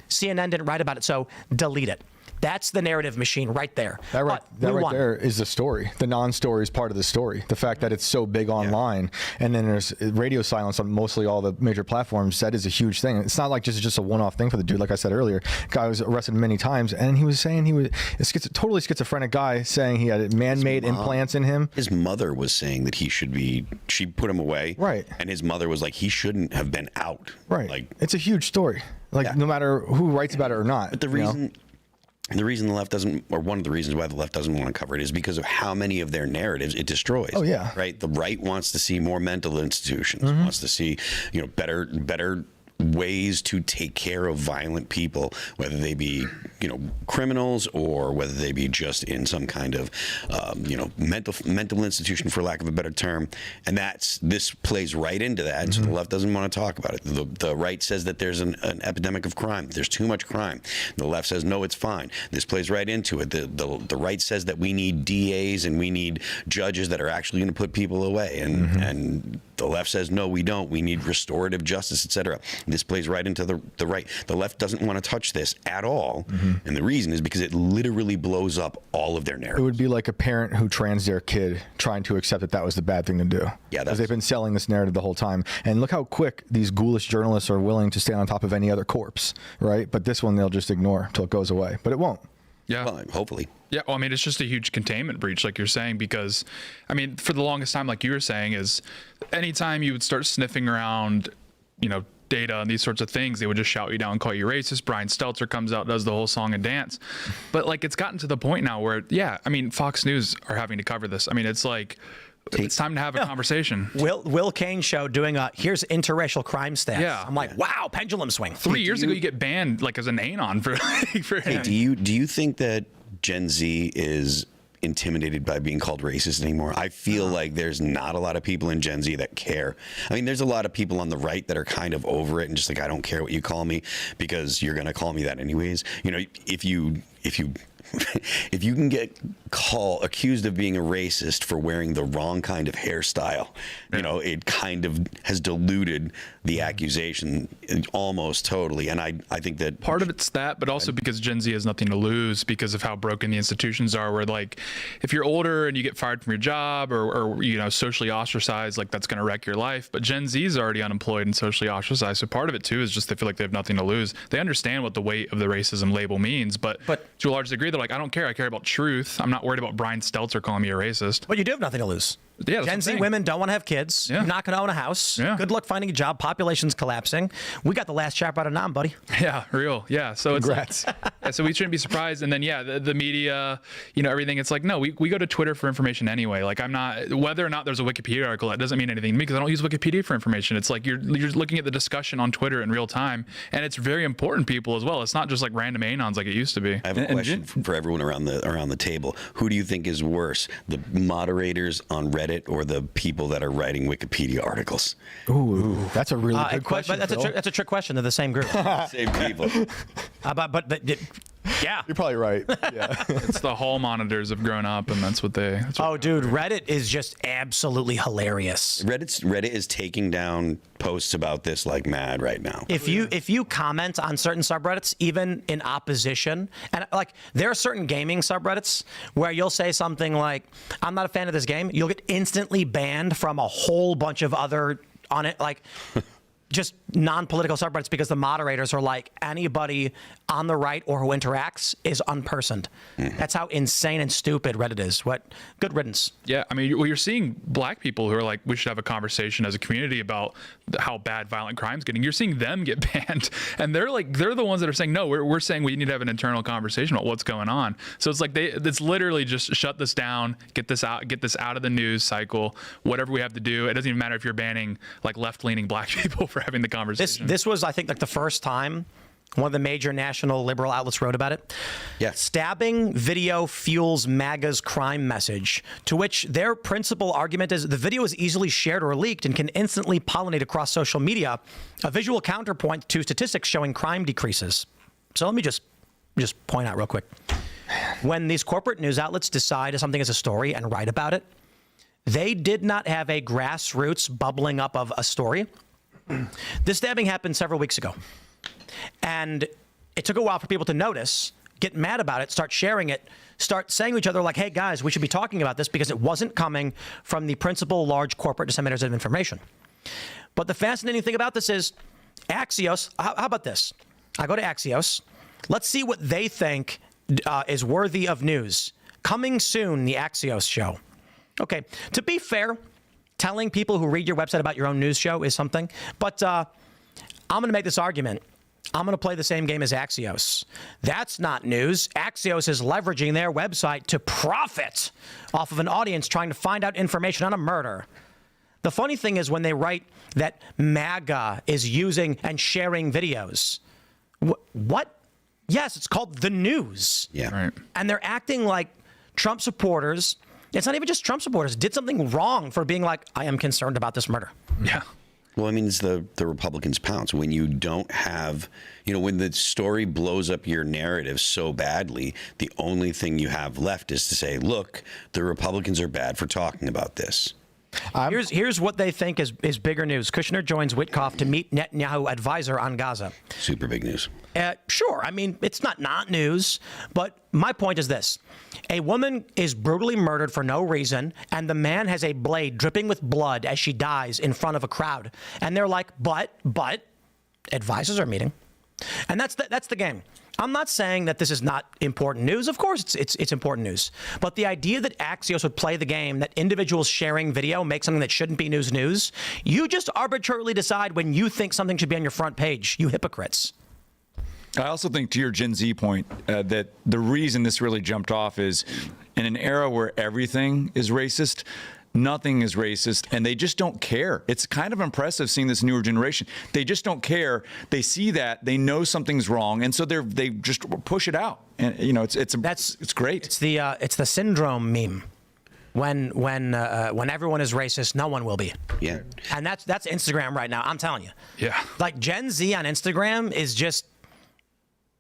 CNN didn't write about it, so delete it. That's the narrative machine right there. That right there is the story. The non-story is part of the story. The fact that it's so big online, and then there's radio silence on mostly all the major platforms. That is a huge thing. It's not like just a one-off thing for the dude. Like I said earlier, guy was arrested many times, and he was saying he was a totally schizophrenic guy, saying he had man-made implants in him. His mother was saying that she put him away. Right. And his mother was like, he shouldn't have been out. Right. Like, it's a huge story. Like, no matter who writes about it or not. But the reason the left doesn't, or one of the reasons why the left doesn't want to cover it is because of how many of their narratives it destroys. Oh, yeah. Right? The right wants to see more mental institutions, wants to see, better ways to take care of violent people, whether they be, criminals or whether they be just in some kind of, mental institution, for lack of a better term. And this plays right into that. Mm-hmm. So the left doesn't want to talk about it. The right says that there's an epidemic of crime. There's too much crime. The left says, no, it's fine. This plays right into it. The right says that we need DAs and we need judges that are actually going to put people away. And the left says, no, we don't. We need restorative justice, etc. This plays right into the right. The left doesn't want to touch this at all. And the reason is because it literally blows up all of their narratives. It would be like a parent who trans their kid trying to accept that was the bad thing to do. Yeah, because they've been selling this narrative the whole time. And look how quick these ghoulish journalists are willing to stand on top of any other corpse, right? But this one they'll just ignore until it goes away. But it won't. Yeah. Well, hopefully. Yeah, well, I mean, it's just a huge containment breach, like you're saying, because, I mean, for the longest time, like you were saying, is anytime you would start sniffing around, data and these sorts of things, they would just shout you down, call you racist. Brian Stelter comes out, does the whole song and dance. But, like, it's gotten to the point now where, Fox News are having to cover this. I mean, it's like, it's time to have a conversation. Will Kane show doing here's interracial crime stats. Yeah. I'm like, wow, pendulum swing. 3 years ago, you get banned like as an anon for him. Do you think that Gen Z is intimidated by being called racist anymore? I feel like there's not a lot of people in Gen Z that care. I mean, there's a lot of people on the right that are kind of over it and just like, I don't care what you call me because you're going to call me that anyways. If you can get accused of being a racist for wearing the wrong kind of hairstyle, it kind of has diluted the accusation almost totally. And I think that part of it's that, but also because Gen Z has nothing to lose because of how broken the institutions are, where like if you're older and you get fired from your job or socially ostracized, like that's going to wreck your life. But Gen Z is already unemployed and socially ostracized. So part of it too is just they feel like they have nothing to lose. They understand what the weight of the racism label means, but to a large degree, they're like, I don't care. I care about truth. I'm not worried about Brian Stelter calling me a racist. But you do have nothing to lose. Yeah, Gen Z women don't want to have kids. Yeah. You're not going to own a house. Yeah. Good luck finding a job. Population's collapsing. We got the last chapter out of Nam, buddy. Yeah, real. Yeah. So congrats. It's like, so we shouldn't be surprised. And then the media, everything. It's like, no, we go to Twitter for information anyway. Like I'm not, whether or not there's a Wikipedia article, that doesn't mean anything to me because I don't use Wikipedia for information. It's like you're looking at the discussion on Twitter in real time, and it's very important people as well. It's not just like random anons like it used to be. I have a question for everyone around the table. Who do you think is worse, the moderators on Reddit or the people that are writing Wikipedia articles? Ooh, that's a really good question. But that's a trick question. They're the same group. Same people. Yeah, you're probably right. Yeah, it's the hall monitors have grown up, and that's what they. Dude, Reddit is just absolutely hilarious. Reddit is taking down posts about this like mad right now. If you comment on certain subreddits, even in opposition, and like there are certain gaming subreddits where you'll say something like, "I'm not a fan of this game," you'll get instantly banned from a whole bunch of other on it like. Just non-political subreddits because the moderators are like anybody on the right or who interacts is unpersoned. That's how insane and stupid Reddit is. What good riddance. Yeah, I mean, you're seeing black people who are like, we should have a conversation as a community about how bad violent crime's getting. You're seeing them get banned, and they're the ones that are saying no. We're saying we need to have an internal conversation about what's going on. So it's like it's literally just shut this down, get this out of the news cycle. Whatever we have to do, it doesn't even matter if you're banning like left-leaning black people for having the conversation. This was, I think, like the first time one of the major national liberal outlets wrote about it. Yeah. Stabbing video fuels MAGA's crime message, to which their principal argument is the video is easily shared or leaked and can instantly pollinate across social media, a visual counterpoint to statistics showing crime decreases. So let me just point out real quick. When these corporate news outlets decide something is a story and write about it, they did not have a grassroots bubbling up of a story. This stabbing happened several weeks ago, and it took a while for people to notice, get mad about it, start sharing it, start saying to each other like, hey guys, we should be talking about this because it wasn't coming from the principal large corporate disseminators of information. But the fascinating thing about this is Axios, how about this? I go to Axios. Let's see what they think is worthy of news. Coming soon, the Axios show. Okay, to be fair, telling people who read your website about your own news show is something, but I'm going to make this argument. I'm going to play the same game as Axios. That's not news. Axios is leveraging their website to profit off of an audience trying to find out information on a murder. The funny thing is when they write that MAGA is using and sharing videos. What? Yes, it's called the news. Yeah. Right. And they're acting like Trump supporters. It's not even just Trump supporters. Did something wrong for being like, I am concerned about this murder. Yeah. Well, I mean, it's the Republicans' pounce. When you don't have, when the story blows up your narrative so badly, the only thing you have left is to say, look, the Republicans are bad for talking about this. Here's what they think is bigger news. Kushner joins Witkoff to meet Netanyahu advisor on Gaza. Super big news. Sure. I mean, it's not news, but my point is this. A woman is brutally murdered for no reason, and the man has a blade dripping with blood as she dies in front of a crowd. And they're like, but advisors are meeting. And that's the game. I'm not saying that this is not important news. Of course, it's important news. But the idea that Axios would play the game that individuals sharing video make something that shouldn't be news, you just arbitrarily decide when you think something should be on your front page. You hypocrites. I also think, to your Gen Z point, that the reason this really jumped off is in an era where everything is racist, nothing is racist, and they just don't care. It's kind of impressive seeing this newer generation. They just don't care. They see that, they know something's wrong, and so they just push it out. And it's great. It's the syndrome meme. When everyone is racist, no one will be. Yeah. And that's Instagram right now. I'm telling you. Yeah. Like Gen Z on Instagram is just.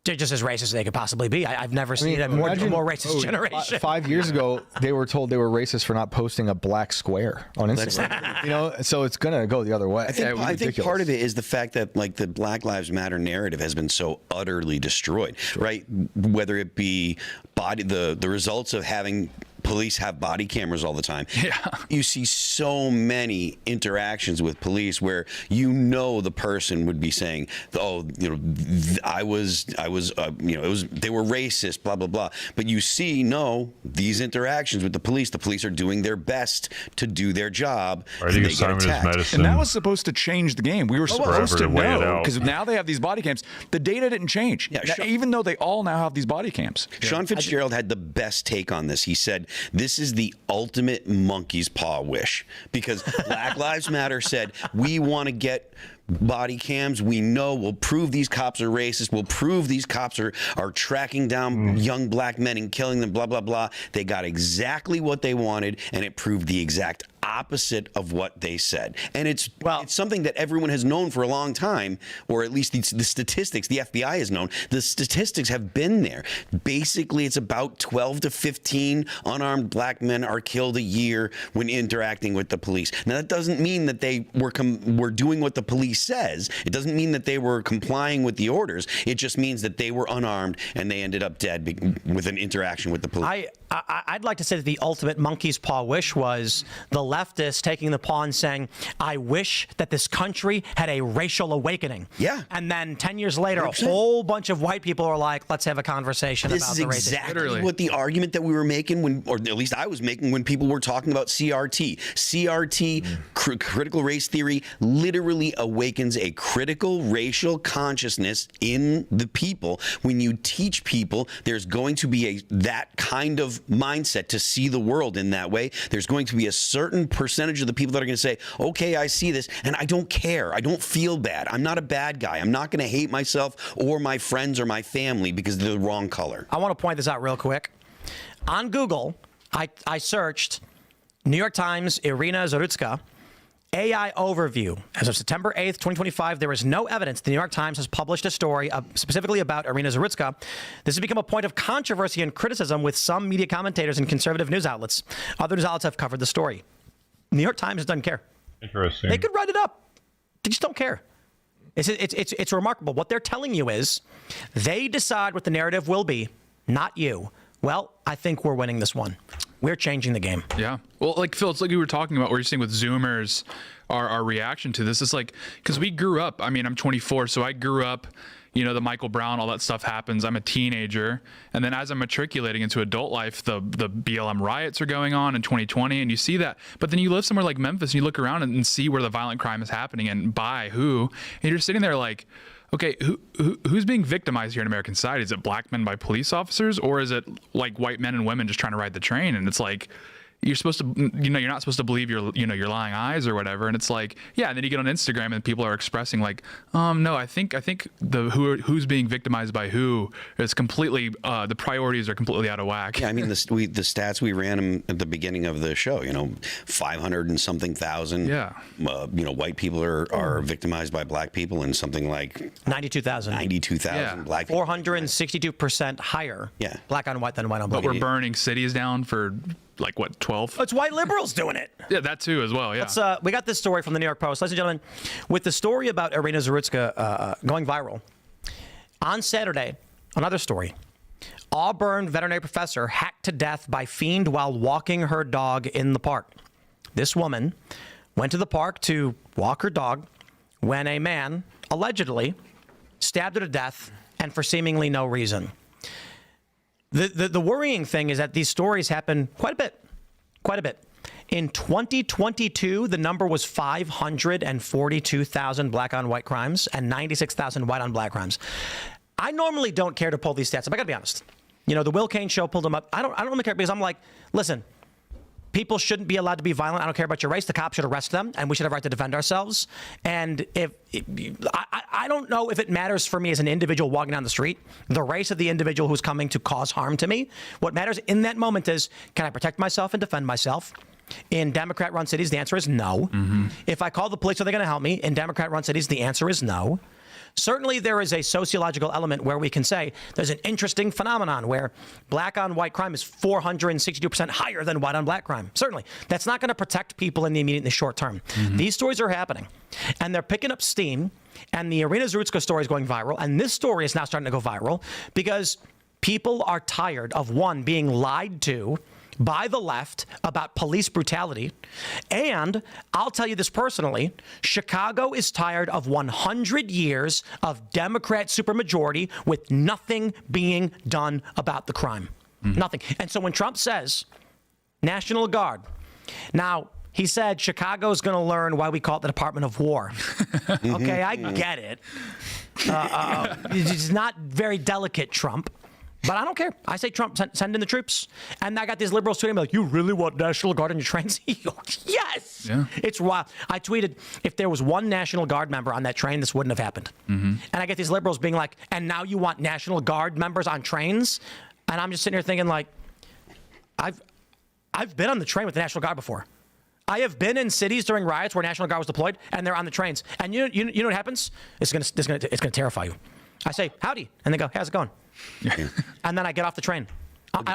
They're just as racist as they could possibly be. I've never seen a more racist generation. 5 years ago, they were told they were racist for not posting a black square on Instagram. So it's going to go the other way. I think part of it is the fact that the Black Lives Matter narrative has been so utterly destroyed, right? Whether it be the results of having police have body cameras all the time. Yeah. You see so many interactions with police where the person would be saying, "Oh, they were racist, blah blah blah." But you see, these interactions with the police are doing their best to do their job. I think assignment is medicine. And that was supposed to change the game. We were supposed to know, because now they have these body cams. The data didn't change, even though they all now have these body cams. Sean Fitzgerald had the best take on this. He said, this is the ultimate monkey's paw wish, because Black Lives Matter said, we want to get body cams. We'll prove these cops are racist. We'll prove these cops are tracking down young black men and killing them, blah, blah, blah. They got exactly what they wanted, and it proved the exact opposite of what they said. And it's something that everyone has known for a long time, or at least the statistics, the FBI has known. The statistics have been there. Basically, it's about 12 to 15 unarmed black men are killed a year when interacting with the police. Now, that doesn't mean that they were doing what the police says. It doesn't mean that they were complying with the orders. It just means that they were unarmed and they ended up dead with an interaction with the police. I'd like to say that the ultimate monkey's paw wish was the leftists taking the paw and saying, I wish that this country had a racial awakening. Yeah. And then 10 years later, 100%. A whole bunch of white people are like, let's have a conversation about the racism. This is exactly what the argument that we were making or at least I was making when people were talking about CRT. CRT, critical race theory, literally awakens a critical racial consciousness in the people. When you teach people, there's going to be that kind of mindset to see the world in that way. There's going to be a certain percentage of the people that are going to say, okay, I see this, and I don't care. I don't feel bad. I'm not a bad guy. I'm not going to hate myself or my friends or my family because they're the wrong color. I want to point this out real quick. On Google, I searched New York Times, Irina Zarutska, AI overview. As of September 8th, 2025, there is no evidence the New York Times has published a story specifically about Irina Zarutska. This has become a point of controversy and criticism with some media commentators and conservative news outlets. Other news outlets have covered the story. New York Times doesn't care. Interesting. They could write it up. They just don't care. It's remarkable. What they're telling you is they decide what the narrative will be, not you. Well, I think we're winning this one. We're changing the game. Yeah. Well, like Phil, it's like you were talking about where you're saying with Zoomers, our reaction to this is like, because we grew up, I mean, I'm 24, so I grew up, the Michael Brown, all that stuff happens. I'm a teenager. And then as I'm matriculating into adult life, the BLM riots are going on in 2020, and you see that. But then you live somewhere like Memphis, and you look around and see where the violent crime is happening and by who. And you're sitting there like, okay, who's being victimized here in American society? Is it black men by police officers, or is it like white men and women just trying to ride the train? And it's like, you're supposed to, you're not supposed to believe your lying eyes or whatever. And it's like, yeah. And then you get on Instagram and people are expressing like, no, I think who's being victimized by who is completely, the priorities are completely out of whack. Yeah, I mean, the stats we ran at the beginning of the show, 500 and something thousand. Yeah. White people are victimized by black people, and something like 92,000. 92,000 black people. 462% higher. Yeah. Black on white than white on black. But we're burning cities down for like what, 12? It's white liberals doing it. Yeah, that too as well. Yeah. We got this story from the New York Post, ladies and gentlemen, with the story about Irina Zarutska going viral. On Saturday, another story. Auburn veterinary professor hacked to death by fiend while walking her dog in the park. This woman went to the park to walk her dog when a man allegedly stabbed her to death, and for seemingly no reason. The worrying thing is that these stories happen quite a bit. In 2022, the number was 542,000 black on white crimes and 96,000 white on black crimes. I normally don't care to pull these stats up. I got to be honest. The Will Cain show pulled them up. I don't really care because I'm like, listen, people shouldn't be allowed to be violent. I don't care about your race. The cops should arrest them, and we should have a right to defend ourselves. And I don't know if it matters for me as an individual walking down the street, the race of the individual who's coming to cause harm to me. What matters in that moment is, can I protect myself and defend myself? In Democrat-run cities, the answer is no. Mm-hmm. If I call the police, are they going to help me? In Democrat-run cities, the answer is no. Certainly, there is a sociological element where we can say there's an interesting phenomenon where black on white crime is 462% higher than white on black crime. Certainly. That's not going to protect people in the short term. Mm-hmm. These stories are happening, and they're picking up steam, and the Irina Zarutska story is going viral, and this story is now starting to go viral because people are tired of, one, being lied to by the left about police brutality. And I'll tell you this personally, Chicago is tired of 100 years of Democrat supermajority with nothing being done about the crime. Nothing. And so when Trump says National Guard, now he said Chicago's going to learn why we call it the Department of War. Okay, I get it. It's not very delicate, Trump. But I don't care. I say, Trump, send in the troops. And I got these liberals tweeting me like, you really want National Guard on your trains? Yes. Yeah. It's wild. I tweeted, if there was one National Guard member on that train, this wouldn't have happened. Mm-hmm. And I get these liberals being like, and now you want National Guard members on trains? And I'm just sitting here thinking like, I've been on the train with the National Guard before. I have been in cities during riots where National Guard was deployed, and they're on the trains. And you know what happens? It's gonna terrify you. I say, howdy. And they go, how's it going? And then I get off the train.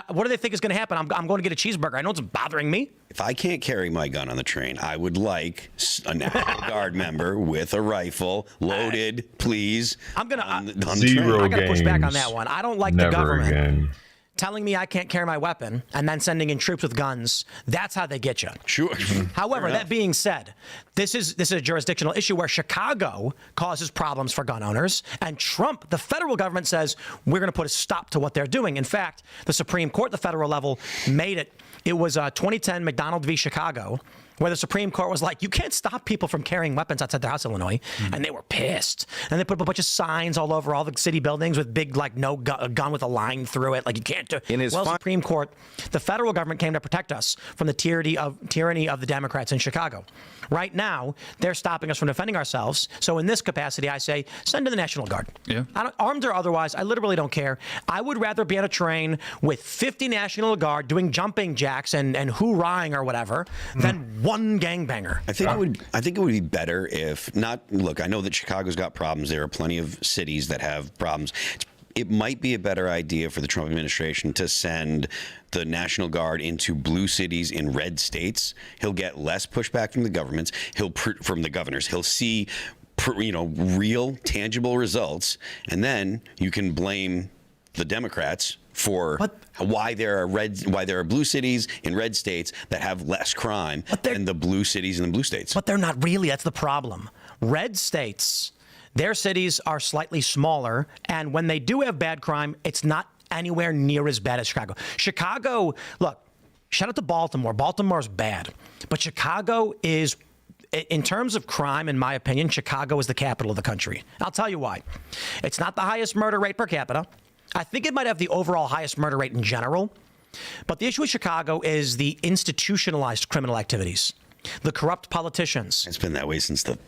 What do they think is going to happen? I'm going to get a cheeseburger. I know it's bothering me. If I can't carry my gun on the train, I would like a National Guard member with a rifle, loaded, please. I'm going to... on the Zero train. I got to push back on that one. I don't like the government again. telling me I can't carry my weapon and then sending in troops with guns. That's how they get you. Sure. However, that being said, this is a jurisdictional issue where Chicago causes problems for gun owners, and Trump, the federal government, says we're going to put a stop to what they're doing. In fact, the Supreme Court, the federal level, made it. It was 2010 McDonald v. Chicago, where the Supreme Court was like, you can't stop people from carrying weapons outside their house, Illinois. And they were pissed. And they put up a bunch of signs all over all the city buildings with big, like, no gun with a line through it. Like, you can't do it. Supreme Court, the federal government came to protect us from the tyranny of the Democrats in Chicago. Right now, they're stopping us from defending ourselves. So in this capacity, I say, send in the National Guard. Yeah. Armed or otherwise, I literally don't care. I would rather be on a train with 50 National Guard doing jumping jacks and hoorahing or whatever than one gangbanger. I think it would be better if not. Look, I know that Chicago's got problems. There are plenty of cities that have problems. It might be a better idea for the Trump administration to send the National Guard into blue cities in red states. He'll get less pushback from the governments. From the governors. He'll see, real, tangible results, and then you can blame the Democrats for why there are blue cities in red states that have less crime than the blue cities in the blue states. But they're not really. That's the problem. Red states, their cities are slightly smaller, and when they do have bad crime, it's not anywhere near as bad as Chicago. Chicago, look, shout out to Baltimore. Baltimore's bad, but Chicago is, in terms of crime, in my opinion, Chicago is the capital of the country. I'll tell you why. It's not the highest murder rate per capita. I think it might have the overall highest murder rate in general. But the issue with Chicago is the institutionalized criminal activities, the corrupt politicians. It's been that way since the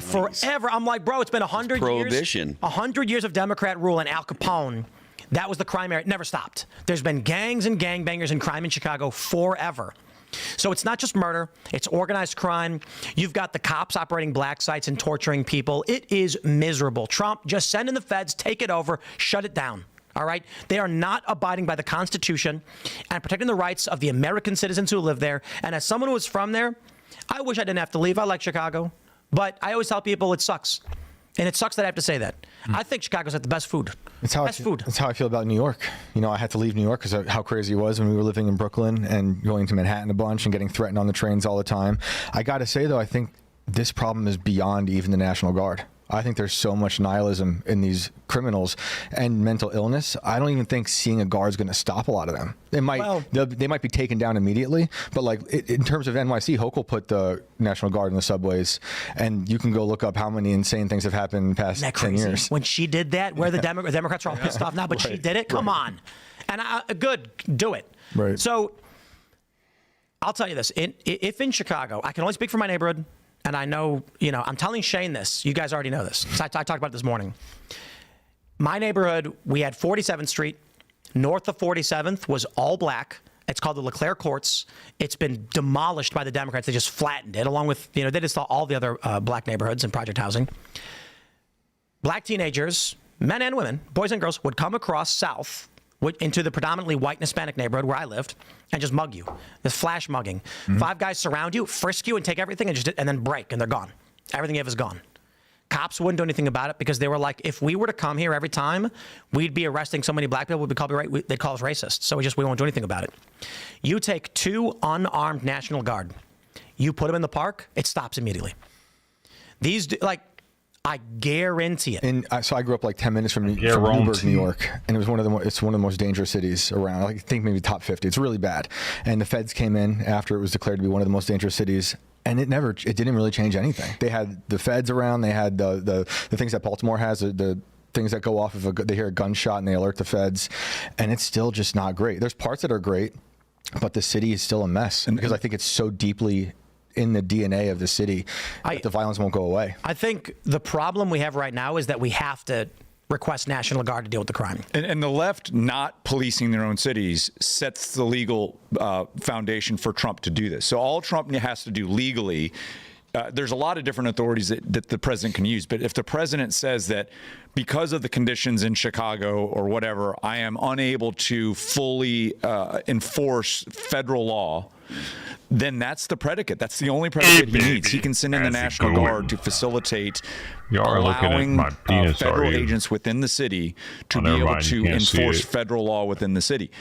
forever. I'm like, bro, it's been 100 years. Prohibition. 100 years of Democrat rule, and Al Capone, that was the crime area. It never stopped. There's been gangs and gangbangers and crime in Chicago forever. So it's not just murder, it's organized crime. You've got the cops operating black sites and torturing people. It is miserable. Trump, just send in the feds, take it over, shut it down. All right? They are not abiding by the Constitution and protecting the rights of the American citizens who live there. And as someone who was from there, I wish I didn't have to leave. I like Chicago. But I always tell people it sucks. And it sucks that I have to say that. I think Chicago's got the best food. That's how I feel about New York. You know, I had to leave New York because of how crazy it was when we were living in Brooklyn and going to Manhattan a bunch and getting threatened on the trains all the time. I got to say, though, I think this problem is beyond even the National Guard. I think there's so much nihilism in these criminals and mental illness. I don't even think seeing a guard is going to stop a lot of them. They might be taken down immediately, but like in terms of NYC, Hochul put the National Guard in the subways, and you can go look up how many insane things have happened in the past 10 years. When she did that, where the Democrats are all pissed off now, but she did it. Come on, and good, do it. Right. So I'll tell you this: if in Chicago, I can only speak for my neighborhood. And I know, I'm telling Shane this. You guys already know this. I talked about it this morning. My neighborhood, we had 47th Street. North of 47th was all black. It's called the LeClaire Courts. It's been demolished by the Democrats. They just flattened it, along with, they just saw all the other black neighborhoods and project housing. Black teenagers, men and women, boys and girls, would come across south into the predominantly white and Hispanic neighborhood where I lived and just mug you. This flash mugging. 5 guys surround you, frisk you, and take everything and then break, and they're gone. Everything you have is gone. Cops wouldn't do anything about it because they were like, if we were to come here every time, we'd be arresting so many black people, they'd call us racist. So we won't do anything about it. You take 2 unarmed National Guard, you put them in the park, it stops immediately. I guarantee it. And so I grew up like 10 minutes from Newburgh, New York, and it was one of the most dangerous cities around. I think maybe top 50. It's really bad. And the feds came in after it was declared to be one of the most dangerous cities. And it didn't really change anything. They had the feds around. They had the things that Baltimore has, the things that go off if they hear a gunshot and they alert the feds. And it's still just not great. There's parts that are great, but the city is still a mess because I think it's so deeply in the DNA of the city that the violence won't go away. I think the problem we have right now is that we have to request National Guard to deal with the crime. And the left not policing their own cities sets the legal foundation for Trump to do this. So all Trump has to do legally, there's a lot of different authorities that the president can use. But if the president says that because of the conditions in Chicago or whatever, I am unable to fully enforce federal law, then that's the predicate. That's the only predicate he needs. He can send in the National Guard to facilitate allowing federal agents within the city to be able to enforce federal law within the city.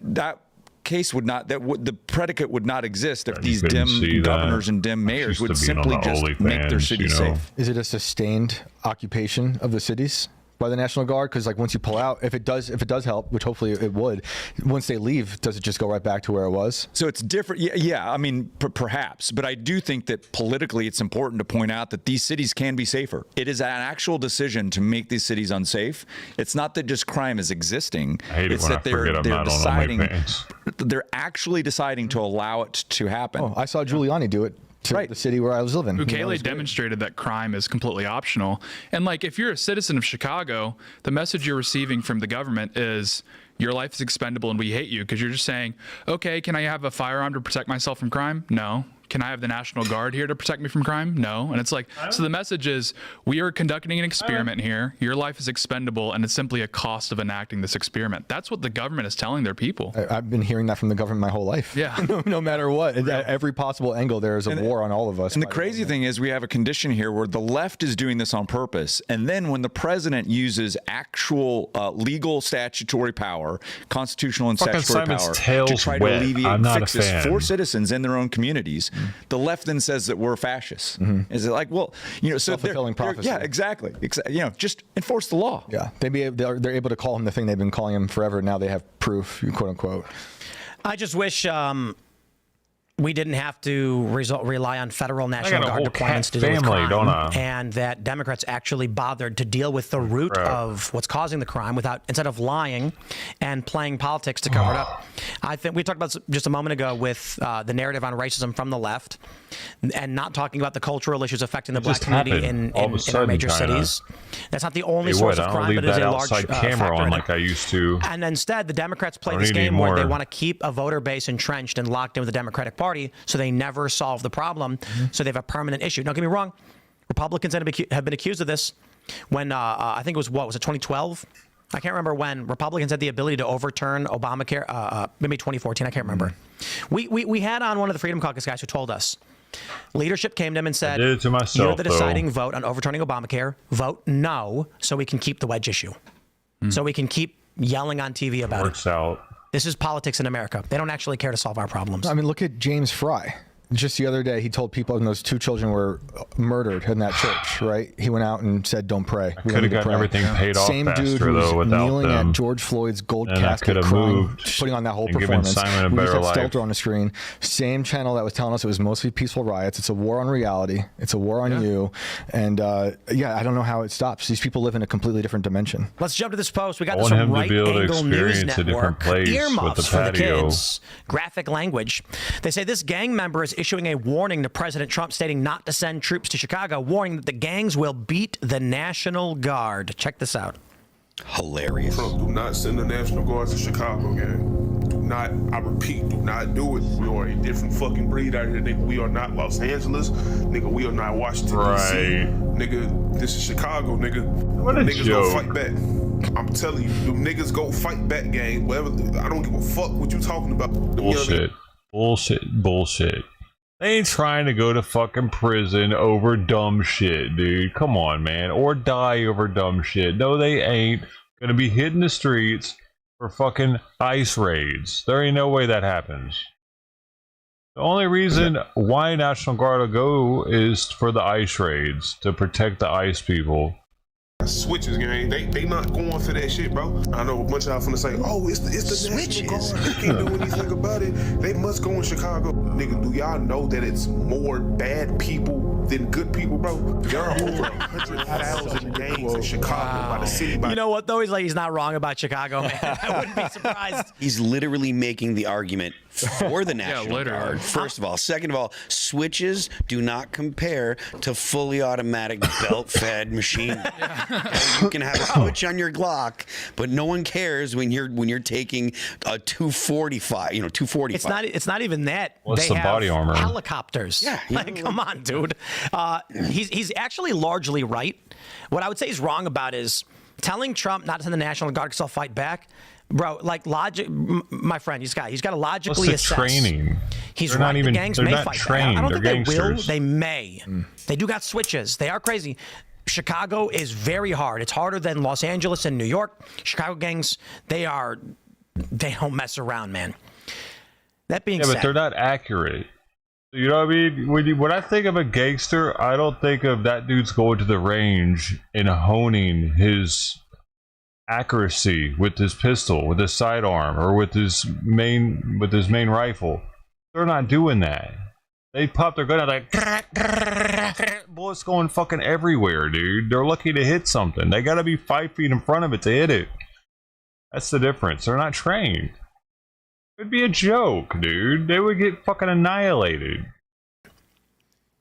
That case would not, the predicate would not exist if these dim governors and dim mayors would simply just make their city safe. Is it a sustained occupation of the cities by the National Guard? Because once you pull out, if it does help, which hopefully it would, once they leave, does it just go right back to where it was? So it's different. Yeah. I mean, perhaps, but I do think that politically it's important to point out that these cities can be safer. It is an actual decision to make these cities unsafe. It's not that just crime is existing. It's that they're deciding. They're actually deciding to allow it to happen. Oh, I saw Giuliani do it. The city where I was living. Bukele demonstrated that crime is completely optional. And if you're a citizen of Chicago, the message you're receiving from the government is your life is expendable and we hate you, because you're just saying, okay, can I have a firearm to protect myself from crime? No. Can I have the National Guard here to protect me from crime? No. And it's so the message is, we are conducting an experiment here. Your life is expendable, and it's simply a cost of enacting this experiment. That's what the government is telling their people. I've been hearing that from the government my whole life. Yeah. No matter what. At every possible angle, there is a war on all of us. And the crazy thing is, we have a condition here where the left is doing this on purpose. And then when the president uses actual legal statutory power, constitutional and statutory power, to try to alleviate fixes for citizens in their own communities, the left then says that we're fascists. Is it so self-fulfilling prophecy? Yeah, exactly. Just enforce the law. Yeah, they're able to call him the thing they've been calling him forever. Now they have proof, quote unquote. I just wish we didn't have to rely on federal National Guard deployments to deal with family, crime, don't I? and that Democrats actually bothered to deal with the root of what's causing the crime instead of lying and playing politics to cover it up. I think we talked about this just a moment ago with the narrative on racism from the left, and not talking about the cultural issues affecting the black community in our major cities. That's not the only source of crime, but it is a large camera on like I used to. And instead, the Democrats play this game where they want to keep a voter base entrenched and locked in with the Democratic Party, so they never solve the problem. So they have a permanent issue. Don't get me wrong. Republicans have been accused of this when I think it was 2012? I can't remember when Republicans had the ability to overturn Obamacare. Maybe 2014. I can't remember. We had on one of the Freedom Caucus guys who told us. Leadership came to him and said, "You're the deciding vote on overturning Obamacare. Vote no, so we can keep the wedge issue. So we can keep yelling on TV about Works out. This is politics in America. They don't actually care to solve our problems." I mean, look at James Fry. Just the other day, he told people when those 2 children were murdered in that church, right? He went out and said, "Don't pray." I could have gotten everything paid off Same faster, dude who's though, without kneeling them. at George Floyd's gold And casket, I could have crying, moved putting on that whole and given performance. Simon a We just better had life. Stelter on the screen. Same channel that was telling us it was mostly peaceful riots. It's a war on reality. It's a war on you. And yeah, I don't know how it stops. These people live in a completely different dimension. Let's jump to this post. We got I this want from him to Right be able to Angle News experience a different Network. place with Earmuffs the for the patio. kids. Graphic language. They say this gang member is issuing a warning to President Trump, stating not to send troops to Chicago, warning that the gangs will beat the National Guard. Check this out. Hilarious. Trump, do not send the National Guard to Chicago, gang. Do not, I repeat, do not do it. We are a different fucking breed out here, nigga. We are not Los Angeles. Nigga, we are not Washington, D.C. Nigga, this is Chicago, nigga. What a niggas joke. gonna fight back. I'm telling you, them niggas go fight back, gang. Whatever, I don't give a fuck what you talking about. Bullshit. Bullshit. They ain't trying to go to fucking prison over dumb shit, dude. Come on, man. Or die over dumb shit. No, they ain't gonna be hitting the streets for fucking ICE raids. There ain't no way that happens. The only reason why National Guard will go is for the ICE raids, to protect the ICE people. Switches, gang. They not going for that shit, bro. I know a bunch of y'all finna say, "Oh, it's the National Guard. They can't do anything about it. They must go in Chicago." Nigga, do y'all know that it's more bad people than good people, bro? There are over 100,000 gangs in Chicago by the city. You know what, though? He's not wrong about Chicago, man. I wouldn't be surprised. He's literally making the argument for the National Guard. First of all. Second of all, switches do not compare to fully automatic belt-fed machine. You can have a switch on your Glock, but no one cares when you're taking a 245. 245. It's not even that. What's they the have body armor? Helicopters. Yeah. Like, come on, dude. He's actually largely right. What I would say he's wrong about is telling Trump not to send the National Guard because they'll fight back. Bro, like my friend, he's got to logically assess. Training? He's they're right. Not even, the gangs they're may not fight trained. back. I don't they're think gangsters. they will. They may. They do got switches. They are crazy. Chicago is very hard. It's harder than Los Angeles and New York. Chicago gangs, they don't mess around, man. That being said, but they're not accurate. You know what I mean? When I think of a gangster, I don't think of that dude's going to the range and honing his accuracy with his pistol, with his sidearm, or with his main rifle. They're not doing that. They pop their gun out like bullets going fucking everywhere, dude. They're lucky to hit something. They gotta be 5 feet in front of it to hit it. That's the difference. They're not trained. It'd be a joke, dude. They would get fucking annihilated.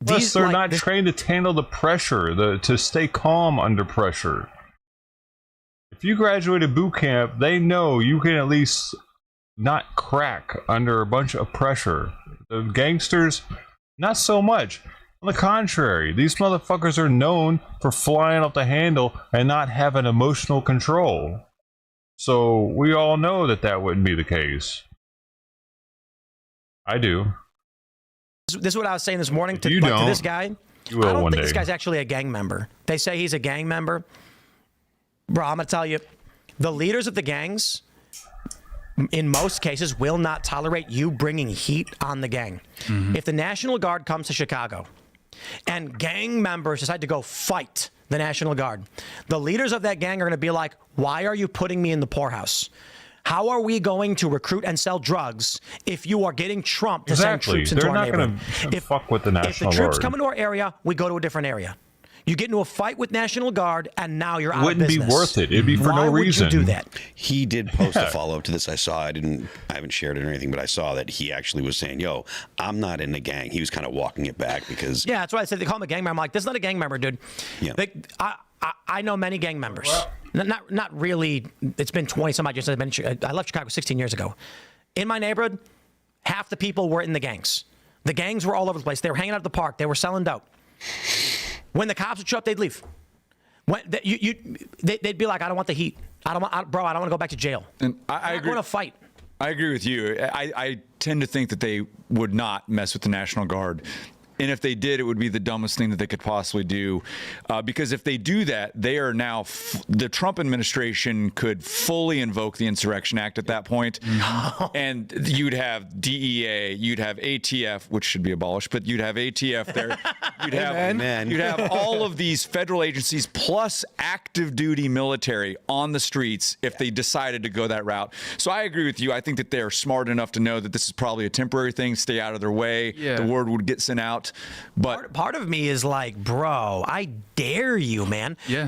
Plus, they're not trained to handle the pressure, to stay calm under pressure. If you graduated boot camp, they know you can at least not crack under a bunch of pressure. The gangsters, not so much. On the contrary, these motherfuckers are known for flying off the handle and not having emotional control. So we all know that wouldn't be the case. I do. This is what I was saying this morning to this guy. You will I don't one think day. this guy's actually a gang member. They say he's a gang member. Bro, I'm going to tell you, the leaders of the gangs, in most cases, will not tolerate you bringing heat on the gang. If the National Guard comes to Chicago and gang members decide to go fight the National Guard, the leaders of that gang are going to be like, why are you putting me in the poorhouse? How are we going to recruit and sell drugs if you are getting Trump to send troops into our neighborhood? They're not going to fuck with the National Guard. If the troops come into our area, we go to a different area. You get into a fight with National Guard, and now you're out of business. It wouldn't be worth it. It'd be for no reason. Why would you do that? He did post a follow-up to this. I saw. I haven't shared it or anything, but I saw that he actually was saying, "Yo, I'm not in the gang." He was kind of walking it back because. Yeah, that's why I said they call him a gang member. I'm like, this is not a gang member, dude. Yeah. I know many gang members. Not really. It's been 20 some odd years. I left Chicago 16 years ago. In my neighborhood, half the people were in the gangs. The gangs were all over the place. They were hanging out at the park. They were selling dope. When the cops would show up, they'd leave. They'd be like, I don't want the heat. I don't want to go back to jail. And I agree. Want to fight. I agree with you. I tend to think that they would not mess with the National Guard. And if they did, it would be the dumbest thing that they could possibly do. Because if they do that, they are now, the Trump administration could fully invoke the Insurrection Act at that point. And you'd have DEA, you'd have ATF, which should be abolished, but you'd have ATF there. You'd have all of these federal agencies plus active duty military on the streets if they decided to go that route. So I agree with you. I think that they're smart enough to know that this is probably a temporary thing, stay out of their way. Yeah. The word would get sent out. But part of me is like, bro, I dare you, man. Yeah.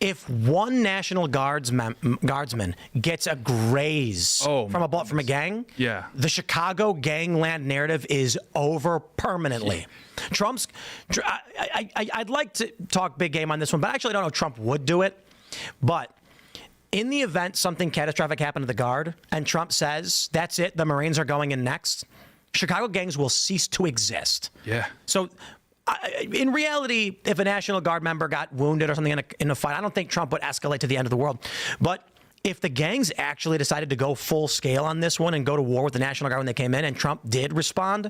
If one National Guardsman gets a graze from a bullet from a gang, the Chicago gangland narrative is over permanently. I'd like to talk big game on this one, but I actually don't know if Trump would do it. But in the event something catastrophic happened to the Guard and Trump says, that's it, the Marines are going in next, Chicago gangs will cease to exist. Yeah. So, in reality, if a National Guard member got wounded or something in a fight, I don't think Trump would escalate to the end of the world. But if the gangs actually decided to go full scale on this one and go to war with the National Guard when they came in, and Trump did respond,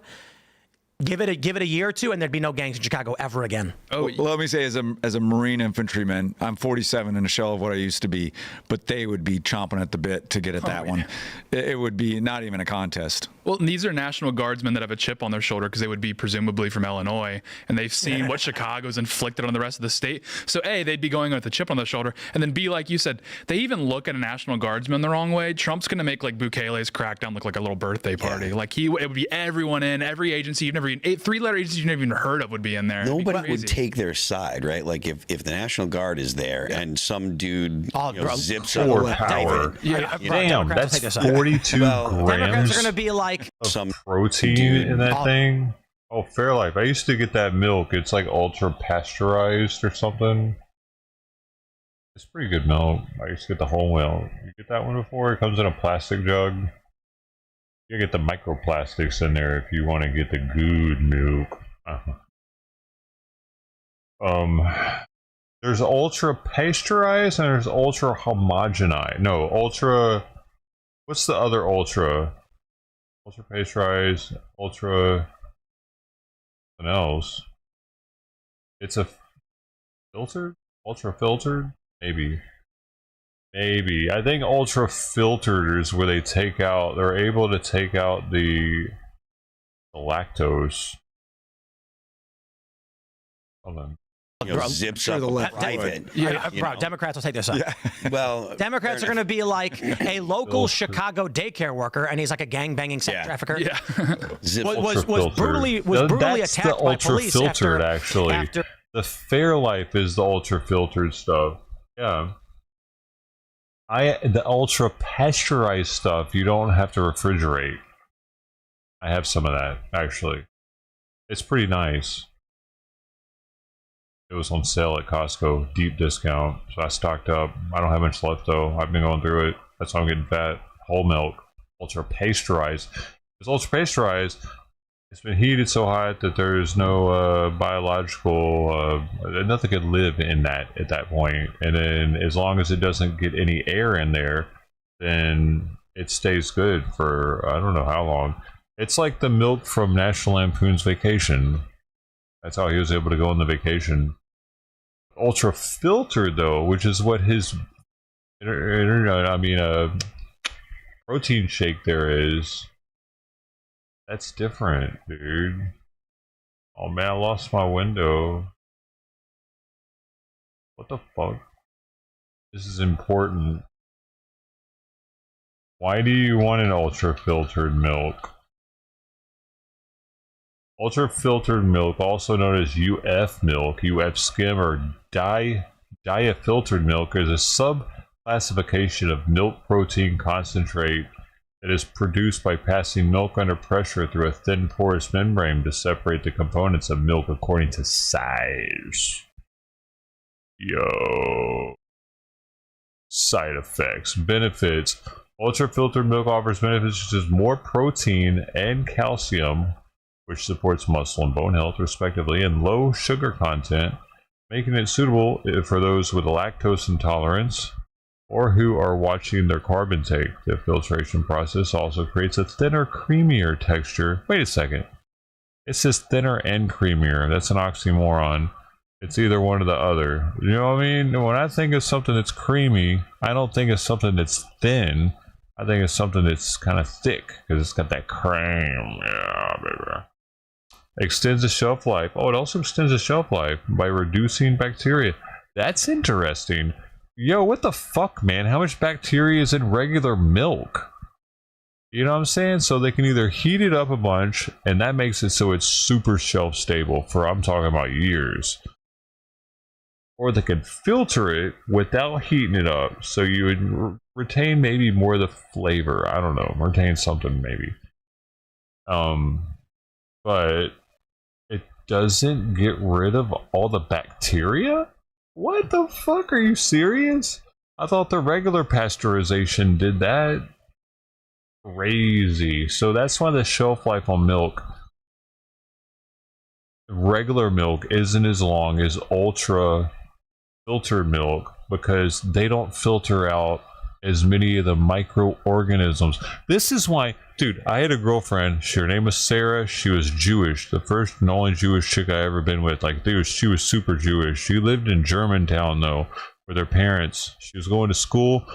give it a year or two, and there'd be no gangs in Chicago ever again. Well, let me say, as a Marine infantryman, I'm 47 and a shell of what I used to be, but they would be chomping at the bit to get at that one. It would be not even a contest. Well, and these are National Guardsmen that have a chip on their shoulder because they would be presumably from Illinois, and they've seen what Chicago's inflicted on the rest of the state. So A, they'd be going with a chip on their shoulder, and then B, like you said, they even look at a National Guardsman the wrong way. Trump's going to make like Bukele's crackdown look like a little birthday party. Like it would be everyone in, every agency you've never even, three-letter agencies you've never even heard of would be in there. Nobody would take their side, right? Like if the National Guard is there and some dude zips or power. Damn, that's 42 grams. Democrats are going to be like some protein in that thing. Oh, Fairlife. I used to get that milk. It's like ultra pasteurized or something. It's pretty good milk. I used to get the whole milk. You get that one before? It comes in a plastic jug. You get the microplastics in there if you want to get the good milk. There's ultra pasteurized and there's ultra homogenized. No, ultra. What's the other ultra? Ultra pasteurized, ultra. Something else. It's a filtered, ultra filtered, maybe. Maybe. I think ultra filtered is where they're able to take out the lactose. Hold on. Zips up private. Democrats will take this up. Yeah. Well, Democrats are going to be like a local Chicago daycare worker, and he's like a gang-banging sex trafficker. Yeah. was brutally attacked by police. Filtered, actually. The Fairlife is the ultra filtered stuff. Yeah. The ultra pasteurized stuff you don't have to refrigerate. I have some of that actually. It's pretty nice. It was on sale at Costco, deep discount, so I stocked up. I don't have much left though. I've been going through it. That's why I'm getting fat. Whole milk, ultra pasteurized. It's ultra pasteurized. It's been heated so hot that there's no biological, nothing could live in that at that point. And then as long as it doesn't get any air in there, then it stays good for I don't know how long. It's like the milk from National Lampoon's Vacation. That's how he was able to go on the vacation. Ultra filtered though, which is what his protein shake there is. That's different, dude. Oh man, I lost my window. What the fuck? This is important. Why do you want an ultra-filtered milk? Ultra-filtered milk, also known as UF milk, UF skim, or dia-filtered milk, is a sub-classification of milk protein concentrate that is produced by passing milk under pressure through a thin porous membrane to separate the components of milk according to size. Yo. Side effects. Benefits. Ultra-filtered milk offers benefits such as more protein and calcium, which supports muscle and bone health respectively, and low sugar content, making it suitable for those with lactose intolerance or who are watching their carb intake. The filtration process also creates a thinner, creamier texture. Wait a second. It says thinner and creamier. That's an oxymoron. It's either one or the other. You know what I mean? When I think of something that's creamy, I don't think of something that's thin. I think of something that's kind of thick because it's got that cream. Yeah, baby. Extends the shelf life. Oh, it also extends the shelf life by reducing bacteria. That's interesting. Yo, what the fuck, man? How much bacteria is in regular milk? You know what I'm saying? So they can either heat it up a bunch, and that makes it so it's super shelf stable for, I'm talking about, years. Or they can filter it without heating it up, so you would retain maybe more of the flavor. I don't know, retain something maybe. But it doesn't get rid of all the bacteria? What the fuck? Are you serious? I thought the regular pasteurization did that. Crazy. So that's why the shelf life on milk, regular milk, isn't as long as ultra filtered milk, because they don't filter out as many of the microorganisms. This is why, dude, I had a girlfriend, her name was Sarah. She was Jewish, the first and only Jewish chick I ever been with. Like, dude, she was super Jewish. She lived in Germantown though, with her parents. She was going to school.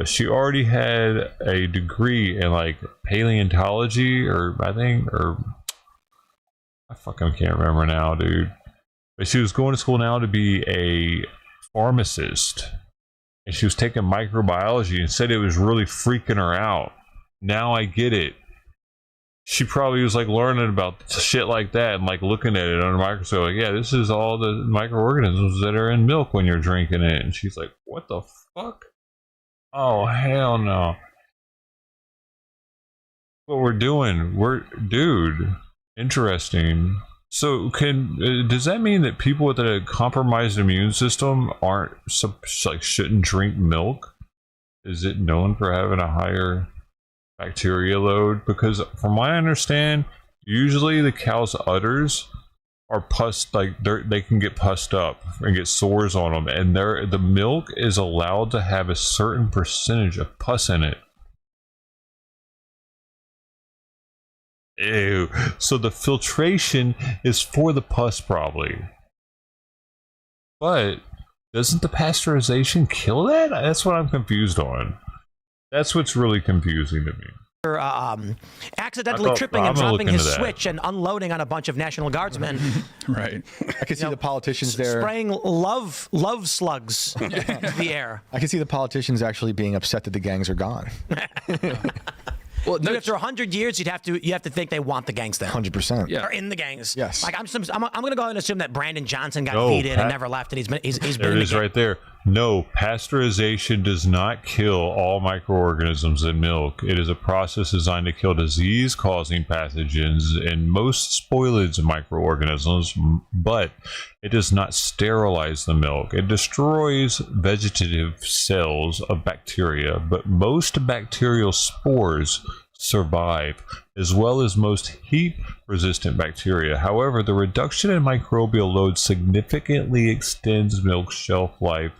She already had a degree in like paleontology, or I fucking can't remember now, dude. But she was going to school now to be a pharmacist, and she was taking microbiology and said it was really freaking her out. Now I get it. She probably was like learning about shit like that and like looking at it under a microscope, like, yeah, this is all the microorganisms that are in milk when you're drinking it. And she's like, what the fuck? Oh, hell no. What we're doing, dude, interesting. So does that mean that people with a compromised immune system shouldn't drink milk? Is it known for having a higher bacteria load? Because from what I understand, usually the cow's udders are pussed, like they can get pussed up and get sores on them, and the milk is allowed to have a certain percentage of pus in it. Ew. So the filtration is for the pus probably. But doesn't the pasteurization kill that? That's what I'm confused on. That's what's really confusing to me. Accidentally tripping and dropping his switch and unloading on a bunch of National Guardsmen. Right. I can see the politicians there spraying love slugs into the air. I can see the politicians actually being upset that the gangs are gone. Well, dude, after 100 years, you have to think they want the gangs there. 100%. Yeah. Or in the gangs. Yes. Like I'm going to go ahead and assume that Brandon Johnson got defeated and never left, and he's been. There it is, right there. No, pasteurization does not kill all microorganisms in milk. It is a process designed to kill disease-causing pathogens and most spoilage microorganisms, but it does not sterilize the milk. It destroys vegetative cells of bacteria, but most bacterial spores survive, as well as most heat-resistant bacteria. However, the reduction in microbial load significantly extends milk's shelf life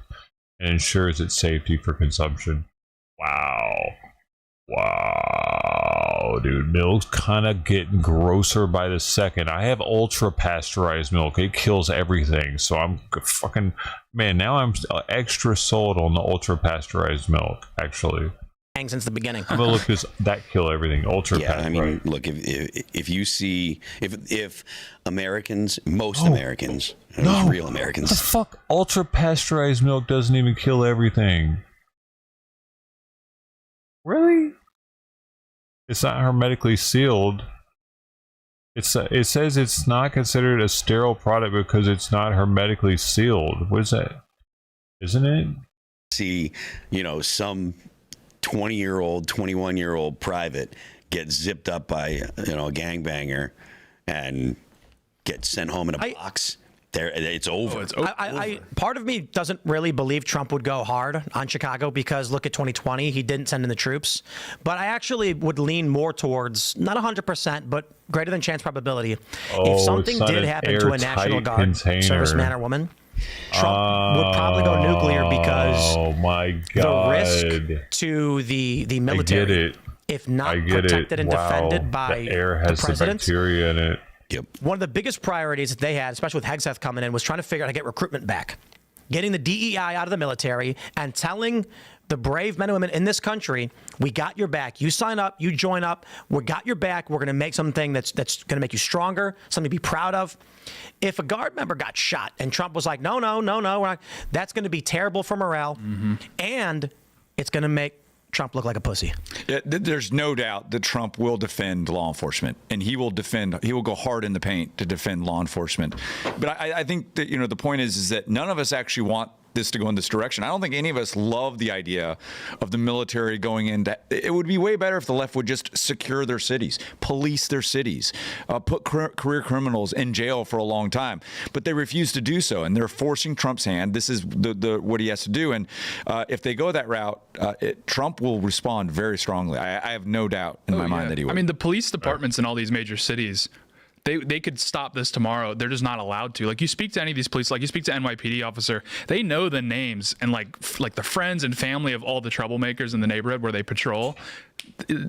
and ensures its safety for consumption. Wow, dude, milk's kind of getting grosser by the second. I have ultra pasteurized milk. It kills everything, so I'm fucking, man, now I'm extra sold on the ultra pasteurized milk, actually. Since the beginning. I'm gonna look this, that kill everything ultra. Yeah, I mean, look, if you see, if Americans, most Americans, real Americans, what the fuck, ultra pasteurized milk doesn't even kill everything. Really? It's not hermetically sealed. It says it's not considered a sterile product because it's not hermetically sealed. What is that? Isn't it? See, some 20-year-old, 21-year-old private get zipped up by, a gangbanger and get sent home in a box. It's over. Part of me doesn't really believe Trump would go hard on Chicago because look at 2020, he didn't send in the troops. But I actually would lean more towards not 100%, but greater than chance probability. If something did happen to a National Guard serviceman or woman, Trump would probably go nuclear because the risk to the military, if not protected and defended by the air has the president, the bacteria in it. Yep. One of the biggest priorities that they had, especially with Hegseth coming in, was trying to figure out how to get recruitment back. Getting the DEI out of the military and telling the brave men and women in this country, we got your back. You sign up, you join up, we got your back. We're going to make something that's going to make you stronger, something to be proud of. If a Guard member got shot and Trump was like, no, that's going to be terrible for morale. And it's going to make Trump look like a pussy. Yeah, there's no doubt that Trump will defend law enforcement, and he will go hard in the paint to defend law enforcement. But I think that, the point is that none of us actually want this to go in this direction. I don't think any of us love the idea of the military going into. It would be way better if the left would just secure their cities, police their cities, put career criminals in jail for a long time. But they refuse to do so, and they're forcing Trump's hand. This is what he has to do. And if they go that route, Trump will respond very strongly. I have no doubt in my mind that he will. I mean, the police departments in all these major cities, they could stop this tomorrow. They're just not allowed to. Like, you speak to any of these police, like you speak to NYPD officer, they know the names and like the friends and family of all the troublemakers in the neighborhood where they patrol.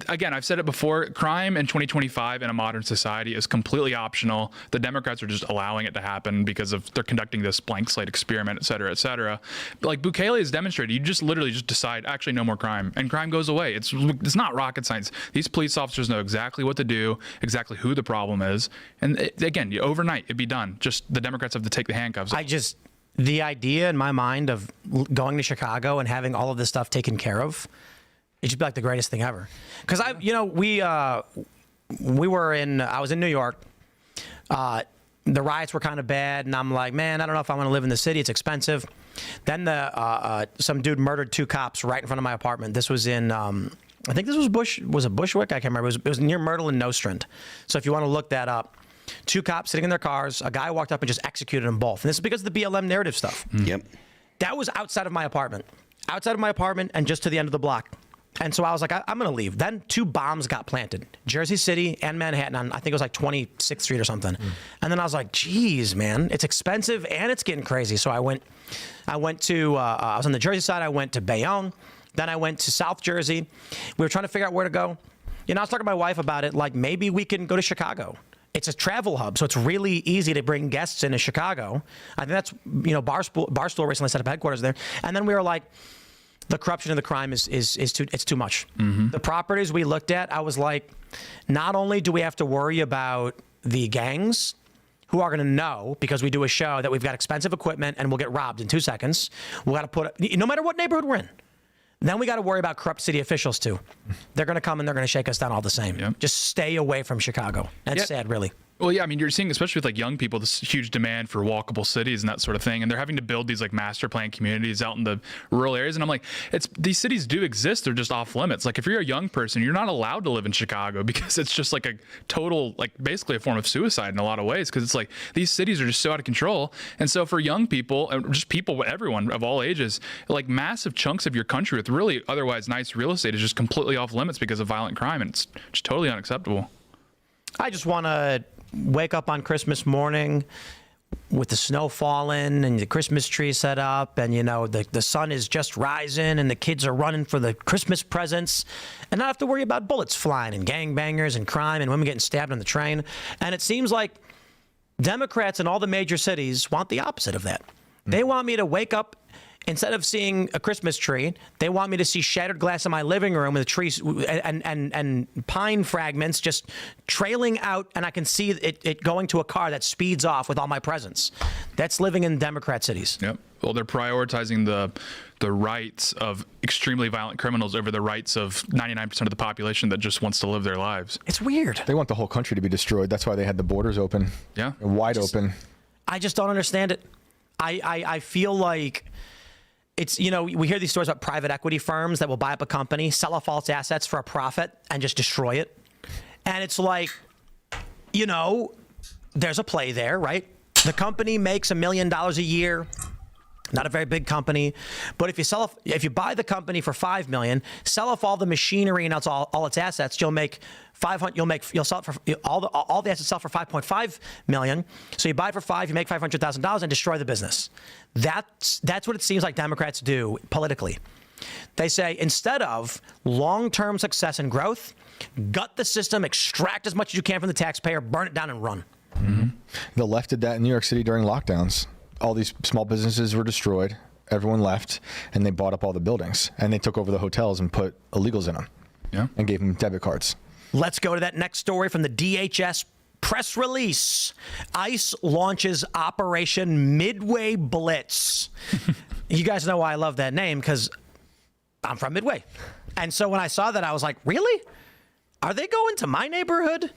Again, I've said it before, crime in 2025 in a modern society is completely optional. The Democrats are just allowing it to happen because they're conducting this blank slate experiment, et cetera, et cetera. But like Bukele has demonstrated, you just literally just decide, actually no more crime, and crime goes away. It's not rocket science. These police officers know exactly what to do, exactly who the problem is. And again, overnight, it'd be done. Just the Democrats have to take the handcuffs. The idea in my mind of going to Chicago and having all of this stuff taken care of, it should be like the greatest thing ever. Because I was in New York. The riots were kind of bad, and I'm like, man, I don't know if I want to live in the city. It's expensive. Then some dude murdered 2 cops right in front of my apartment. This was in, I think this was Bushwick? I can't remember. It was near Myrtle and Nostrand. So if you want to look that up, 2 cops sitting in their cars. A guy walked up and just executed them both. And this is because of the BLM narrative stuff. Yep. That was outside of my apartment. And just to the end of the block. And so I was like, I'm going to leave. Then 2 bombs got planted, Jersey City and Manhattan on, I think it was like 26th Street or something. And then I was like, geez, man, it's expensive and it's getting crazy. So I went to, I was on the Jersey side. I went to Bayonne. Then I went to South Jersey. We were trying to figure out where to go. I was talking to my wife about it. Like, maybe we can go to Chicago. It's a travel hub, so it's really easy to bring guests into Chicago. I think that's, Barstool recently set up headquarters there. And then we were like, the corruption and the crime is too much. The properties we looked at, I was like, not only do we have to worry about the gangs who are going to know because we do a show that we've got expensive equipment and we'll get robbed in 2 seconds. We got to put no matter what neighborhood we're in. Then we got to worry about corrupt city officials too. They're going to come and they're going to shake us down all the same. Yep. Just stay away from Chicago. That's sad, really. Well, yeah, I mean, you're seeing, especially with like young people, this huge demand for walkable cities and that sort of thing, and they're having to build these like master plan communities out in the rural areas. And I'm like, these cities do exist; they're just off limits. Like, if you're a young person, you're not allowed to live in Chicago because it's just like a total, like basically a form of suicide in a lot of ways. Because it's like these cities are just so out of control. And so for young people, and just people, everyone of all ages, like massive chunks of your country with really otherwise nice real estate is just completely off limits because of violent crime, and it's just totally unacceptable. I just want to wake up on Christmas morning with the snow falling and the Christmas tree set up and, the sun is just rising and the kids are running for the Christmas presents and not have to worry about bullets flying and gangbangers and crime and women getting stabbed on the train. And it seems like Democrats in all the major cities want the opposite of that. They want me to wake up. Instead of seeing a Christmas tree, they want me to see shattered glass in my living room with trees and pine fragments just trailing out, and I can see it going to a car that speeds off with all my presents. That's living in Democrat cities. Yep. Well, they're prioritizing the the rights of extremely violent criminals over the rights of 99% of the population that just wants to live their lives. It's weird. They want the whole country to be destroyed. That's why they had the borders open. Yeah. Wide open. I just don't understand it. I feel like it's, we hear these stories about private equity firms that will buy up a company, sell off all its assets for a profit, and just destroy it. And it's like, there's a play there, right? The company makes $1 million a year. Not a very big company, but if you buy the company for $5 million, sell off all the machinery and all its assets, you'll make you'll sell it for all the assets sell for $5.5 million. So you buy it for $5 million, you make $500,000 and destroy the business. That's what it seems like Democrats do politically. They say instead of long-term success and growth, gut the system, extract as much as you can from the taxpayer, burn it down and run. Mm-hmm. The left did that in New York City during lockdowns. All these small businesses were destroyed. Everyone left, and they bought up all the buildings, and they took over the hotels and put illegals in them, and gave them debit cards. Let's go to that next story from the DHS press release. ICE launches Operation Midway Blitz. You guys know why I love that name, because I'm from Midway. And so when I saw that, I was like, really? Are they going to my neighborhood?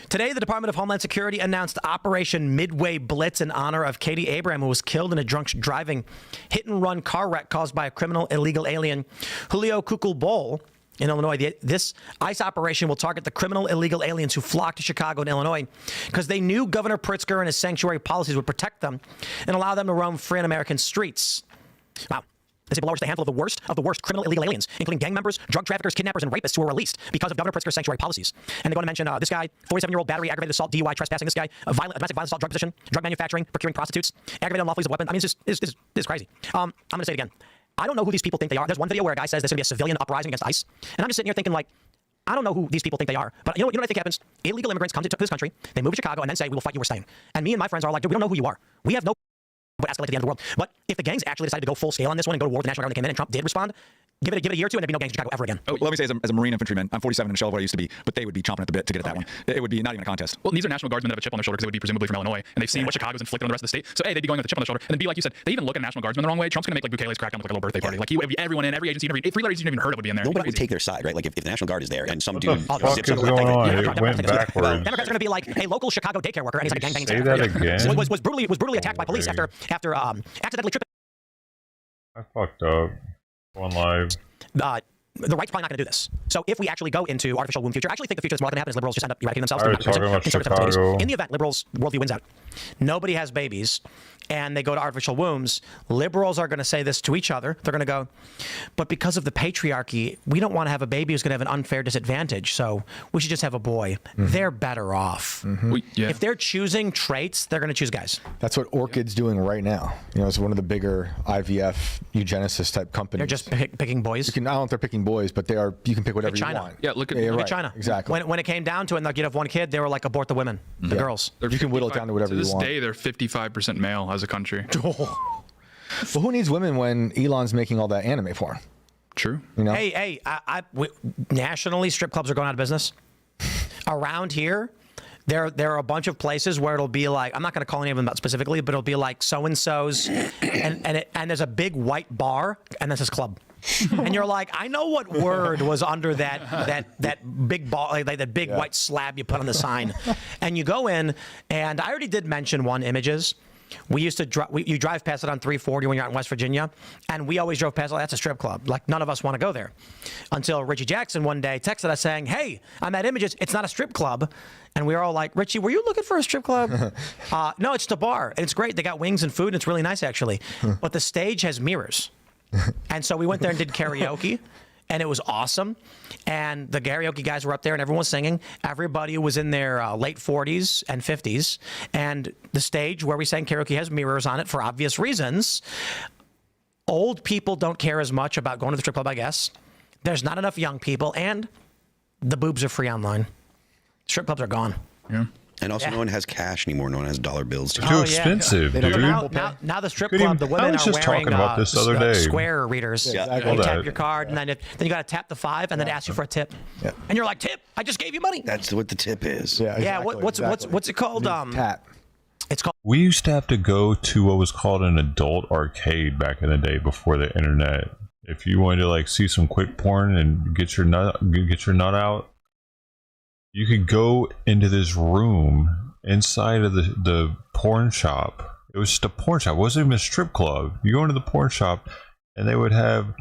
Today, the Department of Homeland Security announced Operation Midway Blitz in honor of Katie Abraham, who was killed in a drunk driving hit-and-run car wreck caused by a criminal illegal alien, Julio Cuculbol, in Illinois. This ICE operation will target the criminal illegal aliens who flocked to Chicago and Illinois because they knew Governor Pritzker and his sanctuary policies would protect them and allow them to roam free on American streets. Wow. They say below are just a handful of the worst criminal illegal aliens, including gang members, drug traffickers, kidnappers, and rapists who were released because of Governor Pritzker's sanctuary policies. And they're going to mention this guy, 47-year-old battery, aggravated assault, DUI, trespassing. This guy, domestic violence assault, drug possession, drug manufacturing, procuring prostitutes, aggravated unlawful use of weapons. I mean, it's crazy. I'm going to say it again. I don't know who these people think they are. There's one video where a guy says there's going to be a civilian uprising against ICE. And I'm just sitting here thinking, like, I don't know who these people think they are. But you know what I think happens? Illegal immigrants come to this country, they move to Chicago, and then say, we will fight you, we're staying. And me and my friends are like, dude, we don't know who you are. We have no but escalate to the end of the world. But if the gangs actually decided to go full scale on this one and go to war with the national guard when they came in and Trump did respond, give it a year or two and there'd be no gangs in Chicago ever again. Oh, let me say, as a Marine infantryman, I'm 47 in a shell of what I used to be, but they would be chomping at the bit to get at that one. It would be not even a contest. Well, these are National Guardsmen that have a chip on their shoulder because they would be presumably from Illinois, and they've seen what Chicago's inflicted on the rest of the state. So A, they'd be going with a chip on their shoulder, and then B, like you said, they even look at National Guardsmen the wrong way. Trump's going to make like Bukele's crackdown look like a little birthday party. Like everyone in every agency, every three-letter agency you never even heard of would be in there. Nobody would take their side, right? Like if the National Guard is there and some dude zips up going on? It went backwards. Democrats are going to be like a local Chicago daycare worker, and he's like a gangbanging. Say that again. Was brutally attacked by police after accidentally tripping. I fucked up. Going live. The right's probably not going to do this. So if we actually go into artificial womb future, I actually think the future that's more going to happen is liberals just end up eradicating themselves. I was talking about Chicago. In the event liberals' worldview wins out, nobody has babies, and they go to artificial wombs, liberals are going to say this to each other. They're going to go, but because of the patriarchy, we don't want to have a baby who's going to have an unfair disadvantage, so we should just have a boy. Mm-hmm. They're better off. Mm-hmm. If they're choosing traits, they're going to choose guys. That's what Orchid's doing right now. It's one of the bigger IVF eugenicist type companies. They're just picking boys? I don't know if they're picking boys, but they are. You can pick whatever you want. Yeah, look at China. Exactly. When it came down to it, and you'd have one kid, they were like, abort the women, the girls. You can whittle it down to whatever you want. To this day, they're 55% male as a country. Well, who needs women when Elon's making all that anime porn? True. Hey, nationally, strip clubs are going out of business. Around here, there are a bunch of places where it'll be like, I'm not going to call any of them out specifically, but it'll be like so-and-so's, and there's a big white bar, and this is club. And you're like, I know what word was under that big ball, like that big white slab you put on the sign. And you go in, and I already did mention one, Images. We used to you drive past it on 340 when you're out in West Virginia, and we always drove past it. That's a strip club. Like, none of us want to go there. Until Richie Jackson one day texted us saying, hey, I'm at Images. It's not a strip club. And we were all like, Richie, were you looking for a strip club? No, it's the bar. And it's great. They got wings and food, and it's really nice, actually. But the stage has mirrors. And so we went there and did karaoke, and it was awesome. And the karaoke guys were up there, and everyone was singing. Everybody was in their late 40s and 50s. And the stage where we sang karaoke has mirrors on it for obvious reasons. Old people don't care as much about going to the strip club, I guess. There's not enough young people, and the boobs are free online. Strip clubs are gone. Yeah. And also, no one has cash anymore. No one has dollar bills. Too expensive, dude. Now the strip club, the women are wearing about this other day. Square readers. Yeah, exactly. You tap your card, and then you got to tap the 5, and then ask you for a tip. Yeah. And you're like, tip? I just gave you money. That's what the tip is. Yeah. Exactly, What's it called? Tap. We used to have to go to what was called an adult arcade back in the day before the internet. If you wanted to like see some quick porn and get your nut out, you could go into this room inside of the porn shop. It was just a porn shop. It wasn't even a strip club. You go into the porn shop and they would have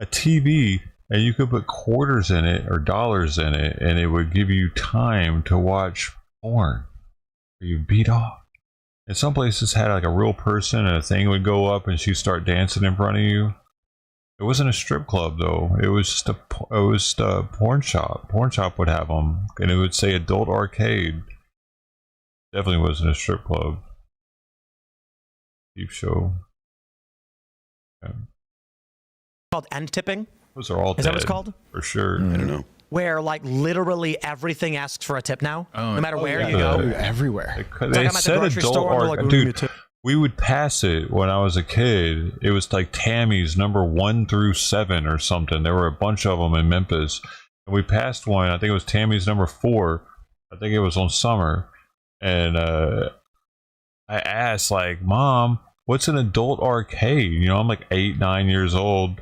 a TV and you could put quarters in it or dollars in it and it would give you time to watch porn. You beat off. And some places had like a real person and a thing would go up and she'd start dancing in front of you. It wasn't a strip club though. It was just a porn shop. Porn shop would have them and it would say adult arcade. Definitely wasn't a strip club. Peep show. Yeah. Called end tipping. Those are all Is that what it's called? For sure. I don't know. Where like literally everything asks for a tip now, no matter where yeah. you go. Everywhere. They said adult arcade. Dude, we would pass it when I was a kid. It was like Tammy's number 1 through 7 or something. There were a bunch of them in Memphis. And we passed one. I think it was Tammy's number 4. I think it was on Summer. And I asked, like, Mom, what's an adult arcade? You know, I'm like 8, 9 years old.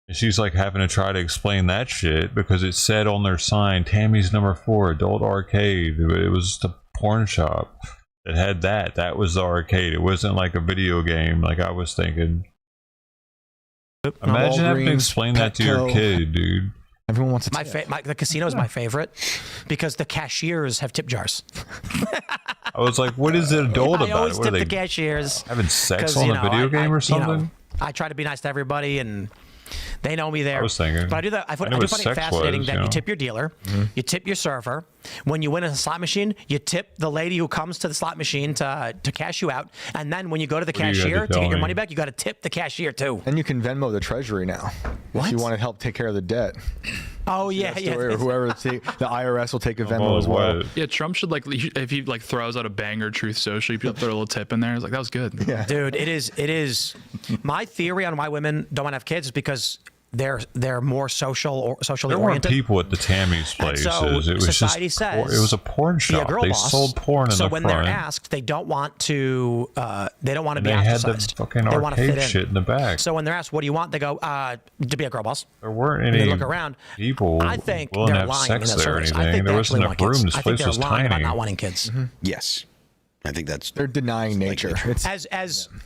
And she's like having to try to explain that shit because it said on their sign, Tammy's number 4, adult arcade. It was just a porn shop that had that. That was the arcade. It wasn't like a video game like I was thinking. Imagine having to explain that to your kid, dude. Everyone wants a tip. The casino is my favorite because the cashiers have tip jars. I was like, what is it adult about? I always What tip are the they cashiers. having sex on a video game or something? I try to be nice to everybody and they know me there. I was thinking. But I do that. I knew do what find it sex fascinating was, that you you know? tip your dealer, you tip your server. When you win a slot machine, you tip the lady who comes to the slot machine to cash you out. And then when you go to the What do you have cashier to to tell get your me? money back, you got to tip the cashier too. And you can Venmo the treasury now if you want to help take care of the debt. Oh yeah, yeah. Or whoever the IRS will take a Venmo as well. Yeah, Trump should if he like throws out a banger Truth Social, you should throw a little tip in there. It's like that was good. Yeah. Dude, it is. My theory on why women don't want to have kids is because they're more socially There weren't oriented. people at the Tammy's places. So it was society just says it was a porn be a shop. girl They boss. sold porn in so the when front. they're asked, they don't want to. They don't want to And be they had ostracized. the fucking they want to fit arcade in. shit in the back. So when they're asked, "What do you want?" they go, "To be a girl boss." There weren't And any they look around. people I think willing to they're have lying sex in that there or service. anything. I think There they wasn't actually enough want room. kids. This I think place they're was lying about tiny. not wanting kids. Yes. I think they're denying nature. It's As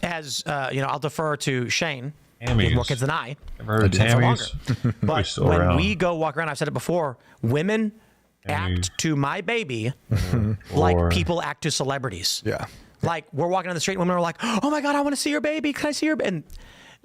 you know, I'll defer to Shane. He Tammy's. has more kids than I. Ever heard of For longer. Tammy's? But Still when around. we go walk around, I've said it before, women act to my baby like Or- people act to celebrities. Yeah. Like we're walking down the street and women are like, "Oh my God, I want to see your baby. Can I see your baby?" And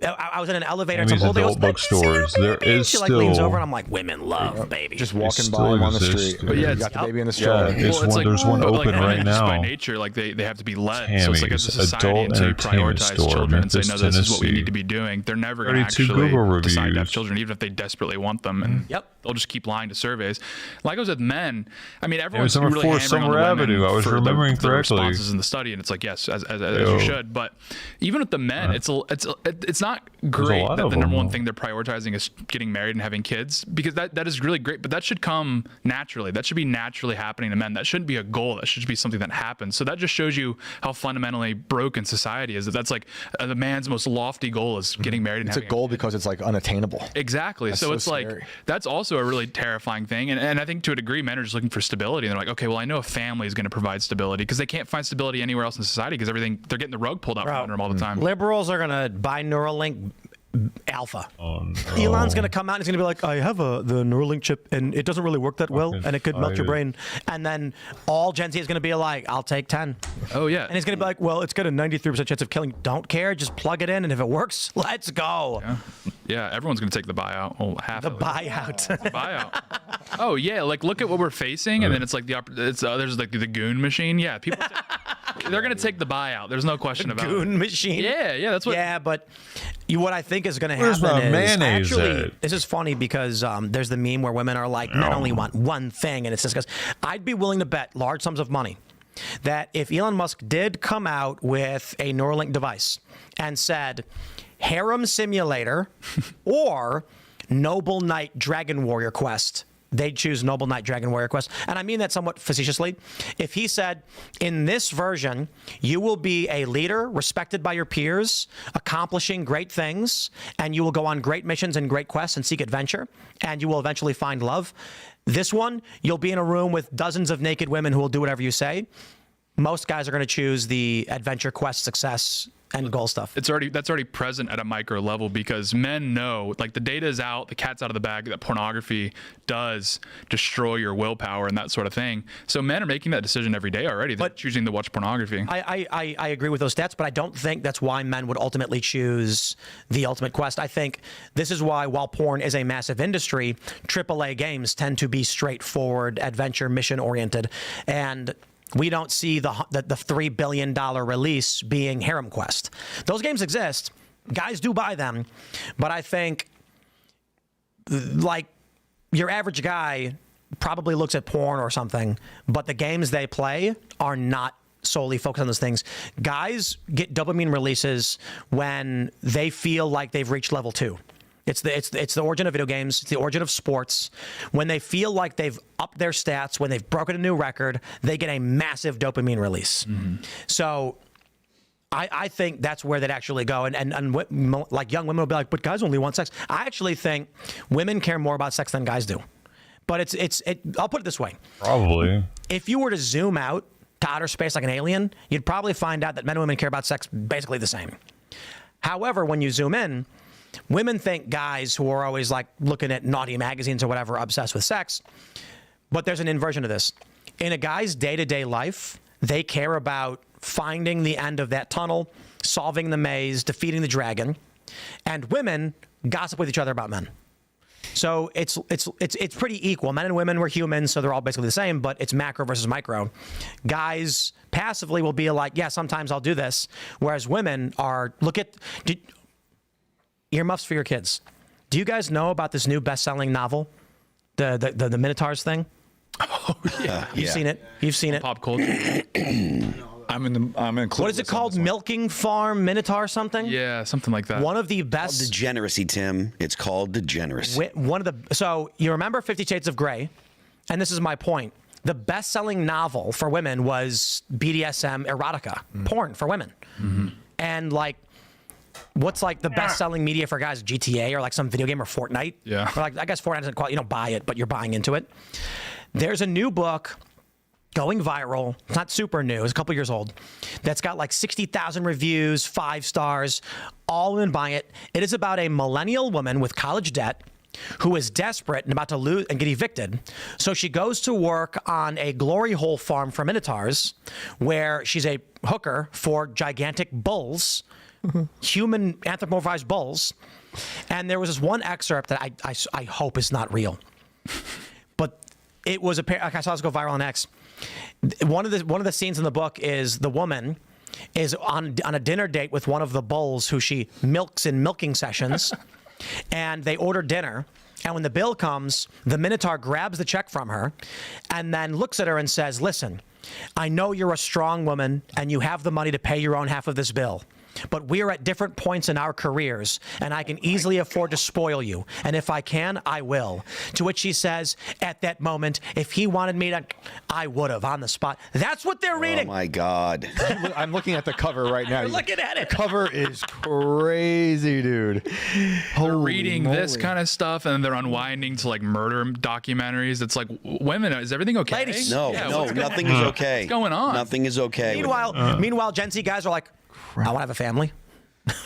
I was in an elevator and Tammy's some old lady adult goes, bookstores. There is she like still leans over and I'm like, women love babies. just walking They by still them on the exist, street. dude. You Yeah, got the baby in the Yeah, stroller. there's one but, open right just by now. nature, like they have to be led. So it's like as a Tammy's society, adult until you entertainment prioritize store, children and say, Memphis, no, this is what we Tennessee. need to be doing, they're never going to 32 actually Google decide to have reviews. children, even if they desperately want them. And they'll just keep lying to surveys. Like I was with men, I mean, everyone's number really 4 hammering on Summer the women Avenue. I was for remembering the correctly. responses in the study, and it's like, yes, as Yo. you should. But even with the men, it's not great lot that of the number them. one thing they're prioritizing is getting married and having kids, because that is really great, but that should come naturally. That should be naturally happening to men. That shouldn't be a goal. That should be something that happens. So that just shows you how fundamentally broken society is. That's like the man's most lofty goal is getting married and It's a having goal because it's like unattainable. Exactly. That's So so it's like, scary. that's also a really terrifying thing. And I think to a degree, men are just looking for stability. And they're like, okay, well, I know a family is going to provide stability, because they can't find stability anywhere else in society, because they're getting the rug pulled out from under them all the time. Liberals are gonna buy Neuralink Alpha. Oh, no. Elon's gonna come out and he's gonna be like, I have the Neuralink chip and it doesn't really work that well and it could melt your brain. And then all Gen Z is gonna be like, I'll take 10. Oh yeah. And he's gonna be like, well, it's got a 93% chance of killing. Don't care, just plug it in, and if it works, let's go. Yeah, everyone's going to take the buyout. Well, half The of it. buyout. Buyout. Oh yeah, like look at what we're facing, and then it's like there's like the goon machine. Yeah, people they're gonna take the buyout. There's no question about Goon it. machine. Yeah, that's what. Yeah, but what I think is going to Where's happen my is mayonnaise actually at? this is funny because there's the meme where women are like, men only want one thing, and it's just because I'd be willing to bet large sums of money that if Elon Musk did come out with a Neuralink device and said harem simulator or Noble Knight Dragon Warrior quest, they'd choose Noble Knight Dragon Warrior Quest. And I mean that somewhat facetiously. If he said, in this version, you will be a leader respected by your peers, accomplishing great things, and you will go on great missions and great quests and seek adventure, and you will eventually find love. This one, you'll be in a room with dozens of naked women who will do whatever you say. Most guys are going to choose the adventure, quest, success, and goal stuff. That's already present at a micro level, because men know, like, the data is out, the cat's out of the bag, that pornography does destroy your willpower and that sort of thing. So men are making that decision every day already. They're choosing to watch pornography. I agree with those stats, but I don't think that's why men would ultimately choose the ultimate quest. I think this is why, while porn is a massive industry, AAA games tend to be straightforward, adventure, mission-oriented, and we don't see the $3 billion release being Harem Quest. Those games exist. Guys do buy them. But I think, like, your average guy probably looks at porn or something, but the games they play are not solely focused on those things. Guys get dopamine releases when they feel like they've reached level 2. It's the origin of video games. It's the origin of sports. When they feel like they've upped their stats, when they've broken a new record, they get a massive dopamine release. Mm-hmm. So I think that's where they'd actually go. And like, young women will be like, but guys only want sex. I actually think women care more about sex than guys do. But I'll put it this way. Probably. If you were to zoom out to outer space like an alien, you'd probably find out that men and women care about sex basically the same. However, when you zoom in, women think guys who are always, like, looking at naughty magazines or whatever are obsessed with sex. But there's an inversion of this. In a guy's day-to-day life, they care about finding the end of that tunnel, solving the maze, defeating the dragon. And women gossip with each other about men. So it's pretty equal. Men and women were humans, so they're all basically the same, but it's macro versus micro. Guys passively will be like, yeah, sometimes I'll do this. Whereas women are, earmuffs for your kids. Do you guys know about this new best-selling novel, the Minotaurs thing? Oh yeah, you've seen it. You've seen it. Pop culture. I'm in. What is it called? Milking Farm Minotaur something? Yeah, something like that. One of the best. Degeneracy, Tim. It's called Degeneracy. So you remember 50 Shades of Grey, and this is my point. The best-selling novel for women was BDSM erotica, porn for women, and like. What's like the best-selling media for guys? GTA or like some video game or Fortnite? Yeah. Or like, I guess Fortnite doesn't quite, you don't buy it, but you're buying into it. There's a new book going viral. It's not super new. It's a couple years old. That's got like 60,000 reviews, 5 stars. All women buying it. It is about a millennial woman with college debt who is desperate and about to lose and get evicted. So she goes to work on a glory hole farm for Minotaurs, where she's a hooker for gigantic bulls. Human anthropomorphized bulls. And there was this one excerpt that I hope is not real, but it was like, I saw this go viral on X. One of the scenes in the book is the woman is on a dinner date with one of the bulls who she milks in milking sessions, and they order dinner. And when the bill comes, the Minotaur grabs the check from her and then looks at her and says, "Listen, I know you're a strong woman and you have the money to pay your own half of this bill. But we're at different points in our careers, and I can easily afford to spoil you. And if I can, I will." To which she says, at that moment, if he wanted me to, I would have on the spot. That's what they're reading. Oh, my God. I'm looking at the cover right now. You're looking at it. The cover is crazy, dude. They're reading this kind of stuff, and then they're unwinding to like murder documentaries. It's like, women, is everything okay? Ladies. No, nothing is okay. What's going on? Nothing is okay. Meanwhile, Gen Z guys are like, I want to have a family.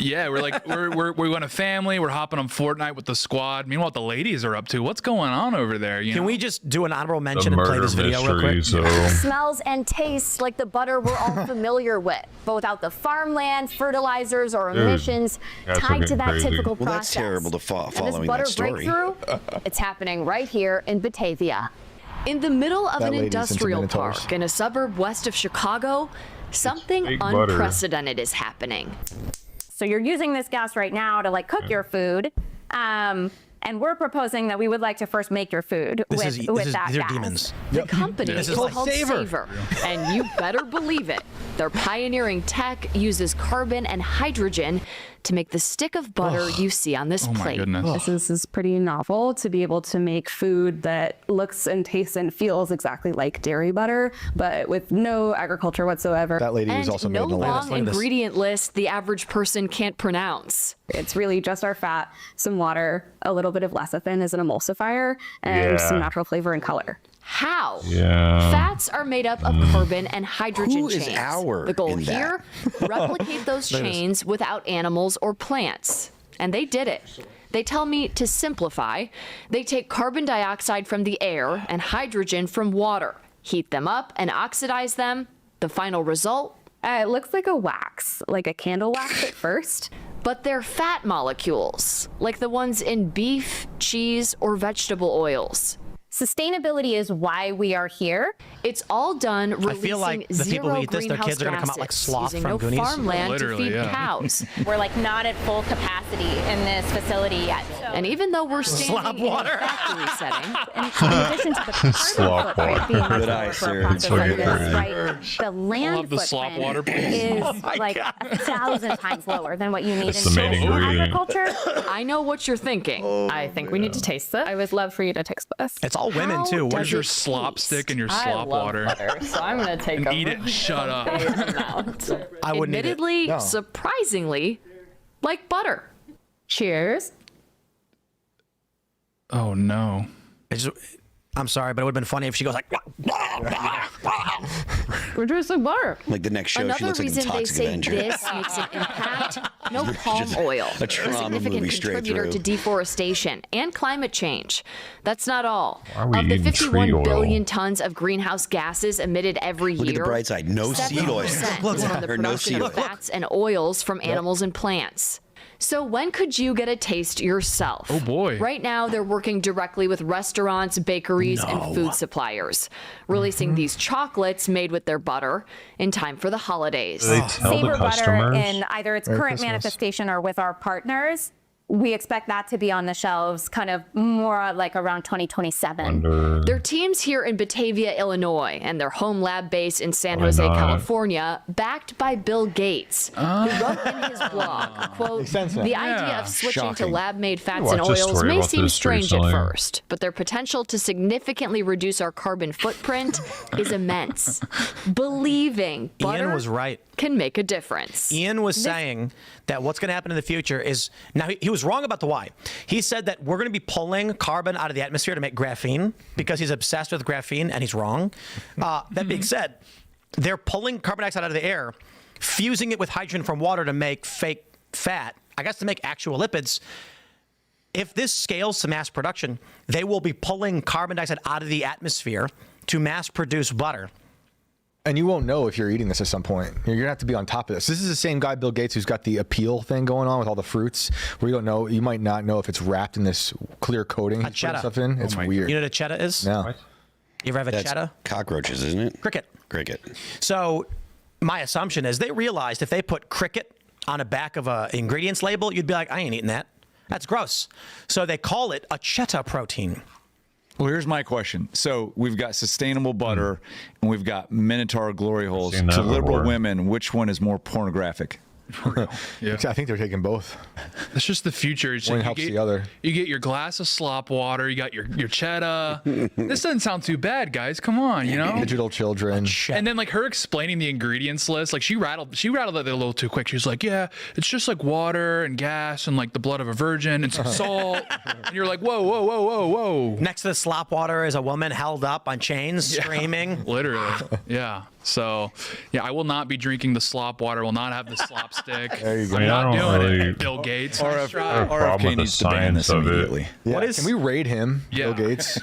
Yeah, we're like, we're going to family. We're hopping on Fortnite with the squad. Meanwhile, what the ladies are up to. What's going on over there? Can we just do an honorable mention and play this video real quick? Smells and tastes like the butter we're all familiar with, but without the farmland, fertilizers, or emissions tied to that typical process. Well, that's terrible to following that story. Breakthrough, it's happening right here in Batavia. In the middle of an industrial park in a suburb west of Chicago, something unprecedented is happening. So you're using this gas right now to like cook your food, and we're proposing that we would like to first make your food with that gas. These are demons. The company is called Savor. Savor, and you better believe it. Their pioneering tech uses carbon and hydrogen to make the stick of butter you see on this plate. This is pretty novel to be able to make food that looks and tastes and feels exactly like dairy butter, but with no agriculture whatsoever. That lady was And also no made in the long ingredient list the average person can't pronounce. It's really just our fat, some water, a little bit of lecithin as an emulsifier, and some natural flavor and color. How? Yeah. Fats are made up of carbon and hydrogen Who chains. is our The goal in that? here, replicate those chains without animals or plants. And they did it. They tell me to simplify. They take carbon dioxide from the air and hydrogen from water, heat them up and oxidize them. The final result? It looks like a wax, like a candle wax at first. But they're fat molecules, like the ones in beef, cheese, or vegetable oils. Sustainability is why we are here. It's all done releasing I feel like the people who eat this, their kids are going to come out like Sloth using from no Goonies. farmland to feed cows. We're like not at full capacity in this facility yet. And even though we're standing in a factory setting, in addition to the carbon Slop footprint water. being Good much eye, lower for sir. a process It's like very this, good. right? The land love the slop water, footprint is like 1,000 times lower than what you need That's in the main ingredient. agriculture. I know what you're thinking. I think we need to taste this. I would love for you to taste this. It's all women too. What does is Your your slop stick and your I slop love water. butter, so I'm gonna take And a eat it. Shut up. amount. I wouldn't eat it. Admittedly, No. surprisingly, like butter. Cheers. Oh no. I'm sorry, but it would have been funny if she goes like. We're tasting butter. Like the next show, she Another looks like the reason they Toxic say Avenger. this makes an impact, no palm Just oil, a a trauma significant movie straight contributor through. to deforestation and climate change. That's not all. Why are we Of the eating tree 51 oil? billion tons of greenhouse gases emitted every Look year, at the bright side. No seed oil. 70% is from the Or no production seed of oil. fats and oils from animals and plants. So when could you get a taste yourself? Oh, boy. Right now, they're working directly with restaurants, bakeries, and food suppliers, releasing these chocolates made with their butter in time for the holidays. Do they tell the Savor butter customers? in either its Merry current Christmas. manifestation or with our partners. We expect that to be on the shelves kind of more like around 2027. Under Their teams here in Batavia, Illinois, and their home lab base in San Why Jose, not? California, backed by Bill Gates, who wrote in his blog, quote, Makes sense now. the idea Yeah. of switching Shocking. to lab-made fats watched and a oils story may about seem this strange recently. at first, but their potential to significantly reduce our carbon footprint is immense. Believing butter Ian was right. can make a difference. Ian was saying that what's going to happen in the future is now he was wrong about the why. He said that we're going to be pulling carbon out of the atmosphere to make graphene because he's obsessed with graphene, and he's wrong. That being said, they're pulling carbon dioxide out of the air, fusing it with hydrogen from water to make fake fat, I guess to make actual lipids. If this scales to mass production, they will be pulling carbon dioxide out of the atmosphere to mass produce butter. And you won't know if you're eating this at some point. You're gonna have to be on top of this. This is the same guy, Bill Gates, who's got the appeal thing going on with all the fruits, where you don't know, you might not know if it's wrapped in this clear coating. He's putting cheddar. stuff in. It's weird. You know what a cheddar is? No. You ever have a That's cheddar? cockroaches, isn't it? Cricket. Cricket. So my assumption is they realized if they put cricket on the back of a ingredients label, you'd be like, I ain't eating that. That's gross. So they call it a cheddar protein. Well, here's my question. So we've got sustainable butter and we've got Minotaur glory holes. Seen that To liberal before. women, which one is more pornographic? Yeah. I think they're taking both. It's just the future. It's One like helps you the other. You get your glass of slop water. You got your cheddar. This doesn't sound too bad, guys. Come on, you know. Digital children. And then like her explaining the ingredients list, like she rattled it a little too quick. She was like, yeah, it's just like water and gas and like the blood of a virgin and some salt. And you're like, whoa, whoa, whoa, whoa, whoa. Next to the slop water is a woman held up on chains, screaming. Literally. Yeah. So, yeah, I will not be drinking the slop water. Will not have the slop stick. There you go. I'm I not don't doing really- it. Bill Gates. Or nice if try. problem with the needs to ban this science of it. immediately. Yeah. What is- Can we raid him, Yeah. Bill Gates?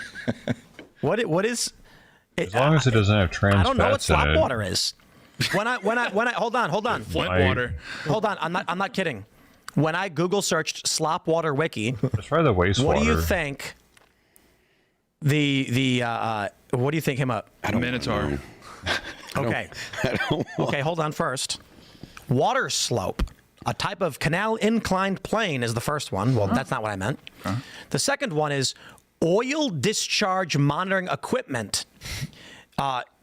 What is? As long as it doesn't have trans I don't know what fats in slop it. water is. When I hold on. Flint Right. water. Hold on. I'm not kidding. When I Google searched slop water wiki, Just try the wastewater. what do you think? What do you think him up? Minotaur. Okay. I don't want Okay, hold on first. Water slope, a type of canal inclined plane, is the first one. Well, that's not what I meant. The second one is oil discharge monitoring equipment.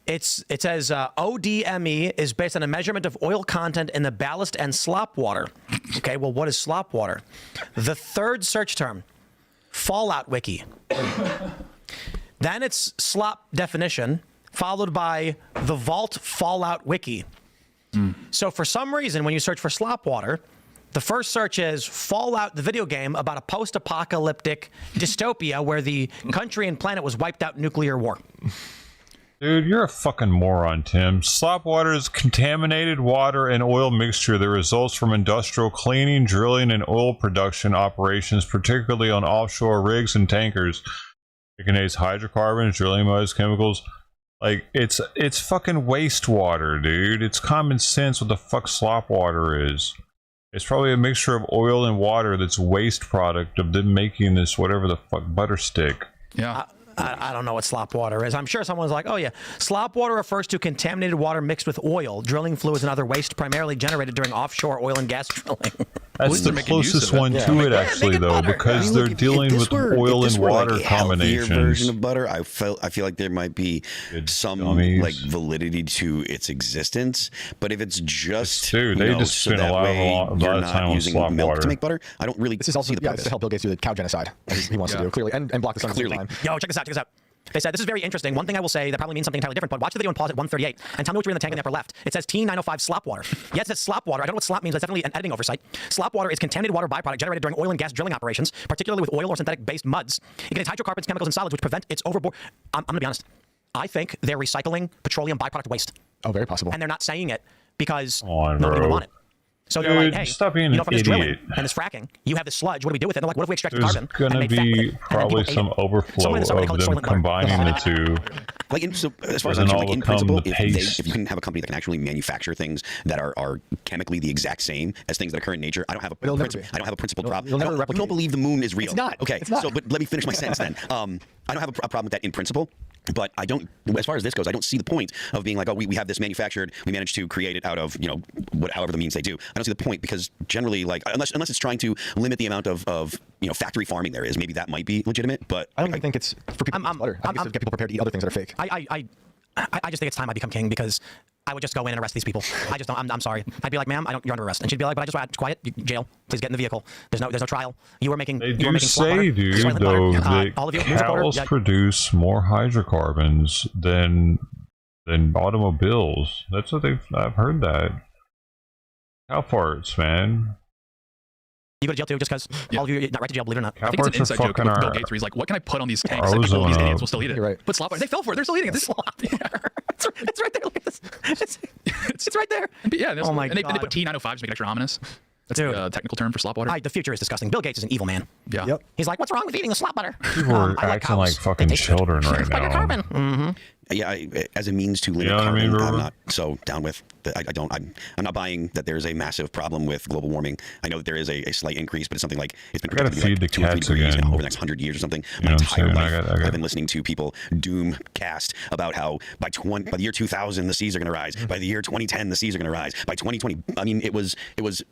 It says ODME is based on a measurement of oil content in the ballast and slop water. Okay, well, what is slop water? The third search term, Fallout Wiki. Then it's slop definition, followed by the Vault Fallout Wiki. So for some reason, when you search for slop water, the first search is Fallout, the video game about a post-apocalyptic dystopia where the country and planet was wiped out in nuclear war. Dude, you're a fucking moron, Tim. Slop water is contaminated water and oil mixture that results from industrial cleaning, drilling, and oil production operations, particularly on offshore rigs and tankers. It contains hydrocarbons, drilling muds, chemicals. Like, it's fucking wastewater, dude. It's common sense what the fuck slop water is. It's probably a mixture of oil and water that's waste product of them making this whatever the fuck butter stick. Yeah. I don't know what slop water is. I'm sure someone's like, oh yeah, slop water refers to contaminated water mixed with oil, drilling fluids, and other waste primarily generated during offshore oil and gas drilling. That's the closest one to it, actually, though, because they're dealing with oil and water combinations. Version of butter, I feel like there might be some like validity to its existence. But if it's just they just spend a lot of time on slop water to make butter, I don't really. This is also see the purpose. to help Bill Gates do the cow genocide, as he wants to do clearly, and block the sun at the same time. Yo, check this out. They said, this is very interesting. One thing I will say that probably means something entirely different, but watch the video and pause at 138 and tell me what you're in the tank in the upper left. It says T905 slop water. Yeah, it says slop water. I don't know what slop means, but it's definitely an editing oversight. Slop water is contaminated water byproduct generated during oil and gas drilling operations, particularly with oil or synthetic-based muds. It contains hydrocarbons, chemicals, and solids which prevent its overboard. I'm going to be honest. I think they're recycling petroleum byproduct waste. Oh, very possible. And they're not saying it because nobody will want it. So they're like, hey, stop being from this drilling and this fracking, you have this sludge. What do we do with it? And they're like, what if we extract carbon? There's going to be probably some overflow of them combining the two. Like, so as far as I'm concerned, like, in principle, if you can have a company that can actually manufacture things that are chemically the exact same as things that occur in nature, I don't have a principled problem. You don't believe the moon is real. It's not. Okay, it's not. So but let me finish my sentence then. I don't have a problem with that in principle. But I don't, as far as this goes, I don't see the point of being like, oh, we have this manufactured, we managed to create it out of, however the means they do. I don't see the point because generally, like, unless it's trying to limit the amount of factory farming there is, maybe that might be legitimate. But I don't think it's for people to butter. I think it's to get people prepared to eat other things that are fake. I just think it's time I become king because I would just go in and arrest these people. I just don't. I'm sorry. I'd be like, ma'am, you're under arrest, and she'd be like, but I just want quiet, jail. Please get in the vehicle. There's no trial. You were making. They do say, dude, though, that cows produce more hydrocarbons than automobiles. That's what I've heard that. Cow farts, man. You go to jail too, just because all of you are not right to jail, believe it or not. I think it's an inside joke with Bill Gates where he's like, what can I put on these tanks that people, these idiots will still eat it? Right. Put slop on it. They fell for it. They're still eating it. This slop. It's right there. Look at this. It's right there. Yeah, oh my God. And they put T905 to make it extra ominous. That's a technical term for slop water. The future is disgusting. Bill Gates is an evil man. Yeah. Yep. He's like, what's wrong with eating the slop butter? People are acting like fucking children right now. Carbon. Mm-hmm. Yeah, as a means to limit carbon, I'm not so down with. I'm not buying that there's a massive problem with global warming. I know that there is a slight increase, but it's something like it's been predicted to be like 2 or 3 degrees over the next 100 years or something. My entire life, I've been listening to people doom cast about how by the year 2000 the seas are going to rise. By the year 2010 the seas are going to rise. By 2020, I mean it was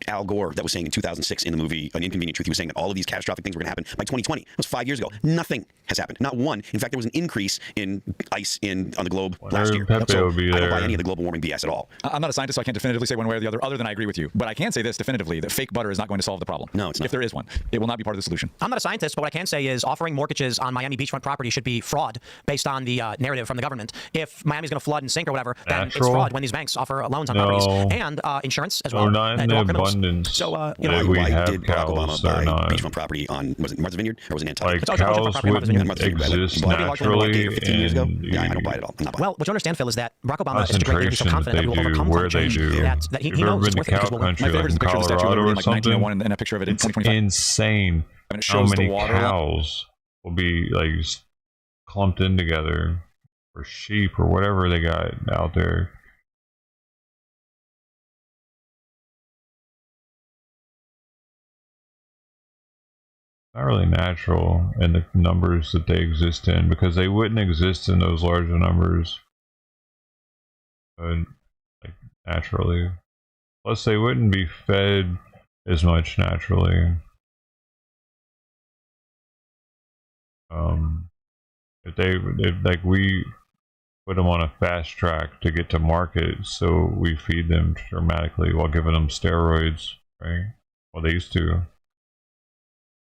Al Gore that was saying in 2006 in the movie An Inconvenient Truth. He was saying that all of these catastrophic things were going to happen by 2020. It was 5 years ago. Nothing has happened. Not one. In fact, there was an increase in ice on the globe last year. So I don't buy any of the global warming BS at all. I'm not a scientist, so I can't definitively say one way or the other than I agree with you. But I can say this definitively, that fake butter is not going to solve the problem. No, it's not. If there is one, it will not be part of the solution. I'm not a scientist, but what I can say is offering mortgages on Miami beachfront property should be fraud based on the narrative from the government. If Miami's going to flood and sink or whatever, then it's fraud when these banks offer loans on properties and insurance as well. Not in the abundance. So, why did Barack Obama buy beachfront property on, was it Martha's Vineyard or was it Nantucket? Like cows wouldn't exist naturally. 15 years ago? Yeah, I don't buy it at all. Well, what you understand, Phil, is that Barack Obama is such a great leader, he's so confident that we will overcome climate change. That he knows it's worth it because we'll win. My favorite is a picture of the statue of Liberty, like 1901 and a picture of it in 2025. Insane. And it how shows many the water cows will be like clumped in together, or sheep, or whatever they got out there. Not really natural in the numbers that they exist in, because they wouldn't exist in those larger numbers like naturally. Plus, they wouldn't be fed as much naturally. If put them on a fast track to get to market, so we feed them dramatically while giving them steroids, right? Well, they used to.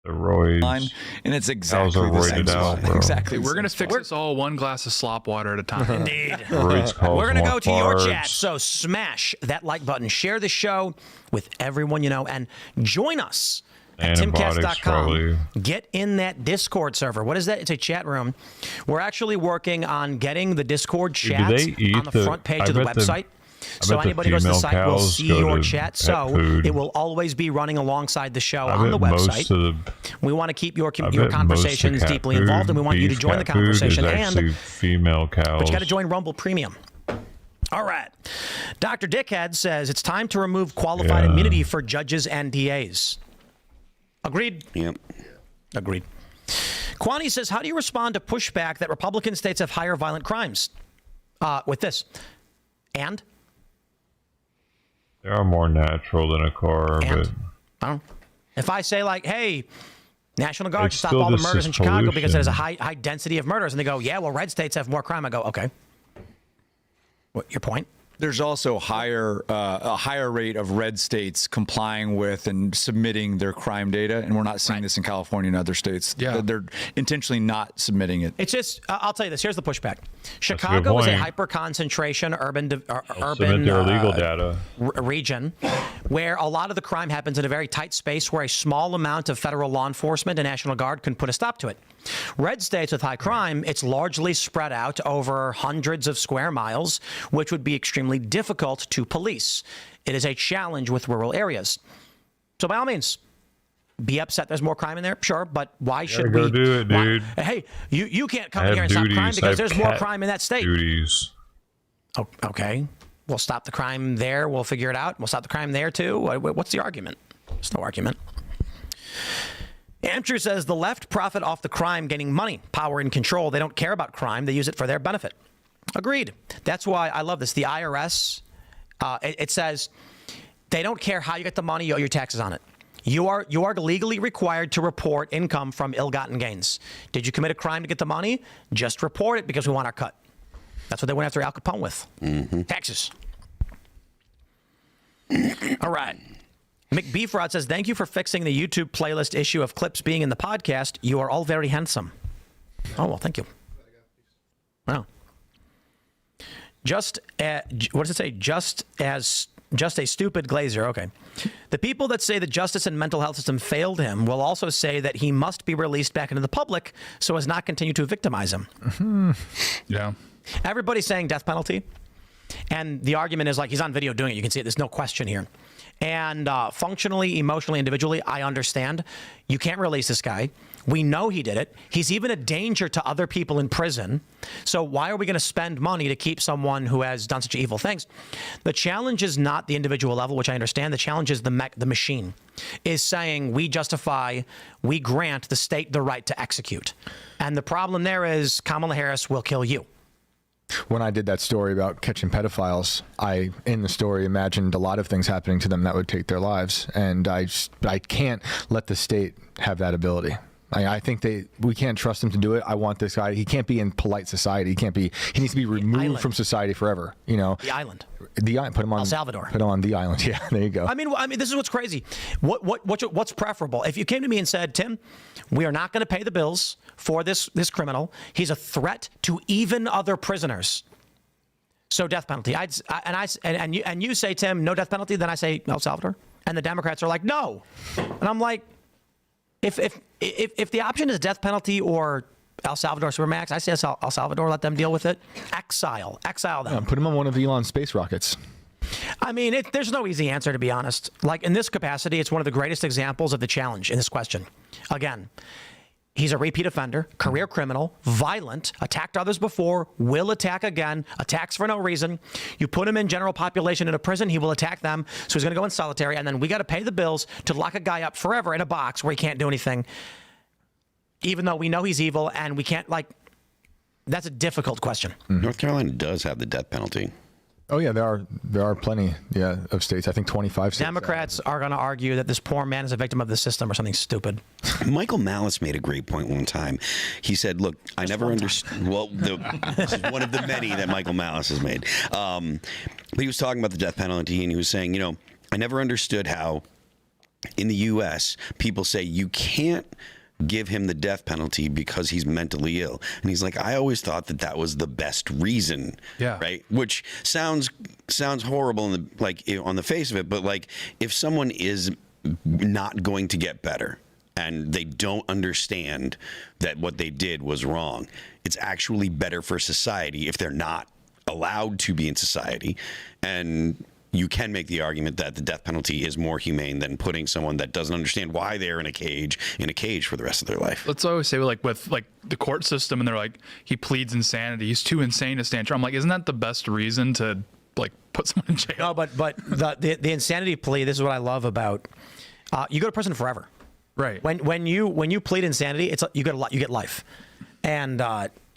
Steroids. And it's exactly the same. Exactly. We're going to fix this all one glass of slop water at a time. Indeed. We're going to go to your chat, so smash that like button. Share the show with everyone you know, and join us at timcast.com. Get in that Discord server. What is that? It's a chat room. We're actually working on getting the Discord chat on the front page of the website. So anybody who goes to the site will see your chat. So it will always be running alongside the show on the website. We want to keep your conversations deeply involved, and we want you to join the conversation. And female cows. But you got to join Rumble Premium. All right. Dr. Dickhead says it's time to remove qualified immunity for judges and DAs. Agreed? Yep. Agreed. Kwani says, how do you respond to pushback that Republican states have higher violent crimes? With this. And? They are more natural than a car, but I don't. If I say like, "Hey, National Guard, stop all the murders in Chicago because there's a high density of murders," and they go, "Yeah, well, red states have more crime," I go, "Okay." What your point? There's also a higher rate of red states complying with and submitting their crime data, and we're not seeing this in California and other states. Yeah. They're intentionally not submitting it. It's just, I'll tell you this. Here's the pushback. Chicago is a hyper-concentration urban their legal data region where a lot of the crime happens in a very tight space where a small amount of federal law enforcement and National Guard can put a stop to it. Red states with high crime, it's largely spread out over hundreds of square miles, which would be extremely difficult to police. It is a challenge with rural areas. So by all means, be upset there's more crime in there, sure, but why should we do it, dude? Hey, you can't come in here and stop crime because there's more crime in that state. Duties. Oh, okay. We'll stop the crime there. We'll figure it out. We'll stop the crime there too. What's the argument? There's no argument. Amtru says the left profit off the crime, gaining money, power, and control. They don't care about crime. They use it for their benefit. Agreed. That's why I love this. The IRS, it says they don't care how you get the money, you owe your taxes on it. You are legally required to report income from ill-gotten gains. Did you commit a crime to get the money? Just report it because we want our cut. That's what they went after Al Capone with. Mm-hmm. Taxes. All right. McBeefrod says, thank you for fixing the YouTube playlist issue of clips being in the podcast. You are all very handsome. Oh, well, thank you. Wow. What does it say? Just a stupid Glazer. Okay. The people that say the justice and mental health system failed him will also say that he must be released back into the public so as not continue to victimize him. Mm-hmm. Yeah. Everybody's saying death penalty. And the argument is like he's on video doing it. You can see it. There's no question here. And functionally, emotionally, individually, I understand. You can't release this guy. We know he did it. He's even a danger to other people in prison. So why are we going to spend money to keep someone who has done such evil things? The challenge is not the individual level, which I understand. The challenge is the machine is saying we grant the state the right to execute. And the problem there is Kamala Harris will kill you. When I did that story about catching pedophiles, I, in the story, imagined a lot of things happening to them that would take their lives. And I can't let the state have that ability. I think we can't trust him to do it. I want this guy. He can't be in polite society. He needs to be removed from society forever. You know, the island. Put him on El Salvador. Put him on the island. Yeah, there you go. I mean, this is what's crazy. What's preferable? If you came to me and said, Tim, we are not going to pay the bills for this criminal. He's a threat to even other prisoners. So death penalty. And you say, Tim, no death penalty. Then I say El Salvador, and the Democrats are like, no, and I'm like, if the option is death penalty or El Salvador Supermax, I say El Salvador, let them deal with it. Exile them. Yeah, put him on one of Elon's space rockets. I mean, there's no easy answer, to be honest. Like, in this capacity, it's one of the greatest examples of the challenge in this question. Again, he's a repeat offender, career criminal, violent, attacked others before, will attack again, attacks for no reason. You put him in general population in a prison, he will attack them, so he's going to go in solitary, and then we got to pay the bills to lock a guy up forever in a box where he can't do anything, even though we know he's evil, and we can't, that's a difficult question. North Carolina does have the death penalty. Oh yeah, there are plenty of states. I think 25 states. Democrats are going to argue that this poor man is a victim of the system or something stupid. Michael Malice made a great point one time. He said, "Look, I never understood." Well, this is one of the many that Michael Malice has made. But he was talking about the death penalty, and he was saying, I never understood how in the U.S. people say you can't give him the death penalty because he's mentally ill. And he's like, I always thought that was the best reason. Yeah. Right. Which sounds horrible on the face of it. But like, if someone is not going to get better and they don't understand that what they did was wrong, it's actually better for society if they're not allowed to be in society. And you can make the argument that the death penalty is more humane than putting someone that doesn't understand why they're in a cage for the rest of their life. Let's always say with the court system, and they're like, he pleads insanity. He's too insane to stand trial. I'm like, isn't that the best reason to put someone in jail? No, but the insanity plea. This is what I love about. You go to prison forever. Right. When you plead insanity, you get life, and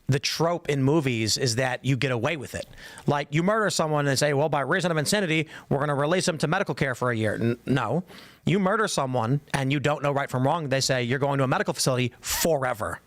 the trope in movies is that you get away with it. Like, you murder someone and say, well, by reason of insanity, we're going to release them to medical care for a year. No. You murder someone and you don't know right from wrong, they say you're going to a medical facility forever.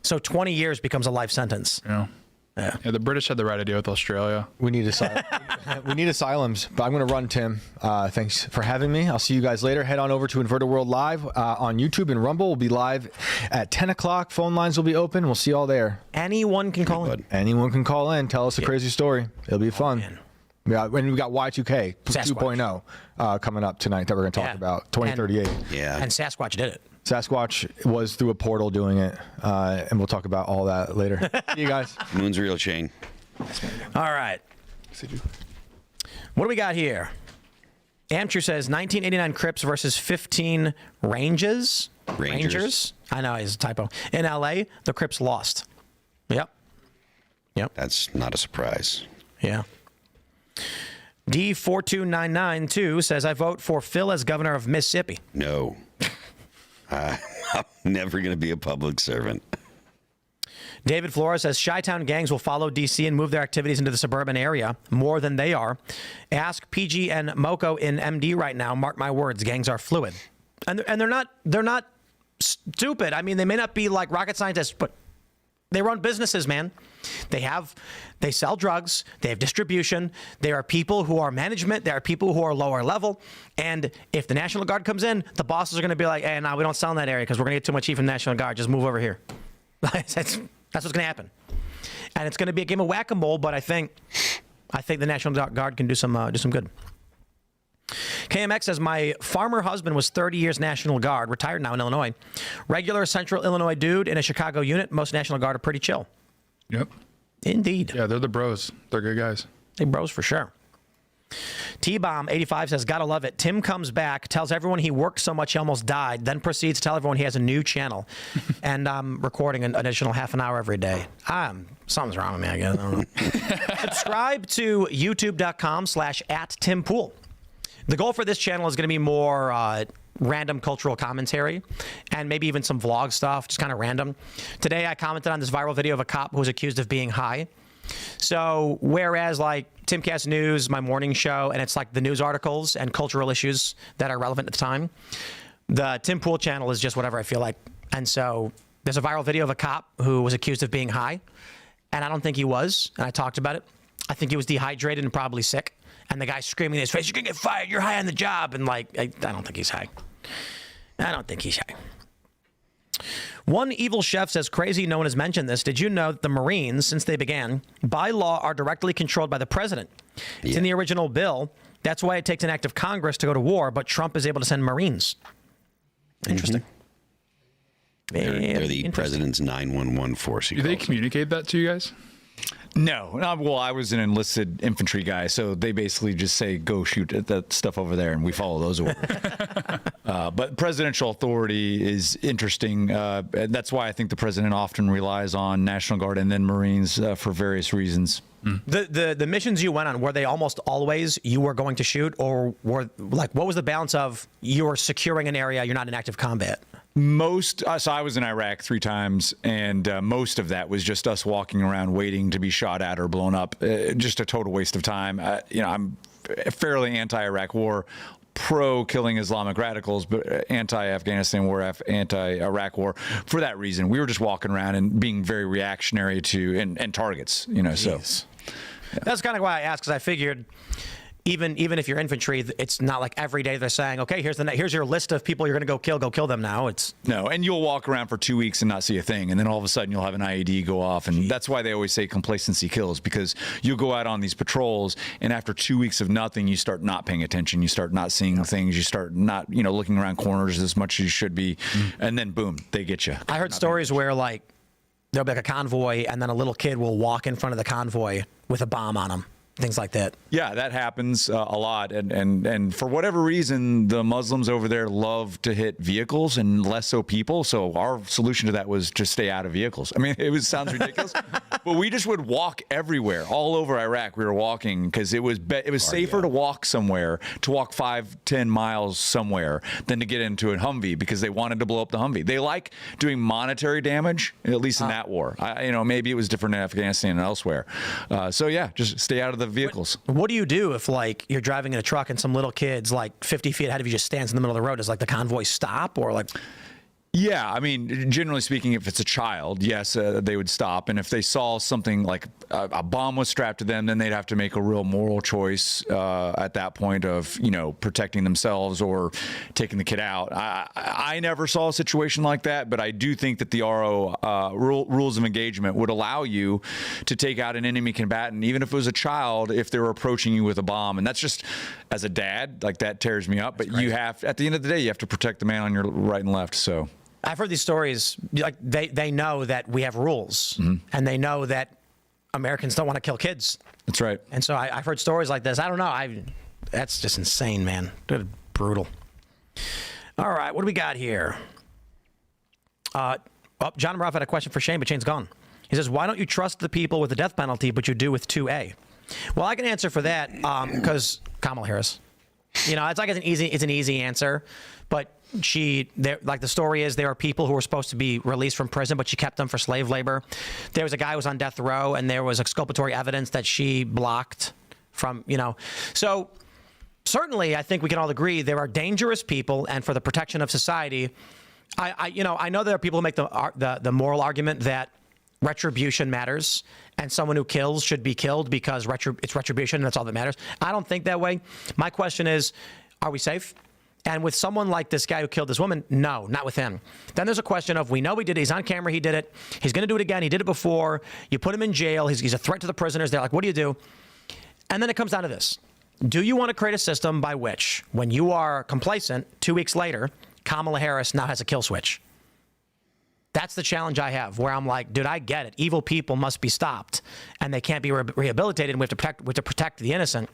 So 20 years becomes a life sentence. Yeah. Yeah, the British had the right idea with Australia. We need asylums. But I'm going to run, Tim. Thanks for having me. I'll see you guys later. Head on over to Inverted World Live on YouTube and Rumble. We'll be live at 10 o'clock. Phone lines will be open. We'll see you all there. Anyone can call in. Anyone can call in. Tell us a crazy story. It'll be fun. Yeah, and we got Y2K 2.0 coming up tonight that we're going to talk about. 2038. And Sasquatch did it. Sasquatch was through a portal doing it, and we'll talk about all that later. See you guys. Moon's real, Shane. All right. What do we got here? Amtru says 1989 Crips versus 15 Rangers. I know, it's a typo. In L.A., the Crips lost. Yep. That's not a surprise. Yeah. D42992 says, I vote for Phil as governor of Mississippi. No. I'm never going to be a public servant. David Flores says Chi-Town gangs will follow D.C. and move their activities into the suburban area more than they are. Ask PG and Moko in MD right now. Mark my words, gangs are fluid. And they're not stupid. I mean, they may not be like rocket scientists, but they run businesses, man. They sell drugs. They have distribution. There are people who are management. There are people who are lower level. And if the National Guard comes in, the bosses are going to be like, hey, no, we don't sell in that area because we're going to get too much heat from the National Guard. Just move over here. That's what's going to happen. And it's going to be a game of whack-a-mole, but I think the National Guard can do some good. KMX says, my farmer husband was 30 years National Guard, retired now in Illinois. Regular Central Illinois dude in a Chicago unit. Most National Guard are pretty chill. Yep. Indeed. Yeah, they're the bros. They're good guys. They bros for sure. T-Bomb85 says, gotta love it. Tim comes back, tells everyone he worked so much he almost died, then proceeds to tell everyone he has a new channel. And I'm recording an additional half an hour every day. Something's wrong with me, I guess. I don't know. Subscribe to youtube.com/@TimPool. The goal for this channel is going to be more random cultural commentary and maybe even some vlog stuff, just kind of random. Today, I commented on this viral video of a cop who was accused of being high. So whereas like Timcast News, my morning show, and it's like the news articles and cultural issues that are relevant at the time, the Tim Pool channel is just whatever I feel like. And so there's a viral video of a cop who was accused of being high, and I don't think he was, and I talked about it. I think he was dehydrated and probably sick. And the guy's screaming in his face, you're going to get fired. You're high on the job. And like, I don't think he's high. One evil chef says, crazy, no one has mentioned this. Did you know that the Marines, since they began, by law, are directly controlled by the president? Yeah. It's in the original bill. That's why it takes an act of Congress to go to war, but Trump is able to send Marines. Interesting. Mm-hmm. They're the president's 911 force. Do they communicate that to you guys? No. Well, I was an enlisted infantry guy, so they basically just say, go shoot at that stuff over there, and we follow those orders. But presidential authority is interesting. And that's why I think the president often relies on National Guard and then Marines for various reasons. The missions you went on, were they almost always you were going to shoot, or were like, what was the balance of you're securing an area, you're not in active combat? So I was in Iraq 3 times, and most of that was just us walking around waiting to be shot shot at or blown up. Just a total waste of time. I'm fairly anti-Iraq war, pro-killing Islamic radicals, but anti-Afghanistan war, anti-Iraq war. For that reason, we were just walking around and being very reactionary to and targets. So that's kind of why I asked, because I figured even if you're infantry, it's not like every day they're saying, okay, here's your list of people you're going to go kill them now. No, and you'll walk around for 2 weeks and not see a thing, and then all of a sudden you'll have an IED go off, and that's why they always say complacency kills, because you'll go out on these patrols, and after 2 weeks of nothing, you start not paying attention, you start not seeing things, you start not looking around corners as much as you should be, and then boom, they get you. I heard stories where like there'll be like a convoy, and then a little kid will walk in front of the convoy with a bomb on him. Things like that. Yeah, that happens a lot. And for whatever reason, the Muslims over there love to hit vehicles and less so people. So our solution to that was just stay out of vehicles. I mean, sounds ridiculous, but we just would walk everywhere, all over Iraq. We were walking because it was safer to walk somewhere, to walk 5-10 miles somewhere than to get into a Humvee, because they wanted to blow up the Humvee. They like doing monetary damage, at least in that war. Maybe it was different in Afghanistan and elsewhere. So yeah, just stay out of the vehicles. What do you do if like you're driving in a truck and some little kid's like 50 feet ahead of you just stands in the middle of the road? Does like the convoy stop, or like? Yeah, I mean, generally speaking, if it's a child, yes, they would stop. And if they saw something like a bomb was strapped to them, then they'd have to make a real moral choice at that point of, protecting themselves or taking the kid out. I never saw a situation like that, but I do think that the RO rules of engagement would allow you to take out an enemy combatant, even if it was a child, if they were approaching you with a bomb. And that's just, as a dad, like that tears me up. But you have, at the end of the day, you have to protect the man on your right and left. So I've heard these stories, like they know that we have rules, and they know that Americans don't want to kill kids. That's right. And so I've heard stories like this. I don't know. That's just insane, man. Brutal. All right, what do we got here? John Ruff had a question for Shane, but Shane's gone. He says, why don't you trust the people with the death penalty, but you do with 2A? Well, I can answer for that because Kamala Harris. It's like it's an easy answer, but like the story is, there are people who were supposed to be released from prison, but she kept them for slave labor. There was a guy who was on death row, and there was exculpatory evidence that she blocked from, So certainly, I think we can all agree there are dangerous people, and for the protection of society, I know there are people who make the moral argument that retribution matters, and someone who kills should be killed because it's retribution, and that's all that matters. I don't think that way. My question is, are we safe? And with someone like this guy who killed this woman, no, not with him. Then there's a question of, we know he did it. He's on camera. He did it. He's going to do it again. He did it before. You put him in jail. He's a threat to the prisoners. They're like, what do you do? And then it comes down to this. Do you want to create a system by which, when you are complacent, 2 weeks later, Kamala Harris now has a kill switch? That's the challenge I have, where I'm like, dude, I get it. Evil people must be stopped, and they can't be rehabilitated, and we have to protect the innocent.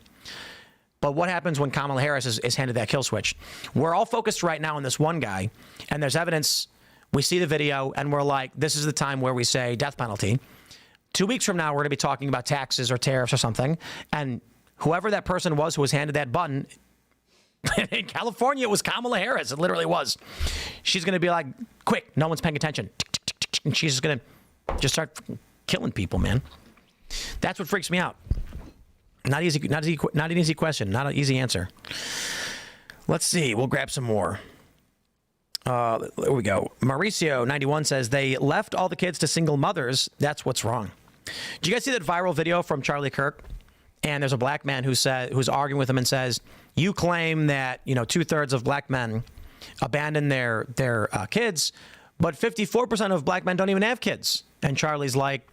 But what happens when Kamala Harris is handed that kill switch? We're all focused right now on this one guy, and there's evidence. We see the video, and we're like, this is the time where we say death penalty. 2 weeks from now, we're going to be talking about taxes or tariffs or something, and whoever that person was who was handed that button, in California, it was Kamala Harris. It literally was. She's going to be like, quick, no one's paying attention. And she's just going to start killing people, man. That's what freaks me out. Not an easy question, not an easy answer. Let's see. We'll grab some more. There we go. Mauricio 91 says they left all the kids to single mothers. That's what's wrong. Do you guys see that viral video from Charlie Kirk? And there's a black man who's arguing with him and says, you claim that 2/3 of black men abandon their kids, but 54% of black men don't even have kids. And Charlie's like,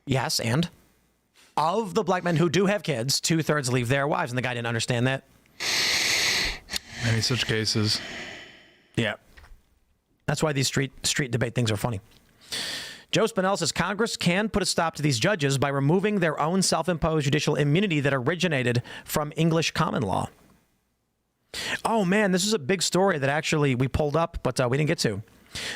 yes, and of the black men who do have kids, 2/3 leave their wives. And the guy didn't understand that. Many such cases. Yeah. That's why these street debate things are funny. Joe Spinell says Congress can put a stop to these judges by removing their own self-imposed judicial immunity that originated from English common law. Oh, man, this is a big story that actually we pulled up, but we didn't get to.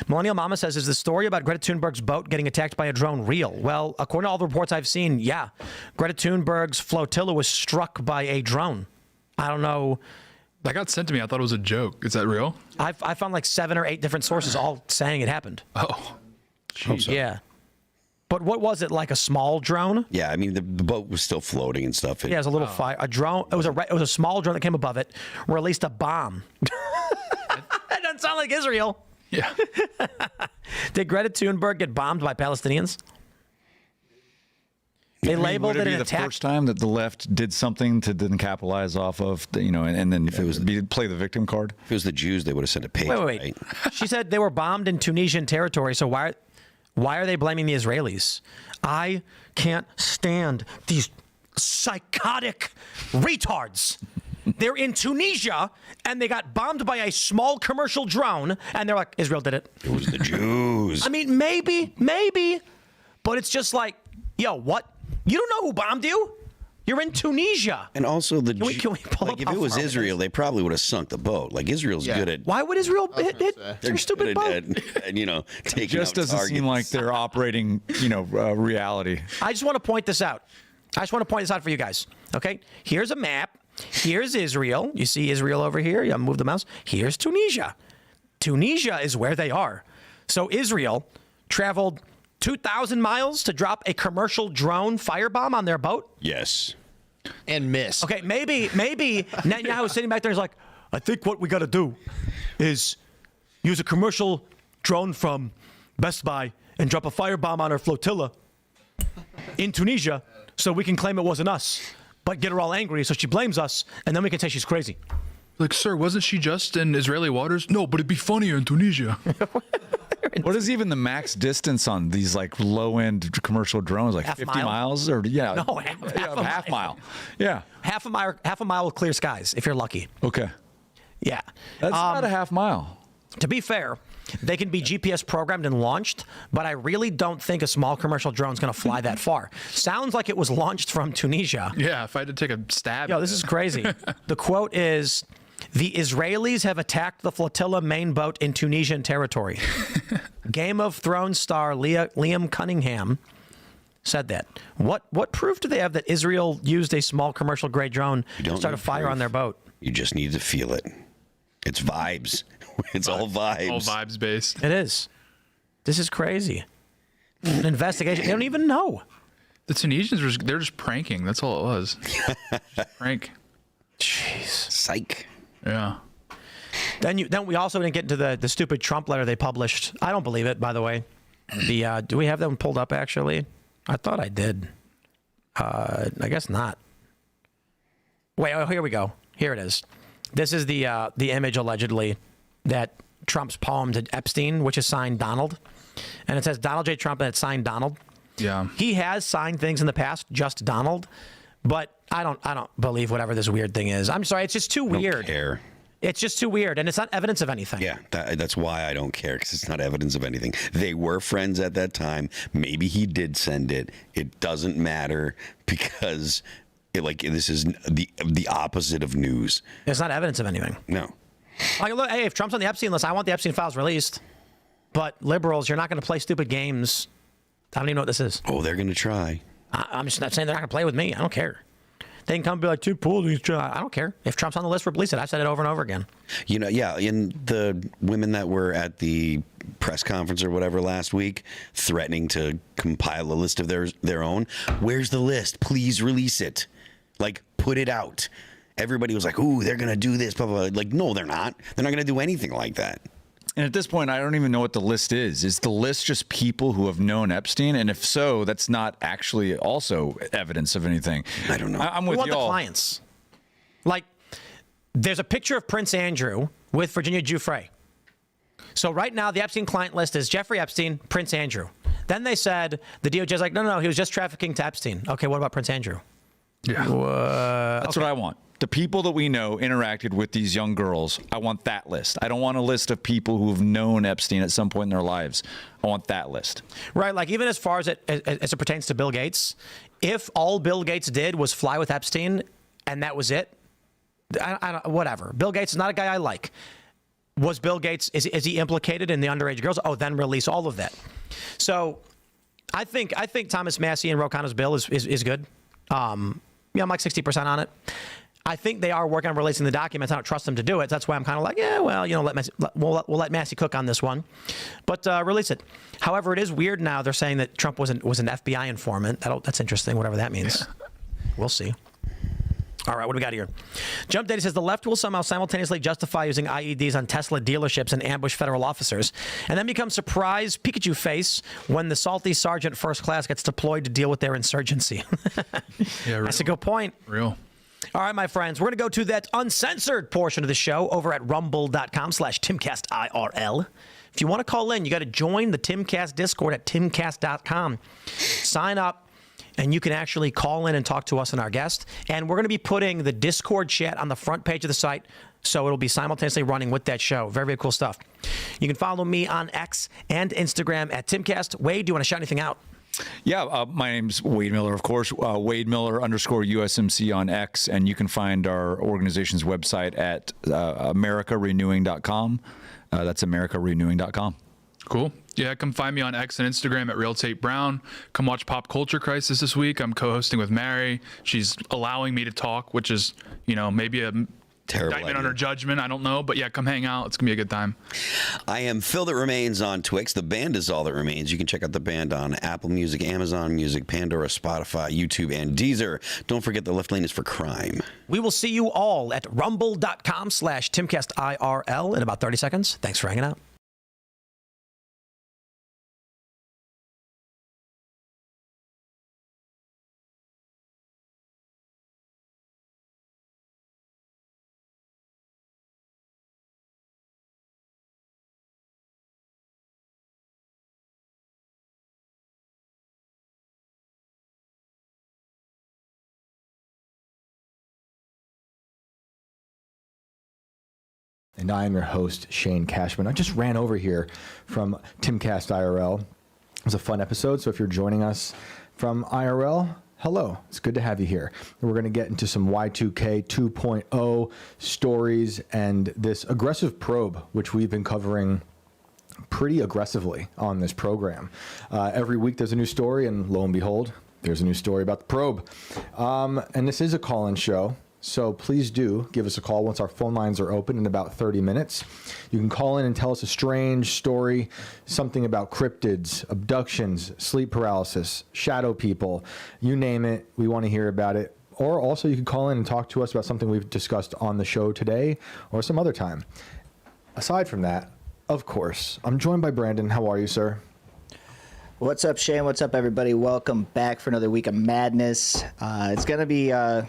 Millennial Mama says, is the story about Greta Thunberg's boat getting attacked by a drone real? Well, according to all the reports I've seen, yeah. Greta Thunberg's flotilla was struck by a drone. I don't know. That got sent to me. I thought it was a joke. Is that real? I found like 7 or 8 different sources all saying it happened. Oh, geez. Yeah. But what was it, like a small drone? Yeah, I mean the boat was still floating and stuff. Yeah, it was a little fire. A drone. It was a small drone that came above it, released a bomb. That doesn't sound like Israel. Yeah. Did Greta Thunberg get bombed by Palestinians? They labeled would it be an the attack. first time that the left did something to then capitalize off of, and then if it was play the victim card. If it was the Jews, they would have sent a page. Wait. Right? She said they were bombed in Tunisian territory. So why are they blaming the Israelis? I can't stand these psychotic retards. They're in Tunisia and they got bombed by a small commercial drone, and they're like, Israel did it. It was the Jews. I mean, maybe, but it's just like, yo, what? You don't know who bombed you? You're in Tunisia. And also Can we pull up if how it was far Israel, they probably would have sunk the boat. Like Israel's good at. Why would Israel hit They're their stupid boat? And taking Just out doesn't targets. seem like they're operating, reality. I just want to point this out. For you guys. Okay? Here's a map. Here's Israel. You see Israel over here? Yeah, move the mouse. Here's Tunisia. Tunisia is where they are. So Israel traveled 2,000 miles to drop a commercial drone firebomb on their boat? Yes. And miss. Okay, maybe Netanyahu is sitting back there and he's like, I think what we got to do is use a commercial drone from Best Buy and drop a firebomb on our flotilla in Tunisia so we can claim it wasn't us, but get her all angry so she blames us, and then we can say she's crazy. Like, sir, wasn't she just in Israeli waters? No, but it'd be funnier in Tunisia. What is even the max distance on these like low-end commercial drones? Like Half 50 mile? miles, or No, half a mile. Yeah, half a mile with clear skies if you're lucky. Okay. Yeah, That's about a half mile. To be fair, they can be GPS programmed and launched, but I really don't think a small commercial drone is going to fly that far. Sounds like it was launched from Tunisia. Yeah, if I had to take a stab. Yo, this is crazy. The quote is, the Israelis have attacked the flotilla main boat in Tunisian territory. Game of Thrones star Liam Cunningham said that. What proof do they have that Israel used a small commercial grade drone to start a fire on their boat? You just need to feel it. It's vibes. It's all vibes. All vibes based. It is. This is crazy. An investigation. They don't even know. The Tunisians, they're just pranking. That's all it was. Just prank. Jeez. Psych. Yeah. Then we also didn't get into the stupid Trump letter they published. I don't believe it, by the way. Do we have them pulled up, actually? I thought I did. I guess not. Wait, here we go. Here it is. This is the image, allegedly, that Trump's poem to Epstein, which is signed Donald. And it says Donald J. Trump, and it's signed Donald. Yeah. He has signed things in the past, just Donald. But I don't believe whatever this weird thing is. I'm sorry, it's just too weird. I don't care. It's just too weird, and it's not evidence of anything. Yeah, that's why I don't care, because it's not evidence of anything. They were friends at that time. Maybe he did send it. It doesn't matter, because this is the opposite of news. It's not evidence of anything. No. Like, look, hey, if Trump's on the Epstein list, I want the Epstein files released. But liberals, you're not going to play stupid games. I don't even know what this is. Oh, they're going to try. I'm just not saying they're not going to play with me. I don't care. They can come and be like, too cool. I don't care. If Trump's on the list, release it. I've said it over and over again. And the women that were at the press conference or whatever last week threatening to compile a list of their own. Where's the list? Please release it. Like, put it out. Everybody was like, ooh, they're going to do this, blah, blah, blah. Like, no, they're not. They're not going to do anything like that. And at this point, I don't even know what the list is. Is the list just people who have known Epstein? And if so, that's not actually also evidence of anything. I don't know. I'm with we want y'all. the clients. Like, there's a picture of Prince Andrew with Virginia Giuffre. So right now, the Epstein client list is Jeffrey Epstein, Prince Andrew. Then they said, the DOJ's like, no, he was just trafficking to Epstein. Okay, what about Prince Andrew? Yeah. That's what I want. The people that we know interacted with these young girls, I want that list. I don't want a list of people who've known Epstein at some point in their lives. I want that list. Right, like even as far as it pertains to Bill Gates, if all Bill Gates did was fly with Epstein and that was it, whatever. Bill Gates is not a guy I like. Was Bill Gates, is he implicated in the underage girls? Oh, then release all of that. So I think Thomas Massey and Ro Khanna's bill is good. I'm like 60% on it. I think they are working on releasing the documents. I don't trust them to do it. That's why I'm kind of like, yeah, well, we'll let Massey cook on this one, but release it. However, it is weird now. They're saying that Trump was an FBI informant. That's interesting. Whatever that means, we'll see. All right, what do we got here? Jump Data says the left will somehow simultaneously justify using IEDs on Tesla dealerships and ambush federal officers, and then become surprised Pikachu face when the salty sergeant first class gets deployed to deal with their insurgency. Yeah, that's a good point. Real. All right, my friends, we're going to go to that uncensored portion of the show over at rumble.com/TimCastIRL. If you want to call in, you got to join the Timcast Discord at timcast.com. Sign up, and you can actually call in and talk to us and our guest. And we're going to be putting the Discord chat on the front page of the site, so it'll be simultaneously running with that show. Very, very cool stuff. You can follow me on X and Instagram at Timcast. Wade, do you want to shout anything out? Yeah, my name's Wade Miller, of course. Wade Miller _USMC on X, and you can find our organization's website at americarenewing.com. That's americarenewing.com. Cool. Yeah, come find me on X and Instagram at Real Tate Brown. Come watch Pop Culture Crisis this week. I'm co-hosting with Mary. She's allowing me to talk, which is, maybe a terrible indictment on her judgment. I don't know, but yeah, come hang out. It's gonna be a good time. I am Phil That Remains on Twix. The band is All That Remains. You can check out the band on Apple Music, Amazon Music, Pandora, Spotify, YouTube, and Deezer. Don't forget the left lane is for crime. We will see you all at rumble.com/TimcastIRL in about 30 seconds. Thanks for hanging out. And I am your host, Shane Cashman. I just ran over here from Timcast IRL. It was a fun episode, so if you're joining us from IRL, hello. It's good to have you here. We're going to get into some Y2K 2.0 stories and this aggressive probe, which we've been covering pretty aggressively on this program. Every week there's a new story, and lo and behold, there's a new story about the probe. And this is a call-in show. So please do give us a call once our phone lines are open in about 30 minutes. You can call in and tell us a strange story, something about cryptids, abductions, sleep paralysis, shadow people, you name it. We want to hear about it. Or also you can call in and talk to us about something we've discussed on the show today or some other time. Aside from that, of course, I'm joined by Brandon. How are you, sir? What's up, Shane? What's up, everybody? Welcome back for another week of madness. It's going to be a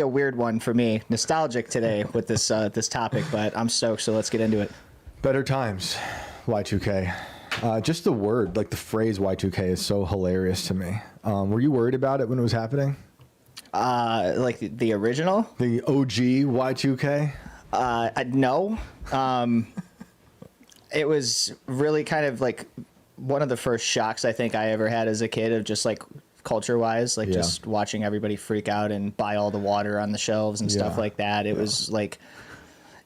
weird one for me. Nostalgic today with this topic, but I'm stoked, so let's get into it. Better times, Y2K. Just the word, like the phrase Y2K is so hilarious to me. Were you worried about it when it was happening? Like the original? The OG Y2K? No. It was really kind of like one of the first shocks I think I ever had as a kid of just like culture-wise, like just watching everybody freak out and buy all the water on the shelves and stuff like that. It was like,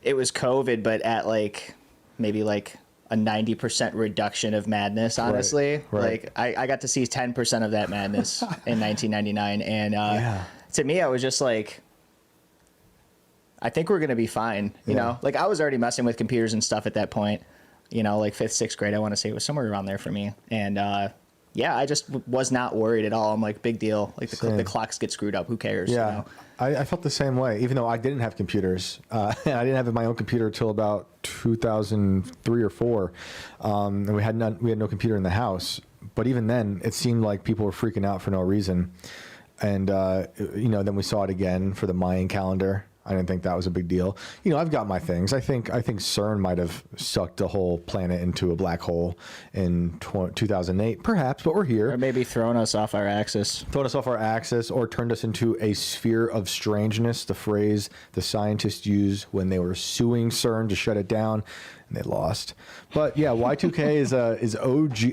it was COVID, but at like maybe like a 90% reduction of madness, honestly. Like I got to see 10% of that madness in 1999. And to me, I was just like, I think we're going to be fine. You know, like I was already messing with computers and stuff at that point, like 5th, 6th grade. I want to say it was somewhere around there for me. And, yeah, I just was not worried at all. I'm like, big deal. Like the clocks get screwed up. Who cares? Yeah, I felt the same way. Even though I didn't have computers, I didn't have my own computer until about 2003 or 4, and we had no computer in the house. But even then, it seemed like people were freaking out for no reason. And then we saw it again for the Mayan calendar. I didn't think that was a big deal. I've got my things. I think CERN might have sucked the whole planet into a black hole in 2008, perhaps, but we're here. Or maybe thrown us off our axis. Or turned us into a sphere of strangeness, the phrase the scientists used when they were suing CERN to shut it down, and they lost. But yeah, Y2K is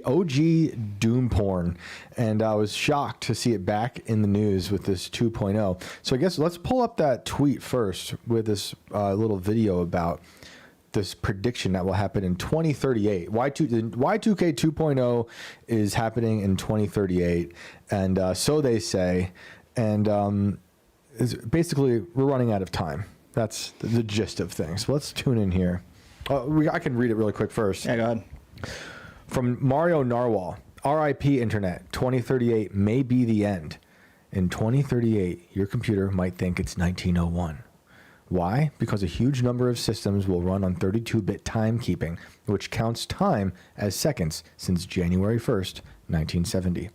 OG doom porn, and I was shocked to see it back in the news with this 2.0. So I guess let's pull up that tweet first with this little video about this prediction that will happen in 2038. Y2K 2.0 is happening in 2038, and so they say. And basically we're running out of time. That's the gist of things. Let's tune in here. I can read it really quick first. Yeah, go ahead. From Mario Narwhal, RIP Internet, 2038 may be the end. In 2038, your computer might think it's 1901. Why? Because a huge number of systems will run on 32-bit timekeeping, which counts time as seconds since January 1st, 1970.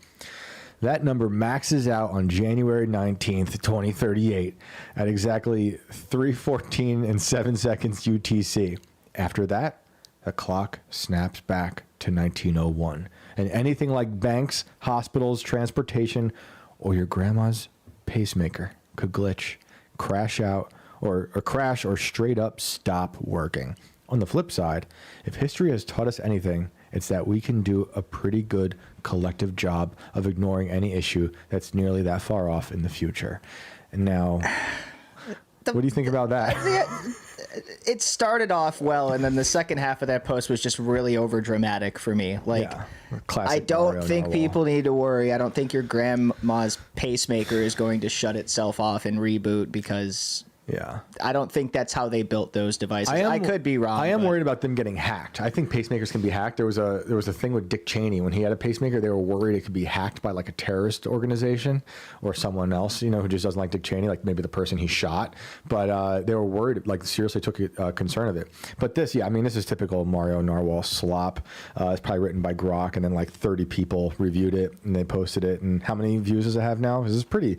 That number maxes out on January 19th, 2038 at exactly 3:14 and 7 seconds UTC. After that, the clock snaps back to 1901. And anything like banks, hospitals, transportation, or your grandma's pacemaker could glitch, crash out, or crash or straight up stop working. On the flip side, if history has taught us anything, it's that we can do a pretty good collective job of ignoring any issue that's nearly that far off in the future. And now, what do you think about that? It started off well, and then the second half of that post was just really over dramatic for me. Like, I don't think people need to worry. I don't think your grandma's pacemaker is going to shut itself off and reboot because I don't think that's how they built those devices. I could be wrong. I am worried about them getting hacked. I think pacemakers can be hacked. There was a thing with Dick Cheney when he had a pacemaker. They were worried it could be hacked by like a terrorist organization or someone else, who just doesn't like Dick Cheney, like maybe the person he shot. But they were worried, like seriously took concern of it. But this, this is typical Mario Narwhal slop. It's probably written by Grok, and then like 30 people reviewed it and they posted it. And how many views does it have now? This is pretty,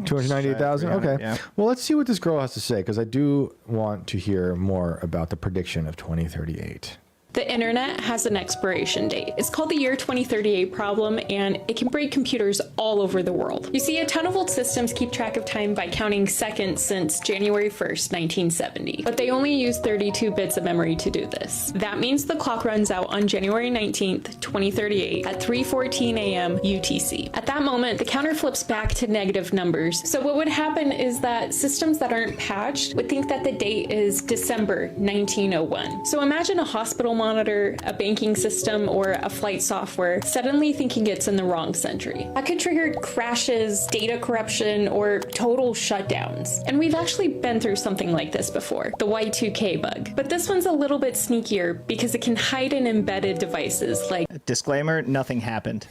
298,000. Okay. Yeah. Well, let's see what this girl has to say, because I do want to hear more about the prediction of 2038. The internet has an expiration date. It's called the year 2038 problem, and it can break computers all over the world. You see, a ton of old systems keep track of time by counting seconds since January 1st, 1970, but they only use 32 bits of memory to do this. That means the clock runs out on January 19th, 2038 at 3:14 a.m. UTC. At that moment, the counter flips back to negative numbers. So what would happen is that systems that aren't patched would think that the date is December 1901. So imagine a hospital monitor, a banking system, or a flight software suddenly thinking it's in the wrong century. That could trigger crashes, data corruption, or total shutdowns. And we've actually been through something like this before, the Y2K bug. But this one's a little bit sneakier because it can hide in embedded devices like disclaimer, nothing happened.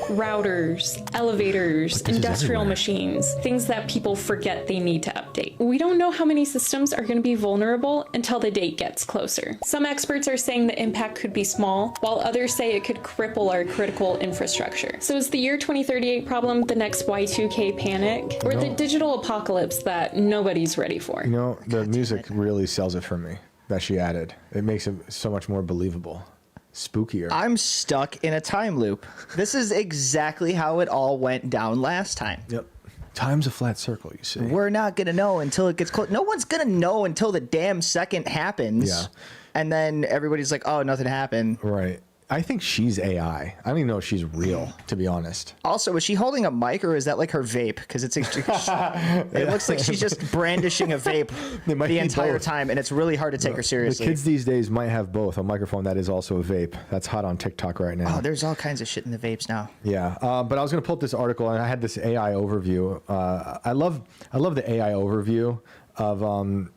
Routers, elevators, industrial machines, things that people forget they need to update. We don't know how many systems are going to be vulnerable until the date gets closer. Some experts are saying the impact could be small, while others say it could cripple our critical infrastructure. So is the year 2038 problem the next Y2K panic, or the digital apocalypse that nobody's ready for? The music really sells it for me that she added. It makes it so much more believable. Spookier. I'm stuck in a time loop. This is exactly how it all went down last time. Yep. Time's a flat circle, you see. We're not going to know until it gets close. No one's going to know until the damn second happens. Yeah. And then everybody's like, oh, nothing happened. Right. I think she's AI. I don't even know if she's real, to be honest. Also, is she holding a mic, or is that like her vape? Because it looks like she's just brandishing a vape the entire time, and it's really hard to take her seriously. The kids these days might have both. A microphone that is also a vape. That's hot on TikTok right now. Oh, there's all kinds of shit in the vapes now. Yeah, but I was going to pull up this article, and I had this AI overview. I love the AI overview of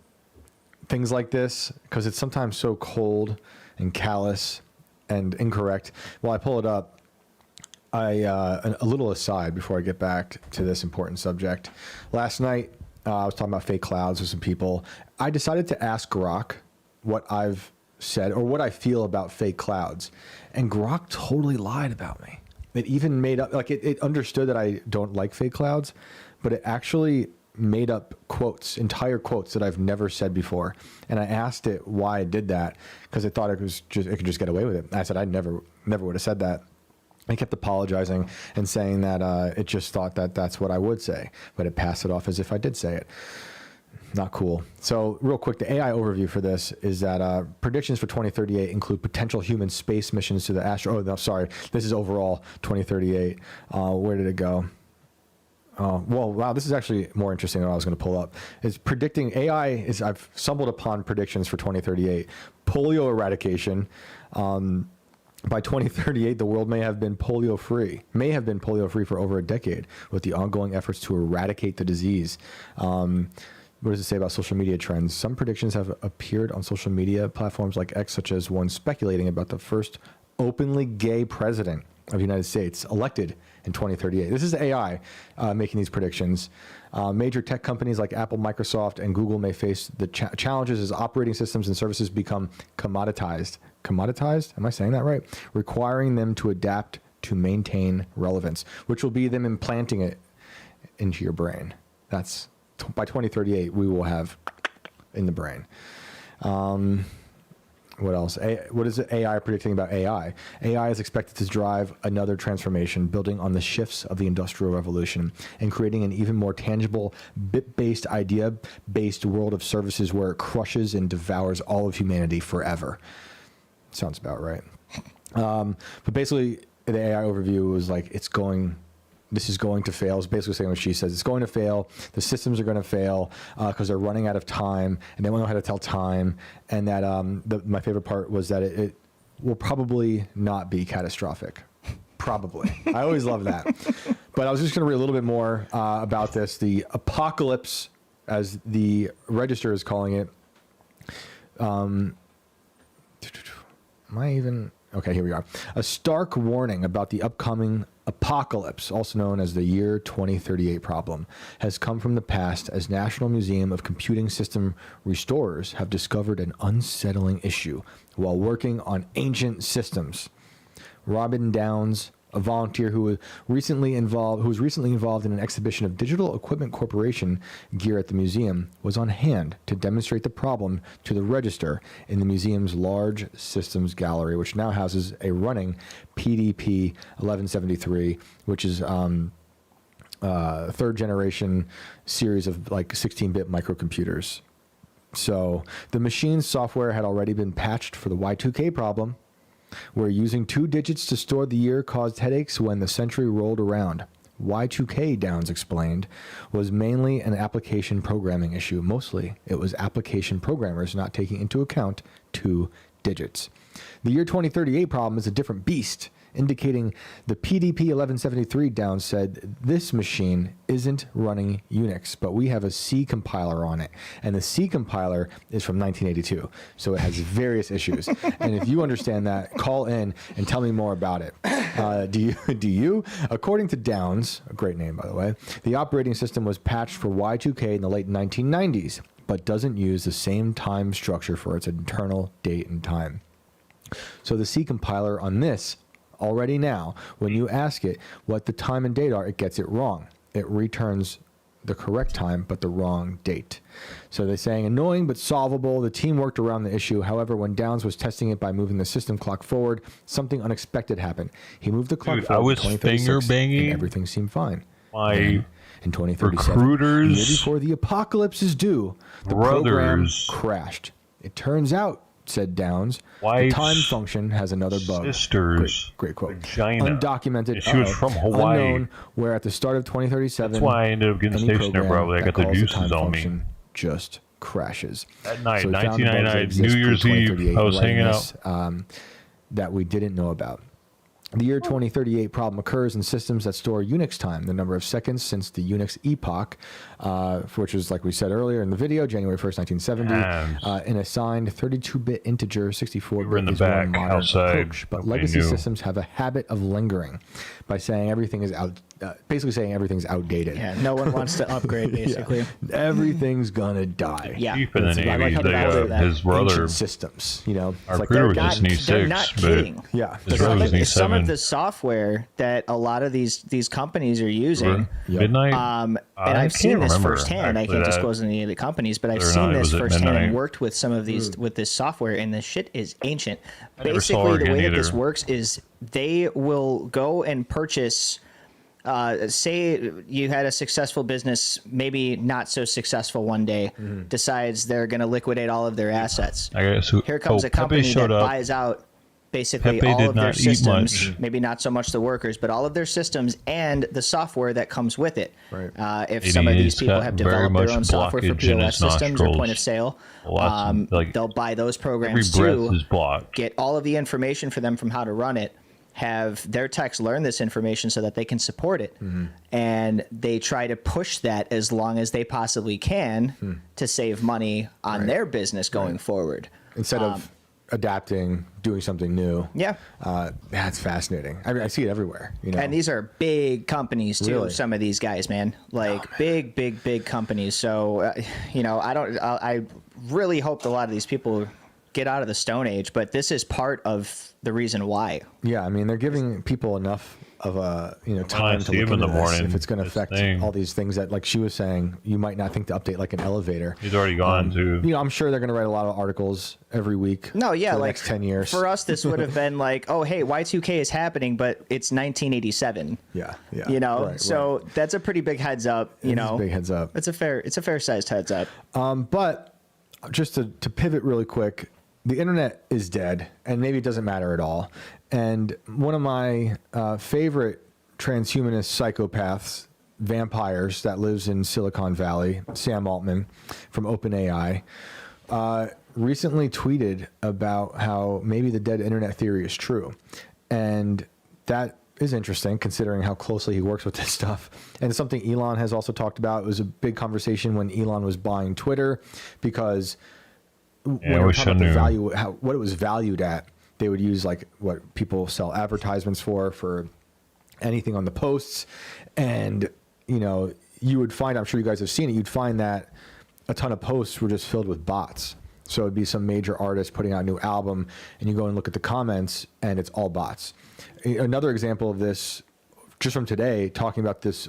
things like this, because it's sometimes so cold and callous and incorrect. While I pull it up, a little aside before I get back to this important subject. Last night, I was talking about fake clouds with some people. I decided to ask Grok what I've said or what I feel about fake clouds. And Grok totally lied about me. It even made up, like it understood that I don't like fake clouds, but it actually made up entire quotes that I've never said before. And I asked it why I did that, because I thought it could just get away with it. And I said I never would have said that. I kept apologizing and saying that it just thought that that's what I would say, but it passed it off as if I did say it. Not cool. So real quick, the AI overview for this is that predictions for 2038 include potential human space missions to the astro. Oh, no, sorry. This is overall 2038. Where did it go? Well, wow, this is actually more interesting than what I was going to pull up. It's predicting I've stumbled upon predictions for 2038. Polio eradication, By 2038, the world may have been polio-free for over a decade with the ongoing efforts to eradicate the disease. What does it say about social media trends? Some predictions have appeared on social media platforms like X, such as one speculating about the first openly gay president of the United States elected in 2038. This is AI making these predictions. Major tech companies like Apple, Microsoft, and Google may face the challenges as operating systems and services become commoditized. Commoditized? Am I saying that right? Requiring them to adapt to maintain relevance, which will be them implanting it into your brain. That's by 2038, we will have in the brain. What else? What is AI predicting about AI? AI is expected to drive another transformation, building on the shifts of the Industrial Revolution and creating an even more tangible, bit-based, idea-based world of services where it crushes and devours all of humanity forever. Sounds about right. But basically, the AI overview was like, this is going to fail. It's basically saying what she says. It's going to fail. The systems are going to fail because they're running out of time, and they won't know how to tell time. And that my favorite part was that it will probably not be catastrophic. Probably. I always love that. But I was just going to read a little bit more about this. The apocalypse, as the Register is calling it. Okay, here we are. A stark warning about the upcoming apocalypse, also known as the year 2038 problem, has come from the past as National Museum of Computing System restorers have discovered an unsettling issue while working on ancient systems. Robin Downs, a volunteer who was recently involved in an exhibition of Digital Equipment Corporation gear at the museum, was on hand to demonstrate the problem to the Register in the museum's large systems gallery, which now houses a running PDP 1173, which is third generation series of like 16-bit microcomputers. So the machine's software had already been patched for the Y2K problem, where using 2 digits to store the year caused headaches when the century rolled around. Y2K, Downs explained, was mainly an application programming issue. Mostly, it was application programmers not taking into account 2 digits. The year 2038 problem is a different beast, indicating the PDP 1173, Downs said, this machine isn't running Unix, but we have a C compiler on it. And the C compiler is from 1982, so it has various issues. And if you understand that, call in and tell me more about it. Do you? According to Downs, a great name, by the way, the operating system was patched for Y2K in the late 1990s, but doesn't use the same time structure for its internal date and time. So the C compiler on this already now, when you ask it what the time and date are, it gets it wrong. It returns the correct time, but the wrong date. So they're saying annoying, but solvable. The team worked around the issue. However, when Downs was testing it by moving the system clock forward, something unexpected happened. He moved the clock forward. I was finger banging, and everything seemed fine. In 2037, the year before the apocalypse is due, the program crashed. It turns out, said Downs, the time function has another bug. Great quote. Undocumented, she was from Hawaii. Unknown, where at the start of 2037, that's why I ended up getting stationed there, bro. They got the deuces on me. Just crashes. That night, so 1999, New Year's Eve, I was hanging out. That we didn't know about. The year 2038 problem occurs in systems that store Unix time, the number of seconds since the Unix epoch, which was, like we said earlier in the video, January 1st, 1970, an assigned 32-bit integer, 64-bit is one modern approach. But legacy systems have a habit of lingering by saying everything is basically saying everything's outdated. Yeah, no one wants to upgrade, basically. Yeah. Everything's gonna die. Yeah. Chief in the Navy, his brother, systems, you know. Our crew was just an they're not kidding. Yeah. His brother was an E7. Some of the software that a lot of these companies are using, Midnight, and I've seen this firsthand. I can't disclose any of the companies, but I've seen this firsthand and worked with some of these with this software, and this shit is ancient. Basically, the way that this works is they will go and purchase. Say you had a successful business, maybe not so successful one day, decides they're going to liquidate all of their assets. Here comes a company that buys out basically Pepe all of their systems, much. maybe not so much the workers, but all of their systems and the software that comes with it. Right. If some of these people have developed their own software for POS systems or nostrils. point of sale, they'll buy those programs every breath too, is blocked. get all of the information for them from how to run it, have their techs learn this information so that they can support it. And they try to push that as long as they possibly can to save money on their business going forward. Instead of adapting, doing something new. Yeah. That's fascinating. I mean, I see it everywhere, you know. And these are big companies too. Really? Some of these guys, man, like big companies. So, you know, I really hope a lot of these people get out of the Stone Age, but this is part of the reason why. Yeah, I mean, they're giving people enough of a time to look into this. If it's going to affect all these things that, like she was saying, you might not think to update like an elevator. He's already gone to. You know, I'm sure they're going to write a lot of articles every week. No, yeah, for the like next 10 years. For us, this would have been like, oh, hey, Y2K is happening, but it's 1987. Yeah. You know, right, so that's a pretty big heads up. You know, a big heads up. It's a fair sized heads up. But just to pivot really quick, the internet is dead, and maybe it doesn't matter at all. And one of my favorite transhumanist psychopaths, vampires that lives in Silicon Valley, Sam Altman from OpenAI, recently tweeted about how maybe the dead internet theory is true. And that is interesting considering how closely he works with this stuff. And it's something Elon has also talked about. It was a big conversation when Elon was buying Twitter, because when they were talking about the value, what it was valued at, they would use like what people sell advertisements for anything on the posts. And, you know, you would find, I'm sure you guys have seen it, you'd find that a ton of posts were just filled with bots. So it'd be some major artist putting out a new album, and you go and look at the comments, and it's all bots. Another example of this, just from today, talking about this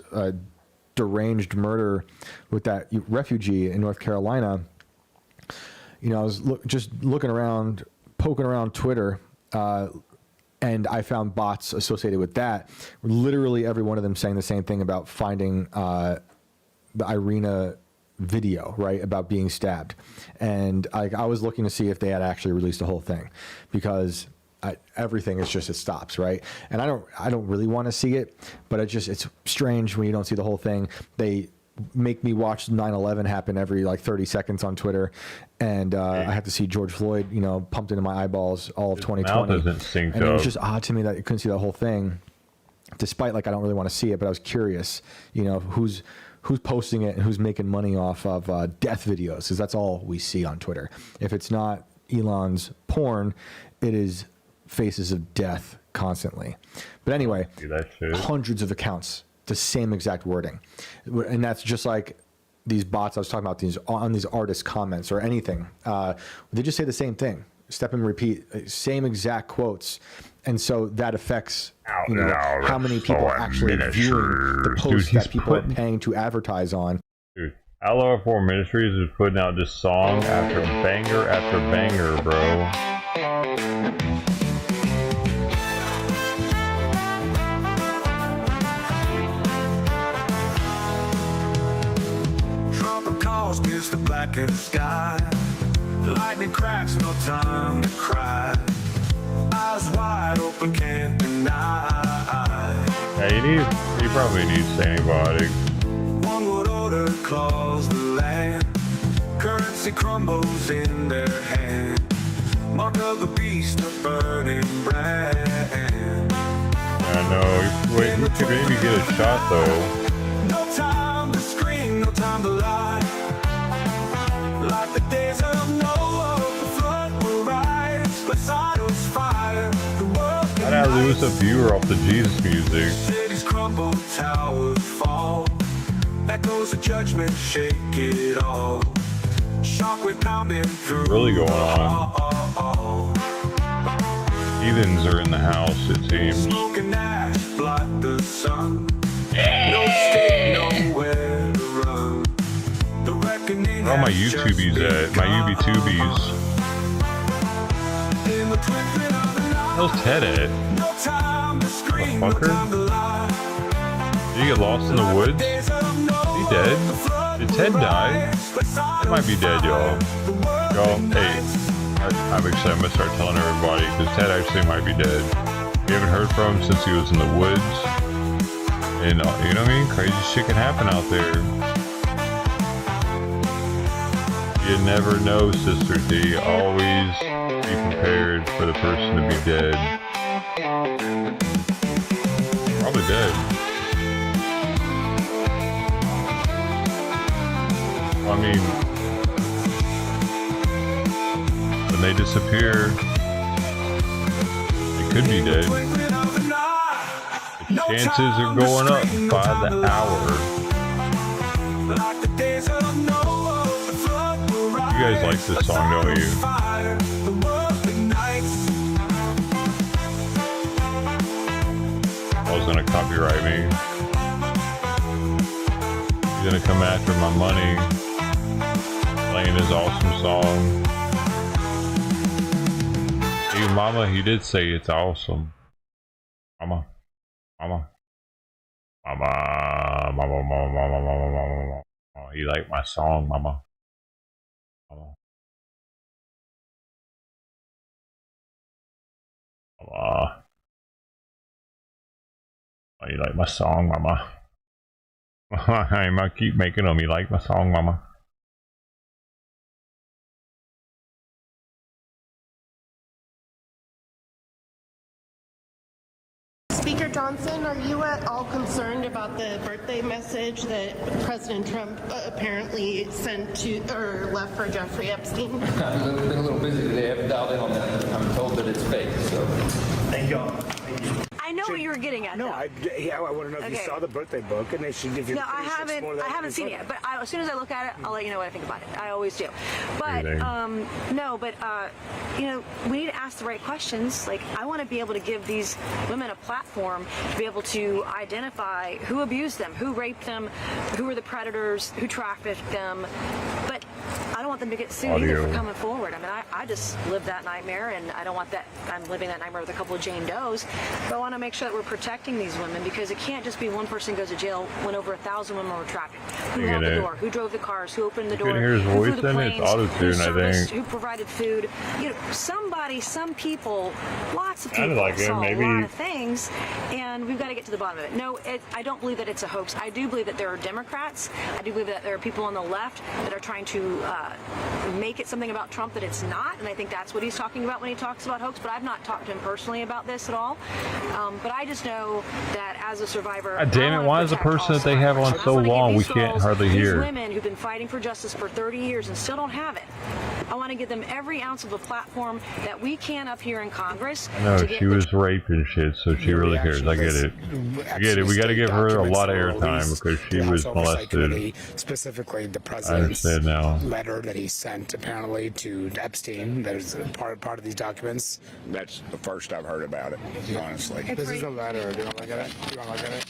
deranged murder with that refugee in North Carolina. You know, I was just looking around, poking around Twitter, and I found bots associated with that. Literally every one of them saying the same thing about finding the Irina video, right, about being stabbed. And I was looking to see if they had actually released the whole thing, because everything is just, it stops, right? And I don't really want to see it, but it's strange when you don't see the whole thing. They make me watch 9/11 happen every like 30 seconds on Twitter, and I have to see George Floyd, you know, pumped into my eyeballs all of 2020. And it was just odd to me that you couldn't see the whole thing, despite like I don't really want to see it, but I was curious, you know, who's posting it and who's making money off of death videos, because that's all we see on Twitter. If it's not Elon's porn, it is faces of death constantly. But anyway, hundreds of accounts, the same exact wording. And that's just like these bots I was talking about, on these artist comments or anything. They just say the same thing, step and repeat, same exact quotes. And so that affects, you know, how many people are actually viewing the posts that people are paying to advertise on. Dude, Outlaw 4 Ministries is putting out this song after banger, bro. Against the blackened sky, lightning cracks, no time to cry. Eyes wide open, can't deny. Yeah, you probably need antibiotics. One would order claws the land. Currency crumbles in their hand. Mark of the beast, a burning brand. I know. Wait, we could maybe get a shot though. No time to scream, no time to lie. Like the days of Noah, the flood will rise, but Sodom's fire, the world How'd I lose a viewer off the Jesus music? Cities crumble, towers fall. Echoes of judgment shake it all. Shockwave pounding through. Really going on. Heathens are in the house, it seems. Smoke and ash blot the sun. No state, nowhere to run. The reckoning. Where are my YouTubies at? My UBTubies. How's Ted at? Motherfucker? Did he get lost in the woods? Is he dead? Did Ted die? He might be dead, y'all. Hey, I'm excited. I'm gonna start telling everybody because Ted actually might be dead. We haven't heard from him since he was in the woods. And you know what I mean? Crazy shit can happen out there. You never know, Sister D. Always be prepared for the person to be dead. Probably dead. I mean, when they disappear, they could be dead. The chances are going up by the hour. You guys like this song, don't you? Paul's gonna copyright me. He's gonna come after my money. Playing his awesome song. Hey, Mama, he did say it's awesome. Mama. Mama. Mama. Mama. Mama. Mama. Mama. Mama. Oh, he liked my song, Mama. Mama. Mama. Oh, you like my song, Mama? I'm gonna keep making them. You like my song, Mama? Speaker Johnson, are you at all concerned about the birthday message that President Trump apparently sent to or left for Jeffrey Epstein? I've been a little busy today. I haven't dialed in on that. I'm told that it's fake. So thank y'all. I know what you were getting at. No, I want to know if you saw the birthday book and they should give you. No, I haven't seen it yet. But as soon as I look at it, I'll let you know what I think about it. I always do. But you know, we need to ask the right questions. Like, I want to be able to give these women a platform to be able to identify who abused them, who raped them, who were the predators, who trafficked them. But I don't want them to get sued either for coming forward. I mean, I just lived that nightmare, and I don't want that. I'm living that nightmare with a couple of Jane Does. But I want to make sure that we're protecting these women, because it can't just be one person goes to jail when over 1,000 women were trafficked. Who held the door? Who drove the cars? Who opened the door? You can hear his voice in it. It's auto-tune, I think. Who provided food? You know, somebody, some people, lots of people like saw maybe. a lot of things, and we've got to get to the bottom of it. No, I don't believe that it's a hoax. I do believe that there are Democrats. I do believe that there are people on the left that are trying to make it something about Trump that it's not, and I think that's what he's talking about when he talks about hoax. But I've not talked to him personally about this at all. But I just know that as a survivor, God damn it! Why is the person that they have on so long we can't hardly hear? These women who've been fighting for justice for 30 years and still don't have it. I want to give them every ounce of a platform that we can up here in Congress. I know she was raped and shit, so she really cares. I get it. I get it. We got to give her a lot of airtime because she was molested. Specifically, the president's letter that he sent apparently to Epstein. That is part of these documents. That's the first I've heard about it, honestly. This is a letter. Do you want to look at it?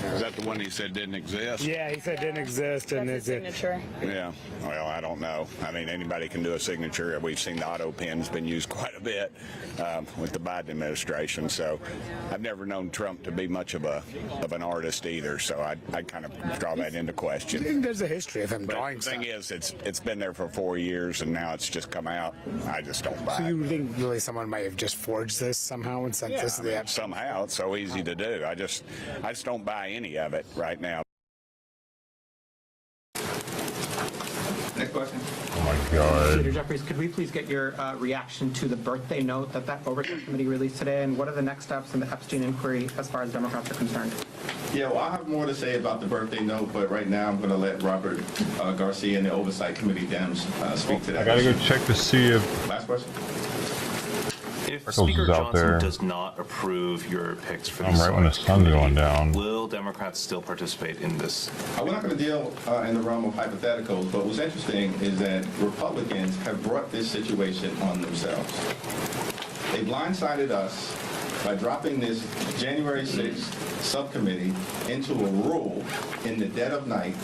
Is that the one he said didn't exist? Yeah, he said didn't exist. And that's a signature. Yeah. Well, I don't know. I mean, anybody can do a signature. We've seen the auto pen's been used quite a bit with the Biden administration. So I've never known Trump to be much of an artist either. So I kind of draw that into question. I think there's a history of him drawing stuff. The thing is, it's been there for 4 years and now it's just come out. I just don't buy it. So you think really someone might have just forged this somehow and sent this to the somehow? It's so easy to do. I just don't buy any of it right now. Next question. Oh my God. Senator Jeffries, could we please get your reaction to the birthday note that Oversight Committee released today, and what are the next steps in the Epstein inquiry as far as Democrats are concerned? Yeah, well, I have more to say about the birthday note, but right now I'm going to let Robert Garcia and the Oversight Committee Dems speak to that. I got to go check to see if. Last question. If Speaker Johnson does not approve your picks for I'm right when the sun's going down. Will Democrats still participate in this? We're not going to deal in the realm of hypotheticals, but what's interesting is that Republicans have brought this situation on themselves. They blindsided us by dropping this January 6th subcommittee into a rule in the dead of night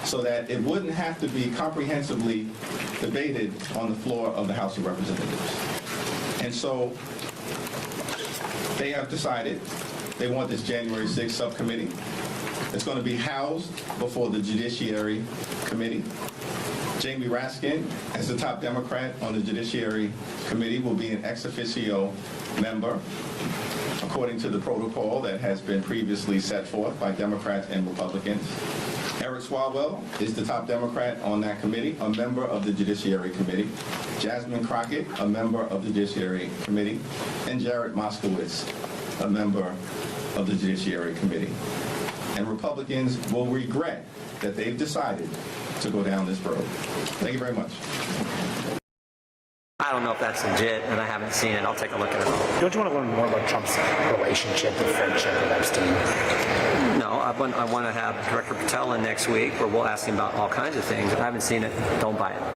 so that it wouldn't have to be comprehensively debated on the floor of the House of Representatives. And so they have decided they want this January 6th subcommittee. It's going to be housed before the Judiciary Committee. Jamie Raskin, as the top Democrat on the Judiciary Committee, will be an ex officio member according to the protocol that has been previously set forth by Democrats and Republicans. Eric Swalwell is the top Democrat on that committee, a member of the Judiciary Committee. Jasmine Crockett, a member of the Judiciary Committee. And Jared Moskowitz, a member of the Judiciary Committee. And Republicans will regret that they've decided to go down this road. Thank you very much. I don't know if that's legit, and I haven't seen it. I'll take a look at it. Don't you want to learn more about Trump's relationship and friendship with Epstein? No, I want to have Director Patel in next week, where we'll ask him about all kinds of things. I haven't seen it. Don't buy it.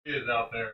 He is out there.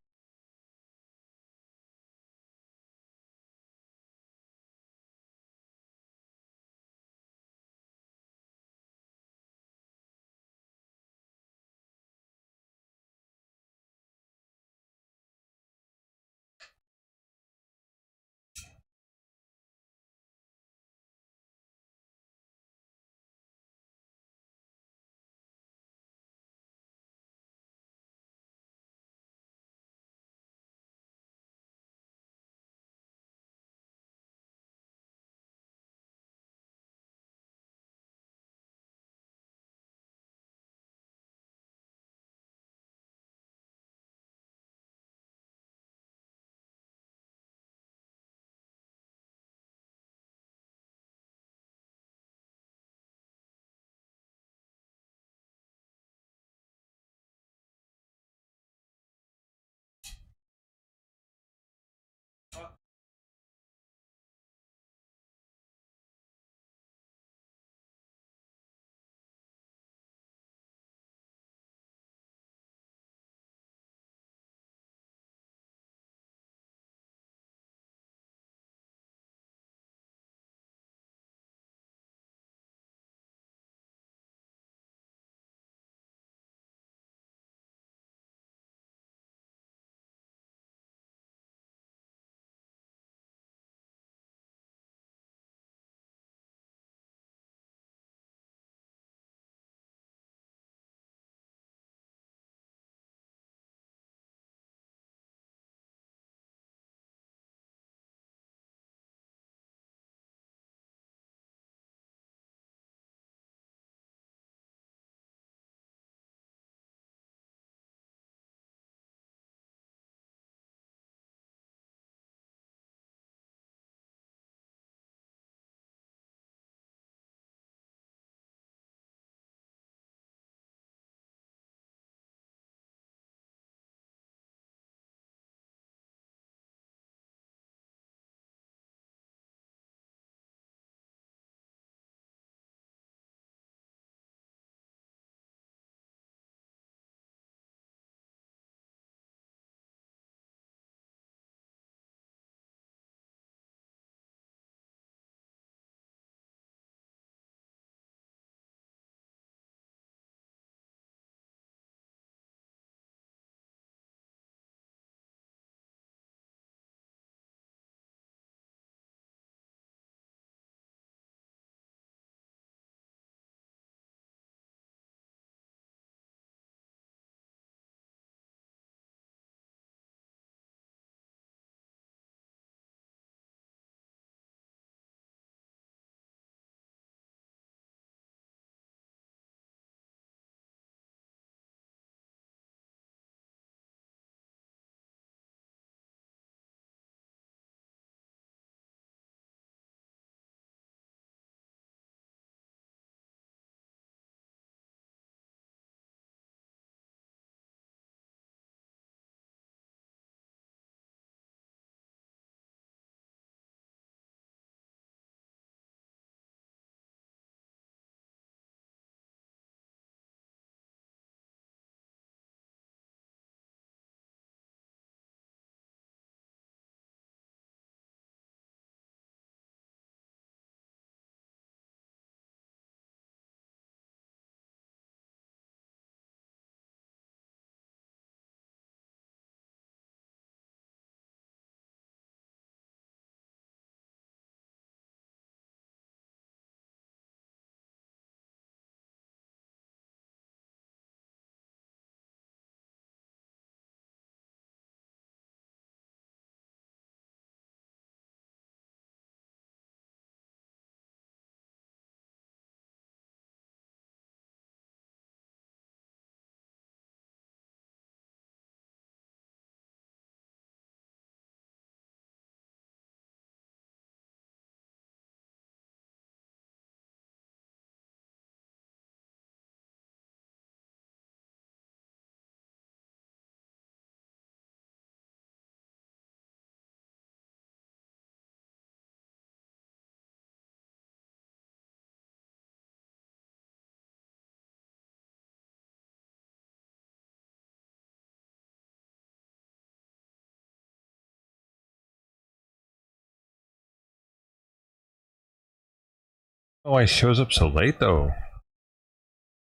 Oh, he shows up so late though.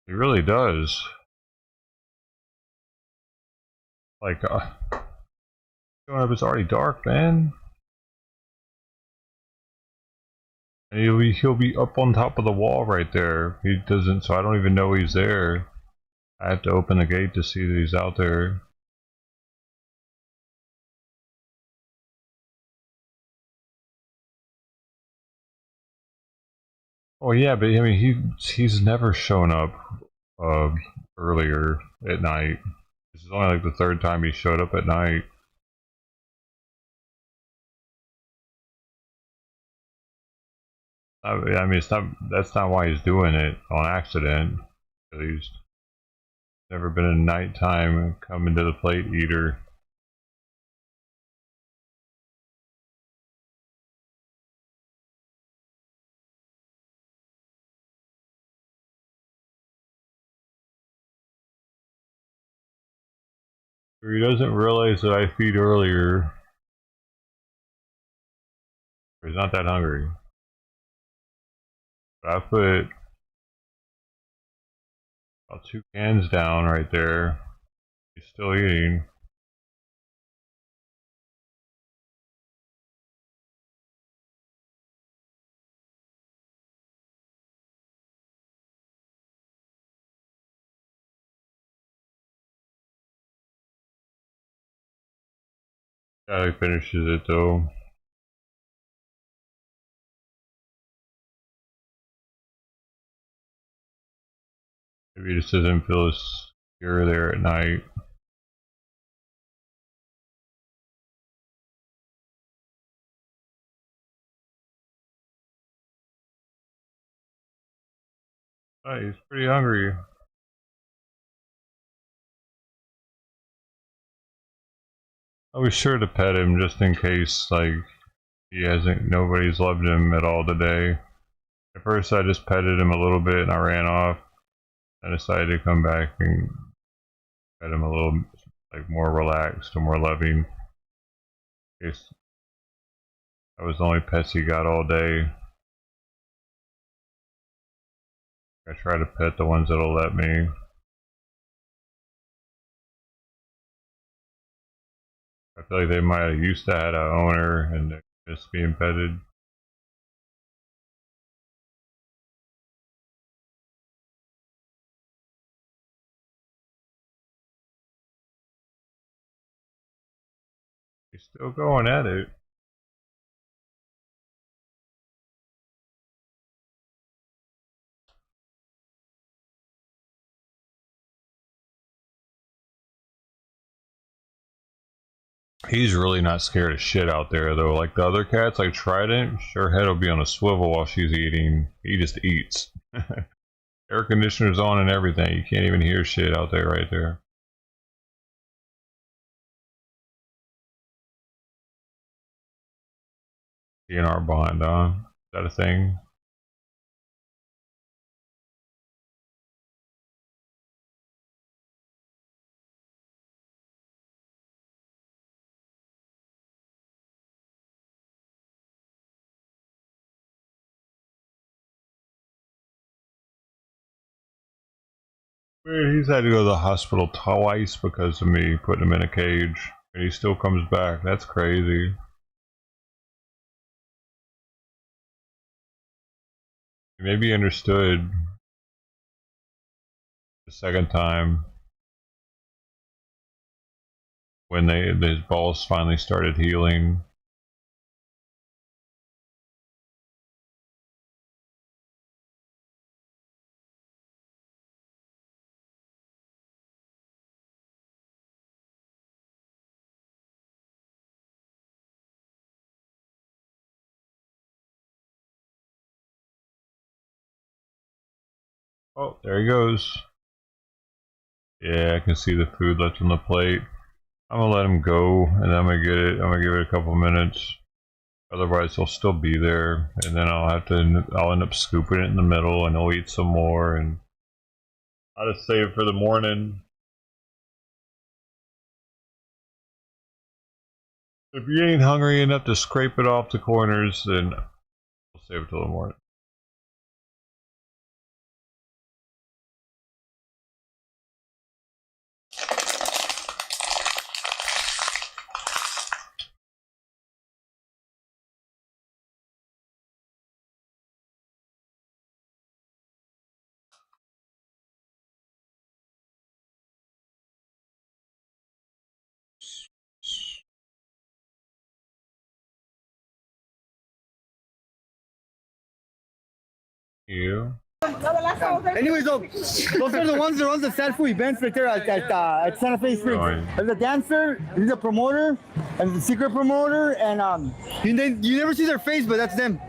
He really does. Like, showing up, it's already dark, man. And he'll be up on top of the wall right there. He doesn't, so I don't even know he's there. I have to open the gate to see that he's out there. Oh yeah, but I mean he's never shown up earlier at night. This is only like the third time he showed up at night. I mean, it's not. That's not why he's doing it on accident. He's never been a nighttime coming to the plate eater. He doesn't realize that I feed earlier. He's not that hungry. But I put about 2 cans down right there. He's still eating. Yeah, he finishes it though. Maybe he just doesn't feel as secure there at night. Oh, he's pretty hungry. I was sure to pet him just in case, like, nobody's loved him at all today. At first I just petted him a little bit and I ran off. I decided to come back and pet him a little, like, more relaxed and more loving. In case that was the only pets he got all day. I try to pet the ones that'll let me. I feel like they might have used to have an owner and they're just being petted. He's still going at it. He's really not scared of shit out there though. Like the other cats, like Trident, her head will be on a swivel while she's eating. He just eats. Air conditioner's on and everything. You can't even hear shit out there right there. DNR bond, is that a thing? He's had to go to the hospital twice because of me putting him in a cage. And he still comes back. That's crazy. Maybe he understood the second time when his balls finally started healing. Oh, there he goes. Yeah, I can see the food left on the plate. I'm gonna let him go, and then I'm gonna get it. I'm gonna give it a couple minutes. Otherwise, he'll still be there, and then I'll end up scooping it in the middle, and he'll eat some more, and I'll just save it for the morning. If you ain't hungry enough to scrape it off the corners, then we'll save it till the morning. You. Anyways, those are the ones that stand for events right there at Santa Fe Springs. There's a dancer, he's a promoter, and the secret promoter, and you never see their face, but that's them.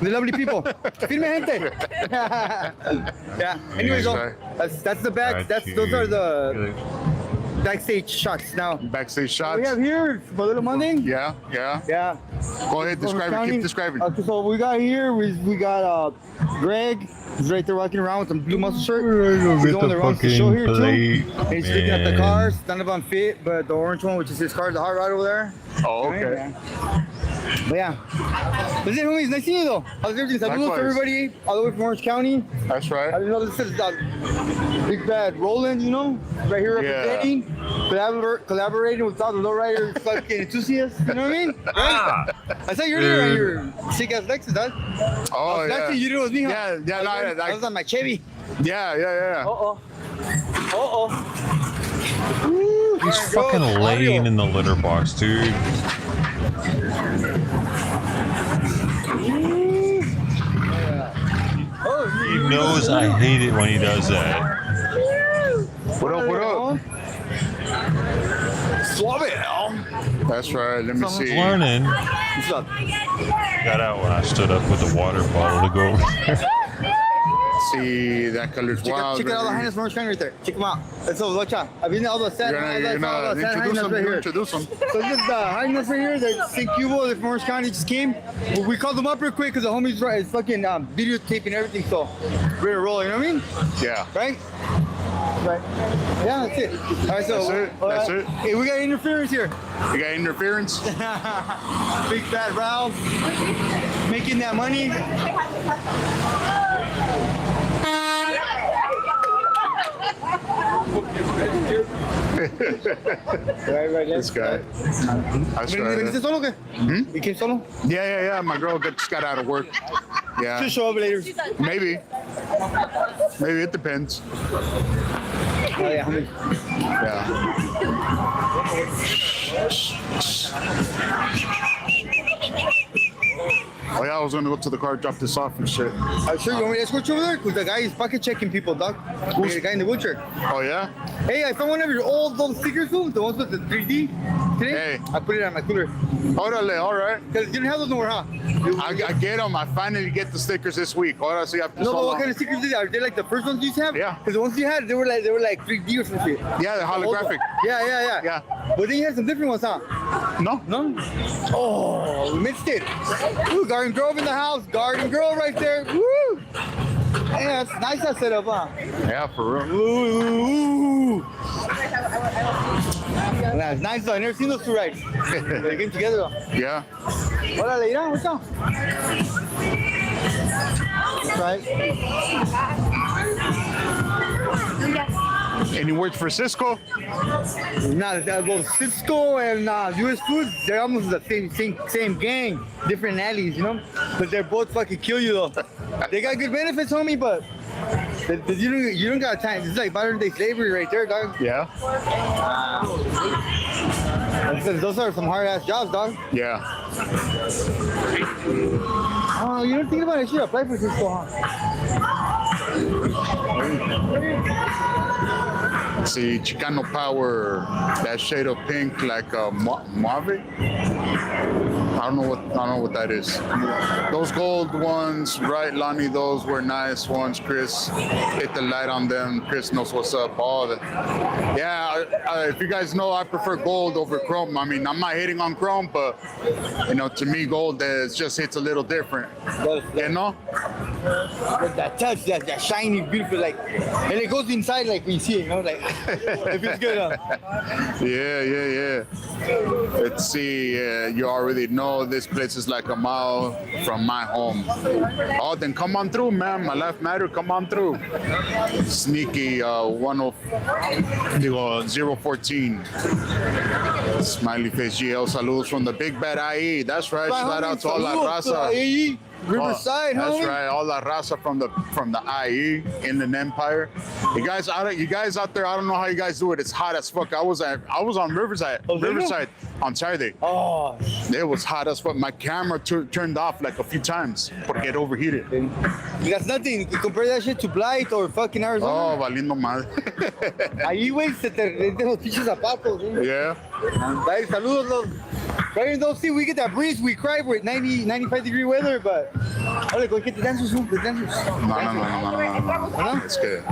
The lovely people. Firme gente. Yeah. Anyways, that's the back. Those are the backstage shots now. Backstage shots. We have here for Little Monday. Yeah. Go ahead, describe it. Keep describing. Okay, so we got here. We got Greg. He's right there walking around with a blue muscle shirt. He's the one that runs the show here too. And he's looking at the cars. None of them fit, but the orange one, which is his car, the hot rod over there. Oh, okay. Right, but yeah, that's it, homies. Nice seeing you though. How's everything? Saludos to everybody all the way from Orange County. That's right. I didn't know this is Big Bad Roland, right here representing, collaborating with all the lowrider fucking enthusiasts. You know what I mean? Right? I saw you're there on your sick ass Lexus, dog. Oh, yeah. Last you did it with me, huh? I was on my Chevy. Yeah. He's fucking laying in the litter box, dude. He knows I hate it when he does that. What up? Suave. That's right. Let me see. Learning. What's up? Got out when I stood up with the water bottle to go over there. See, that color's wild. Check out all the hyenas from Orange County right there. Check them out. And so, watch out. I've been all the sad hyenas right here. Introduce them. So this is the hyenas right here. They're St. Cubo. They're from Orange County. Just came. We called them up real quick because the homie's right. It's fucking videotaping everything. So we're rolling. You know what I mean? Yeah. Right. Yeah, that's it. All right, so that's it. Hey, we got interference here. You got interference? Big Fat Ralph making that money. Right, this guy. That's right. You came solo? Yeah. My girl just got out of work. Yeah. She'll show up later. Maybe it depends. Oh yeah, homie. Oh yeah, I was gonna go to the car, drop this off and shit. Sure, you want me to escort you over there? Because the guy is pocket checking people, dog. Who's the guy in the wheelchair? Oh yeah? Hey, I found one of your old stickers, the ones with the 3D today. Hey. I put it on my cooler. Orale, all right. Because you didn't have those nowhere, huh? I get them. I finally get the stickers this week. Ahora sí, no, but what kind of stickers are they? Like the first ones you used to have? Yeah. Because the ones you had, they were like 3D or some shit. Yeah, they're holographic. Yeah. But then you had some different ones, huh? No. Oh, we missed it. Ooh, Garden Grove in the house. Garden Grove right there. Woo! Yeah, it's nice that setup, huh? Yeah, for real. Ooh. That's nice though. I never seen those two rides. They came together though. Yeah. Órale, mira, what's up? That's right. Any words for Cisco? Well, Cisco and US Foods, they're almost the same gang, different alleys, you know? But they're both fucking kill you though. They got good benefits, homie, but you don't got time. It's like modern day slavery right there, dog. Yeah. Those are some hard ass jobs, dog. Yeah. Oh, you don't think about it? You should apply for Cisco, huh? See, Chicano Power, that shade of pink, like mauve. I don't know what that is. Those gold ones, right, Lonnie? Those were nice ones. Chris hit the light on them. Chris knows what's up. If you guys know, I prefer gold over chrome. I mean, I'm not hating on chrome, but to me, gold just hits a little different. You know? That touch, that shiny, beautiful, and it goes inside like we see it, it feels good, huh? Yeah. Let's see, you already know this place is like a mile from my home. Oh, then come on through, man. My life matter, come on through. Sneaky 014. Smiley face GL, saludos from the Big Bad IE. That's right, shout out to all la raza. Riverside, That's homie. right. All that raza from the IE Inland Empire. You guys out there, I don't know how you guys do it. It's hot as fuck. I was on Riverside on Saturday. Oh, it was hot as fuck. My camera turned off like a few times porque it overheated. That's nothing. You compare that shit to Blight or fucking Arizona. Oh, valiendo madre. Ahí, güey, se te renten los pinches zapatos, güey. Yeah. Dale, saludos, los. Right in those, see, we get that breeze. We cry with 90, 95 degree weather, but. Ole, go get the dancers, the dancers. No. Es que.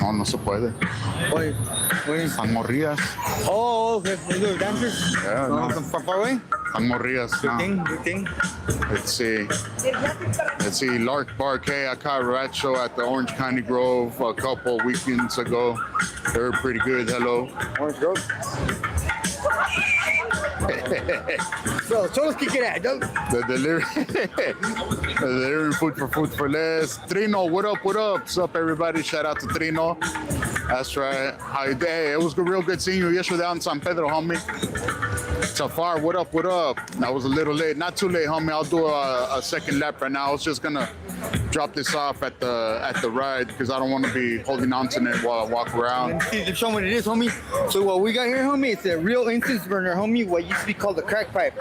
No se puede. Oye. Están morridas. Oh, the dancers? Yeah, no. From far away? Están morridas. Good thing. Let's see. Lark Barquet, I caught a rat show at the Orange County Grove a couple weekends ago. They were pretty good. Hello. Orange Grove. So, let's kick it out, dog. The delivering food for less. Trino, what up? What's up, everybody? Shout out to Trino. That's right. Hey, it was real good seeing you yesterday out in San Pedro, homie. Safar, what up? I was a little late. Not too late, homie. I'll do a second lap right now. I was just gonna drop this off at the ride because I don't want to be holding on to it while I walk around. See, to show what it is, homie. So what we got here, homie, it's a real incense burner, homie. What used to be called a crack pipe.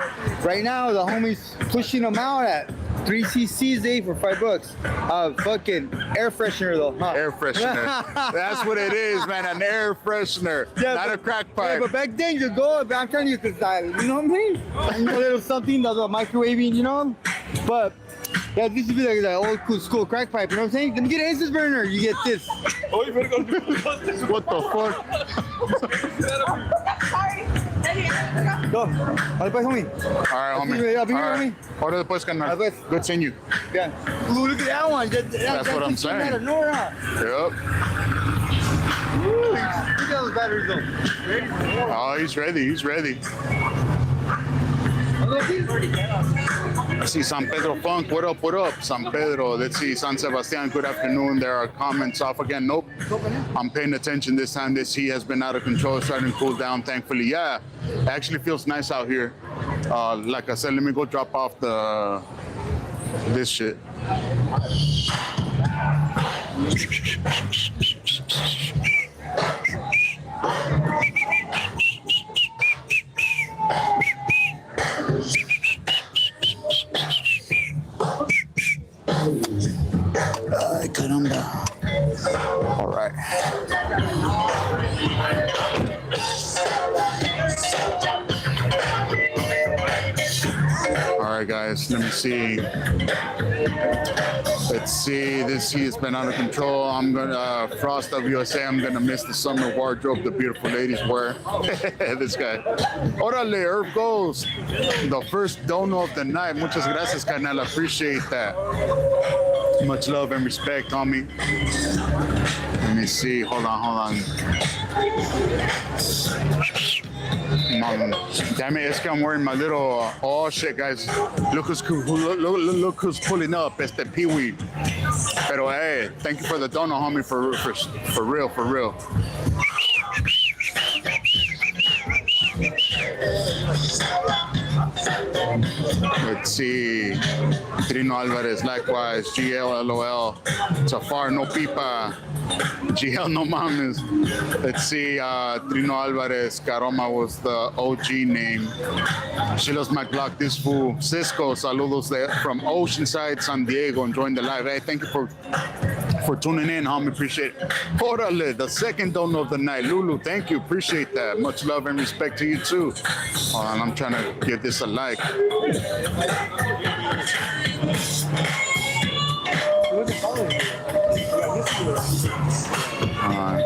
Right now, the homie's pushing them out at 3 cc's for $5. Fucking air freshener though. Huh? Air freshener. That's what it is, man. An air freshener, not a crack pipe. Yeah, but back then you go. I'm telling you, cause you know what I mean. A little something that's microwaving, you know. But yeah, this would be like the old school crack pipe. You know what I'm saying? Then you get an incense burner. You get this. Oh, you better go do this. What the fuck? Go. All right, homie. All right, homie. I'll be here, homie. Ahora después, carnal. Good seeing you. Yeah. Ooh, look at that one. That's what I'm saying. Out of Nora. Yep. Ooh, look at those batteries though. Ready? Oh, he's ready. I see San Pedro Funk. What up? San Pedro. Let's see. San Sebastian. Good afternoon. There are comments off again. Nope. I'm paying attention this time. This heat has been out of control. It's starting to cool down, thankfully. Yeah, it actually feels nice out here. Like I said, let me go drop off this shit. Ay, caramba. All right. All right, guys, let me see. Let's see, this heat has been out of control. I'm gonna, Frost of USA, I'm gonna miss the summer wardrobe the beautiful ladies wear. This guy. Orale, Herb Ghost, the first dono of the night. Muchas gracias, carnal, I appreciate that. Much love and respect, homie. Let me see, hold on. Damn it, it's que I'm wearing my little, oh shit, guys. Look who's pulling up. It's the Pee-wee. Pero hey, thank you for the dono, homie, for real. Let's see. Trino Alvarez, likewise. GL, LOL. Safar, no pipa. GL, no mames. Let's see. Trino Alvarez, Caroma was the OG name. Shilos McLock, this fool. Cisco, saludos from Oceanside, San Diego, enjoying the live. Hey, thank you for tuning in, homie. Appreciate it. Orale, the second donor of the night. Lulu, thank you. Appreciate that. Much love and respect to you, too. Hold on, I'm trying to give this a like.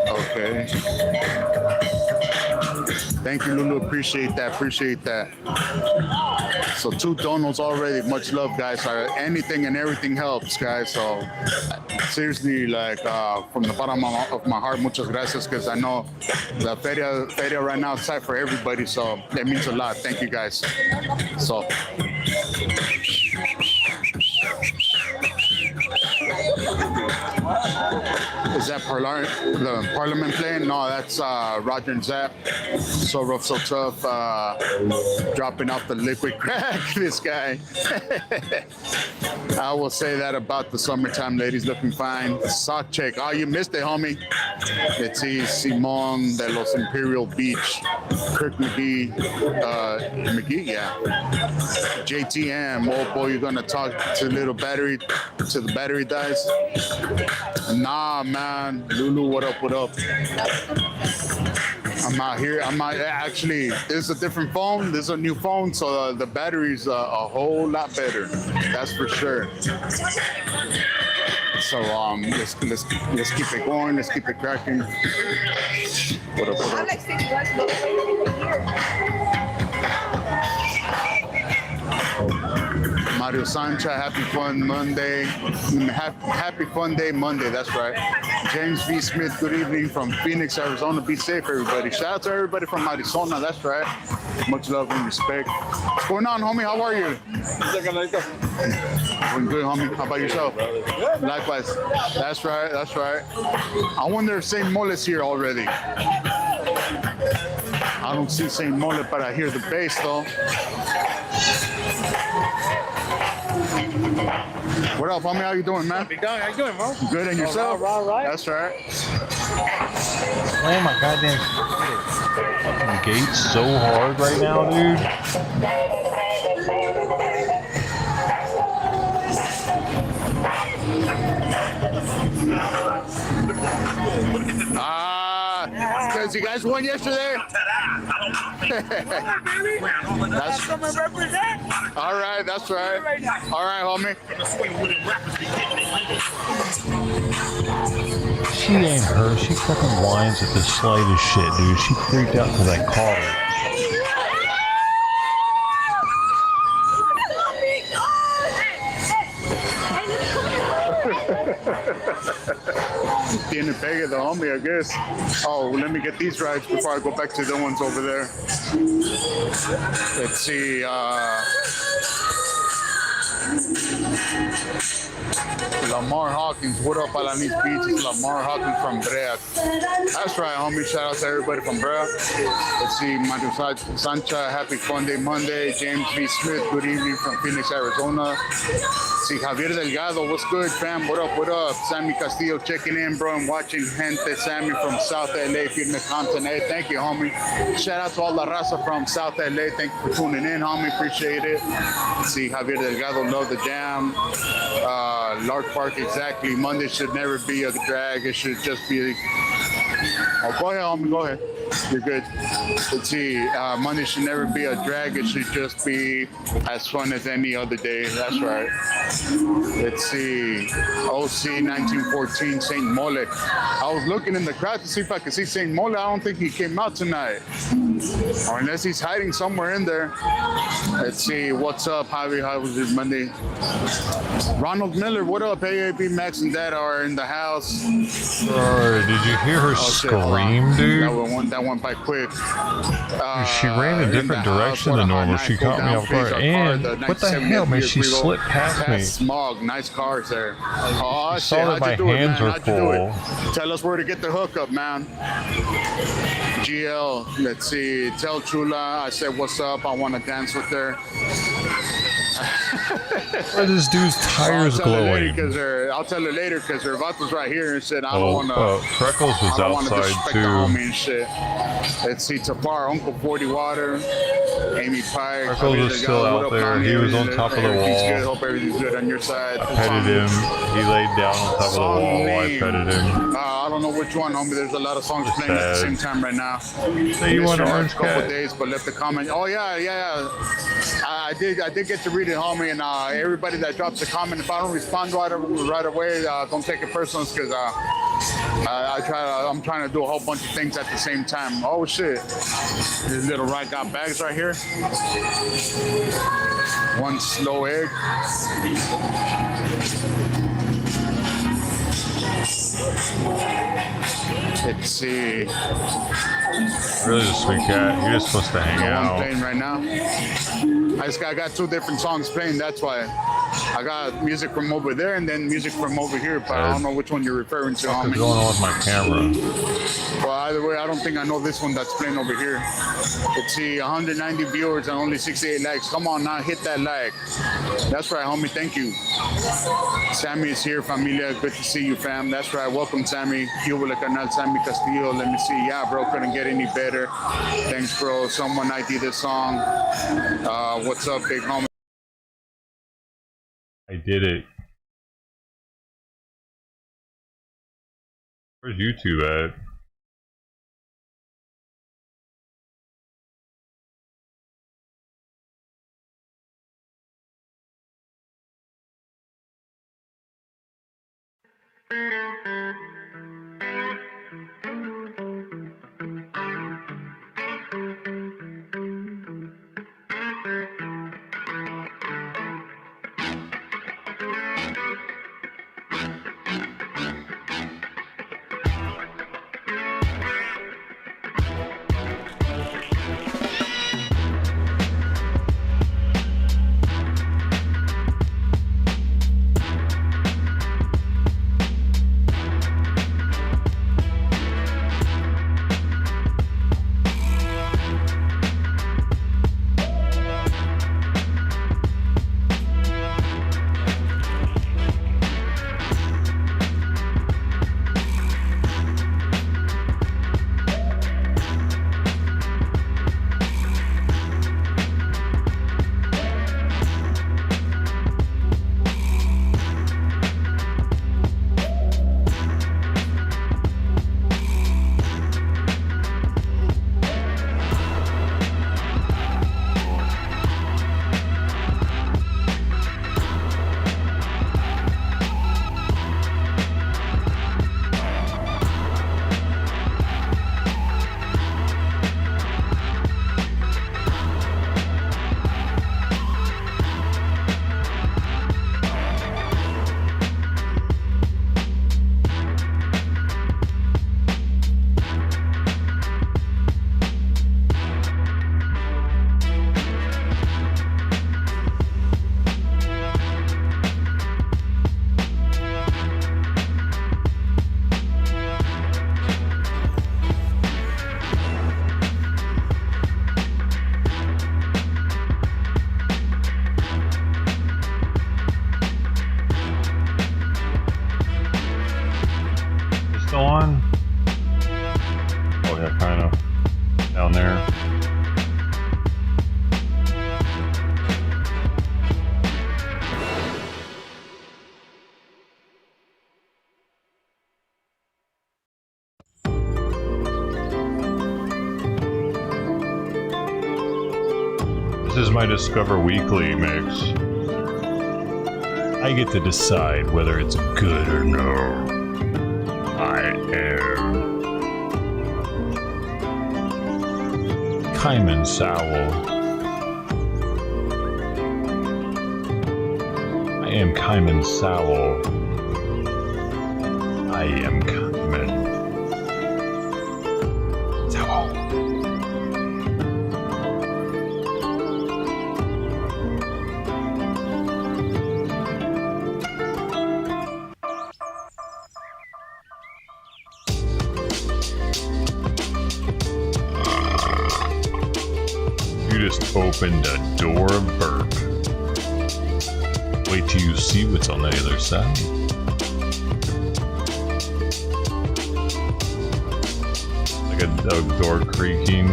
Okay. Thank you, Lulu. Appreciate that. So 2 donos already. Much love, guys. Anything and everything helps, guys. So seriously, like from the bottom of my heart, muchas gracias, because I know the feria right now is tight for everybody. So that means a lot. Thank you, guys. So. Is that the Parliament playing? No, that's Roger and Zapp. So rough, so tough. Dropping off the liquid crack. This guy. I will say that about the summertime ladies looking fine. Sock check. Oh, you missed it, homie. It's Simon de los Imperial Beach. Kirk McGee. Yeah. JTM. Oh boy, you're gonna talk to the battery dies? Nah, man. Lulu, what up? What up? I'm out here. Actually, this is a different phone. This is a new phone, so the battery's a whole lot better. That's for sure. So let's keep it going. Let's keep it cracking. What up? What up? Mario Sancha, happy fun Monday. Happy fun day Monday, that's right. James V. Smith, good evening from Phoenix, Arizona. Be safe, everybody. Shout out to everybody from Arizona, that's right. Much love and respect. What's going on, homie? How are you? Doing good, homie. How about yourself? Likewise. That's right, that's right. I wonder if St. Mole's here already. I don't see St. Mole, but I hear the bass, though. What up, homie? How you doing, man? How you doing, bro? Good, and yourself? All right. That's right. Oh my goddamn fucking gate's so hard right now, dude. Because you guys won yesterday? All right, that's right. All right, homie. She ain't her. She fucking whines at the slightest shit, dude. She freaked out because I caught her. Tiene pegue the homie, I guess. Oh, let me get these rides before I go back to the ones over there. Let's see. Lamar Hawkins, what up, Alanis Beach? It's Lamar Hawkins from Brea. That's right, homie. Shout out to everybody from Brea. Let's see, Mario Sancha, happy fun day Monday. James V. Smith, good evening from Phoenix, Arizona. Let's see, Javier Delgado, what's good, fam? What up, what up? Sammy Castillo checking in, bro, and watching Gente. Sammy from South LA, Firme Compton. Hey, thank you, homie. Shout out to all the raza from South LA. Thank you for tuning in, homie. Appreciate it. Let's see, Javier Delgado, love the jam. Lark Park, exactly. Monday should never be a drag. It should just be. Oh, go ahead, homie. Go ahead. You're good. Let's see. Monday should never be a drag. It should just be as fun as any other day. That's right. Let's see. OC 1914, St. Mole. I was looking in the crowd to see if I could see St. Mole. I don't think he came out tonight. Or unless he's hiding somewhere in there. Let's see. What's up, Javi? How was your Monday? Ronald Miller, what up? AAB Max and Dad are in the house. Did you hear her scream, dude? That went by quick. She ran a different direction than normal. She caught me off guard. And what the hell, man? She slipped past me. Smog, nice cars there. Oh, I saw that my hands were full. Tell us where to get the hookup, man. GL, let's see. Tell Chula, I said, what's up? I want to dance with her. Why are this dude's tires glowing? I'll tell her later because her vato's right here and said, I don't want to. Freckles was outside too. And shit. Let's see, Tafar, Uncle 40 Water, Amy Pike. Freckles is still out there. He was on top of the wall. Good. Hope everything's good on your side. I petted him. He laid down on top of the wall. I petted him. I don't know which one, homie. There's a lot of songs playing at the same time right now. Hey, you want an orange cat? Couple days, but left a comment. Oh yeah. I did get to read it, homie, and everybody that drops a comment, if I don't respond right away, don't take it personal, because I'm trying to do a whole bunch of things at the same time. Oh shit! This little ride got bags right here. One slow egg. Let's see. Really a sweet cat. You're just supposed to hang out. I'm playing right now. I got two different songs playing, that's why. I got music from over there and then music from over here, but I don't know which one you're referring to. What's going on with my camera? Well, either way, I don't think I know this one that's playing over here. Let's see, 190 viewers and only 68 likes. Come on now, hit that like. That's right, homie. Thank you. Sammy is here, familia. Good to see you, fam. That's right. Welcome, Sammy. Cuba Canal, Sammy Castillo. Let me see. Yeah, bro, couldn't get any better. Thanks, bro. Someone ID this song. What's up, big homie? I did it. Where's YouTube at? Still on? Oh yeah, kind of. Down there. This is my Discover Weekly mix. I get to decide whether it's good or no. I am Kaiman Sowell. I am Kaiman Sowell. I am Kaiman Sowell. You just opened a door of burp. Wait till you see what's on the other side. Like a door creaking.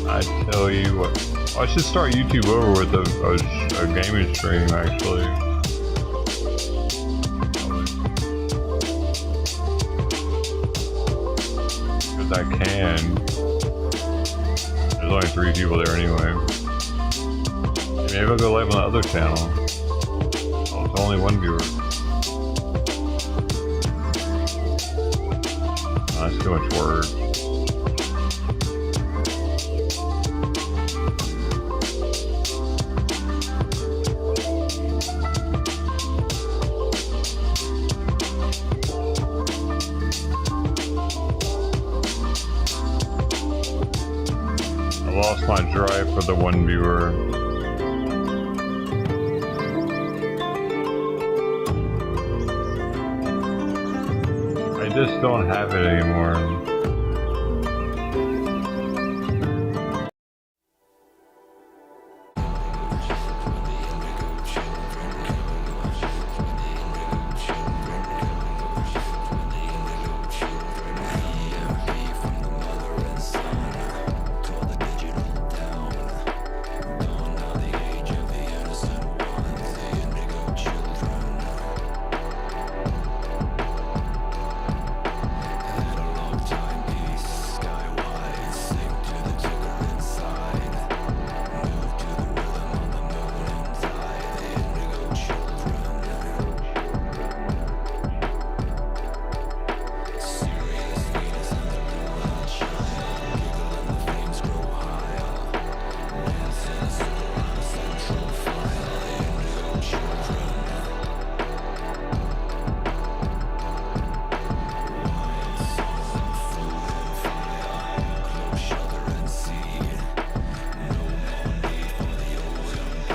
I tell you what. I should start YouTube over with a gaming stream, actually. Because I can. There's only 3 people there anyway. Maybe I'll go live on the other channel. Oh, it's only 1 viewer. Oh, that's too much work. my drive for the one viewer. I just don't have it anymore.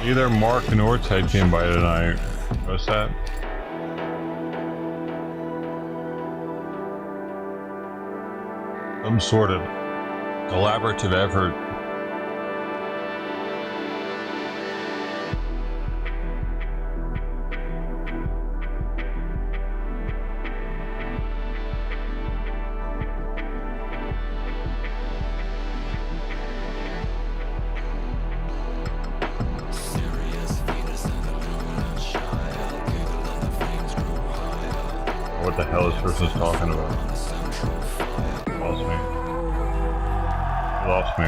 Either Mark nor Ted came by tonight. What's that? Some sort of collaborative effort. What the hell this person's talking about? Lost me. Lost me.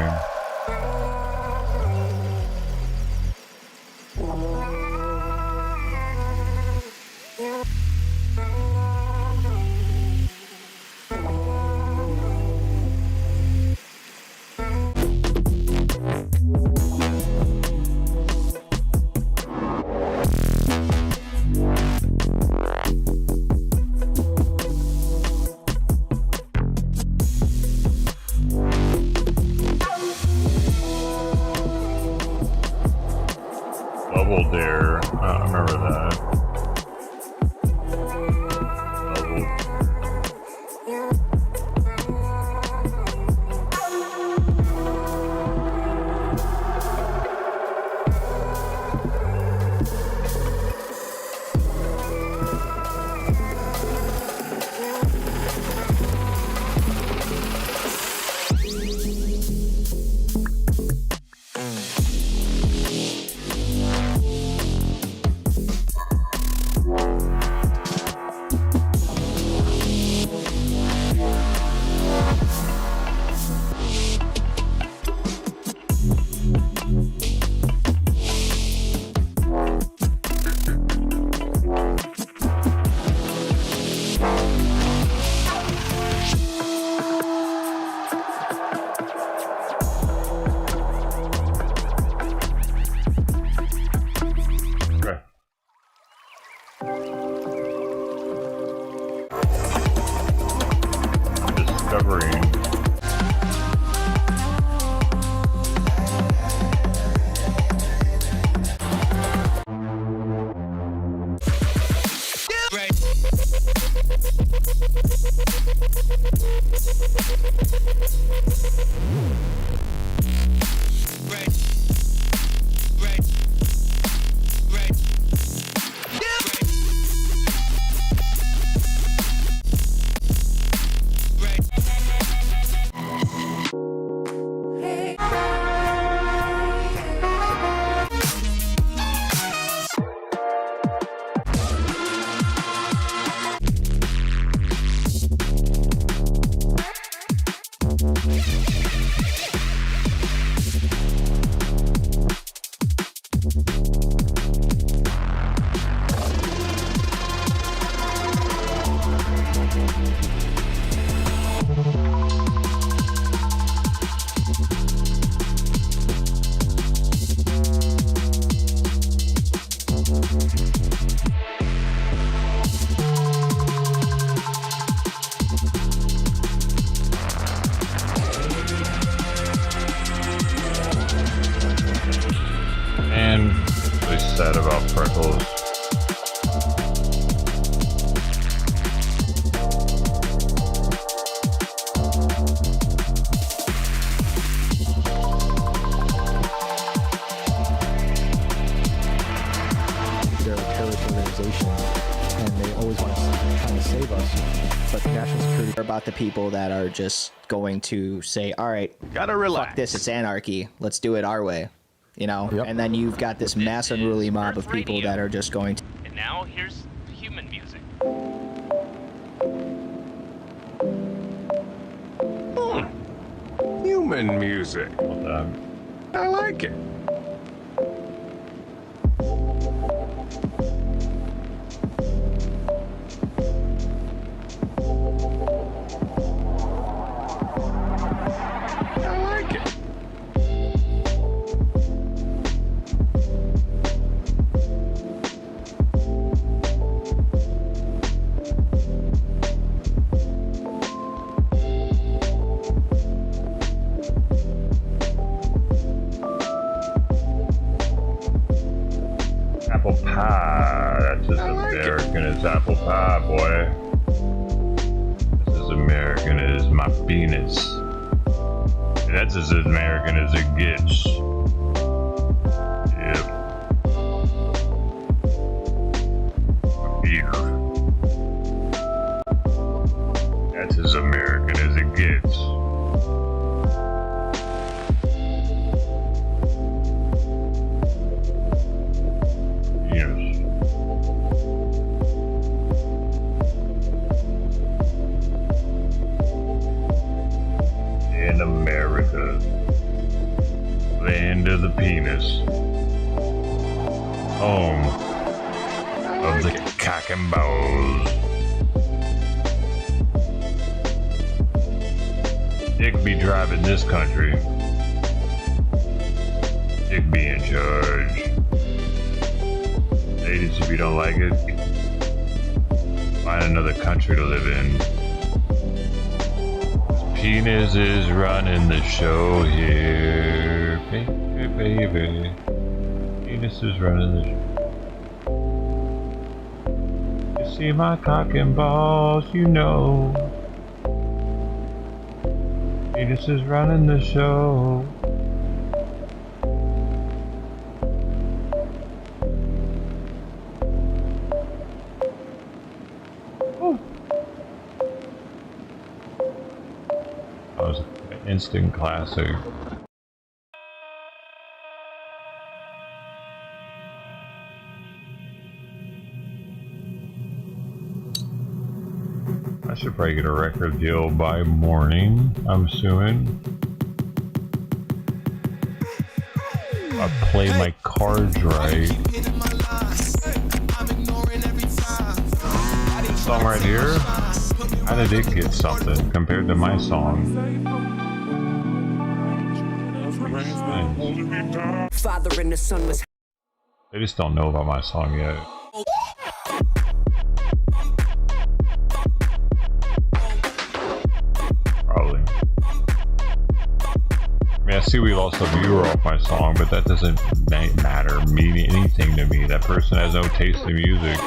Double Dare. I remember that. said about freckles. They're a terrorist organization, and they always want to try to save us. But national security are about the people that are just going to say, all right, gotta relax. Fuck this, it's anarchy. Let's do it our way. You know? Yep. And then you've got this mass unruly mob of people that are just going to. And now here's human music. Human music. I like it. I like it. Apple pie. That's as American as apple pie, boy. That's as American as my penis. And that's as American as it gets. Yep. Beer. That's as American as it gets. Yes. In America, land of the penis, home of the cock and balls. Dick be driving this country. Dick be in charge. Ladies, if you don't like it, find another country to live in. Penis is running the show here, baby, baby. Penis is running the show. You see my cock and balls, you know. Penis is running the show. That was an instant classic. I should probably get a record deal by morning, I'm assuming. I play my cards right. This song right here, how did it get something compared to my song? Father and the son was. They just don't know about my song yet. Probably. I mean, I see we lost a viewer off my song, but that doesn't matter, mean anything to me. That person has no taste in music.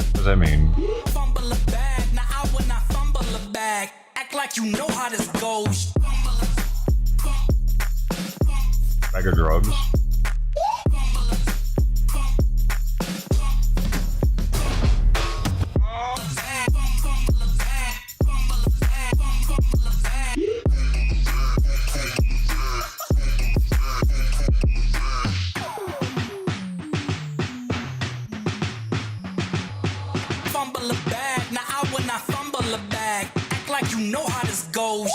What does that mean? Fumble a bag, now I will not fumble a bag. Act like you know how this goes. Bag of drugs. Fumble a bag, now I will not fumble a bag. Act like you know how this goes.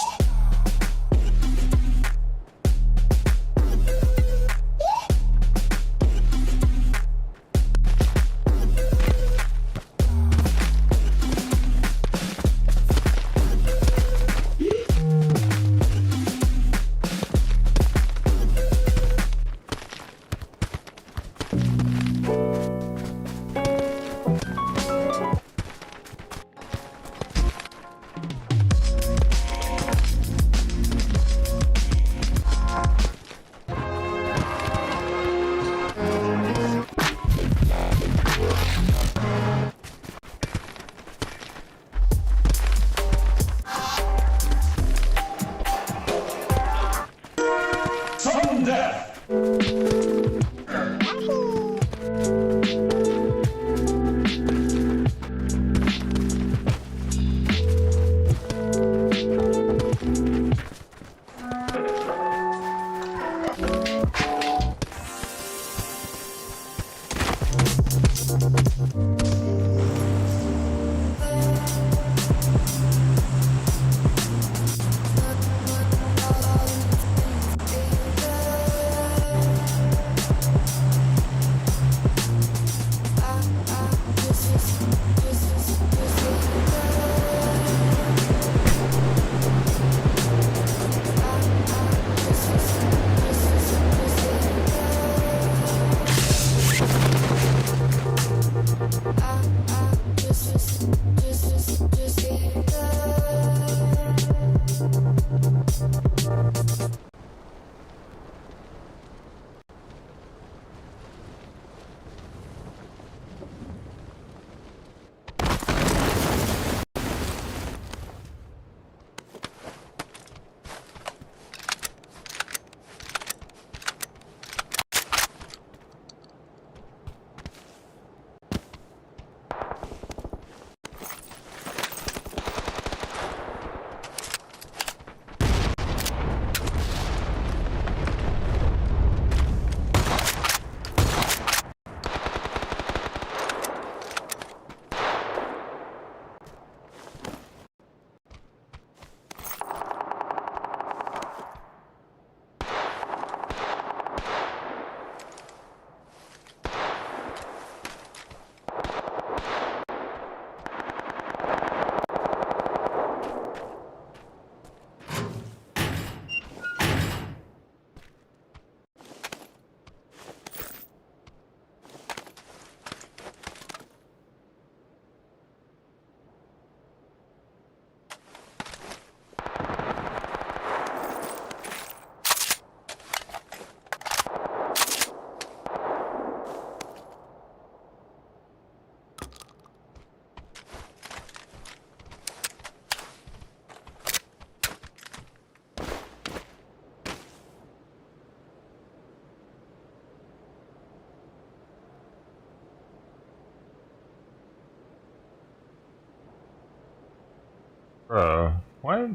What?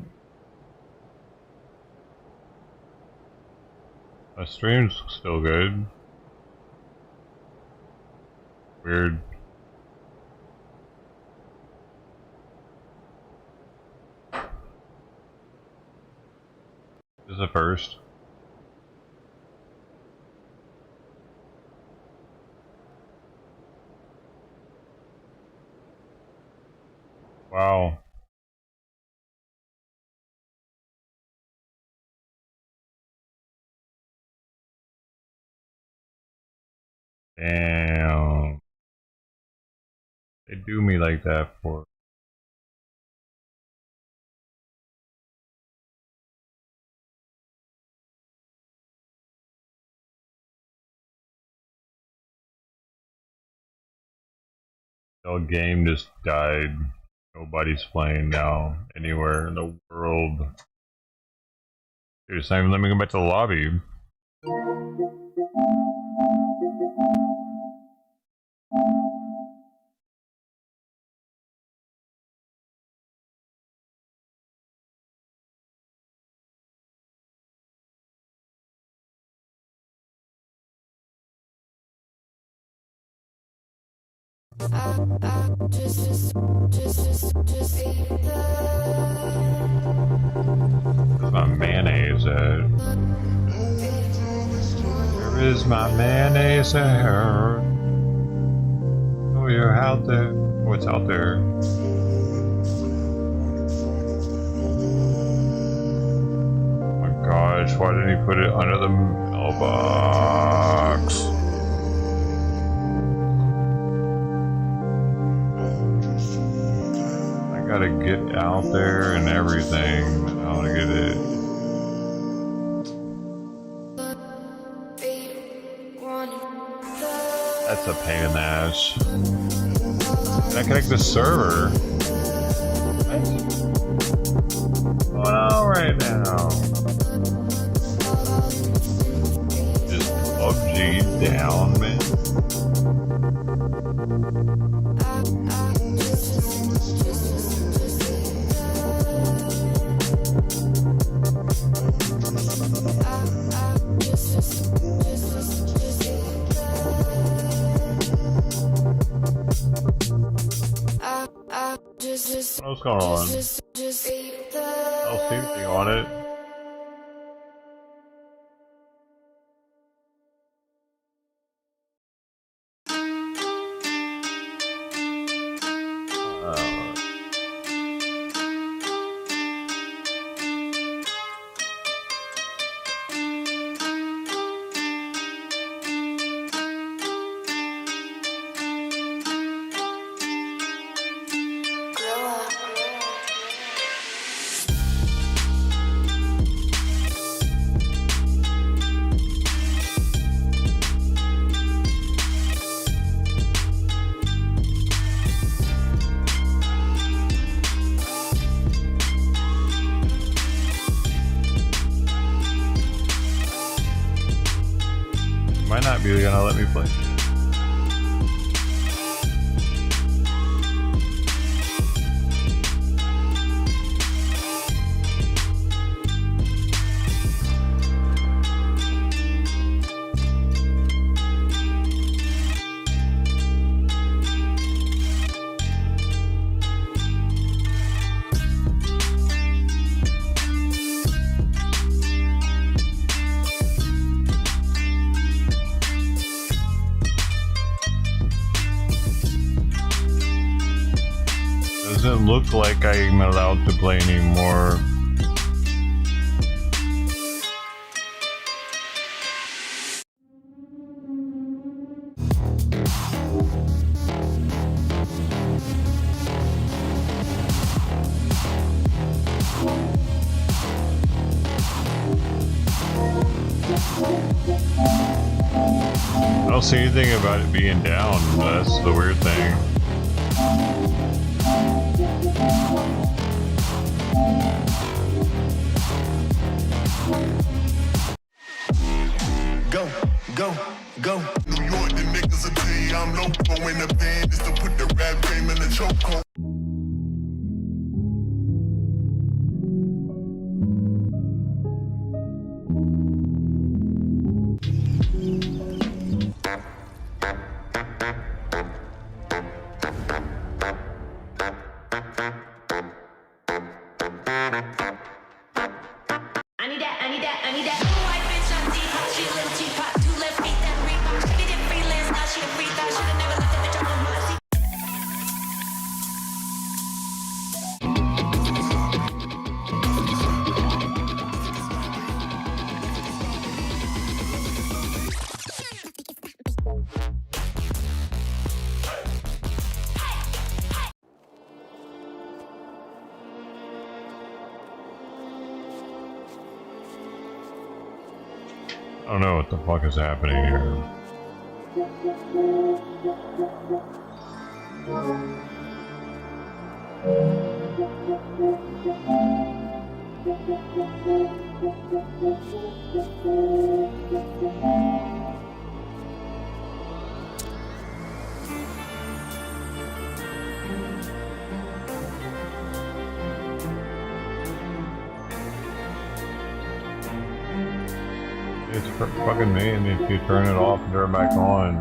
My stream's still good. Weird. This is the first. Wow. Damn. They do me like that for. The game just died. Nobody's playing now anywhere in the world. Dude, it's not even letting me go back to the lobby. Where's my mayonnaise at? Where is my mayonnaise at? Oh, you're out there. What's out there? Oh my gosh, why didn't he put it under the mailbox? Gotta get out there and everything. I wanna get it. That's a pain in the ass. Can I connect the server? What's going on right now? Just PUBG down, man. What's going on? I don't see anything on it. Might not be gonna let me play. Doesn't look like I'm allowed to play anymore. I don't see anything about it being down. That's the weird thing. Go, go, go. New York, the niggas will tell you I'm loco. In the band is to put the rap game in the chokehold. I need that, I need that. White bitch on Depop, she a little teapot. 2 left feet, that Reebok. She did freelance, now she a free thought. Should've never left the bitch on my seat. I don't know what the fuck is happening here. It's fucking me, and if you turn it off and turn it back on.